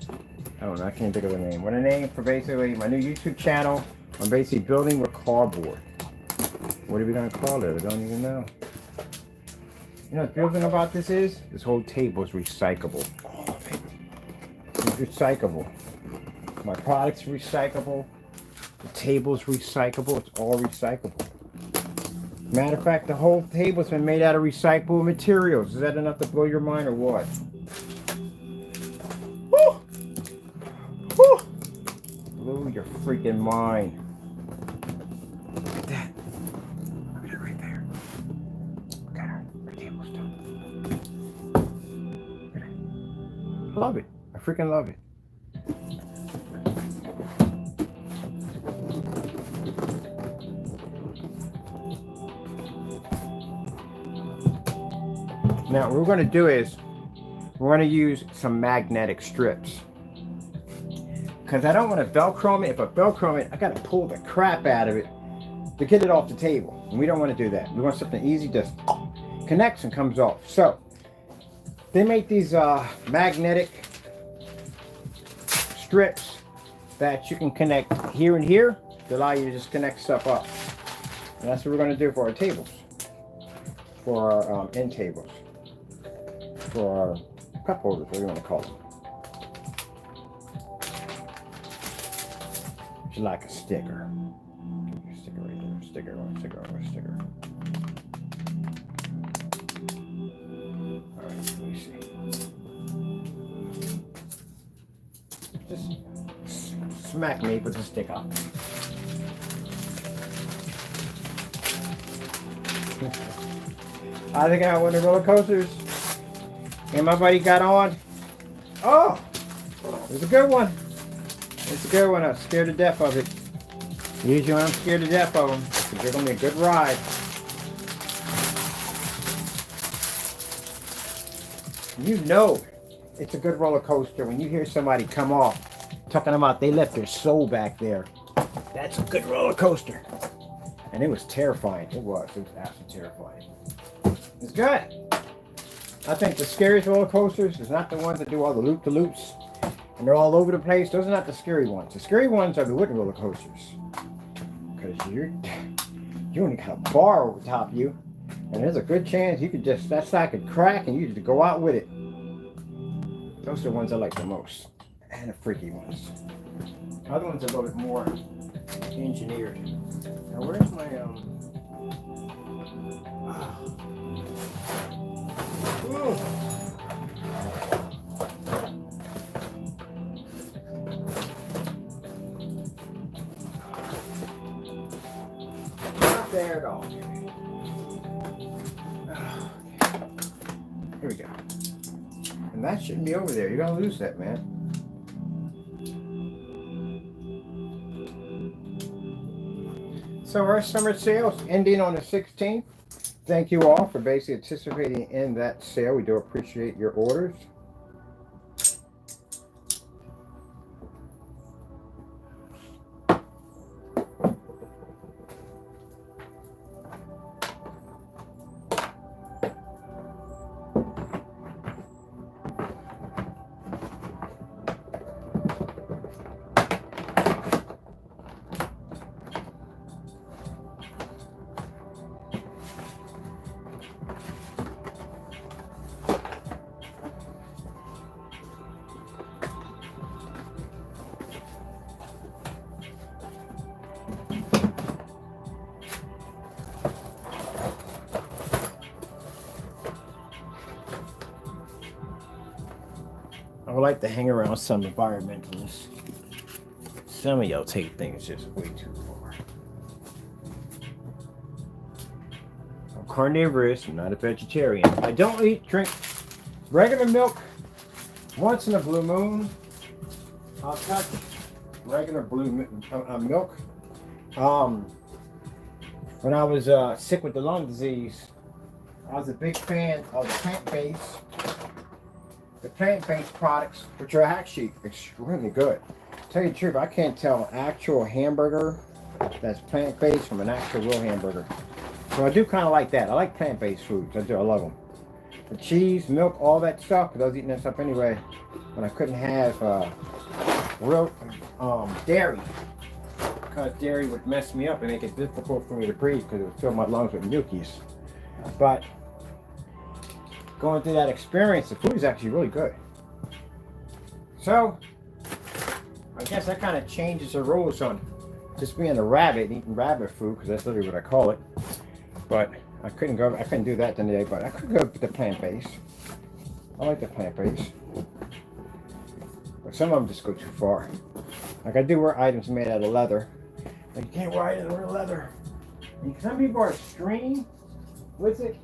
I don't know. I can't think of a name. What a name for basically my new YouTube channel. I'm basically building with cardboard. What are we going to call it? I don't even know. You know what the beautiful thing about this is? This whole table is recyclable. All of it. It's recyclable. My product's recyclable. The table's recyclable. It's all recyclable. Matter of fact, the whole table's been made out of recyclable materials. Is that enough to blow your mind or what? Woo! Woo! Blew your freaking mind. Look at that. Look at it right there. Look at her. Her table's done. Look at it. Love it. I freaking love it. Now what we're going to do is we're going to use some magnetic strips, because I don't want to Velcro it. If I Velcro it, I got to pull the crap out of it to get it off the table, and we don't want to do that. We want something easy, just connects and comes off. So they make these magnetic strips that you can connect here and here to allow you to just connect stuff up, and that's what we're going to do for our tables, for our end tables, for our cup holders, what do you want to call them. It's like a sticker. Sticker right there. Sticker, sticker, sticker. Alright, let me see. Just smack me with a sticker. I think I got one of the roller coasters. And my buddy got on. Oh! It was a good one. It's a good one. I was scared to death of it. Usually when I'm scared to death of them, they're going to be a good ride. You know it's a good roller coaster when you hear somebody come off talking about they left their soul back there. That's a good roller coaster. And it was terrifying. It was absolutely terrifying. It's good. I think the scariest roller coasters is not the ones that do all the loop-de-loops and they're all over the place. Those are not the scary ones. The scary ones are the wooden roller coasters, because you only got a bar over top of you, and there's a good chance you could just, that side could crack and you could go out with it. Those are the ones I like the most, and the freaky ones. Other ones are a little bit more engineered. Now where's my there at all. Here we go. And that shouldn't be over there. You're gonna lose that, man. So our summer sale's ending on the 16th. Thank you all for basically participating in that sale. We do appreciate your orders. I would like to hang around some environmentalists. Some of y'all take things just way too far. I'm carnivorous, I'm not a vegetarian. I don't drink regular milk once in a blue moon. I'll touch regular milk. When I was sick with the lung disease, I was a big fan of the plant-based products, which are actually extremely good. To tell you the truth, I can't tell an actual hamburger that's plant-based from an actual real hamburger. So I do kind of like that. I like plant-based foods. I do. I love them. The cheese, milk, all that stuff, because I was eating that stuff anyway when I couldn't have real dairy. Because dairy would mess me up and make it difficult for me to breathe because it would fill my lungs with mucus. But going through that experience, the food is actually really good. So, I guess that kind of changes the rules on just being a rabbit, eating rabbit food, because that's literally what I call it. But I couldn't do that today, but I could go with the plant-based. I like the plant-based. But some of them just go too far. Like I do wear items made out of leather. Like you can't wear items out of leather. And some people are extreme with it.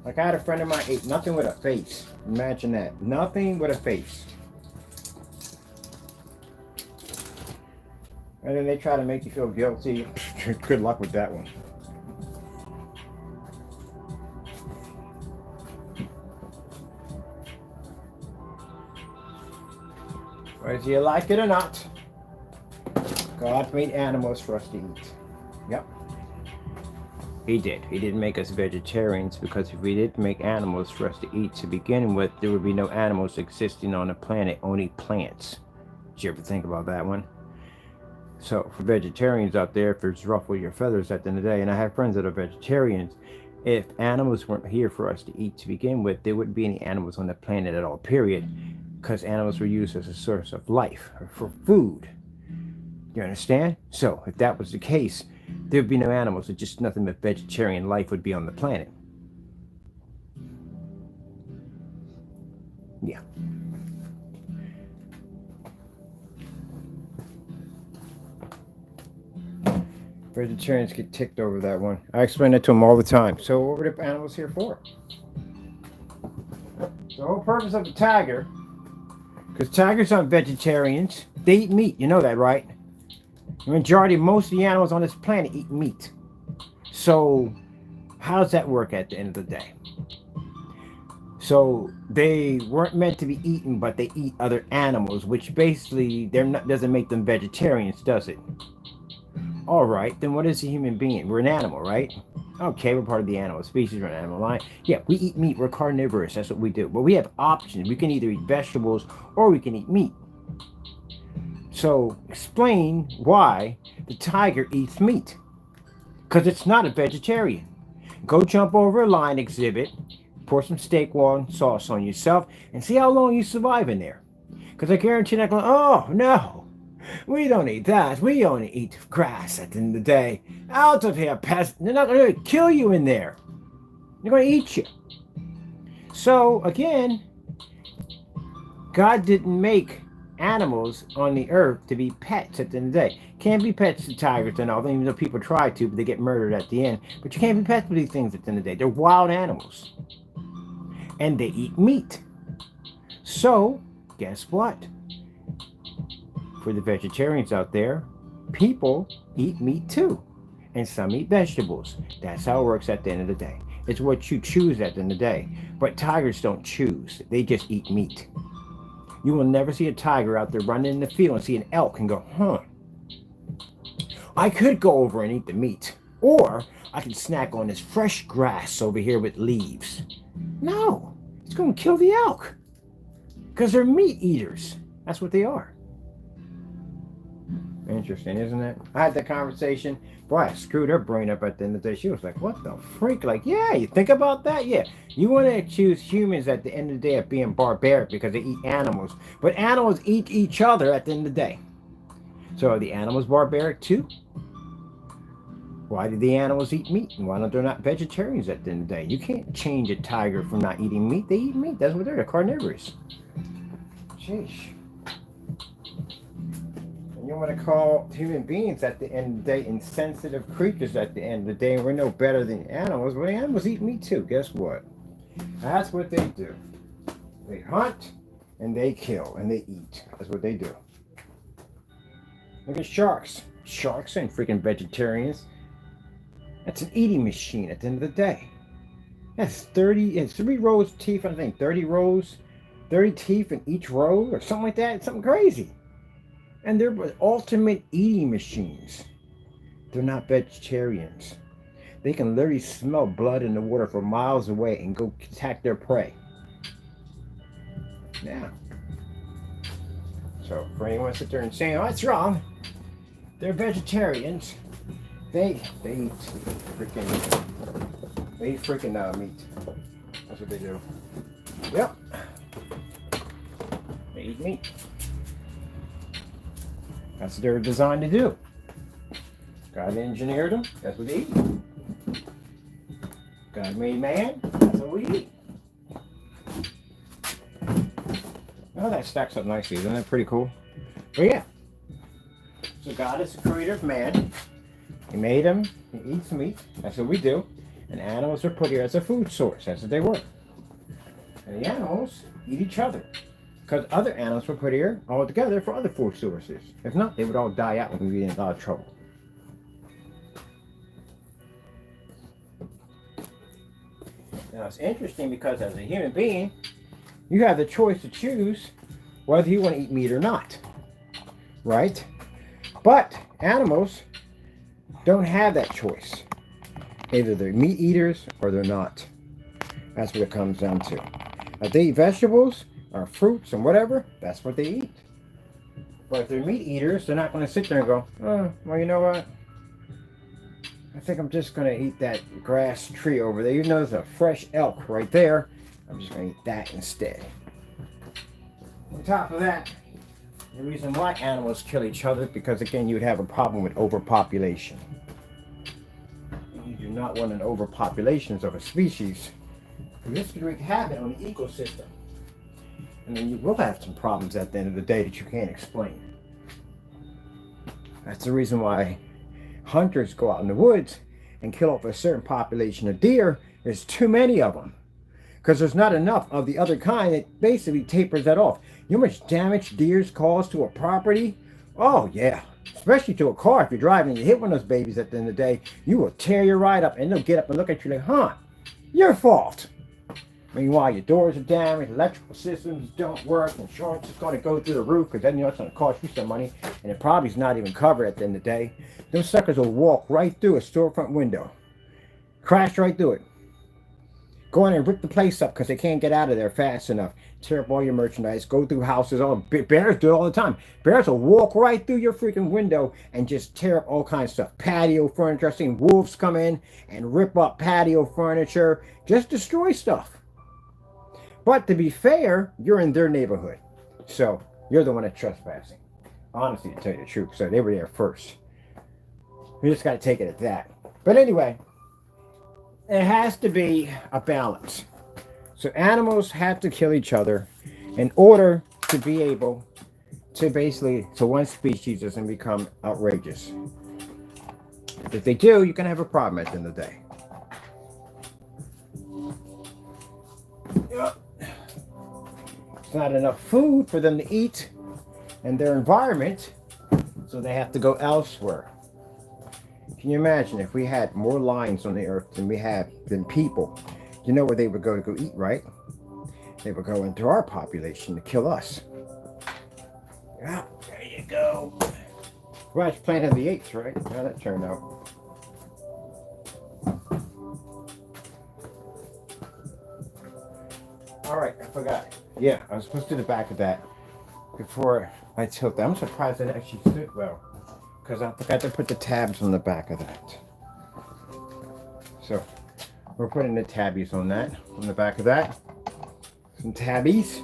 Like I had a friend of mine ate nothing with a face. Imagine that. Nothing with a face. And then they try to make you feel guilty. Good luck with that one. Whether you like it or not, God made animals for us to eat. Yep. He did. He didn't make us vegetarians, because if we didn't make animals for us to eat to begin with, there would be no animals existing on the planet, only plants. Did you ever think about that one? So for vegetarians out there, if it's ruffle your feathers at the end of the day, and I have friends that are vegetarians, if animals weren't here for us to eat to begin with, there wouldn't be any animals on the planet at all, period, because animals were used as a source of life, or for food. You understand? So if that was the case, there'd be no animals. It's just nothing but vegetarian life would be on the planet. Yeah. Vegetarians get ticked over that one. I explain that to them all the time. So what were the animals here for? The whole purpose of the tiger, because tigers aren't vegetarians. They eat meat. You know that, right? The majority, most of the animals on this planet eat meat. So how does that work at the end of the day? So they weren't meant to be eaten, but they eat other animals, which basically doesn't make them vegetarians, does it? All right, then what is a human being? We're an animal, right? Okay, we're part of the animal species, we're an animal line. Yeah, we eat meat, we're carnivorous, that's what we do. But we have options. We can either eat vegetables or we can eat meat. So explain why the tiger eats meat. Because it's not a vegetarian. Go jump over a lion exhibit, pour some steak sauce on yourself, and see how long you survive in there. Because I guarantee you're not going, oh, no. We don't eat that. We only eat grass at the end of the day. Out of here, peasant. They're not going to kill you in there. They're going to eat you. So, again, God didn't make animals on the earth to be pets at the end of the day. Can't be pets to tigers and all, even though people try to, but they get murdered at the end. But you can't be pets with these things at the end of the day. They're wild animals. And they eat meat. So, guess what? For the vegetarians out there, people eat meat too. And some eat vegetables. That's how it works at the end of the day. It's what you choose at the end of the day. But tigers don't choose. They just eat meat. You will never see a tiger out there running in the field and see an elk and go, huh, I could go over and eat the meat. Or I can snack on this fresh grass over here with leaves. No, it's going to kill the elk. Because they're meat eaters. That's what they are. Interesting, isn't it? I had that conversation. Boy, I screwed her brain up at the end of the day. She was like, what the freak? Like, yeah, you think about that? Yeah. You want to accuse humans at the end of the day of being barbaric because they eat animals. But animals eat each other at the end of the day. So are the animals barbaric too? Why do the animals eat meat? And why don't they not vegetarians at the end of the day? You can't change a tiger from not eating meat. They eat meat. That's what they're carnivorous. Sheesh. You want to call human beings at the end of the day insensitive creatures at the end of the day, and we're no better than animals. Well, the animals eat meat too. Guess what? That's what they do. They hunt and they kill and they eat. That's what they do. Look at sharks. Sharks ain't freaking vegetarians. That's an eating machine at the end of the day. That's 3 rows of teeth, I think 30 rows, 30 teeth in each row or something like that. It's something crazy. And they're ultimate eating machines. They're not vegetarians. They can literally smell blood in the water from miles away and go attack their prey. Yeah. So for anyone sit there and saying, oh, that's wrong. They're vegetarians. They eat freaking meat. That's what they do. Yep. They eat meat. That's what they're designed to do. God engineered them. That's what they eat. God made man. That's what we eat. Oh, that stacks up nicely. Isn't that pretty cool? But yeah. So God is the creator of man. He made him. He eats meat. That's what we do. And animals are put here as a food source. That's what they work. And the animals eat each other. Because other animals were put here all together for other food sources. If not, they would all die out and we'd be in a lot of trouble. Now it's interesting because as a human being, you have the choice to choose whether you want to eat meat or not. Right? But animals don't have that choice. Either they're meat eaters or they're not. That's what it comes down to. If they eat vegetables, or fruits and whatever, that's what they eat. But if they're meat eaters, they're not going to sit there and go, oh, well, you know what? I think I'm just going to eat that grass tree over there. Even though there's a fresh elk right there, I'm just going to eat that instead. On top of that, the reason why animals kill each other is because, again, you would have a problem with overpopulation. You do not want an overpopulation of a species. This could wreak havoc on the ecosystem. And then you will have some problems at the end of the day that you can't explain. That's the reason why hunters go out in the woods and kill off a certain population of deer. There's too many of them. Because there's not enough of the other kind that basically tapers that off. You know how much damage deers cause to a property? Oh, yeah. Especially to a car. If you're driving and you hit one of those babies at the end of the day, you will tear your ride up and they'll get up and look at you like, huh, your fault. Meanwhile, your doors are damaged, electrical systems don't work, insurance is going to go through the roof because then you know it's going to cost you some money, and it probably is not even covered at the end of the day. Those suckers will walk right through a storefront window, crash right through it, go in and rip the place up because they can't get out of there fast enough, tear up all your merchandise, go through houses. All bears do it all the time. Bears will walk right through your freaking window and just tear up all kinds of stuff. Patio furniture. I've seen wolves come in and rip up patio furniture, just destroy stuff. But to be fair, you're in their neighborhood. So you're the one that's trespassing. Honestly, to tell you the truth. So they were there first. We just got to take it at that. But anyway, it has to be a balance. So animals have to kill each other in order to be able so one species doesn't become outrageous. If they do, you're gonna have a problem at the end of the day. Yep. It's not enough food for them to eat in their environment, so they have to go elsewhere. Can you imagine if we had more lions on the earth than people? You know where they would go to go eat, right? They would go into our population to kill us. Yeah, there you go. Well, it's Planet of the Apes, right? How that turned out. All right, I forgot. Yeah, I was supposed to do the back of that before I tilt that. I'm surprised it actually stood well, because I forgot to put the tabs on the back of that. So we're putting the tabbies on that, on the back of that. Some tabbies.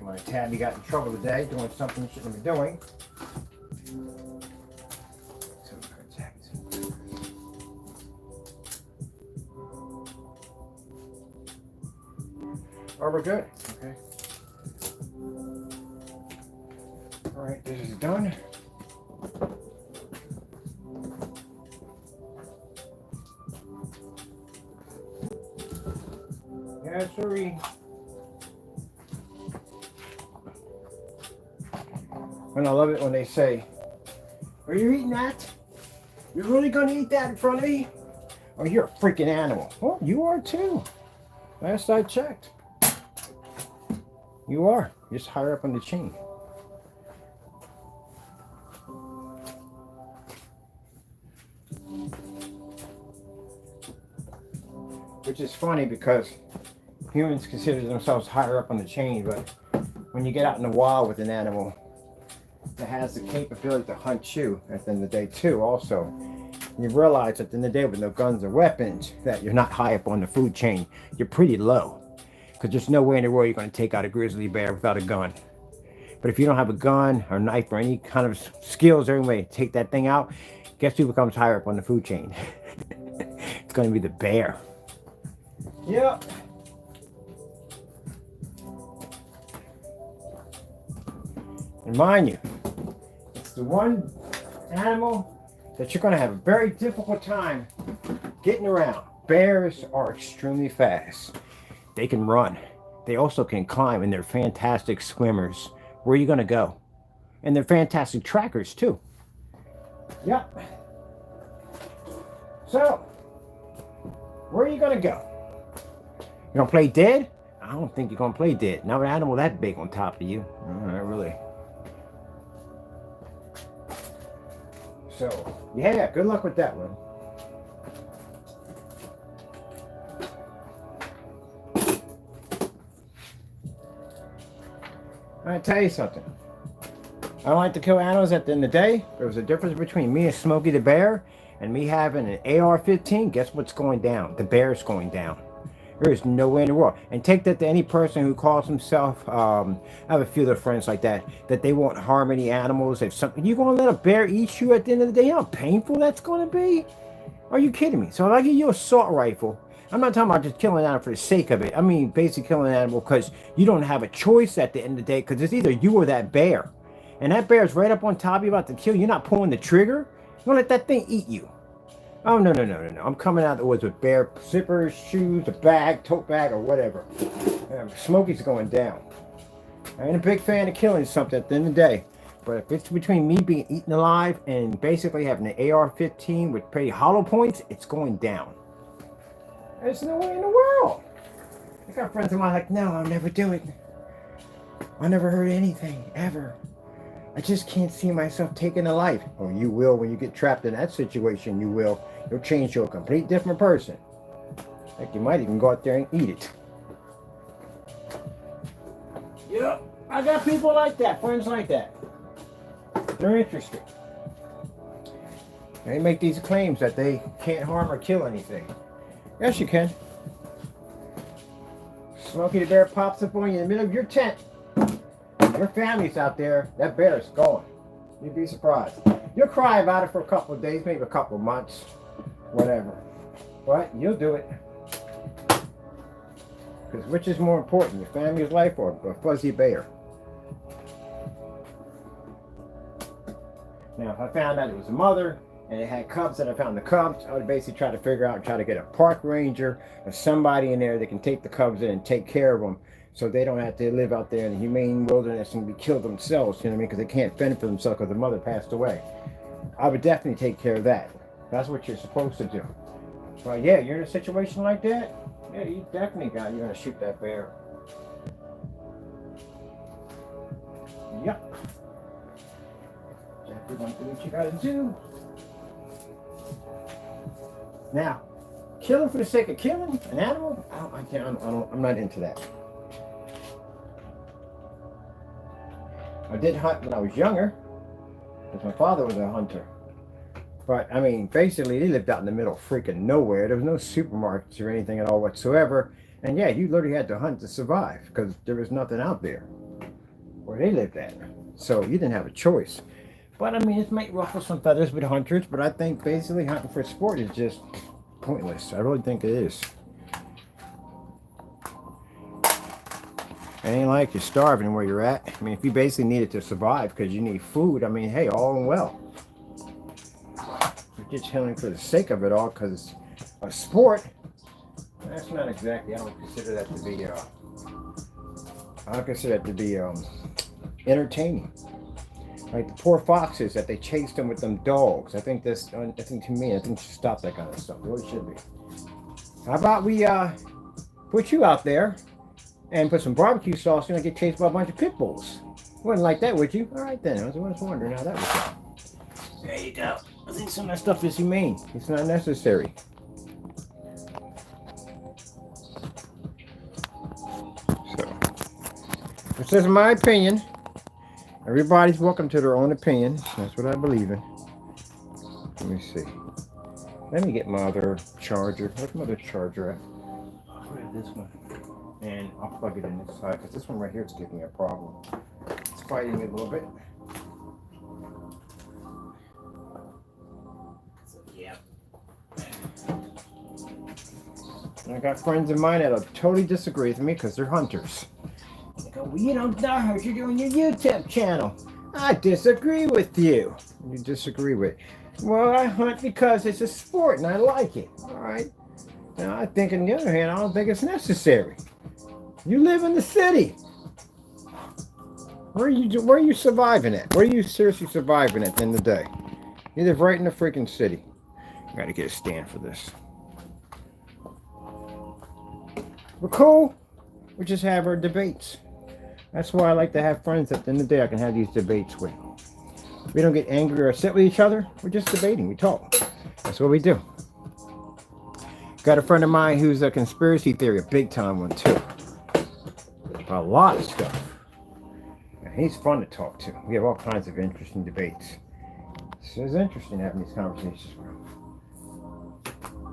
My tabby got in trouble today doing something he shouldn't be doing. So tabbies. Oh, we're good. Okay. All right, this is done. Yeah, sorry. And I love it when they say, "Are you eating that? You're really gonna eat that in front of me? Oh, you're a freaking animal." Well, you are too. Last I checked. You are. Just higher up on the chain. Which is funny because humans consider themselves higher up on the chain, but when you get out in the wild with an animal that has the capability to hunt you at the end of the day too, also, you realize at the end of the day with no guns or weapons that you're not high up on the food chain. You're pretty low. Because there's no way in the world you're going to take out a grizzly bear without a gun. But if you don't have a gun or knife or any kind of skills or any way to take that thing out, guess who becomes higher up on the food chain? It's going to be the bear. Yep. And mind you, it's the one animal that you're going to have a very difficult time getting around. Bears are extremely fast. They can run. They also can climb, and they're fantastic swimmers. Where are you going to go? And they're fantastic trackers, too. Yep. So, where are you going to go? You going to play dead? I don't think you're going to play dead. Not an animal that big on top of you. Not really. So, yeah, good luck with that one. I'll tell you something. I don't like to kill animals at the end of the day. There was a difference between me and Smokey the Bear and me having an AR-15. Guess what's going down? The bear's going down. There is no way in the world. And take that to any person who calls himself, I have a few other friends like that they won't harm any animals. If something, you going to let a bear eat you at the end of the day? You know how painful that's going to be? Are you kidding me? So if I give you an assault rifle, I'm not talking about just killing an animal for the sake of it. I mean, basically killing an animal because you don't have a choice at the end of the day, because it's either you or that bear. And that bear's right up on top of you about to kill you. You're not pulling the trigger. You're going to let that thing eat you. Oh, no. I'm coming out of the woods with bear zippers, shoes, a bag, tote bag, or whatever. Smokey's going down. I ain't a big fan of killing something at the end of the day. But if it's between me being eaten alive and basically having an AR-15 with pretty hollow points, it's going down. There's no way in the world. I got friends of mine like, no, I'll never do it. I never heard anything, ever. I just can't see myself taking a life. Oh, you will when you get trapped in that situation, you will. You'll change to a complete different person. Like you might even go out there and eat it. Yep, I got people like that, friends like that. They're interested. They make these claims that they can't harm or kill anything. Yes, you can. Smokey the Bear pops up on you in the middle of your tent. Your family's out there. That bear is gone. You'd be surprised. You'll cry about it for a couple of days, maybe a couple of months, whatever. But you'll do it. Because which is more important, your family's life or a fuzzy bear? Now, if I found out it was a mother and it had cubs and I found the cubs, I would basically try to figure out, try to get a park ranger or somebody in there that can take the cubs in and take care of them so they don't have to live out there in the humane wilderness and be killed themselves, you know what I mean? Because they can't fend for themselves because the mother passed away. I would definitely take care of that. That's what you're supposed to do. But yeah, you're in a situation like that, yeah, you definitely got, you're going to shoot that bear. Yep. Definitely going to do what you got to do. Now, killing for the sake of killing an animal, I'm not into that. I did hunt when I was younger, because my father was a hunter. But, I mean, basically, they lived out in the middle of freaking nowhere. There was no supermarkets or anything at all whatsoever. And yeah, you literally had to hunt to survive, because there was nothing out there where they lived at. So you didn't have a choice. But, I mean, it might ruffle some feathers with hunters, but I think basically hunting for sport is just pointless. I really think it is. It ain't like you're starving where you're at. I mean, if you basically need it to survive because you need food, I mean, hey, all and well. You're just hunting for the sake of it all because a sport, that's not exactly, I don't consider that to be, entertaining. Like the poor foxes that they chased them with them dogs. I think to me, I think you should stop that kind of stuff. It really should be. How about we put you out there and put some barbecue sauce in and get chased by a bunch of pit bulls? Wouldn't like that, would you? All right then. I was wondering how that would go. There you go. I think some of that stuff is humane. It's not necessary. So, this is my opinion. Everybody's welcome to their own opinion. That's what I believe in. Let me see. Let me get my other charger. Where's my other charger at? I'll put it this one. And I'll plug it in this side because this one right here is giving me a problem. It's fighting me a little bit. So, yeah. I got friends of mine that'll totally disagree with me because they're hunters. They go, well, you don't know what you're doing your YouTube channel. I disagree with you. You disagree with. Well, I hunt because it's a sport and I like it. All right. Now, I think on the other hand, I don't think it's necessary. You live in the city. Where are you surviving at? Where are you seriously surviving at the end of the day? You live right in the freaking city. I gotta get a stand for this. We're cool. We just have our debates. That's why I like to have friends at the end of the day I can have these debates with. We don't get angry or upset with each other. We're just debating. We talk. That's what we do. Got a friend of mine who's a conspiracy theory, a big time one too. A lot of stuff. And he's fun to talk to. We have all kinds of interesting debates. So it's interesting having these conversations with him.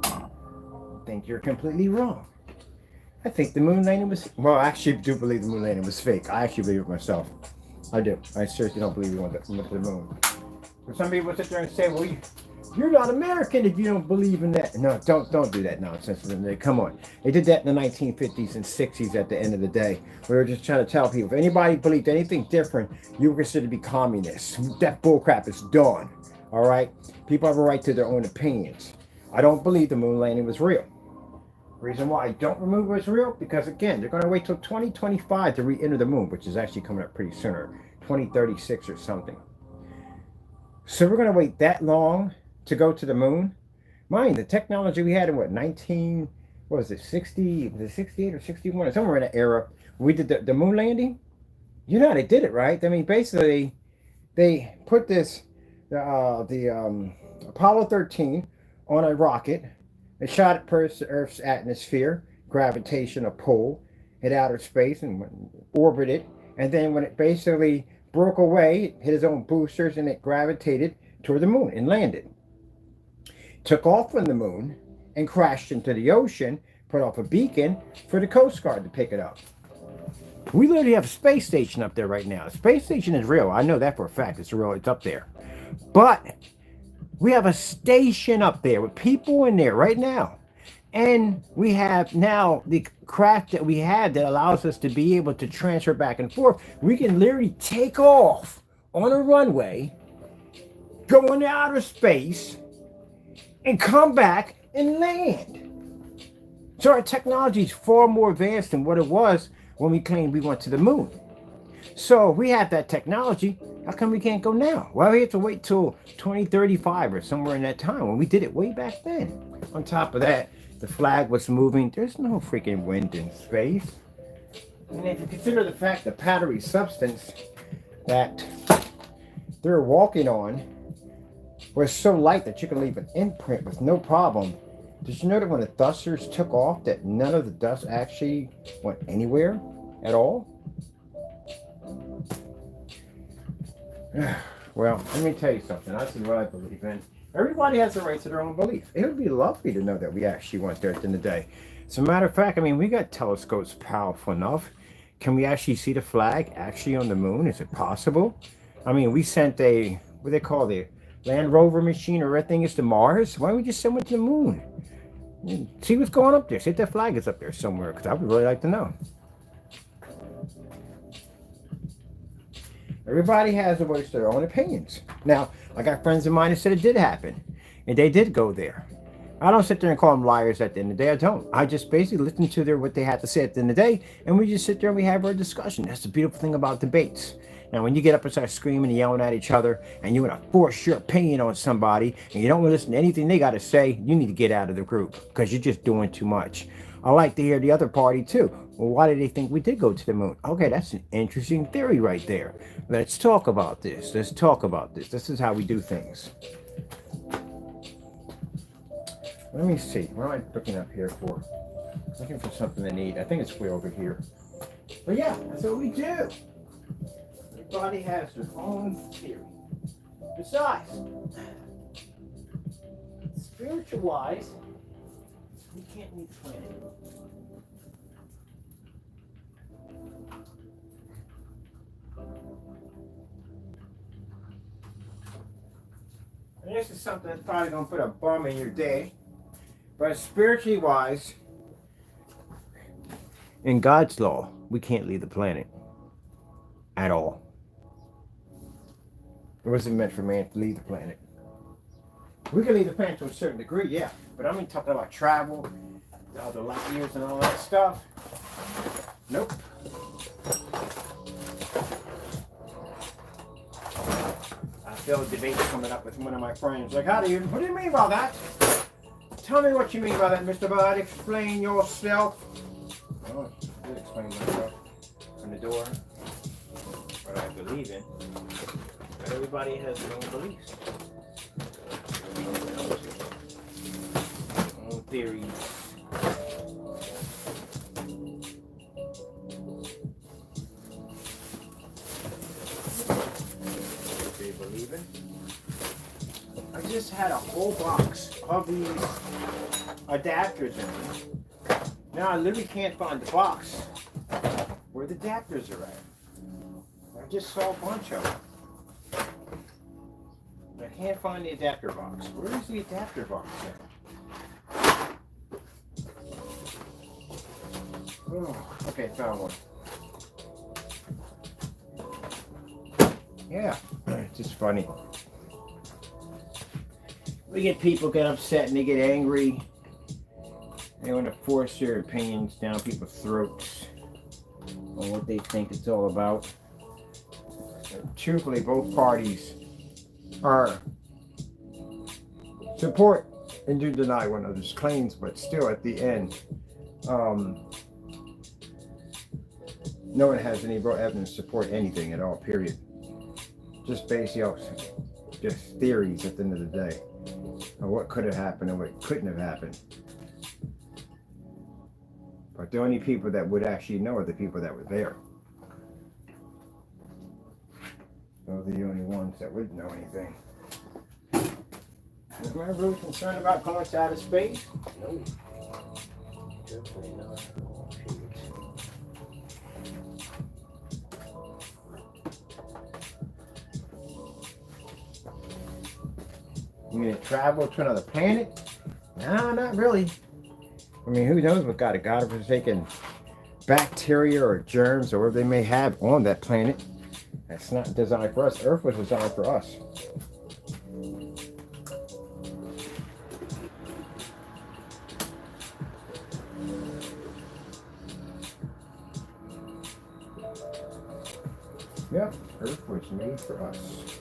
I think you're completely wrong. I think the moon landing was... Well, I actually do believe the moon landing was fake. I actually believe it myself. I do. I seriously don't believe we went to the moon. But some people sit there and say, well, you're not American if you don't believe in that. No, don't do that nonsense. Come on. They did that in the 1950s and 60s at the end of the day. We were just trying to tell people, if anybody believed anything different, you were considered to be communists. That bullcrap is done. All right? People have a right to their own opinions. I don't believe the moon landing was real. Reason why I don't remove it was real, because again, they're going to wait till 2025 to re-enter the moon, which is actually coming up pretty sooner, 2036 or something. So we're going to wait that long to go to the moon. Mind, the technology we had in what, 60, was it 68 or 61, or somewhere in that era, we did the moon landing. You know how they did it, right? I mean, basically, they put this, the Apollo 13 on a rocket. They shot it past the Earth's atmosphere, gravitational pull, hit outer space and orbited. And then when it basically broke away, it hit its own boosters and it gravitated toward the moon and landed. Took off from the moon and crashed into the ocean, put off a beacon for the Coast Guard to pick it up. We literally have a space station up there right now. The space station is real. I know that for a fact. It's real. It's up there. But we have a station up there with people in there right now. And we have now the craft that we have that allows us to be able to transfer back and forth. We can literally take off on a runway go into outer space and come back and land. So our technology is far more advanced than what it was when we claimed we went to the moon. So if we have that technology, how come we can't go now? Well, we have to wait till 2035 or somewhere in that time when we did it way back then. On top of that, the flag was moving. There's no freaking wind in space. And if you consider the fact the powdery substance that they're walking on was so light that you can leave an imprint with no problem. Did you know that when the dusters took off that none of the dust actually went anywhere at all? Well, let me tell you something. This is what I believe in. Everybody has the right to their own belief. It would be lovely to know that we actually went there at the end of the day. As a matter of fact, I mean, we got telescopes powerful enough. Can we actually see the flag actually on the moon? Is it possible? I mean, we sent a, what they call the Land Rover machine or that thing is to Mars. Why don't we just send it to the moon? See what's going up there. See if that flag is up there somewhere, because I would really like to know. Everybody has a voice to their own opinions. Now, I got friends of mine that said it did happen, and they did go there. I don't sit there and call them liars at the end of the day. I don't. I just basically listen to what they had to say at the end of the day, and we just sit there and we have our discussion. That's the beautiful thing about debates. Now, when you get up and start screaming and yelling at each other, and you want to force your opinion on somebody, and you don't want to listen to anything they got to say, you need to get out of the group, because you're just doing too much. I like to hear the other party, too. Well, why did they think we did go to the moon? Okay, that's an interesting theory right there. Let's talk about this. Let's talk about this. This is how we do things. Let me see. What am I looking up here for? Looking for something to eat. I think it's way over here. But yeah, that's what we do. Everybody has their own theory. Besides, spiritual-wise, we can't leave the planet. And this is something that's probably going to put a bum in your day. But spiritually wise, in God's law, we can't leave the planet. At all. It wasn't meant for man to leave the planet. We can leave the planet to a certain degree, yeah. But I'm talking about travel, the other light years and all that stuff. Nope. I feel a debate coming up with one of my friends. Like, what do you mean by that? Tell me what you mean by that, Mr. Bud. Explain yourself. Oh, I did explain myself from the door. What I believe in. But everybody has their own beliefs. Their own theories. What they believe in. I just had a whole box of these adapters in it. Now I literally can't find the box where the adapters are at. I just saw a bunch of them. I can't find the adapter box. Where is the adapter box at? Oh, okay, found one. Yeah, it's just funny. We get people get upset and they get angry. They want to force their opinions down people's throats on what they think it's all about. Truthfully, both parties are support and do deny one another's claims, but still at the end, no one has any real evidence to support anything at all, period. Just basically, just theories at the end of the day of what could have happened and what couldn't have happened. But the only people that would actually know are the people that were there. Those are the only ones that would know anything. Am I really concerned about going to outer space? No. Definitely not. Oh, shoot. You gonna travel to another planet? No, not really. I mean, who knows what God has taken bacteria or germs or whatever they may have on that planet. That's not designed for us. Earth was designed for us. Yep, Earth was made for us.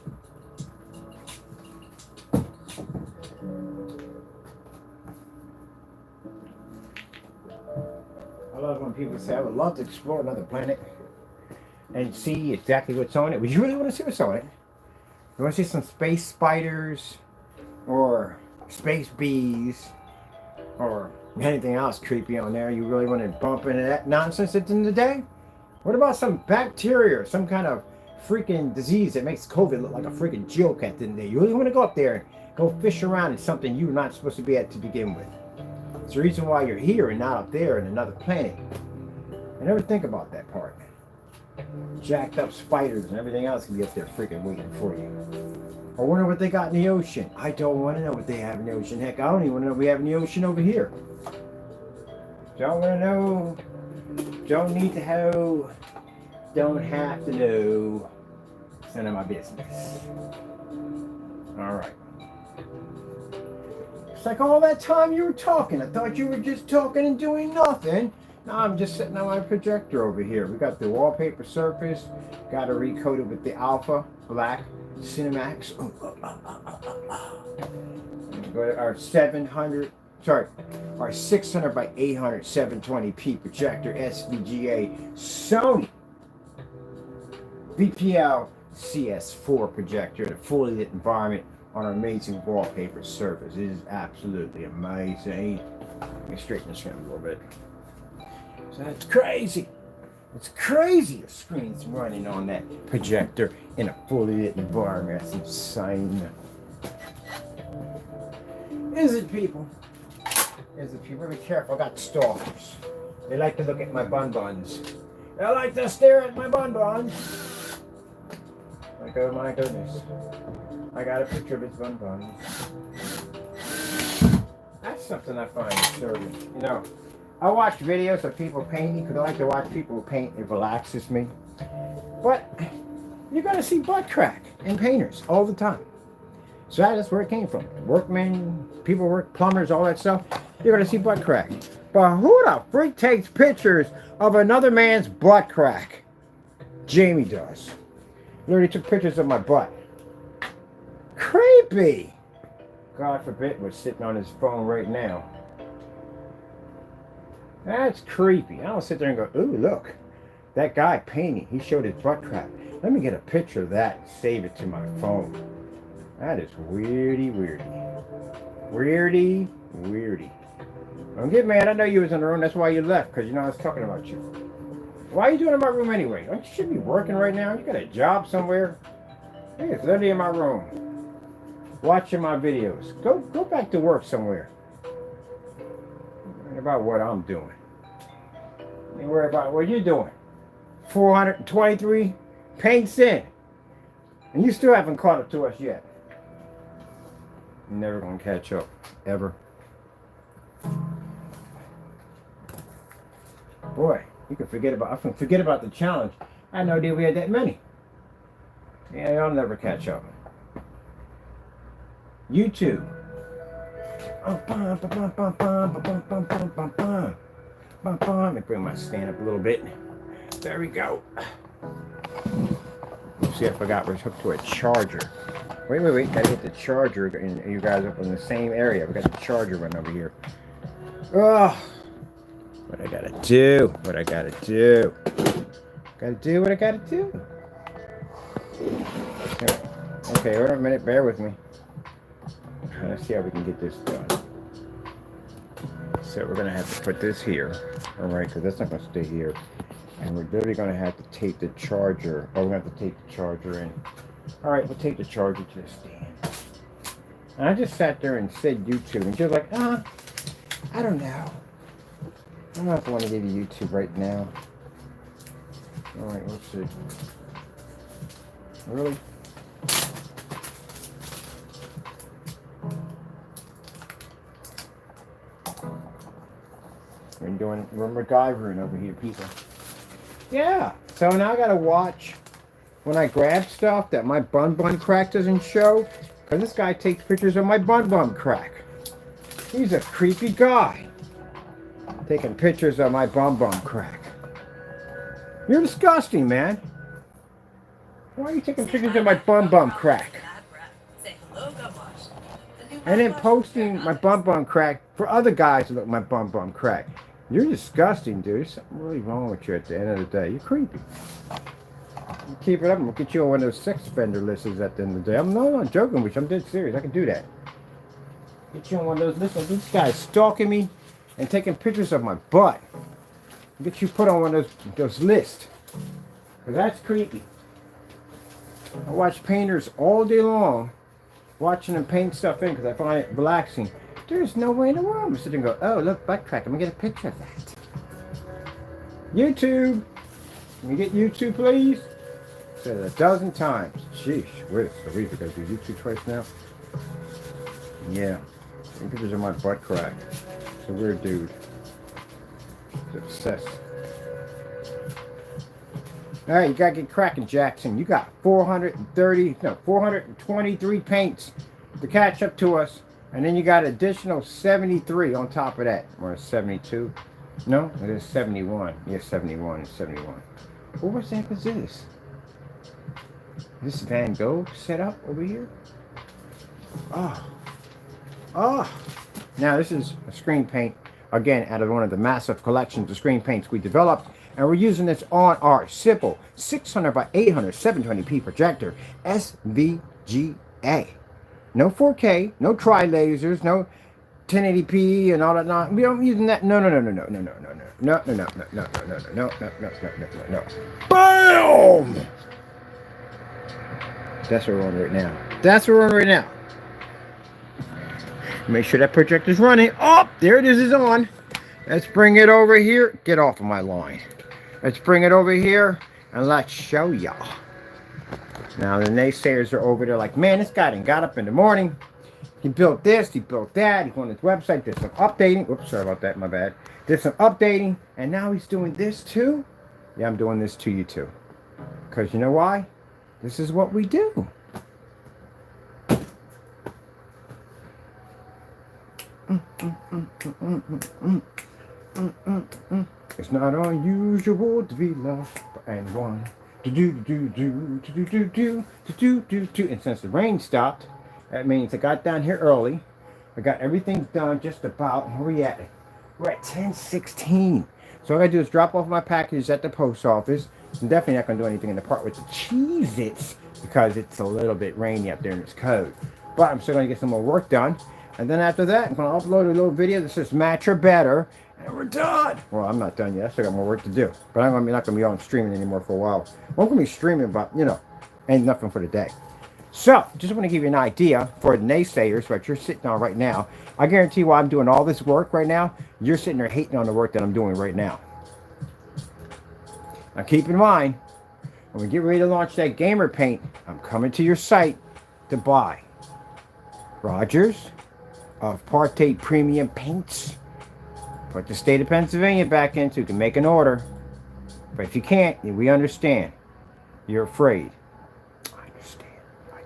I love when people say, I would love to explore another planet and see exactly what's on it. But you really want to see what's on it? You want to see some space spiders or space bees or anything else creepy on there? You really want to bump into that nonsense at the end of the day? What about some bacteria or some kind of freaking disease that makes COVID look like a freaking joke at the end of the day? You really want to go up there and go fish around in something you're not supposed to be at to begin with? It's the reason why you're here and not up there in another planet. I never think about that part. Jacked up spiders and everything else can be up there freaking waiting for you. I wonder what they got in the ocean. I don't want to know what they have in the ocean. Heck, I don't even want to know what we have in the ocean over here. Don't want to know. Don't need to know. Don't have to know. It's none of my business. Alright. It's like all that time you were talking. I thought you were just talking and doing nothing. Now I'm just sitting on my projector over here. We got the wallpaper surface. Got it recoated with the alpha black Cinemax. Go to our 700. Sorry, our 600 by 800 720p projector SVGA Sony VPL CS4 projector in a fully lit environment on our amazing wallpaper surface. It is absolutely amazing. Let me straighten this around a little bit. So that's crazy. It's crazy the screen's running on that projector in a fully lit environment. That's insane. Is it, people? Is it, people? Be careful. I got stalkers. They like to look at my bun-buns. They like to stare at my bun-buns. Like, oh my goodness. I got a picture of his bun-buns. That's something I find disturbing. You know, I watch videos of people painting because I like to watch people paint. It relaxes me. But you're going to see butt crack in painters all the time. So that's where it came from. Workmen, people work, plumbers, all that stuff. You're going to see butt crack. But who the freak takes pictures of another man's butt crack? Jamie does. Literally took pictures of my butt. Creepy. God forbid was sitting on his phone right now. That's creepy. I don't sit there and go, ooh, look. That guy painting, he showed his butt crack. Let me get a picture of that and save it to my phone. That is weirdy, weirdy. Weirdy, weirdy. Don't get mad. I know you was in the room. That's why you left, because you know I was talking about you. Why are you doing in my room anyway? Don't you should be working right now? You got a job somewhere? Hey, it's literally in my room. Watching my videos. Go back to work somewhere. Worry about what I'm doing. Don't worry about what you're doing. 423 paints in. And you still haven't caught up to us yet. You're never going to catch up. Ever. Boy, you can forget about, I can forget about the challenge. I had no idea we had that many. Yeah, y'all never catch up. YouTube. Let me bring my stand up a little bit. There we go. See, I forgot we're hooked to a charger. Wait. Gotta get the charger and you guys up in the same area. We got the charger one over here. Oh, what I gotta do. Gotta do what I gotta do. Okay, hold on a minute. Bear with me. Let's see how we can get this done. So we're gonna have to put this here. All right, because that's not gonna stay here. And we're literally going to have to tape the charger. Oh, we're going to have to tape the charger in. All right, we'll tape the charger to the stand. And I just sat there and said YouTube. And she was like, I don't know. I'm not the one to give you YouTube right now. All right, let's see. Really? We're MacGyvering over here, people. Yeah, so now I gotta watch when I grab stuff that my bun crack doesn't show, because this guy takes pictures of my bun crack. He's a creepy guy, taking pictures of my bun crack. You're disgusting, man. Why are you taking pictures of my bum crack? And then posting my bum crack for other guys to look at my bum crack. You're disgusting, dude. There's something really wrong with you at the end of the day. You're creepy. You keep it up, and we'll get you on one of those sex offender lists at the end of the day. I'm not joking with you. I'm dead serious. I can do that. Get you on one of those lists. This guy's stalking me and taking pictures of my butt. Get you put on one of those lists. Because that's creepy. I watch painters all day long, watching them paint stuff in because I find it relaxing. There's no way in the world I'm sitting and go, oh, look, butt crack. I'm going to get a picture of that. YouTube. Can we get YouTube, please? Said it a dozen times. Sheesh, wait, so we got to do YouTube twice now? Yeah. Taking pictures of my butt crack. It's a weird dude. He's obsessed. Alright, you gotta get cracking, Jackson. You got 423 paints to catch up to us. And then you got additional 73 on top of that. Or 72. No, it is 71. Yeah, 71 and 71. Well, what the heck is this? This Van Gogh set up over here? Oh. Oh. Now, this is a screen paint. Again, out of one of the massive collections of screen paints we developed. And we're using this on our simple 600 by 800 720p projector SVGA. No 4K, no tri-lasers, no 1080p and all that. No, we don't using that. No. Boom! That's what we're on right now. That's what we're on right now. Make sure that projector's running. Oh, there it is. It's on. Let's bring it over here. Get off of my line. Let's bring it over here and let's show y'all. Now the naysayers are over there like, man, this guy done got up in the morning. He built this, he built that. He's on his website, did some updating. Oops, sorry about that, my bad. Did some updating, and now he's doing this too? Yeah, I'm doing this to you too. Because you know why? This is what we do. It's not unusual to be loved and one. And since the rain stopped, that means I got down here early. I got everything done just about. Where we at? We're at 10:16. So all I gotta do is drop off my package at the post office. I'm definitely not gonna do anything in the part with the Cheez-Its because it's a little bit rainy up there and it's cold. But I'm still gonna get some more work done. And then after that, I'm gonna upload a little video that says match or better. And we're done. Well, I'm not done yet. I still got more work to do. But I'm not going to be on streaming anymore for a while. I'm going to be streaming, but, you know, ain't nothing for the day. So, just want to give you an idea for the naysayers, what you're sitting on right now. I guarantee while I'm doing all this work right now, you're sitting there hating on the work that I'm doing right now. Now, keep in mind, when we get ready to launch that gamer paint, I'm coming to your site to buy Rogers of Parte Premium Paints. Put the state of Pennsylvania back in so you can make an order. But if you can't, we understand. You're afraid. I understand. I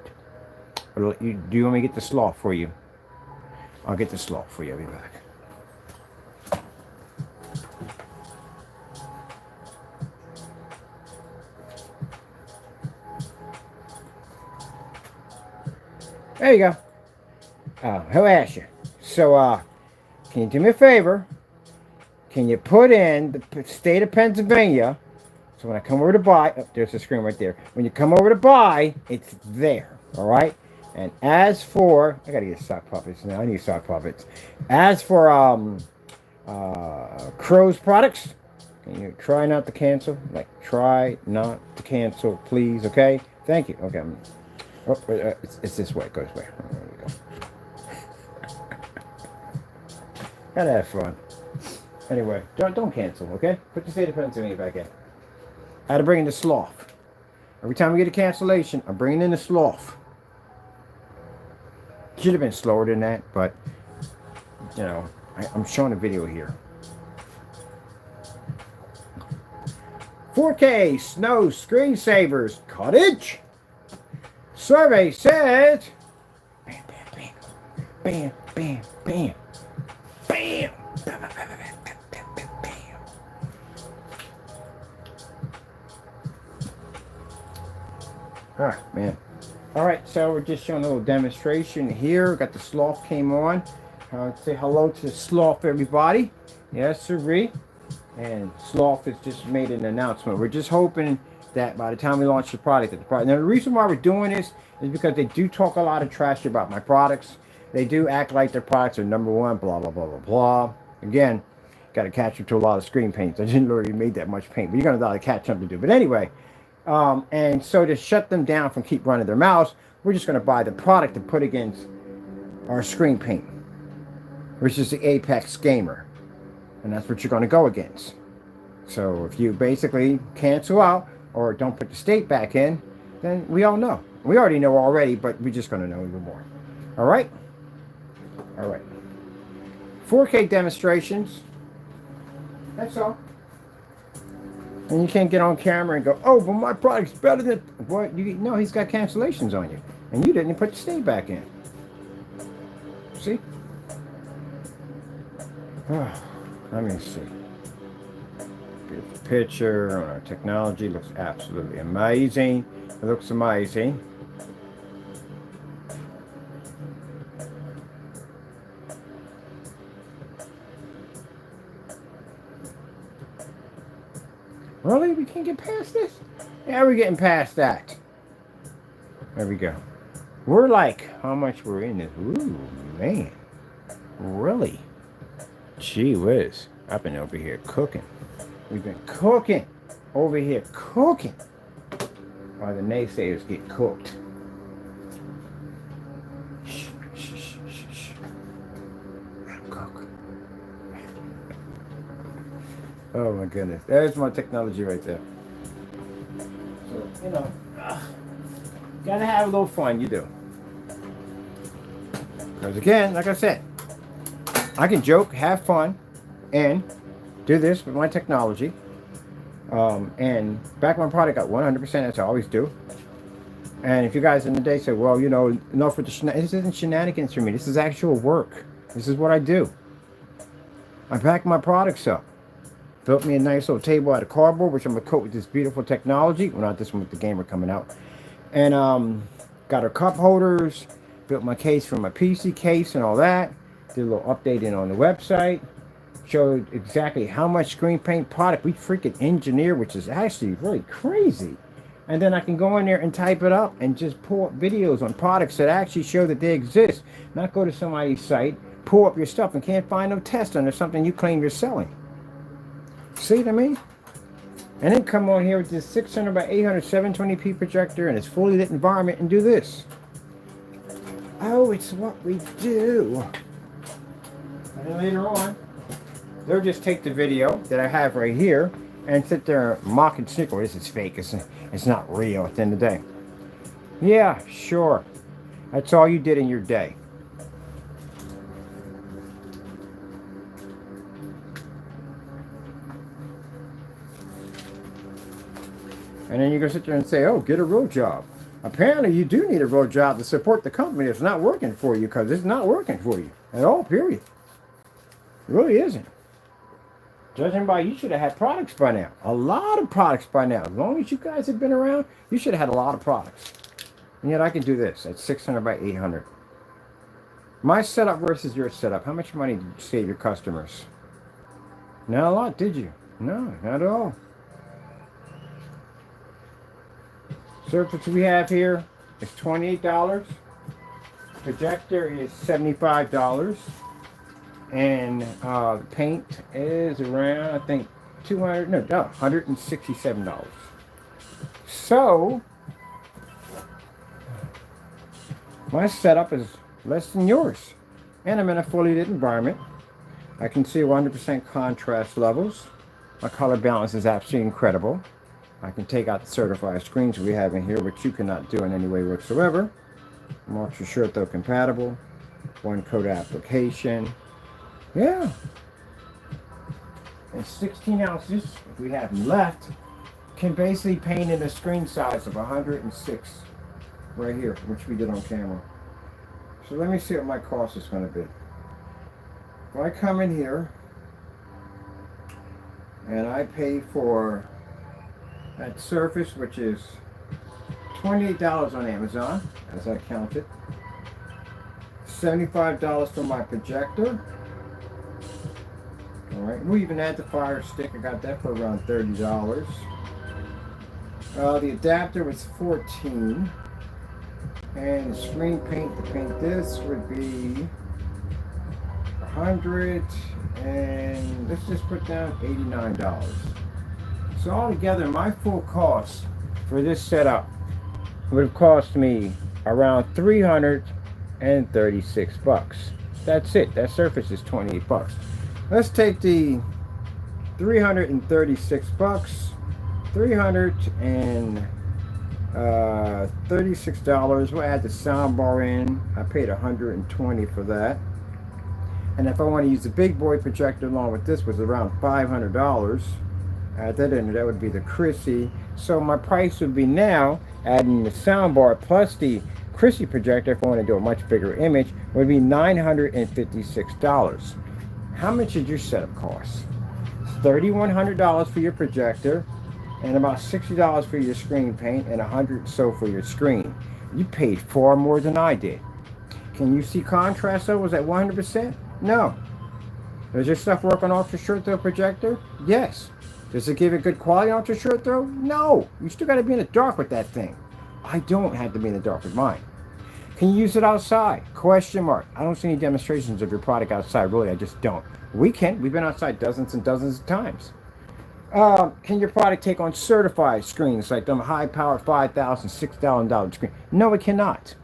do. Do you want me to get the sloth for you? I'll get the sloth for you. I'll be back. There you go. Who asked you? So, can you do me a favor? Can you put in the state of Pennsylvania? So when I come over to buy, oh, there's the screen right there. When you come over to buy, it's there. All right. And as for, I gotta get sock puppets now. I need sock puppets. As for Crow's products, can you try not to cancel? Like try not to cancel, please. Okay. Thank you. Okay. It's this way. It goes way. There we go. Gotta have fun. Anyway, don't cancel, okay? Put the state of Pennsylvania back in. I had to bring in the sloth. Every time we get a cancellation, I'm bringing in the sloth. Should have been slower than that, but, you know, I'm showing a video here. 4K Snow Screensavers Cottage. Survey says, bam, bam, bam, bam, bam, bam, bam. So we're just showing a little demonstration here. Got the sloth came on. Say hello to the sloth, everybody. Yes, sirree. And sloth has just made an announcement. We're just hoping that by the time we launch the product, now the reason why we're doing this is because they do talk a lot of trash about my products. They do act like their products are number one, blah, blah, blah, blah, blah. Again, got to catch up to a lot of screen paints. I didn't really made that much paint, but you're going to catch up to do. But anyway, and so to shut them down from keep running their mouths, we're just going to buy the product to put against our screen paint, which is the Apex Gamer. And that's what you're going to go against. So if you basically cancel out or don't put the state back in, then we all know. We already know already, but we're just going to know even more. All right? All right. 4K demonstrations. That's all. And you can't get on camera and go, oh, but my product's better than... What? You know he's got cancellations on you. And you didn't put the state back in. See? Let me see. Beautiful picture on our technology. Looks absolutely amazing. It looks amazing. Really? We can't get past this? Yeah, we're getting past that. There we go. We're like, how much we're in this? Ooh, man. Really? Gee whiz. I've been over here cooking. We've been cooking. Over here cooking. While the naysayers get cooked. Shh, shh, shh, shh, shh. Cook. Oh my goodness. There's my technology right there. So, you know, gotta have a little fun, you do. Because again, like I said, I can joke, have fun, and do this with my technology. And back my product up 100%, as I always do. And if you guys in the day say, well, you know, enough with the this isn't shenanigans for me. This is actual work. This is what I do. I pack my products up. Built me a nice little table out of cardboard, which I'm going to coat with this beautiful technology. Well, not this one with the gamer coming out. And got our cup holders. Built my case for my PC case and all that. Did a little updating on the website. Showed exactly how much screen paint product we freaking engineer, which is actually really crazy. And then I can go in there and type it up and just pull up videos on products that actually show that they exist. Not go to somebody's site, pull up your stuff and can't find no test on or something you claim you're selling. See what I mean? And then come on here with this 600 by 800 720p projector and its fully lit environment and do this. Oh, it's what we do. And then later on, they'll just take the video that I have right here and sit there and mock and snicker. This is fake. It's not real at the end of the day. Yeah, sure. That's all you did in your day. And then you're going to sit there and say, oh, get a real job. Apparently, you do need a real job to support the company that's not working for you, because it's not working for you at all, period. It really isn't. Judging by, you should have had products by now. A lot of products by now. As long as you guys have been around, you should have had a lot of products. And yet I can do this at 600 by 800. My setup versus your setup. How much money did you save your customers? Not a lot, did you? No, not at all. Surface we have here is $28. Projector is $75. And the paint is around, I think, $167. So, my setup is less than yours. And I'm in a fully lit environment. I can see 100% contrast levels. My color balance is absolutely incredible. I can take out the certified screens we have in here, which you cannot do in any way whatsoever. I'm ultra short though compatible. One code application. Yeah. And 16 ounces, if we have them left, can basically paint in a screen size of 106 right here, which we did on camera. So let me see what my cost is going to be. If I come in here and I pay for that surface, which is $28 on Amazon, as I counted. $75 for my projector. Alright, we even had the fire stick. I got that for around $30. The adapter was $14. And the screen paint to paint this would be $100, and let's just put down $89. So altogether, my full cost for this setup would have cost me around $336. That's it. That surface is $28. Let's take the $336, $36. We'll add the soundbar in. I paid $120 for that. And if I want to use the big boy projector along with this, was around $500. Add that in, that would be the Chrissy. So my price would be now, adding the soundbar plus the Chrissy projector, if I want to do a much bigger image, would be $956. How much did your setup cost? $3,100 for your projector, and about $60 for your screen paint, and $100 or so for your screen. You paid far more than I did. Can you see contrast though? Was that 100%? No. Does your stuff work on ultra short throw projector? Yes. Does it give it good quality ultra short throw? No. You still got to be in the dark with that thing. I don't have to be in the dark with mine. Can you use it outside? Question mark. I don't see any demonstrations of your product outside. Really, I just don't. We can. We've been outside dozens and dozens of times. Can your product take on certified screens like them high-powered $5,000, $6,000 screen? No, it cannot.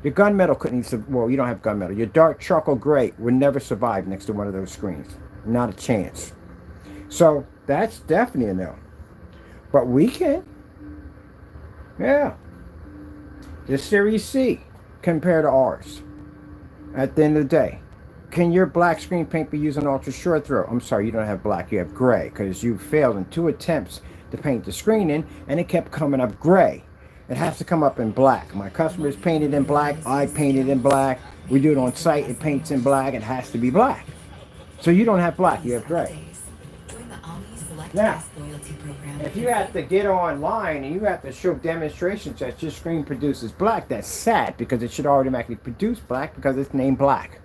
Your gunmetal couldn't even, well, you don't have gunmetal. Your dark charcoal gray would never survive next to one of those screens. Not a chance. So that's definitely a no. But we can. Yeah. The Series C compared to ours. At the end of the day. Can your black screen paint be used on ultra short throw? I'm sorry, you don't have black, you have gray, because you failed in 2 attempts to paint the screen in, and it kept coming up gray. It has to come up in black. My customers painted in black, I painted in black. We do it on site, it paints in black, it has to be black. So you don't have black, you have gray. Now, if you have to get online and you have to show demonstrations that your screen produces black, that's sad, because it should automatically produce black because it's named black.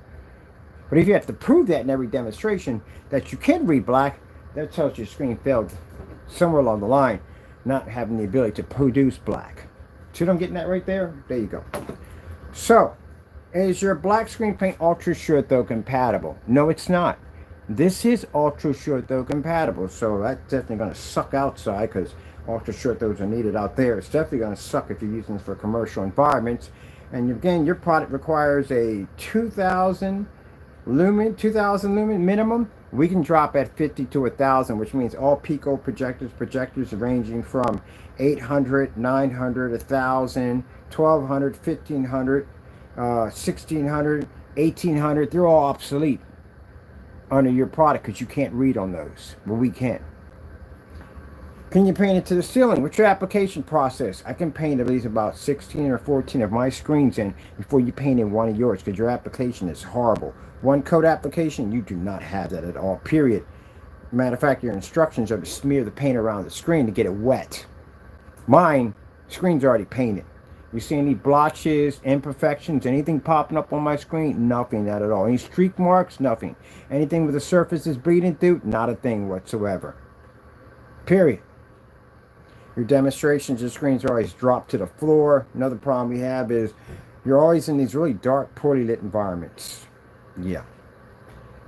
But if you have to prove that in every demonstration that you can read black, that tells your screen failed somewhere along the line, not having the ability to produce black. See what I'm getting at right there? There you go. So, is your black screen paint ultra short throw compatible? No, it's not. This is ultra short throw compatible, so that's definitely going to suck outside because ultra short throws are needed out there. It's definitely going to suck if you're using this for commercial environments. And again, your product requires a 2,000 lumen minimum. We can drop at 50 to 1,000, which means all Pico projectors ranging from 800, 900, 1,000, 1,200, 1,500, 1,600, 1,800. They're all obsolete under your product because you can't read on those. But we can. Can you paint it to the ceiling? What's your application process? I can paint at least about 16 or 14 of my screens in before you paint in one of yours because your application is horrible. One coat application, you do not have that at all, period. Matter of fact, your instructions are to smear the paint around the screen to get it wet. Mine, screen's already painted. You see any blotches, imperfections, anything popping up on my screen? Nothing, not at all. Any streak marks? Nothing. Anything with the surface is bleeding through? Not a thing whatsoever. Period. Your demonstrations, your screens are always dropped to the floor. Another problem we have is you're always in these really dark, poorly lit environments. Yeah.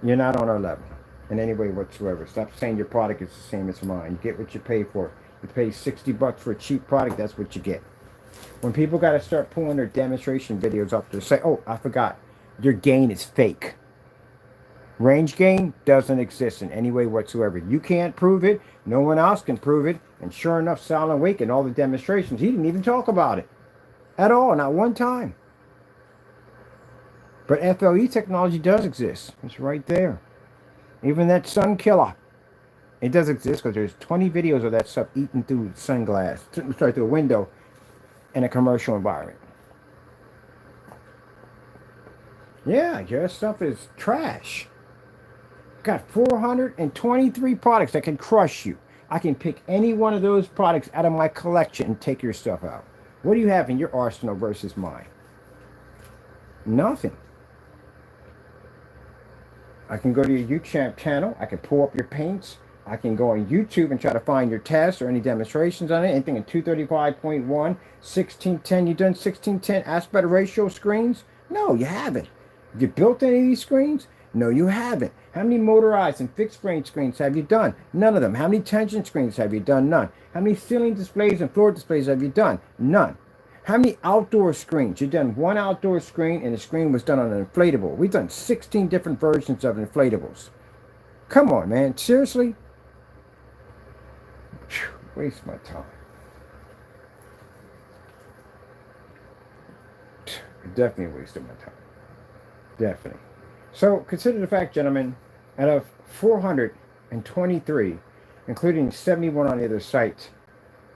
You're not on our level in any way whatsoever. Stop saying your product is the same as mine. You get what you pay for. You pay $60 for a cheap product, that's what you get. When people got to start pulling their demonstration videos up to say, oh, I forgot, your gain is fake. Range gain doesn't exist in any way whatsoever. You can't prove it. No one else can prove it. And sure enough, Silent Wake and all the demonstrations, he didn't even talk about it. At all, not one time. But FLE technology does exist. It's right there. Even that sun killer. It does exist because there's 20 videos of that stuff eating through sunglass. Sorry, through a window in a commercial environment. Yeah, your stuff is trash. Got 423 products that can crush you. I can pick any one of those products out of my collection and take your stuff out. What do you have in your arsenal versus mine? Nothing. I can go to your YouTube channel. I can pull up your paints. I can go on YouTube and try to find your tests or any demonstrations on it. Anything in 235.1, 1610. You done 1610 aspect ratio screens? No, you haven't. Have you built any of these screens? No, you haven't. How many motorized and fixed frame screens have you done? None of them. How many tension screens have you done? None. How many ceiling displays and floor displays have you done? None. How many outdoor screens? You've done one outdoor screen, and the screen was done on an inflatable. We've done 16 different versions of inflatables. Come on, man. Seriously? Whew, waste my time. Definitely wasted my time. Definitely. So consider the fact, gentlemen, out of 423, including 71 on the other sites,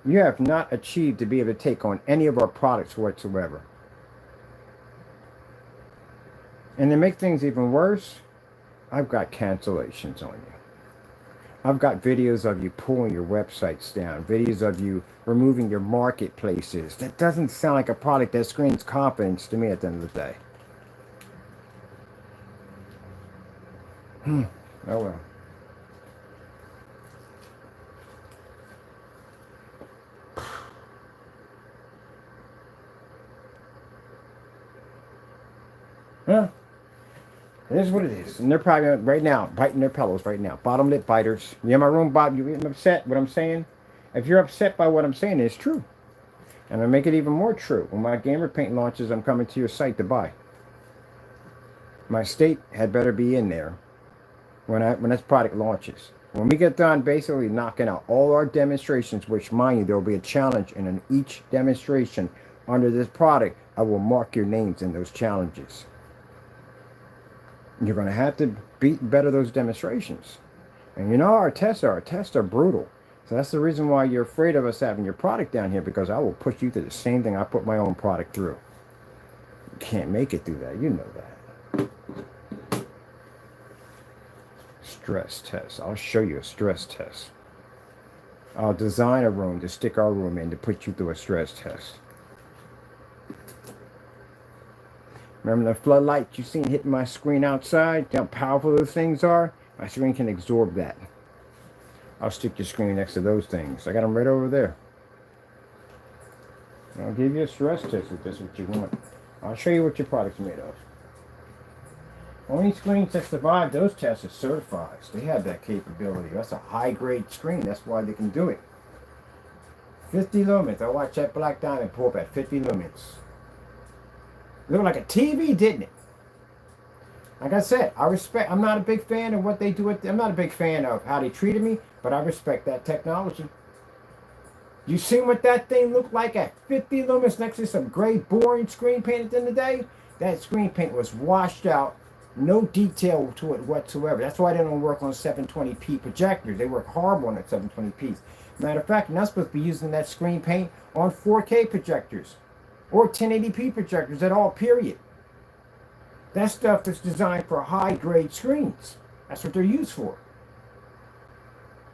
you have not achieved to be able to take on any of our products whatsoever. And to make things even worse, I've got cancellations on you. I've got videos of you pulling your websites down, videos of you removing your marketplaces. That doesn't sound like a product that screams confidence to me at the end of the day. Oh well. Huh? It is what it is. And they're probably right now biting their pillows right now. Bottom lip biters. You in my room, Bob? You getting upset what I'm saying? If you're upset by what I'm saying, it's true. And I make it even more true. When my gamer paint launches, I'm coming to your site to buy. My state had better be in there when this product launches. When we get done basically knocking out all our demonstrations, which mind you, there will be a challenge, and in each demonstration under this product, I will mark your names in those challenges. You're going to have to beat better those demonstrations. And you know our tests are brutal. So that's the reason why you're afraid of us having your product down here, because I will push you through the same thing I put my own product through. You can't make it through that. You know that. Stress test. I'll show you a stress test. I'll design a room to stick our room in to put you through a stress test. Remember the floodlights you seen hitting my screen outside? How powerful those things are? My screen can absorb that. I'll stick your screen next to those things. I got them right over there. I'll give you a stress test if that's what you want. I'll show you what your product's made of. Only screens that survive those tests are certified. They have that capability. That's a high-grade screen. That's why they can do it. 50 lumens. I watched that Black Diamond pull up at 50 lumens. Looked like a TV, didn't it? Like I said, I'm not a big fan of what they do. I'm not a big fan of how they treated me, but I respect that technology. You seen what that thing looked like at 50 lumens next to some gray, boring screen paint at the end of the day? That screen paint was washed out. No detail to it whatsoever. That's why they don't work on 720p projectors. They work horrible on that 720p. Matter of fact, you're not supposed to be using that screen paint on 4K projectors or 1080p projectors at all, period. That stuff is designed for high-grade screens. That's what they're used for.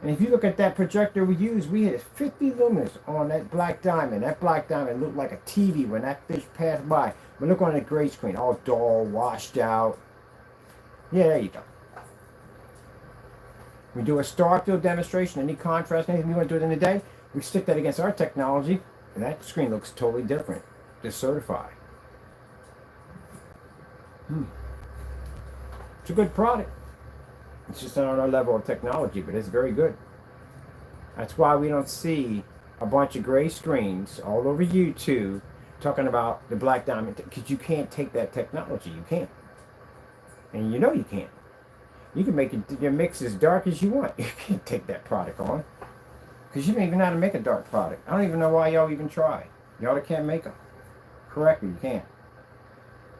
And if you look at that projector we used, we had 50 lumens on that Black Diamond. That Black Diamond looked like a TV when that fish passed by. But look on that gray screen, all dull, washed out. Yeah, there you go. We do a star field demonstration, any contrast, anything you want to do it in the day, we stick that against our technology, and that screen looks totally different. It's certified. It's a good product. It's just not on our level of technology, but it's very good. That's why we don't see a bunch of gray screens all over YouTube talking about the Black Diamond, because you can't take that technology. You can't. And you know you can't. You can make your mix as dark as you want. You can't take that product on. Because you don't even know how to make a dark product. I don't even know why y'all even try. Y'all can't make them correctly. You can't.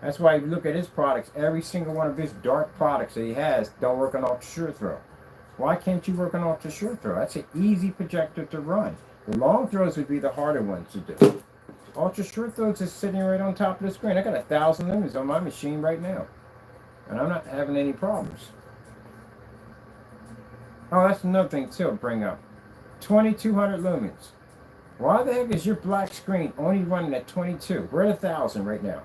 That's why if you look at his products, every single one of his dark products that he has don't work on Ultra Sure Throw. Why can't you work on Ultra Sure Throw? That's an easy projector to run. The long throws would be the harder ones to do. Ultra Sure Throws is sitting right on top of the screen. I got 1,000 lumens on my machine right now. And I'm not having any problems. Oh, that's another thing too I'll bring up. 2,200 lumens. Why the heck is your black screen only running at 22? We're at 1,000 right now.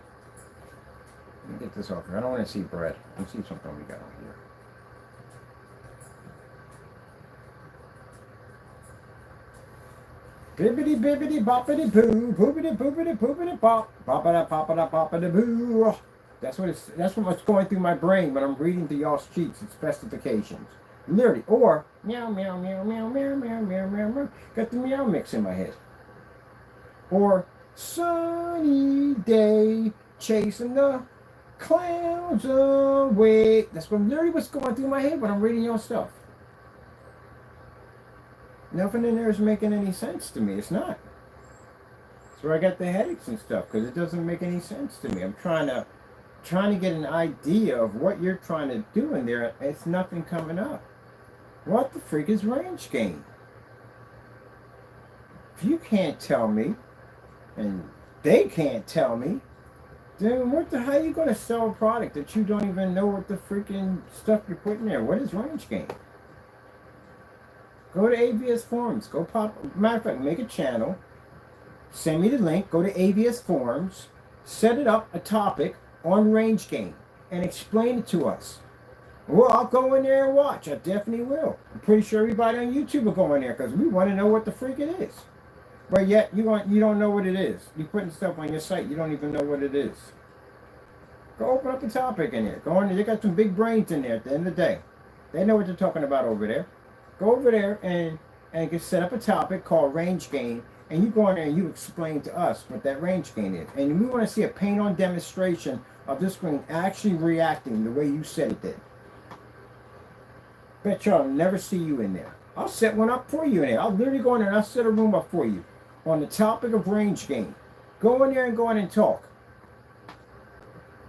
Let me get this off here. I don't want to see bread. Let's see something we got on here. Bibbidi bibbidi boppity boo, poopity poopity poopity pop, boppity poppity poppity boo. That's what's going through my brain when I'm reading through y'all's sheets and specifications. Literally, or meow meow meow meow meow meow meow meow meow. Got the meow mix in my head. Or sunny day, chasing the clouds away. That's literally what's going through my head when I'm reading your stuff. Nothing in there is making any sense to me. It's not. That's where I got the headaches and stuff, because it doesn't make any sense to me. I'm trying to get an idea of what you're trying to do in there. It's nothing coming up. What the freak is range gain? If you can't tell me, and they can't tell me, then how are you going to sell a product that you don't even know what the freaking stuff you're putting there? What is range gain? Go to AVS forums. Matter of fact, make a channel. Send me the link. Go to AVS forums. Set it up a topic on range gain and explain it to us. Well, I'll go in there and watch. I definitely will. I'm pretty sure everybody on YouTube will go in there because we want to know what the freak it is. But yet you don't know what it is. You're putting stuff on your site. You don't even know what it is. Go open up a topic in there. Go in there. They got some big brains in there at the end of the day. They know what they're talking about over there. Go over there and get set up a topic called range gain, and you go in there and you explain to us what that range gain is. And we want to see a paint-on demonstration of this screen actually reacting the way you said it did. Bet y'all never see you in there. I'll set one up for you in there. I'll literally go in there and I'll set a room up for you on the topic of range gain. Go in there and go in and talk.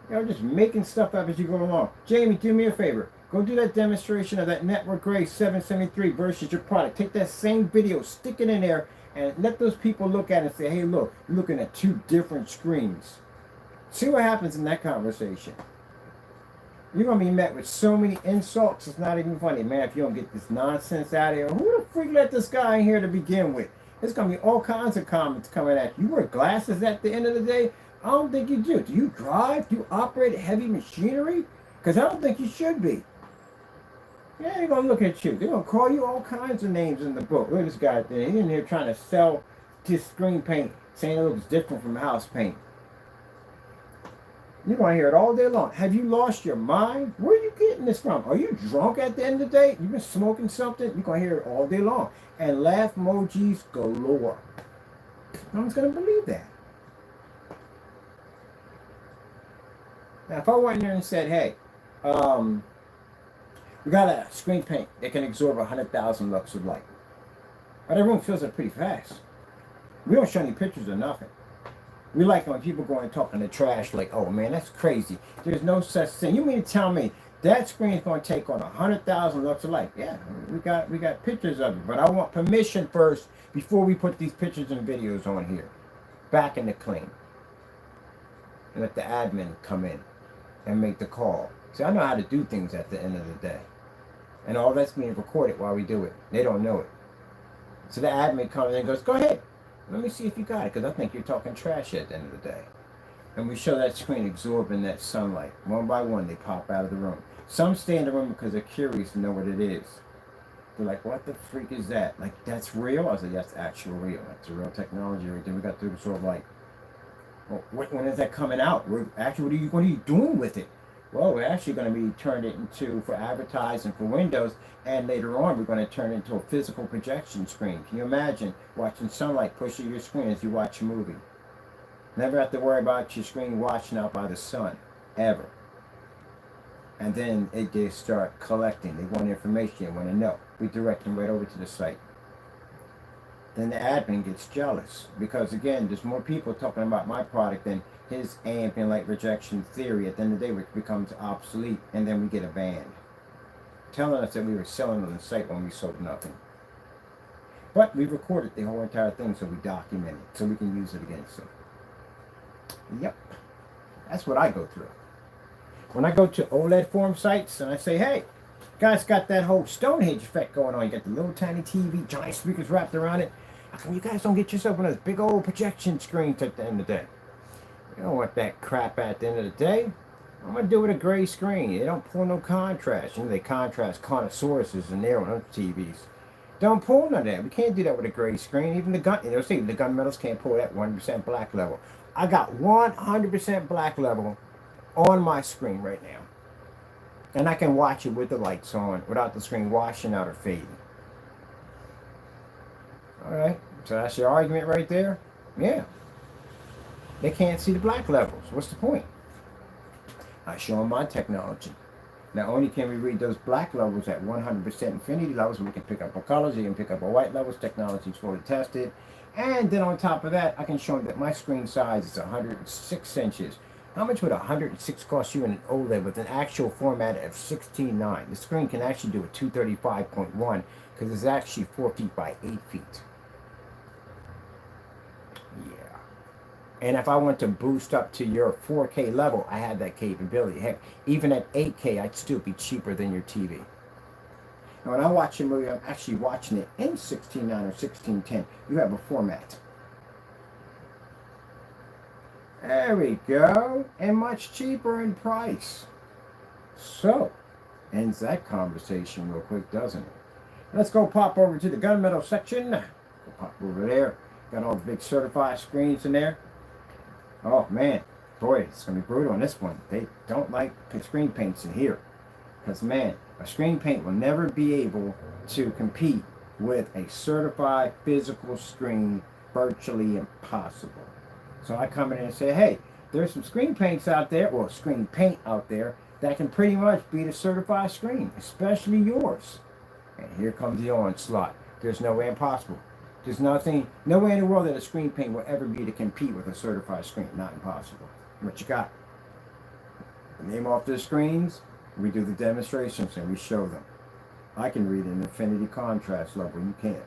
You know, just making stuff up as you go along. Jamie, do me a favor. Go do that demonstration of that Network Gray 773 versus your product. Take that same video, stick it in there, and let those people look at it and say, hey, look, you're looking at two different screens. See what happens in that conversation. You're going to be met with so many insults, it's not even funny. Man, if you don't get this nonsense out of here, who the freak let this guy in here to begin with? There's going to be all kinds of comments coming at you. You wear glasses at the end of the day? I don't think you do. Do you drive? Do you operate heavy machinery? Because I don't think you should be. Yeah, they're going to look at you. They're going to call you all kinds of names in the book. Look at this guy there. He's in here trying to sell this screen paint, saying it looks different from house paint. You're going to hear it all day long. Have you lost your mind? Where are you getting this from? Are you drunk at the end of the day? You've been smoking something? You're going to hear it all day long. And laugh emojis galore. No one's going to believe that. Now, if I went in there and said, hey, we got a screen paint that can absorb 100,000 lux of light. But everyone fills it pretty fast. We don't show any pictures or nothing. We like when people go and talk in the trash like, oh man, that's crazy. There's no such thing. You mean to tell me that screen is going to take on 100,000 lux of light? Yeah, we got pictures of it. But I want permission first before we put these pictures and videos on here. Back in the clean. And let the admin come in and make the call. See, I know how to do things at the end of the day. And all that's being recorded while we do it. They don't know it. So the admin comes in and goes, go ahead. Let me see if you got it, because I think you're talking trash at the end of the day. And we show that screen absorbing that sunlight. One by one, they pop out of the room. Some stay in the room because they're curious to know what it is. They're like, what the freak is that? Like, that's real? I said, that's actual real. That's a real technology right there. We got to absorb light. Well, when is that coming out? Actually, what are you doing with it? Well, we're actually going to be turned it into for advertising for Windows, and later on we're going to turn it into a physical projection screen. Can you imagine watching sunlight pushing your screen as you watch a movie? Never have to worry about your screen washing out by the sun, ever. And then they start collecting. They want information, they want to know. We direct them right over to the site. Then the admin gets jealous because, again, there's more people talking about my product than his ambient light rejection theory at the end of the day, which becomes obsolete, and then we get a ban telling us that we were selling on the site when we sold nothing. But we recorded the whole entire thing, so we document it so we can use it against them. Yep, that's what I go through. When I go to OLED forum sites and I say, hey, guys got that whole Stonehenge effect going on. You got the little tiny TV, giant speakers wrapped around it. How come you guys don't get yourself one of those big old projection screens at the end of the day? You don't want that crap at the end of the day. I'm gonna do it with a gray screen. They don't pull no contrast. You know, they contrast connoisseurs in there on those TVs. Don't pull none of that. We can't do that with a gray screen. Even the gun, see, the gunmetals can't pull that 100% black level. I got 100% black level on my screen right now. And I can watch it with the lights on without the screen washing out or fading. Alright, so that's your argument right there? Yeah. They can't see the black levels. What's the point? I show them my technology. Not only can we read those black levels at 100% infinity levels, we can pick up our colors, you can pick up our white levels, technology is fully tested. And then on top of that, I can show them that my screen size is 106 inches. How much would 106 cost you in an OLED with an actual format of 16:9? The screen can actually do a 235.1 because it's actually 4 feet by 8 feet. Yeah. And if I want to boost up to your 4K level, I have that capability. Heck, even at 8K, I'd still be cheaper than your TV. Now, when I watch a movie, I'm actually watching it in 16:9 or 16:10. You have a format. There we go. And much cheaper in price. So, ends that conversation real quick, doesn't it? Let's go pop over to the gunmetal section. Go pop over there. Got all the big certified screens in there. Oh man, boy, it's going to be brutal on this one. They don't like screen paints in here. Because man, a screen paint will never be able to compete with a certified physical screen. Virtually impossible. So I come in and say, hey, there's some screen paints out there, or screen paint out there, that can pretty much beat a certified screen, especially yours. And here comes the onslaught. There's no way impossible. There's nothing, no way in the world that a screen paint will ever be to compete with a certified screen. Not impossible. What you got? Name off the screens, we do the demonstrations and we show them. I can read an infinity contrast level. You can't.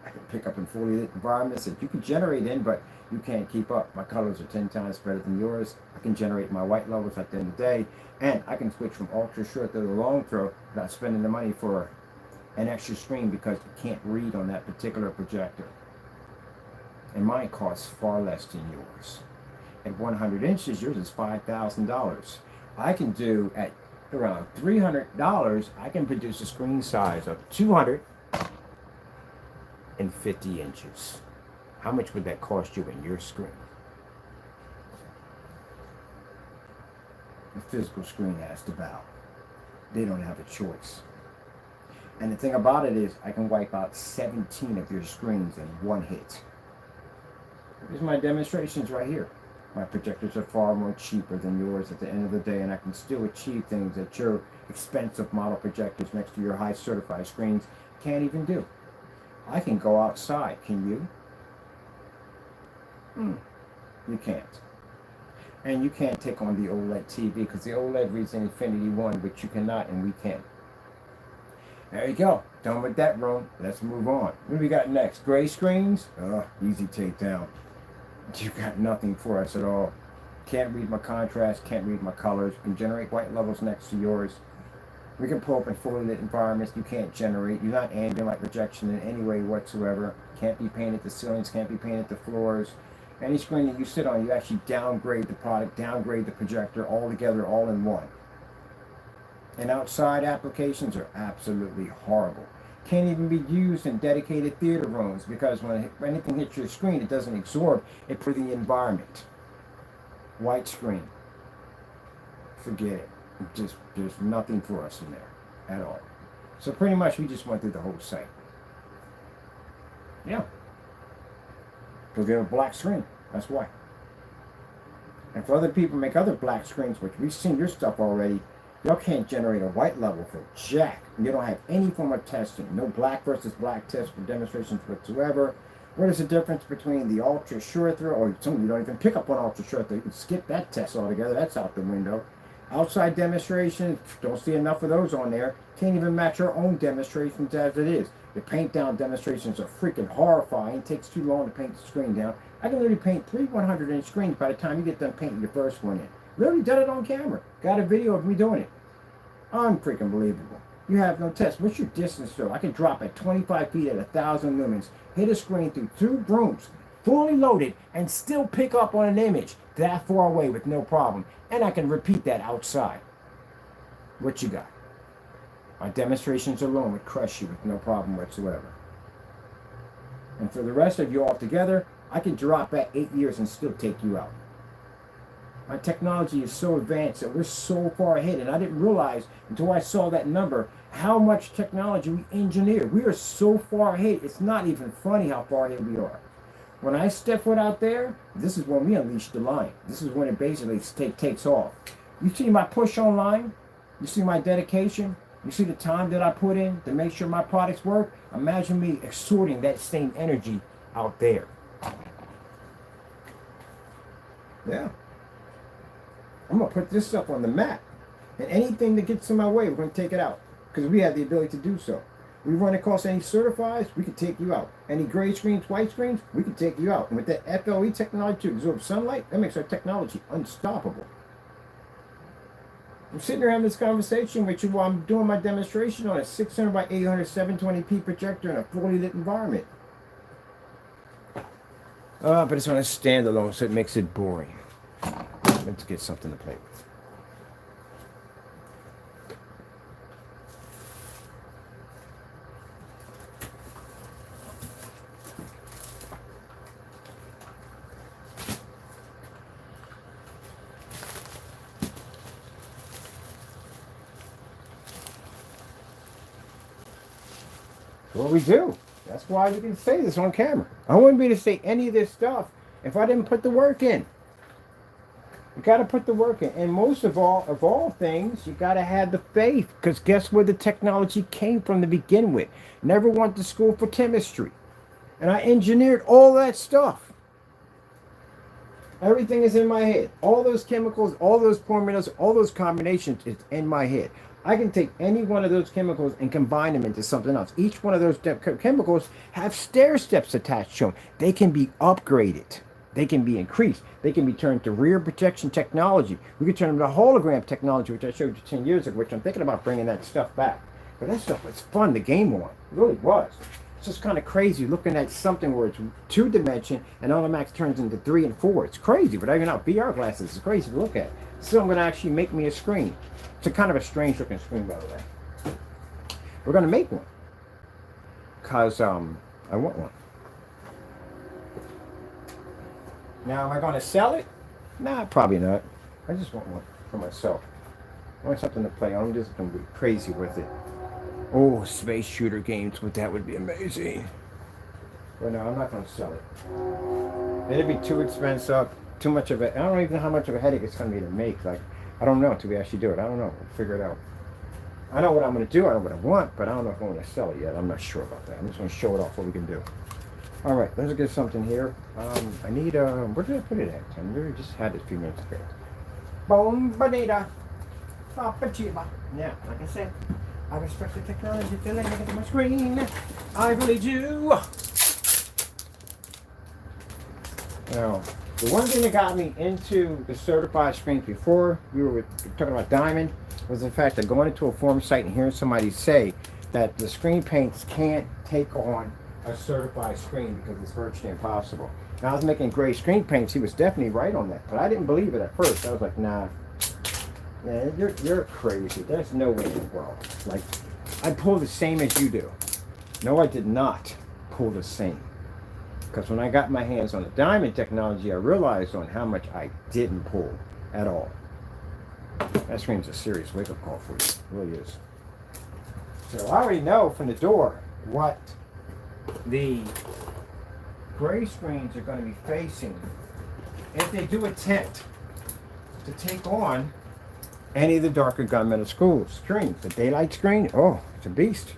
I can pick up in fully lit environments that you can generate in, but you can't keep up. My colors are 10 times better than yours. I can generate my white levels at the end of the day, and I can switch from ultra short to the long throw without spending the money for an extra screen because you can't read on that particular projector. And mine costs far less than yours. At 100 inches, yours is $5,000. I can do at around $300, I can produce a screen size of 250 inches. How much would that cost you in your screen? The physical screen has to bow. They don't have a choice. And the thing about it is, I can wipe out 17 of your screens in one hit. Here's my demonstrations right here. My projectors are far more cheaper than yours at the end of the day, and I can still achieve things that your expensive model projectors next to your high certified screens can't even do. I can go outside. Can you? You can't. And you can't take on the OLED TV because the OLED reads an Infinity 1, which you cannot and we can. There you go. Done with that room. Let's move on. What do we got next? Gray screens? Easy takedown. You got nothing for us at all. Can't read my contrast, can't read my colors. Can generate white levels next to yours. We can pull up in fully lit environments. You can't generate. You're not ambient light projection in any way whatsoever. Can't be painted to ceilings, can't be painted to floors. Any screen that you sit on, you actually downgrade the product, downgrade the projector all together, all in one. And outside applications are absolutely horrible. Can't even be used in dedicated theater rooms because when anything hits your screen, it doesn't absorb it for the environment. White screen. Forget it. There's nothing for us in there at all. So pretty much we just went through the whole site. Yeah. Because they have a black screen. That's why. And for other people make other black screens, which we've seen your stuff already, y'all can't generate a white level for jack. You don't have any form of testing. No black versus black test for demonstrations whatsoever. What is the difference between the ultra short throw, or some of you don't even pick up on ultra short throw. You can skip that test altogether. That's out the window. Outside demonstrations, don't see enough of those on there. Can't even match our own demonstrations as it is. The paint down demonstrations are freaking horrifying. It takes too long to paint the screen down. I can literally paint 3 100-inch screens by the time you get done painting your first one in. Literally done it on camera. Got a video of me doing it. Unfreaking believable. You have no test. What's your distance though? I can drop at 25 feet at 1,000 lumens, hit a screen through 2 brooms, fully loaded, and still pick up on an image that far away with no problem. And I can repeat that outside. What you got? My demonstrations alone would crush you with no problem whatsoever. And for the rest of you all together, I can drop at 8 years and still take you out. My technology is so advanced that we're so far ahead, and I didn't realize until I saw that number how much technology we engineered. We are so far ahead, it's not even funny how far ahead we are. When I step foot out there, this is when we unleash the line. This is when it basically takes off. You see my push online? You see my dedication? You see the time that I put in to make sure my products work? Imagine me exerting that same energy out there. Yeah. I'm going to put this stuff on the map. And anything that gets in my way, we're going to take it out. Because we have the ability to do so. We run across any certifies, we can take you out. Any gray screens, white screens, we can take you out. And with that FLE technology to absorb sunlight, that makes our technology unstoppable. I'm sitting here having this conversation with you while I'm doing my demonstration on a 600 by 800 720p projector in a fully lit environment. But it's on a standalone, so it makes it boring. Let's get something to play with. What we do. That's why we can say this on camera. I wouldn't be able to say any of this stuff if I didn't put the work in. You got to put the work in. And most of all things, you got to have the faith. Because guess where the technology came from to begin with? Never went to school for chemistry. And I engineered all that stuff. Everything is in my head. All those chemicals, all those formulas, all those combinations is in my head. I can take any one of those chemicals and combine them into something else. Each one of those chemicals have stair steps attached to them. They can be upgraded. They can be increased. They can be turned to rear projection technology. We could turn them to hologram technology, which I showed you 10 years ago, which I'm thinking about bringing that stuff back. But that stuff was fun to game on. It really was. It's just kind of crazy looking at something where it's 2-dimension and automatic turns into 3 and 4. It's crazy, but even out VR glasses, it's crazy to look at. So I'm going to actually make me a screen. It's a kind of a strange looking screen, by the way. We're going to make one. Because I want one. Now, am I going to sell it? Nah, probably not. I just want one for myself. I want something to play on. I'm just going to be crazy with it. Oh, space shooter games, but that would be amazing. But no, I'm not going to sell it. It'd be too expensive, too much of it. I don't even know how much of a headache it's going to be to make. Like, I don't know until we actually do it. I don't know. We'll figure it out. I know what I'm going to do. I know what I want, but I don't know if I'm going to sell it yet. I'm not sure about that. I'm just going to show it off what we can do. All right, let's get something here. I need where did I put it at? I really just had it a few minutes ago. Boom, bonita. Papa chiba. Yeah, like I said, I respect the technology. Feel like I get my screen. I really do. Now, the one thing that got me into the certified screens before we were talking about diamond was the fact that going into a forum site and hearing somebody say that the screen paints can't take on a certified screen because it's virtually impossible. Now, I was making gray screen paints. He was definitely right on that, but I didn't believe it at first. I was like, nah, you're crazy. There's no way in the world. Like, I pull the same as you do. No, I did not pull the same. Because when I got my hands on the diamond technology, I realized on how much I didn't pull at all. That screen's a serious wake-up call for you. It really is. So I already know from the door what the gray screens are going to be facing if they do attempt to take on any of the darker gunmetal screens. The daylight screen, oh, it's a beast.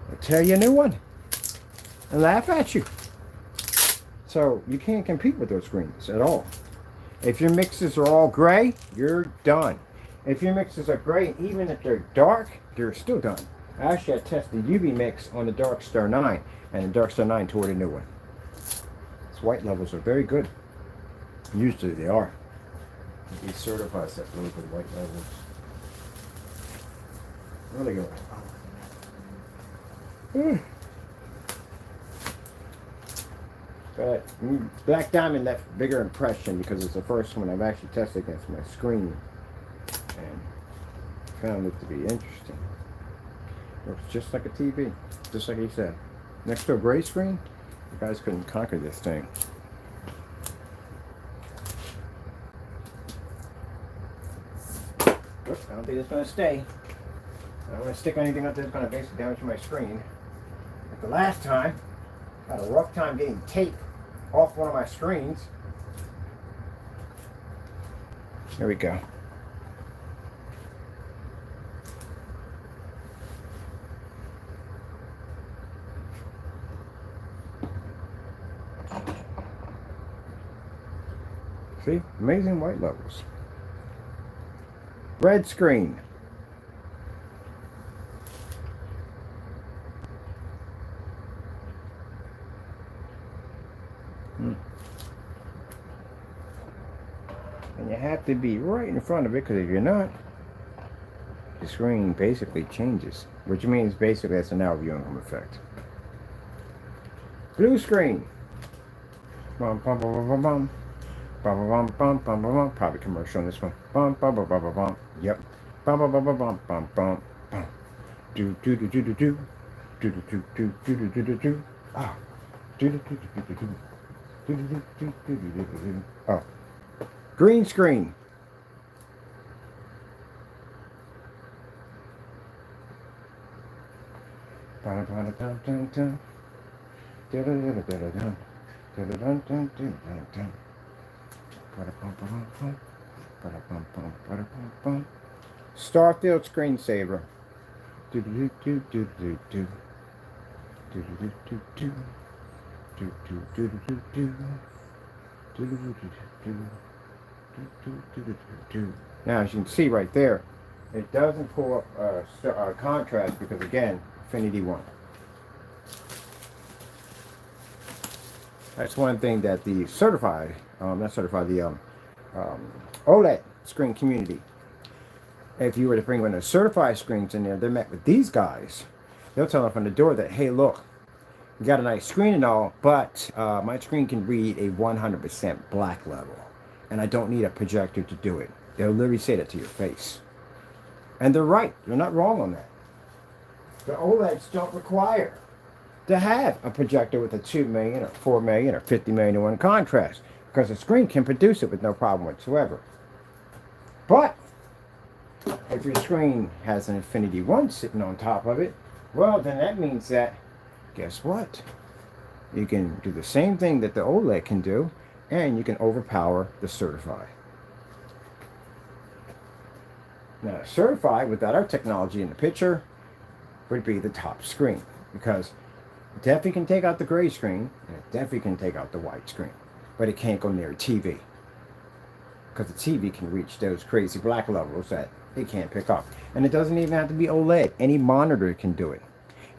I'll tell you a new one and laugh at you. So you can't compete with those screens at all. If your mixes are all gray, you're done. If your mixes are gray, even if they're dark, you're still done. Actually, I tested UV mix on the Dark Star 9, and the Dark Star 9 toured a new one. Its white levels are very good. Usually they are. It certifies that really good white levels. Really good. Mm. But Black Diamond left a bigger impression because it's the first one I've actually tested against my screen and found it to be interesting. Looks just like a TV, just like he said. Next to a gray screen, you guys couldn't conquer this thing. Oops, I don't think it's going to stay. I don't want to stick anything up there that's going to basically damage my screen. Like the last time, I had a rough time getting tape off one of my screens. There we go. See? Amazing white levels. Red screen. And you have to be right in front of it, because if you're not, the screen basically changes. Which means basically that's an now viewing effect. Blue screen. Bum, bum, bum, bum, bum, bum. Bum, bum, bum, bum, bum, bum. Probably commercial on this one. Bum, bum, bum, bum, bum, bum. Yep. Bum, bum, bum, bum, bum, bum, bum, bum. Do, do, do, do, do, do. Do, do, do, do, do, do, do, do, do. Ah. Do, do, do, do, do, do. Do, do, do, do, do, do, do, do. Oh. Green screen. Starfield screensaver. Do do do do do do do do do do do do do do do. Now, as you can see right there, it doesn't pull up contrast because, again, Infinity 1. That's one thing that the certified, not certified, the OLED screen community, if you were to bring one of the certified screens in there, they're met with these guys. They'll tell them from the door that, hey, look, you got a nice screen and all, but my screen can read a 100% black level, and I don't need a projector to do it. They'll literally say that to your face. And they're right. They're not wrong on that. The OLEDs don't require to have a projector with a 2 million or 4 million or 50 million to 1 contrast, because the screen can produce it with no problem whatsoever. But if your screen has an Infinity 1 sitting on top of it, well, then that means that, guess what? You can do the same thing that the OLED can do, and you can overpower the certified. Now, certified, without our technology in the picture, would be the top screen, because it definitely can take out the gray screen, and it definitely can take out the white screen, but it can't go near a TV, because the TV can reach those crazy black levels that it can't pick up. And it doesn't even have to be OLED. Any monitor can do it.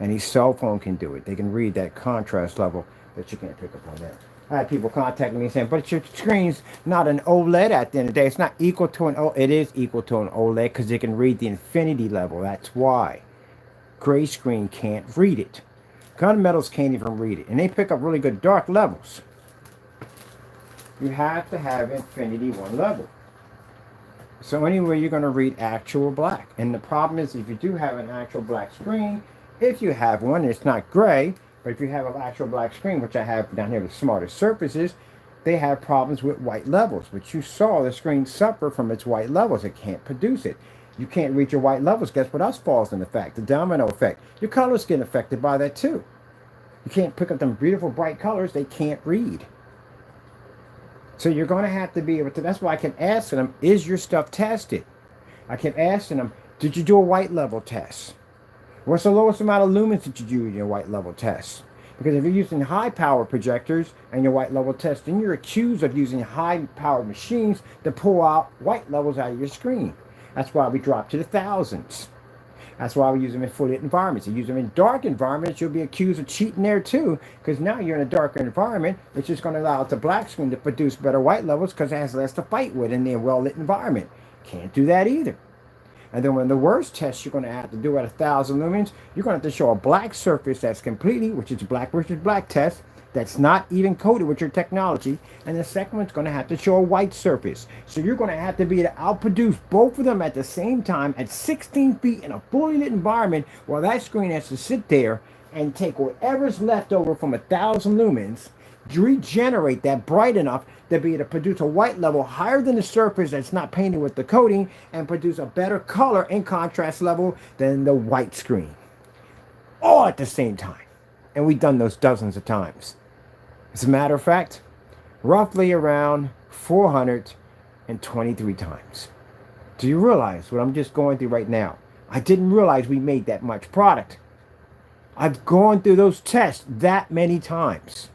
Any cell phone can do it. They can read that contrast level that you can't pick up on there. I had people contacting me saying, but your screen's not an OLED at the end of the day. It's not equal to an OLED. It is equal to an OLED because it can read the infinity level. That's why. Gray screen can't read it. Gunmetals can't even read it. And they pick up really good dark levels. You have to have infinity 1 level. So anyway, you're going to read actual black. And the problem is, if you do have an actual black screen, if you have one, it's not gray, but if you have an actual black screen, which I have down here, the smarter surfaces, they have problems with white levels. But you saw the screen suffer from its white levels. It can't produce it. You can't reach your white levels. Guess what else falls in effect? The domino effect. Your colors get affected by that too. You can't pick up them beautiful bright colors they can't read. So you're going to have to be able to, that's why I kept asking them, is your stuff tested? I kept asking them, did you do a white level test? What's the lowest amount of lumens that you do in your white level test? Because if you're using high power projectors and your white level test, then you're accused of using high powered machines to pull out white levels out of your screen. That's why we drop to the thousands. That's why we use them in fully lit environments. You use them in dark environments, you'll be accused of cheating there too, because now you're in a darker environment, it's just going to allow the black screen to produce better white levels because it has less to fight with in the well-lit environment. Can't do that either. And then when the worst test you're going to have to do at 1,000 lumens, you're going to have to show a black surface that's completely, which is black versus black test, that's not even coated with your technology. And the second one's going to have to show a white surface. So you're going to have to be able to outproduce both of them at the same time at 16 feet in a fully lit environment, while that screen has to sit there and take whatever's left over from 1,000 lumens, regenerate that bright enough to be able to produce a white level higher than the surface that's not painted with the coating, and produce a better color and contrast level than the white screen. All at the same time. And we've done those dozens of times. As a matter of fact, roughly around 423 times. Do you realize what I'm just going through right now? I didn't realize we made that much product. I've gone through those tests that many times.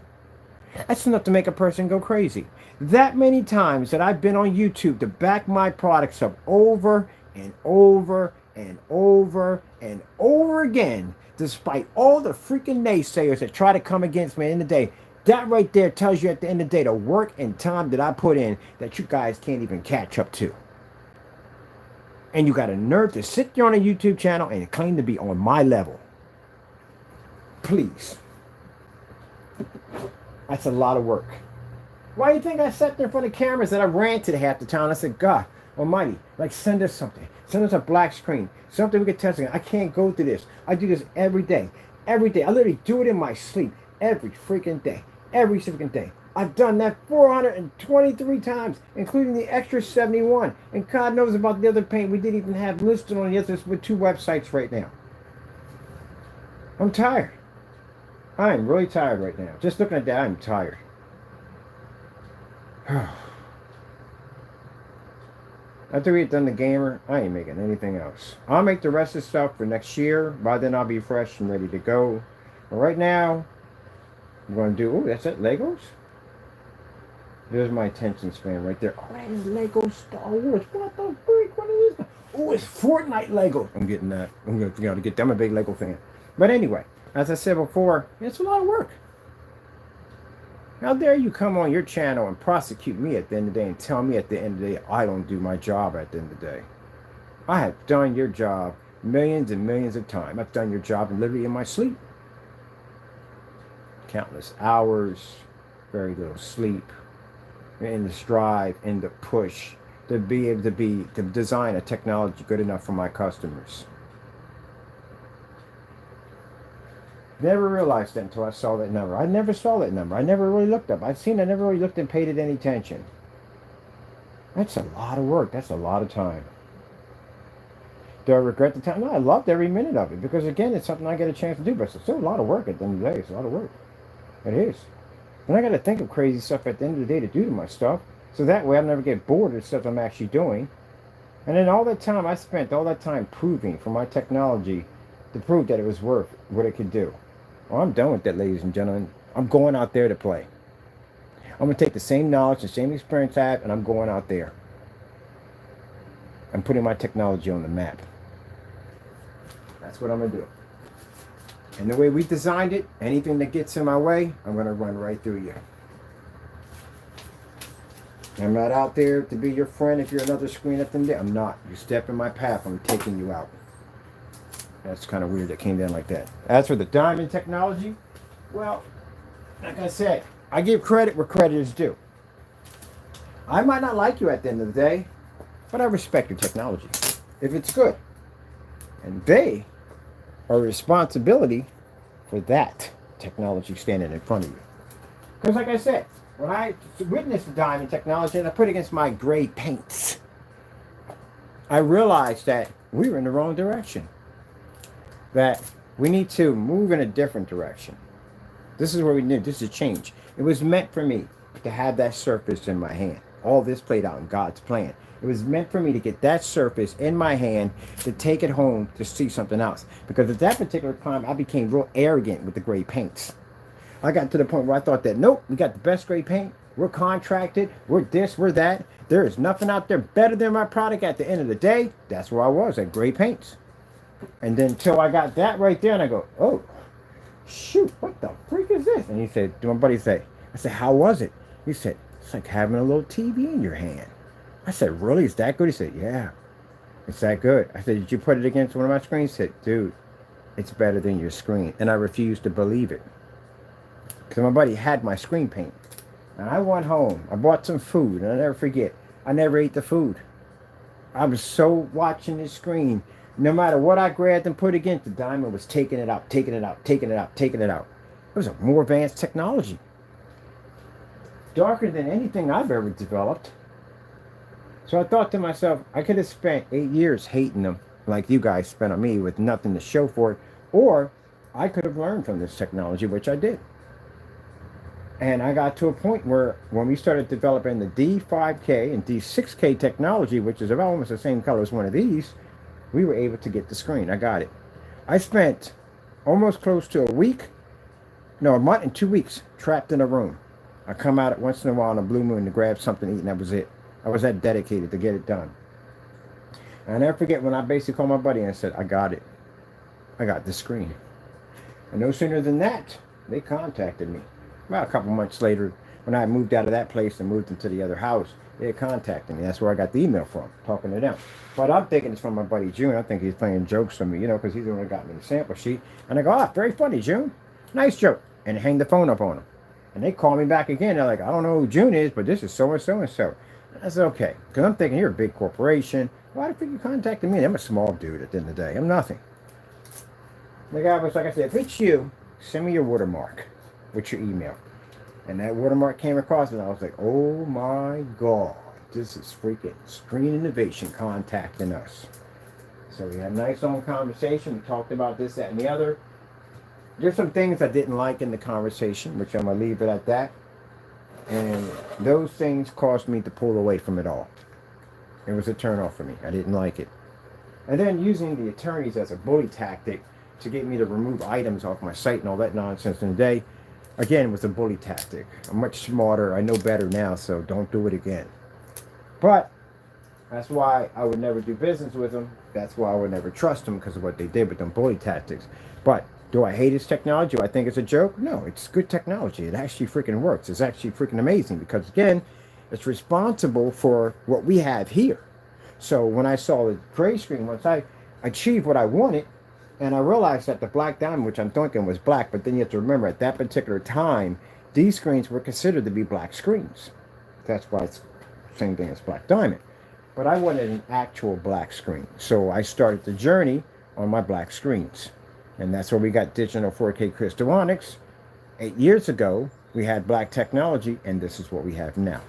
That's enough to make a person go crazy. That many times that I've been on YouTube to back my products up over and over and over and over again, despite all the freaking naysayers that try to come against me in the day. That right there tells you at the end of the day the work and time that I put in that you guys can't even catch up to. And you got a nerve to sit there on a YouTube channel and claim to be on my level. Please. That's a lot of work. Why do you think I sat there in front of cameras that I ranted half the time? I said, God almighty, like, send us something. Send us a black screen. Something we can test again. I can't go through this. I do this every day. Every day. I literally do it in my sleep. Every freaking day. Every freaking day. I've done that 423 times, including the extra 71. And God knows about the other paint we didn't even have listed on the others with 2 websites right now. I'm tired. I am really tired right now. Just looking at that, I'm tired. After we get done the gamer, I ain't making anything else. I'll make the rest of the stuff for next year. By then I'll be fresh and ready to go. But right now, I'm going to do... Oh, that's it, Legos? There's my attention span right there. Oh, that is Lego Star Wars. What the freak? What is this? Oh, it's Fortnite Lego. I'm getting that. I'm going to get them. I'm a big Lego fan. But anyway, as I said before, it's a lot of work. How dare you come on your channel and prosecute me at the end of the day and tell me at the end of the day I don't do my job at the end of the day. I have done your job millions and millions of times. I've done your job literally in my sleep. Countless hours, very little sleep, in the strive, in the push to be able to design a technology good enough for my customers. Never realized that until I saw that number. I never saw that number. I never really looked up. I've seen it. I never really looked and paid it any attention. That's a lot of work. That's a lot of time. Do I regret the time? No, I loved every minute of it because, again, it's something I get a chance to do. But it's still a lot of work at the end of the day. It's a lot of work. It is. And I got to think of crazy stuff at the end of the day to do to my stuff. So that way I'll never get bored of stuff I'm actually doing. And then all that time I spent, all that time proving for my technology to prove that it was worth what it could do. Well, I'm done with that, ladies and gentlemen. I'm going out there to play. I'm going to take the same knowledge, the same experience I have, and I'm going out there. I'm putting my technology on the map. That's what I'm going to do. And the way we designed it, anything that gets in my way, I'm going to run right through you. I'm not out there to be your friend if you're another screen at the end. I'm not. You step in my path, I'm taking you out. That's kind of weird that came down like that. As for the diamond technology, well, like I said, I give credit where credit is due. I might not like you at the end of the day, but I respect your technology if it's good. And they are responsibility for that technology standing in front of you. Because like I said, when I witnessed the diamond technology and I put it against my gray paints, I realized that we were in the wrong direction. That we need to move in a different direction. This is where we need. This is a change. It was meant for me to have that surface in my hand. All this played out in God's plan. It was meant for me to get that surface in my hand, to take it home to see something else. Because at that particular time, I became real arrogant with the gray paints. I got to the point where I thought that, nope, we got the best gray paint. We're contracted. We're this, we're that. There is nothing out there better than my product at the end of the day. That's where I was, at gray paints. And then until I got that right there, and I go, oh, shoot, what the freak is this? And he said, my buddy said, I said, how was it? He said, it's like having a little TV in your hand. I said, really? Is that good? He said, yeah. It's that good. I said, did you put it against one of my screens? He said, dude, it's better than your screen. And I refused to believe it. Because my buddy had my screen paint. And I went home. I bought some food. And I'll never forget. I never ate the food. I was so watching the screen. No matter what I grabbed and put against, the diamond was taking it out, taking it out, taking it out, taking it out. It was a more advanced technology. Darker than anything I've ever developed. So I thought to myself, I could have spent 8 years hating them like you guys spent on me with nothing to show for it. Or I could have learned from this technology, which I did. And I got to a point where when we started developing the D5K and D6K technology, which is about almost the same color as one of these, we were able to get the screen. I got it. I spent almost close to a month and 2 weeks trapped in a room. I come out once in a while on a blue moon to grab something to eat, and that was it. I was that dedicated to get it done. And I never forget when I basically called my buddy and I said, I got it. I got the screen. And no sooner than that, they contacted me. About a couple months later, when I moved out of that place and moved into the other house, they had contacted me. That's where I got the email from, talking to them. But I'm thinking it's from my buddy June. I think he's playing jokes on me, because he's the one who got me the sample sheet. And I go, very funny, June. Nice joke. And hang the phone up on him. And they call me back again. They're like, I don't know who June is, but this is so-and-so and so. I said, okay. Because I'm thinking, you're a big corporation. Why the freak you contacting me? I'm a small dude at the end of the day. I'm nothing. The guy was like, I said, if it's you, send me your watermark with your email. And that watermark came across, and I was like, oh my God, this is freaking Screen Innovation contacting us. So we had a nice long conversation. We talked about this, that, and the other. There's some things I didn't like in the conversation, which I'm going to leave it at that. And those things caused me to pull away from it all. It was a turn off for me. I didn't like it. And then using the attorneys as a bully tactic to get me to remove items off my site and all that nonsense in the day, again, was a bully tactic. I'm much smarter. I know better now, so don't do it again. But that's why I would never do business with them. That's why I would never trust them, because of what they did with them bully tactics. But do I hate his technology? Do I think it's a joke? No, it's good technology. It actually freaking works. It's actually freaking amazing because, again, it's responsible for what we have here. So when I saw the gray screen, once I achieved what I wanted, and I realized that the black diamond, which I'm thinking was black, but then you have to remember at that particular time, these screens were considered to be black screens. That's why it's the same thing as black diamond. But I wanted an actual black screen. So I started the journey on my black screens. And that's where we got digital 4K crystallonics. 8 years ago, we had black technology, and this is what we have now.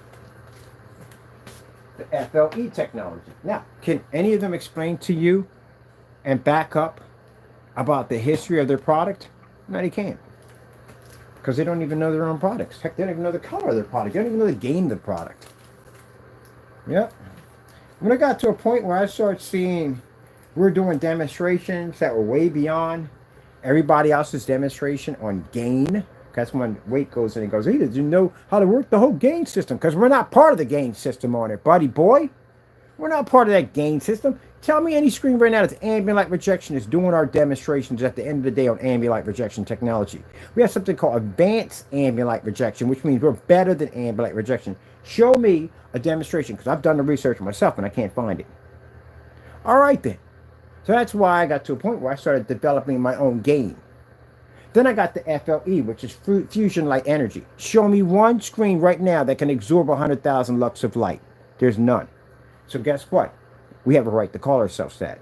The FLE technology. Now, can any of them explain to you and back up about the history of their product? No, they can't. Because they don't even know their own products. Heck, they don't even know the color of their product. They don't even know the game of the product. Yep. When I got to a point where I started seeing we're doing demonstrations that were way beyond everybody else's demonstration on gain. That's when Wake goes in and goes, hey, did you know how to work the whole gain system? Because we're not part of the gain system on it, buddy boy. We're not part of that gain system. Tell me any screen right now that's ambient light rejection is doing our demonstrations at the end of the day on ambient light rejection technology. We have something called advanced ambient light rejection, which means we're better than ambient light rejection. Show me a demonstration, because I've done the research myself and I can't find it. All right then. So that's why I got to a point where I started developing my own gain. Then I got the FLE, which is fusion light energy. Show me one screen right now that can absorb 100,000 lux of light. There's none. So guess what? We have a right to call ourselves that.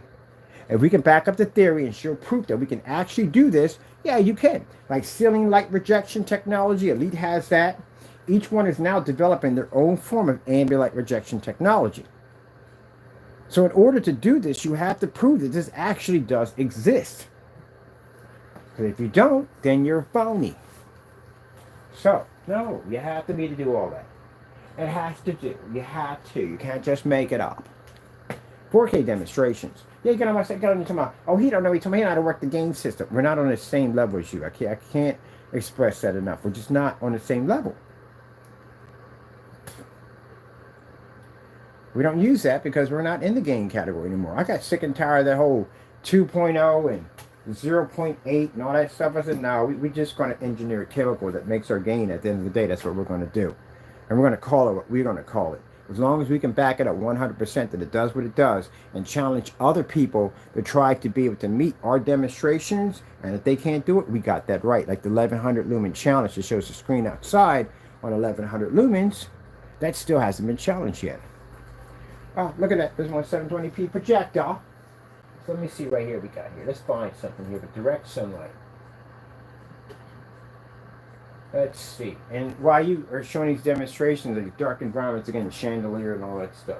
If we can back up the theory and show proof that we can actually do this, yeah, you can. Like ceiling light rejection technology, Elite has that. Each one is now developing their own form of ambient light rejection technology. So in order to do this, you have to prove that this actually does exist. Because if you don't, then you're phony. So, no, you have to be to do all that. It has to do. You have to. You can't just make it up. 4K demonstrations. Yeah, you get on my side, get on and talk about, oh, he don't know. He told me he know how to work the gain system. We're not on the same level as you. I can't express that enough. We're just not on the same level. We don't use that because we're not in the gain category anymore. I got sick and tired of that whole 2.0 and 0.8 and all that stuff. I said, no, we're just going to engineer a chemical that makes our gain at the end of the day. That's what we're going to do. And we're going to call it what we're going to call it. As long as we can back it up 100% that it does what it does and challenge other people to try to be able to meet our demonstrations, and if they can't do it, we got that right. Like the 1100 lumen challenge that shows the screen outside on 1100 lumens, that still hasn't been challenged yet. Oh, look at that. There's my 720p projector. So let me see right here we got here. Let's find something here with direct sunlight. Let's see. And while you are showing these demonstrations of dark environments, again, chandelier and all that stuff.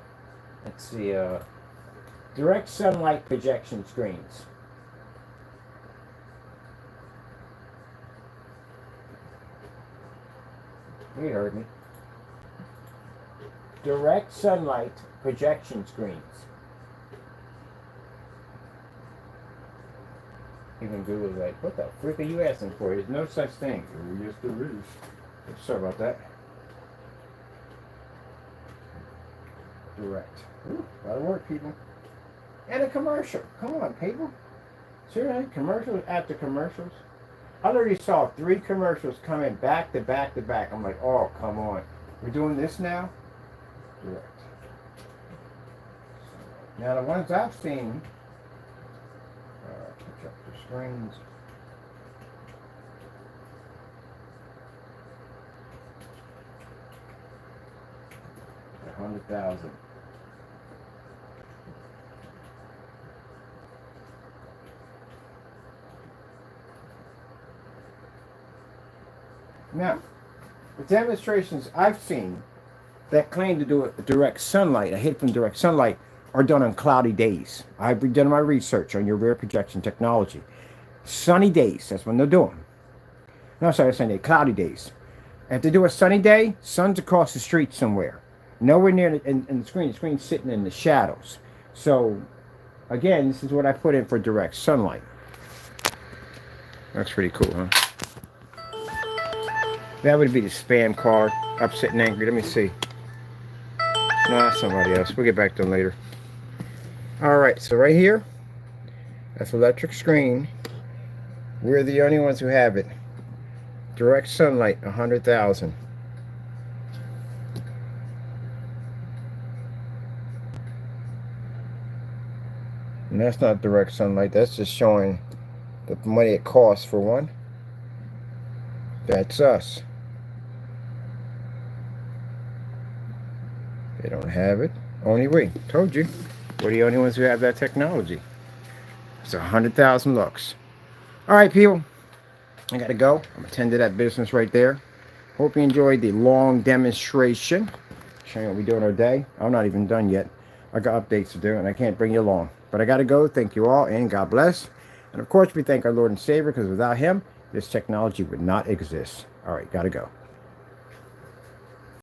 Let's see. Direct sunlight projection screens. You heard me. Direct sunlight projection screens. Even Google's like, what the frick are you asking for? There's no such thing. Yes, there is. Sorry about that. Direct. Ooh, a lot of work, people. And a commercial. Come on, people. Seriously, commercials after commercials. I already saw 3 commercials coming back to back to back. I'm like, oh, come on. We're doing this now? Direct. Now, the ones I've seen, projector screens. $100,000. Now, the demonstrations I've seen that claim to do it direct sunlight, a hit from direct sunlight, are done on cloudy days. I've done my research on your rear projection technology. Sunny days, that's when they're doing. No, sorry, sunny day, cloudy days. If they do a sunny day, sun's across the street somewhere. Nowhere near in the screen's sitting in the shadows. So, again, this is what I put in for direct sunlight. That's pretty cool, huh? That would be the spam card. Upset and angry. Let me see. No, that's somebody else. We'll get back to them later. Alright, so right here, that's electric screen. We're the only ones who have it. Direct sunlight, 100,000. And that's not direct sunlight. That's just showing the money it costs for one. That's us. They don't have it. Only we. Told you. We're the only ones who have that technology. It's 100,000 lux. Alright, people. I gotta go. I'm attending to that business right there. Hope you enjoyed the long demonstration. Showing what we do in our day. I'm not even done yet. I got updates to do and I can't bring you along. But I gotta go. Thank you all and God bless. And of course we thank our Lord and Savior, because without Him, this technology would not exist. Alright, gotta go.